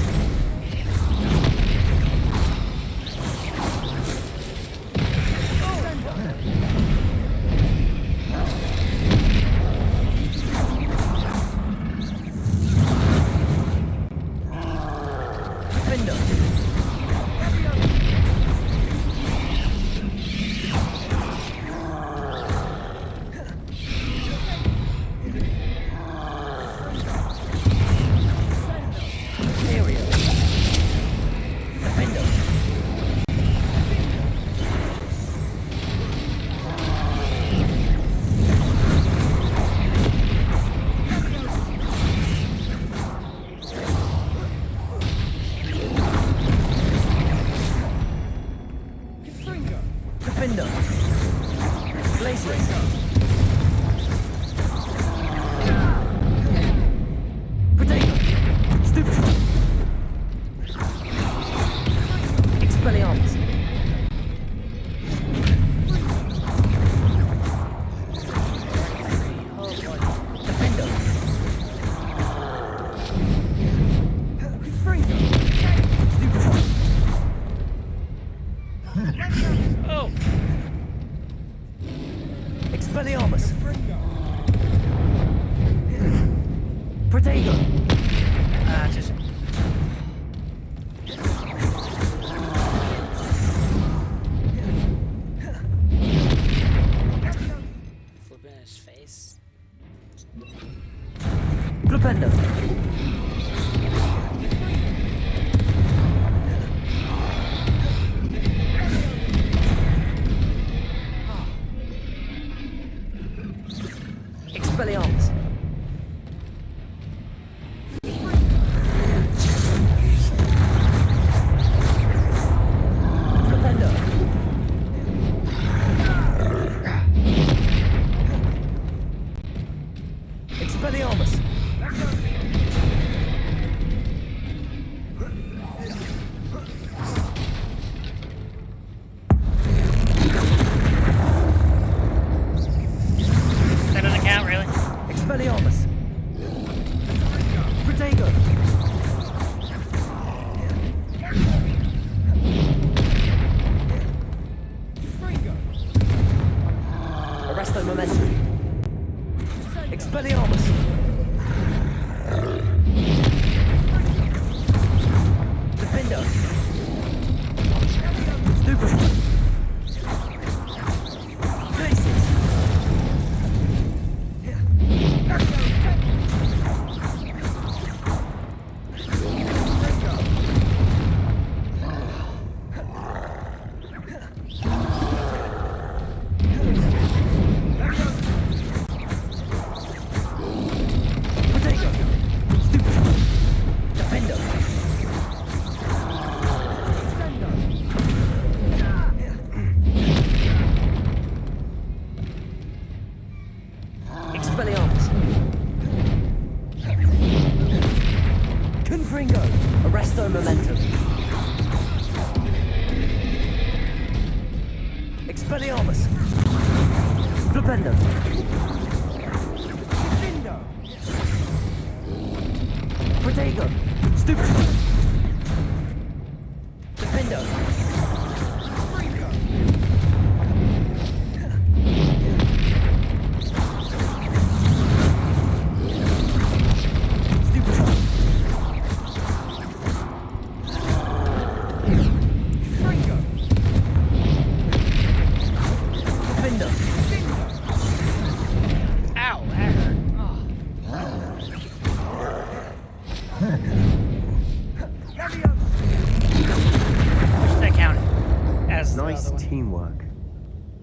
C: Teamwork.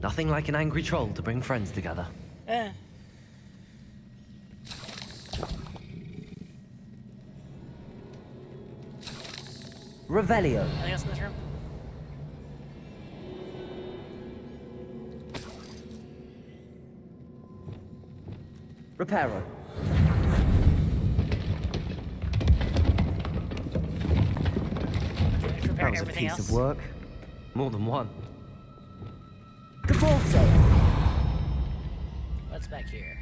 C: Nothing like an angry troll to bring friends together.
T: Revelio.
A: Anything else in this room?
T: Reparo.
C: That was a piece of work. More than one.
T: Cabalso.
A: What's back here?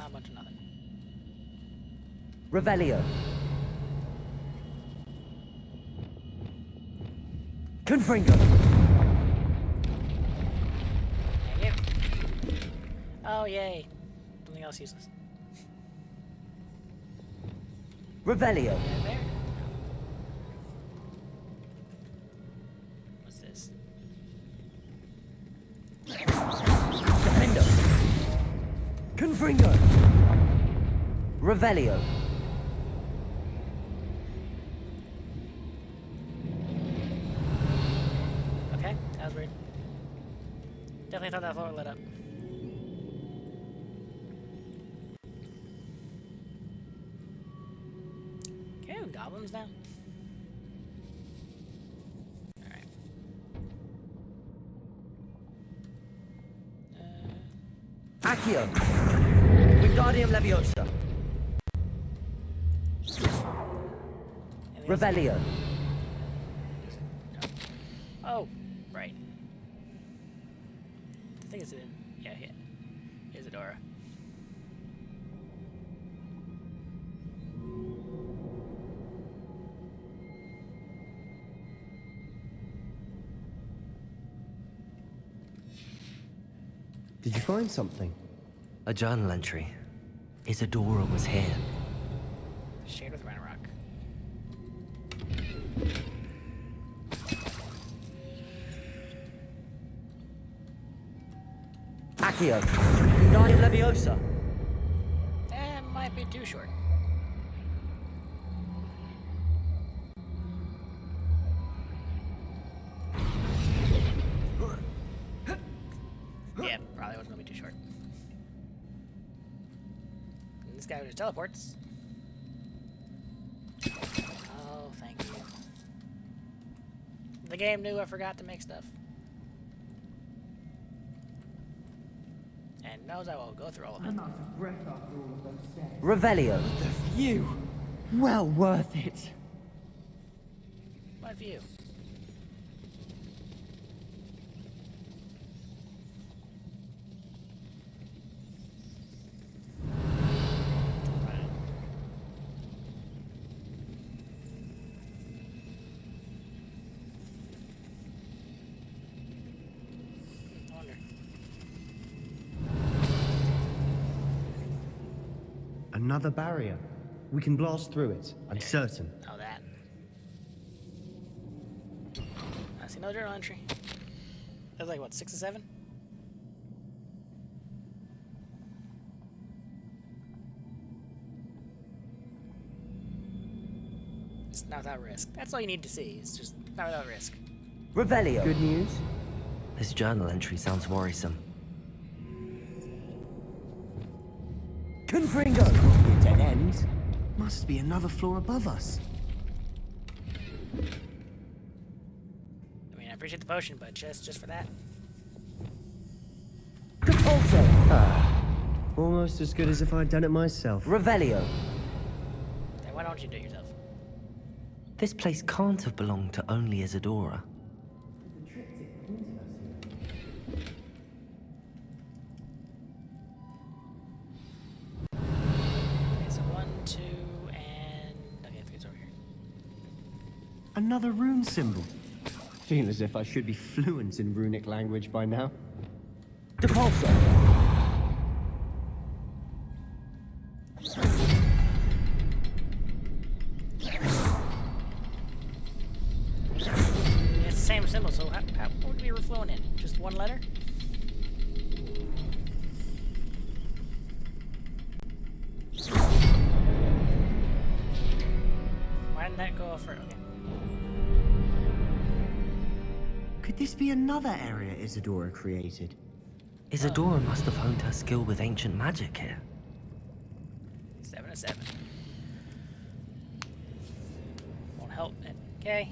A: a bunch of nothing.
X: Revelio. Confringo.
A: Thank you. Oh, yay. Something else useless.
X: Revelio.
A: There. What's this?
X: Defendo. Confringo. Revelio.
A: Okay, that was weird. Definitely thought that floor lit up. Okay, goblins now. Alright.
X: Accio. Wingardium Leviosa. Revelio.
A: Oh, right. I think it's in. Yeah, yeah. Isadora.
C: Did you find something?
D: A journal entry. Isadora was here.
A: Shared with Ranrock.
X: Accio. Wingardium Leviosa.
A: That might be too short. Yeah, probably was gonna be too short. And this guy just teleports. Oh, thank you. The game knew I forgot to make stuff. And knows I will go through all of it.
X: Revelio.
G: The view. Well worth it.
A: What view?
O: Another barrier. We can blast through it, I'm certain.
A: Oh, that. I see no journal entry. That's like, what, 6 or 7? It's not without risk. That's all you need to see. It's just not without risk.
X: Revelio.
D: Good news? This journal entry sounds worrisome.
X: Confringo.
G: Dead end.
C: Must be another floor above us.
A: I mean, I appreciate the potion, but just for that.
X: Compulso.
O: Almost as good as if I'd done it myself.
X: Revelio.
A: Then why don't you do it yourself?
D: This place can't have belonged to only Isadora.
A: Okay, so 1, 2, and... Okay, I think it's over here.
O: Another rune symbol. Feel as if I should be fluent in runic language by now.
X: Depulso.
A: It's the same symbol, so how would we be fluent in? Just one letter? Why didn't that go off first? Okay.
C: Could this be another area Isadora created?
D: Isadora must have honed her skill with ancient magic here.
A: 7 of 7. Won't help it. Okay.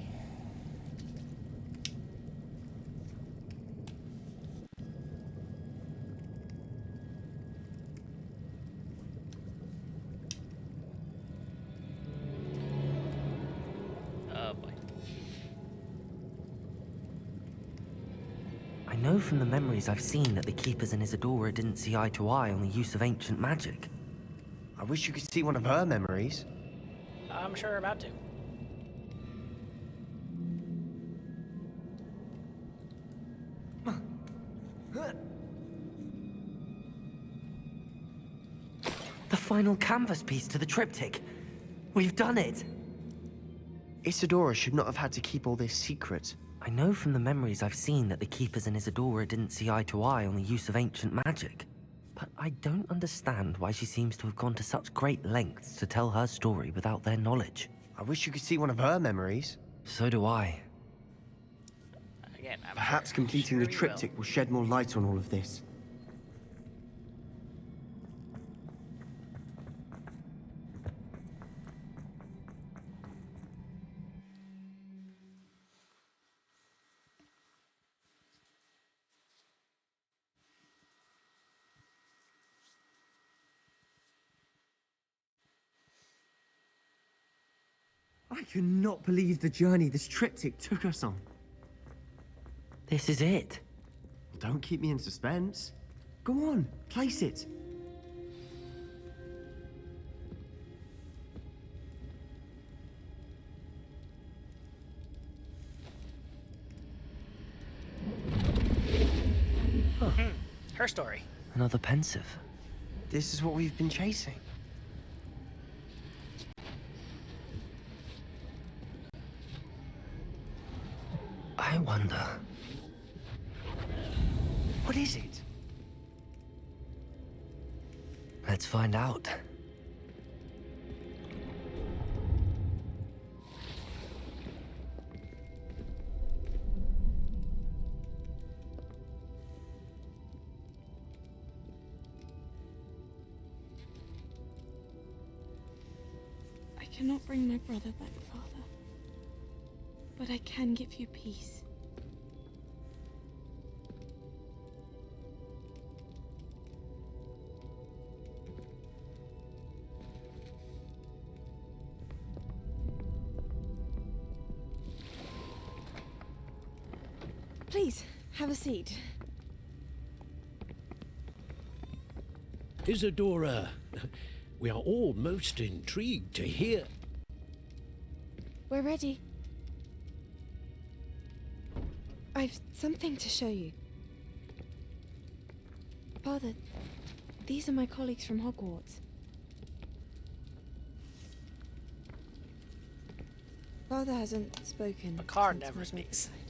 A: Oh boy.
D: I know from the memories I've seen that the Keepers and Isadora didn't see eye to eye on the use of ancient magic.
O: I wish you could see one of her memories.
A: I'm sure about to.
C: The final canvas piece to the triptych. We've done it!
O: Isadora should not have had to keep all this secret.
C: I know from the memories I've seen that the Keepers and Isadora didn't see eye to eye on the use of ancient magic. But I don't understand why she seems to have gone to such great lengths to tell her story without their knowledge.
O: I wish you could see one of her memories.
C: So do I.
A: Again,
O: Perhaps completing the triptych will shed more light on all of this.
D: I cannot believe the journey this triptych took us on.
C: This is it.
O: Don't keep me in suspense. Go on, place it.
A: Her story.
C: Another pensive.
O: This is what we've been chasing.
C: I wonder.
O: What is it?
C: Let's find out.
W: I cannot bring my brother back, Father. But I can give you peace. Please, have a seat.
J: Isadora, we are all most intrigued to hear.
W: We're ready. I've something to show you. Father, these are my colleagues from Hogwarts. Father hasn't spoken.
A: A card
W: since
A: never
W: my
A: speaks.
W: brother died.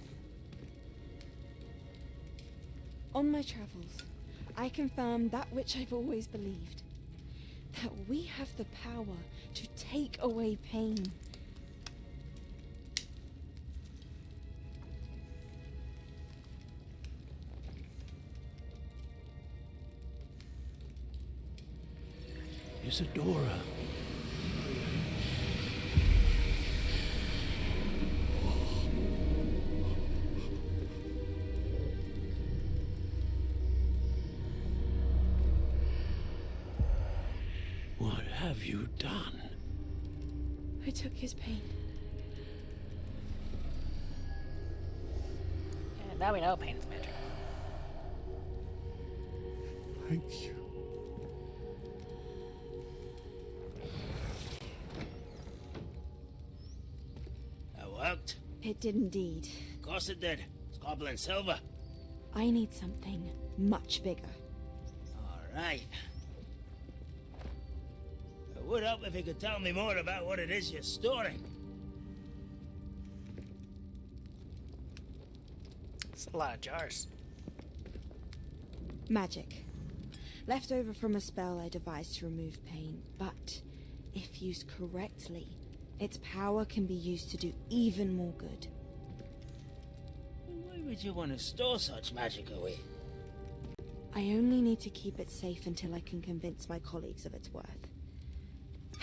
W: On my travels, I confirmed that which I've always believed. That we have the power to take away pain.
J: Isadora. What have you done?
W: I took his pain.
A: And now we know pain is magic.
E: Thank you.
L: That worked?
W: It did indeed.
L: Of course it did. It's goblin silver.
W: I need something much bigger.
L: All right. I would help if you could tell me more about what it is you're storing.
A: It's a lot of jars.
W: Magic. Left over from a spell I devised to remove pain, but if used correctly, its power can be used to do even more good.
L: Why would you want to store such magic away?
W: I only need to keep it safe until I can convince my colleagues of its worth.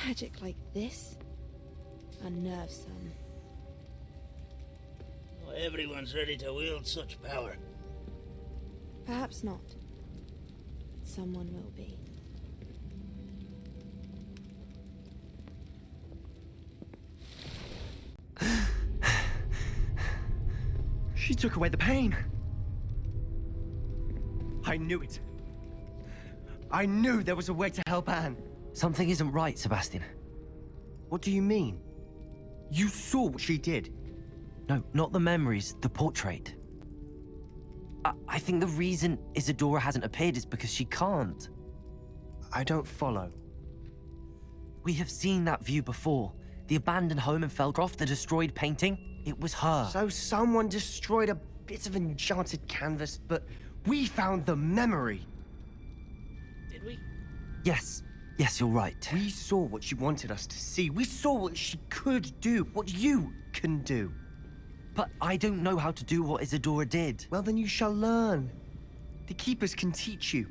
W: Magic like this unnerves some.
L: Not everyone's ready to wield such power.
W: Perhaps not. Someone will be.
D: She took away the pain. I knew it. I knew there was a way to help Anne.
C: Something isn't right, Sebastian.
O: What do you mean? You saw what she did.
C: No, not the memories, the portrait. I think the reason Isadora hasn't appeared is because she can't.
O: I don't follow.
C: We have seen that view before. The abandoned home in Felcroft, the destroyed painting. It was her.
O: So someone destroyed a bit of enchanted canvas, but we found the memory.
A: Did we?
C: Yes. Yes, you're right.
O: We saw what she wanted us to see. We saw what she could do, what you can do.
C: But I don't know how to do what Isadora did.
O: Well, then you shall learn. The Keepers can teach you.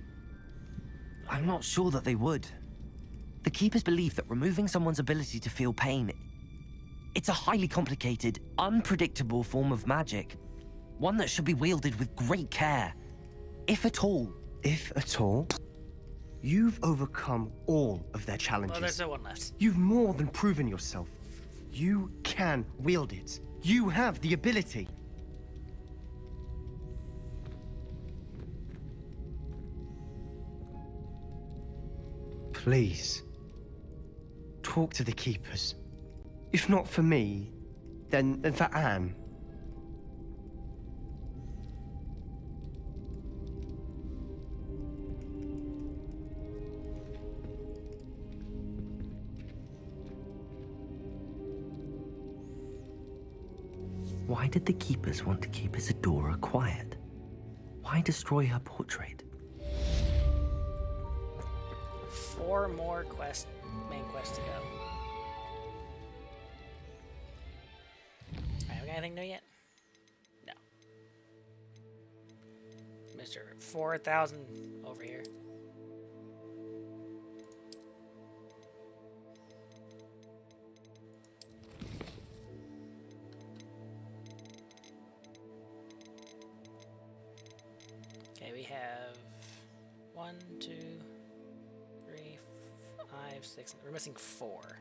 C: I'm not sure that they would. The Keepers believe that removing someone's ability to feel pain, it's a highly complicated, unpredictable form of magic. One that should be wielded with great care. If at all.
O: If at all? You've overcome all of their challenges.
A: Well, there's no one left.
O: You've more than proven yourself. You can wield it. You have the ability. Please, talk to the Keepers. If not for me, then for Anne.
C: Why did the Keepers want to keep Isadora quiet? Why destroy her portrait?
A: 4 more main quests to go. Alright, we got anything new yet? No. Mr. 4,000 over here. Okay, we have 1, 2, 3, 5, 6. We're missing 4.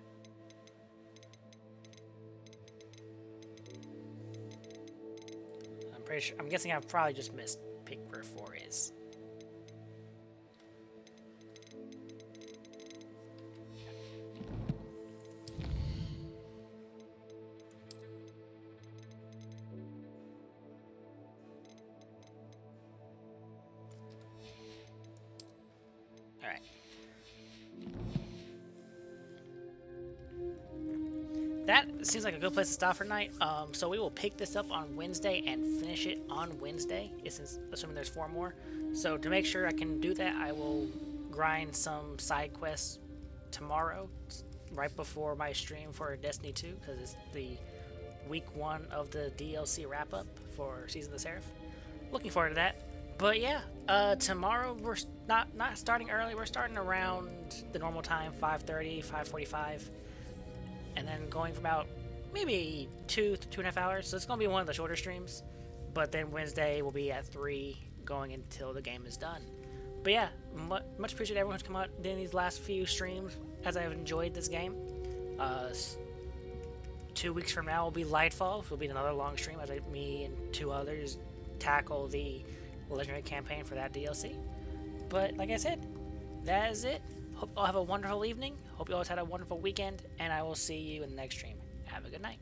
A: I'm pretty sure. I'm guessing I've probably just missed pick where 4 is. Alright. That seems like a good place to stop for tonight. So we will pick this up on Wednesday and finish it on Wednesday, assuming there's 4 more. So to make sure I can do that, I will grind some side quests tomorrow, right before my stream for Destiny 2, because it's the week 1 of the DLC wrap-up for Season of the Seraph. Looking forward to that. But yeah, tomorrow we're not starting early. We're starting around the normal time, 5:30, 5:45, and then going for about maybe 2.5 hours. So it's gonna be one of the shorter streams. But then Wednesday will be at 3, going until the game is done. But yeah, much appreciate everyone who's come out in these last few streams, as I've enjoyed this game. 2 weeks from now will be Lightfall. It will be another long stream as me and 2 others tackle the Legendary campaign for that DLC. But like I said, that is it. Hope you all have a wonderful evening. Hope you all had a wonderful weekend, and I will see you in the next stream. Have a good night.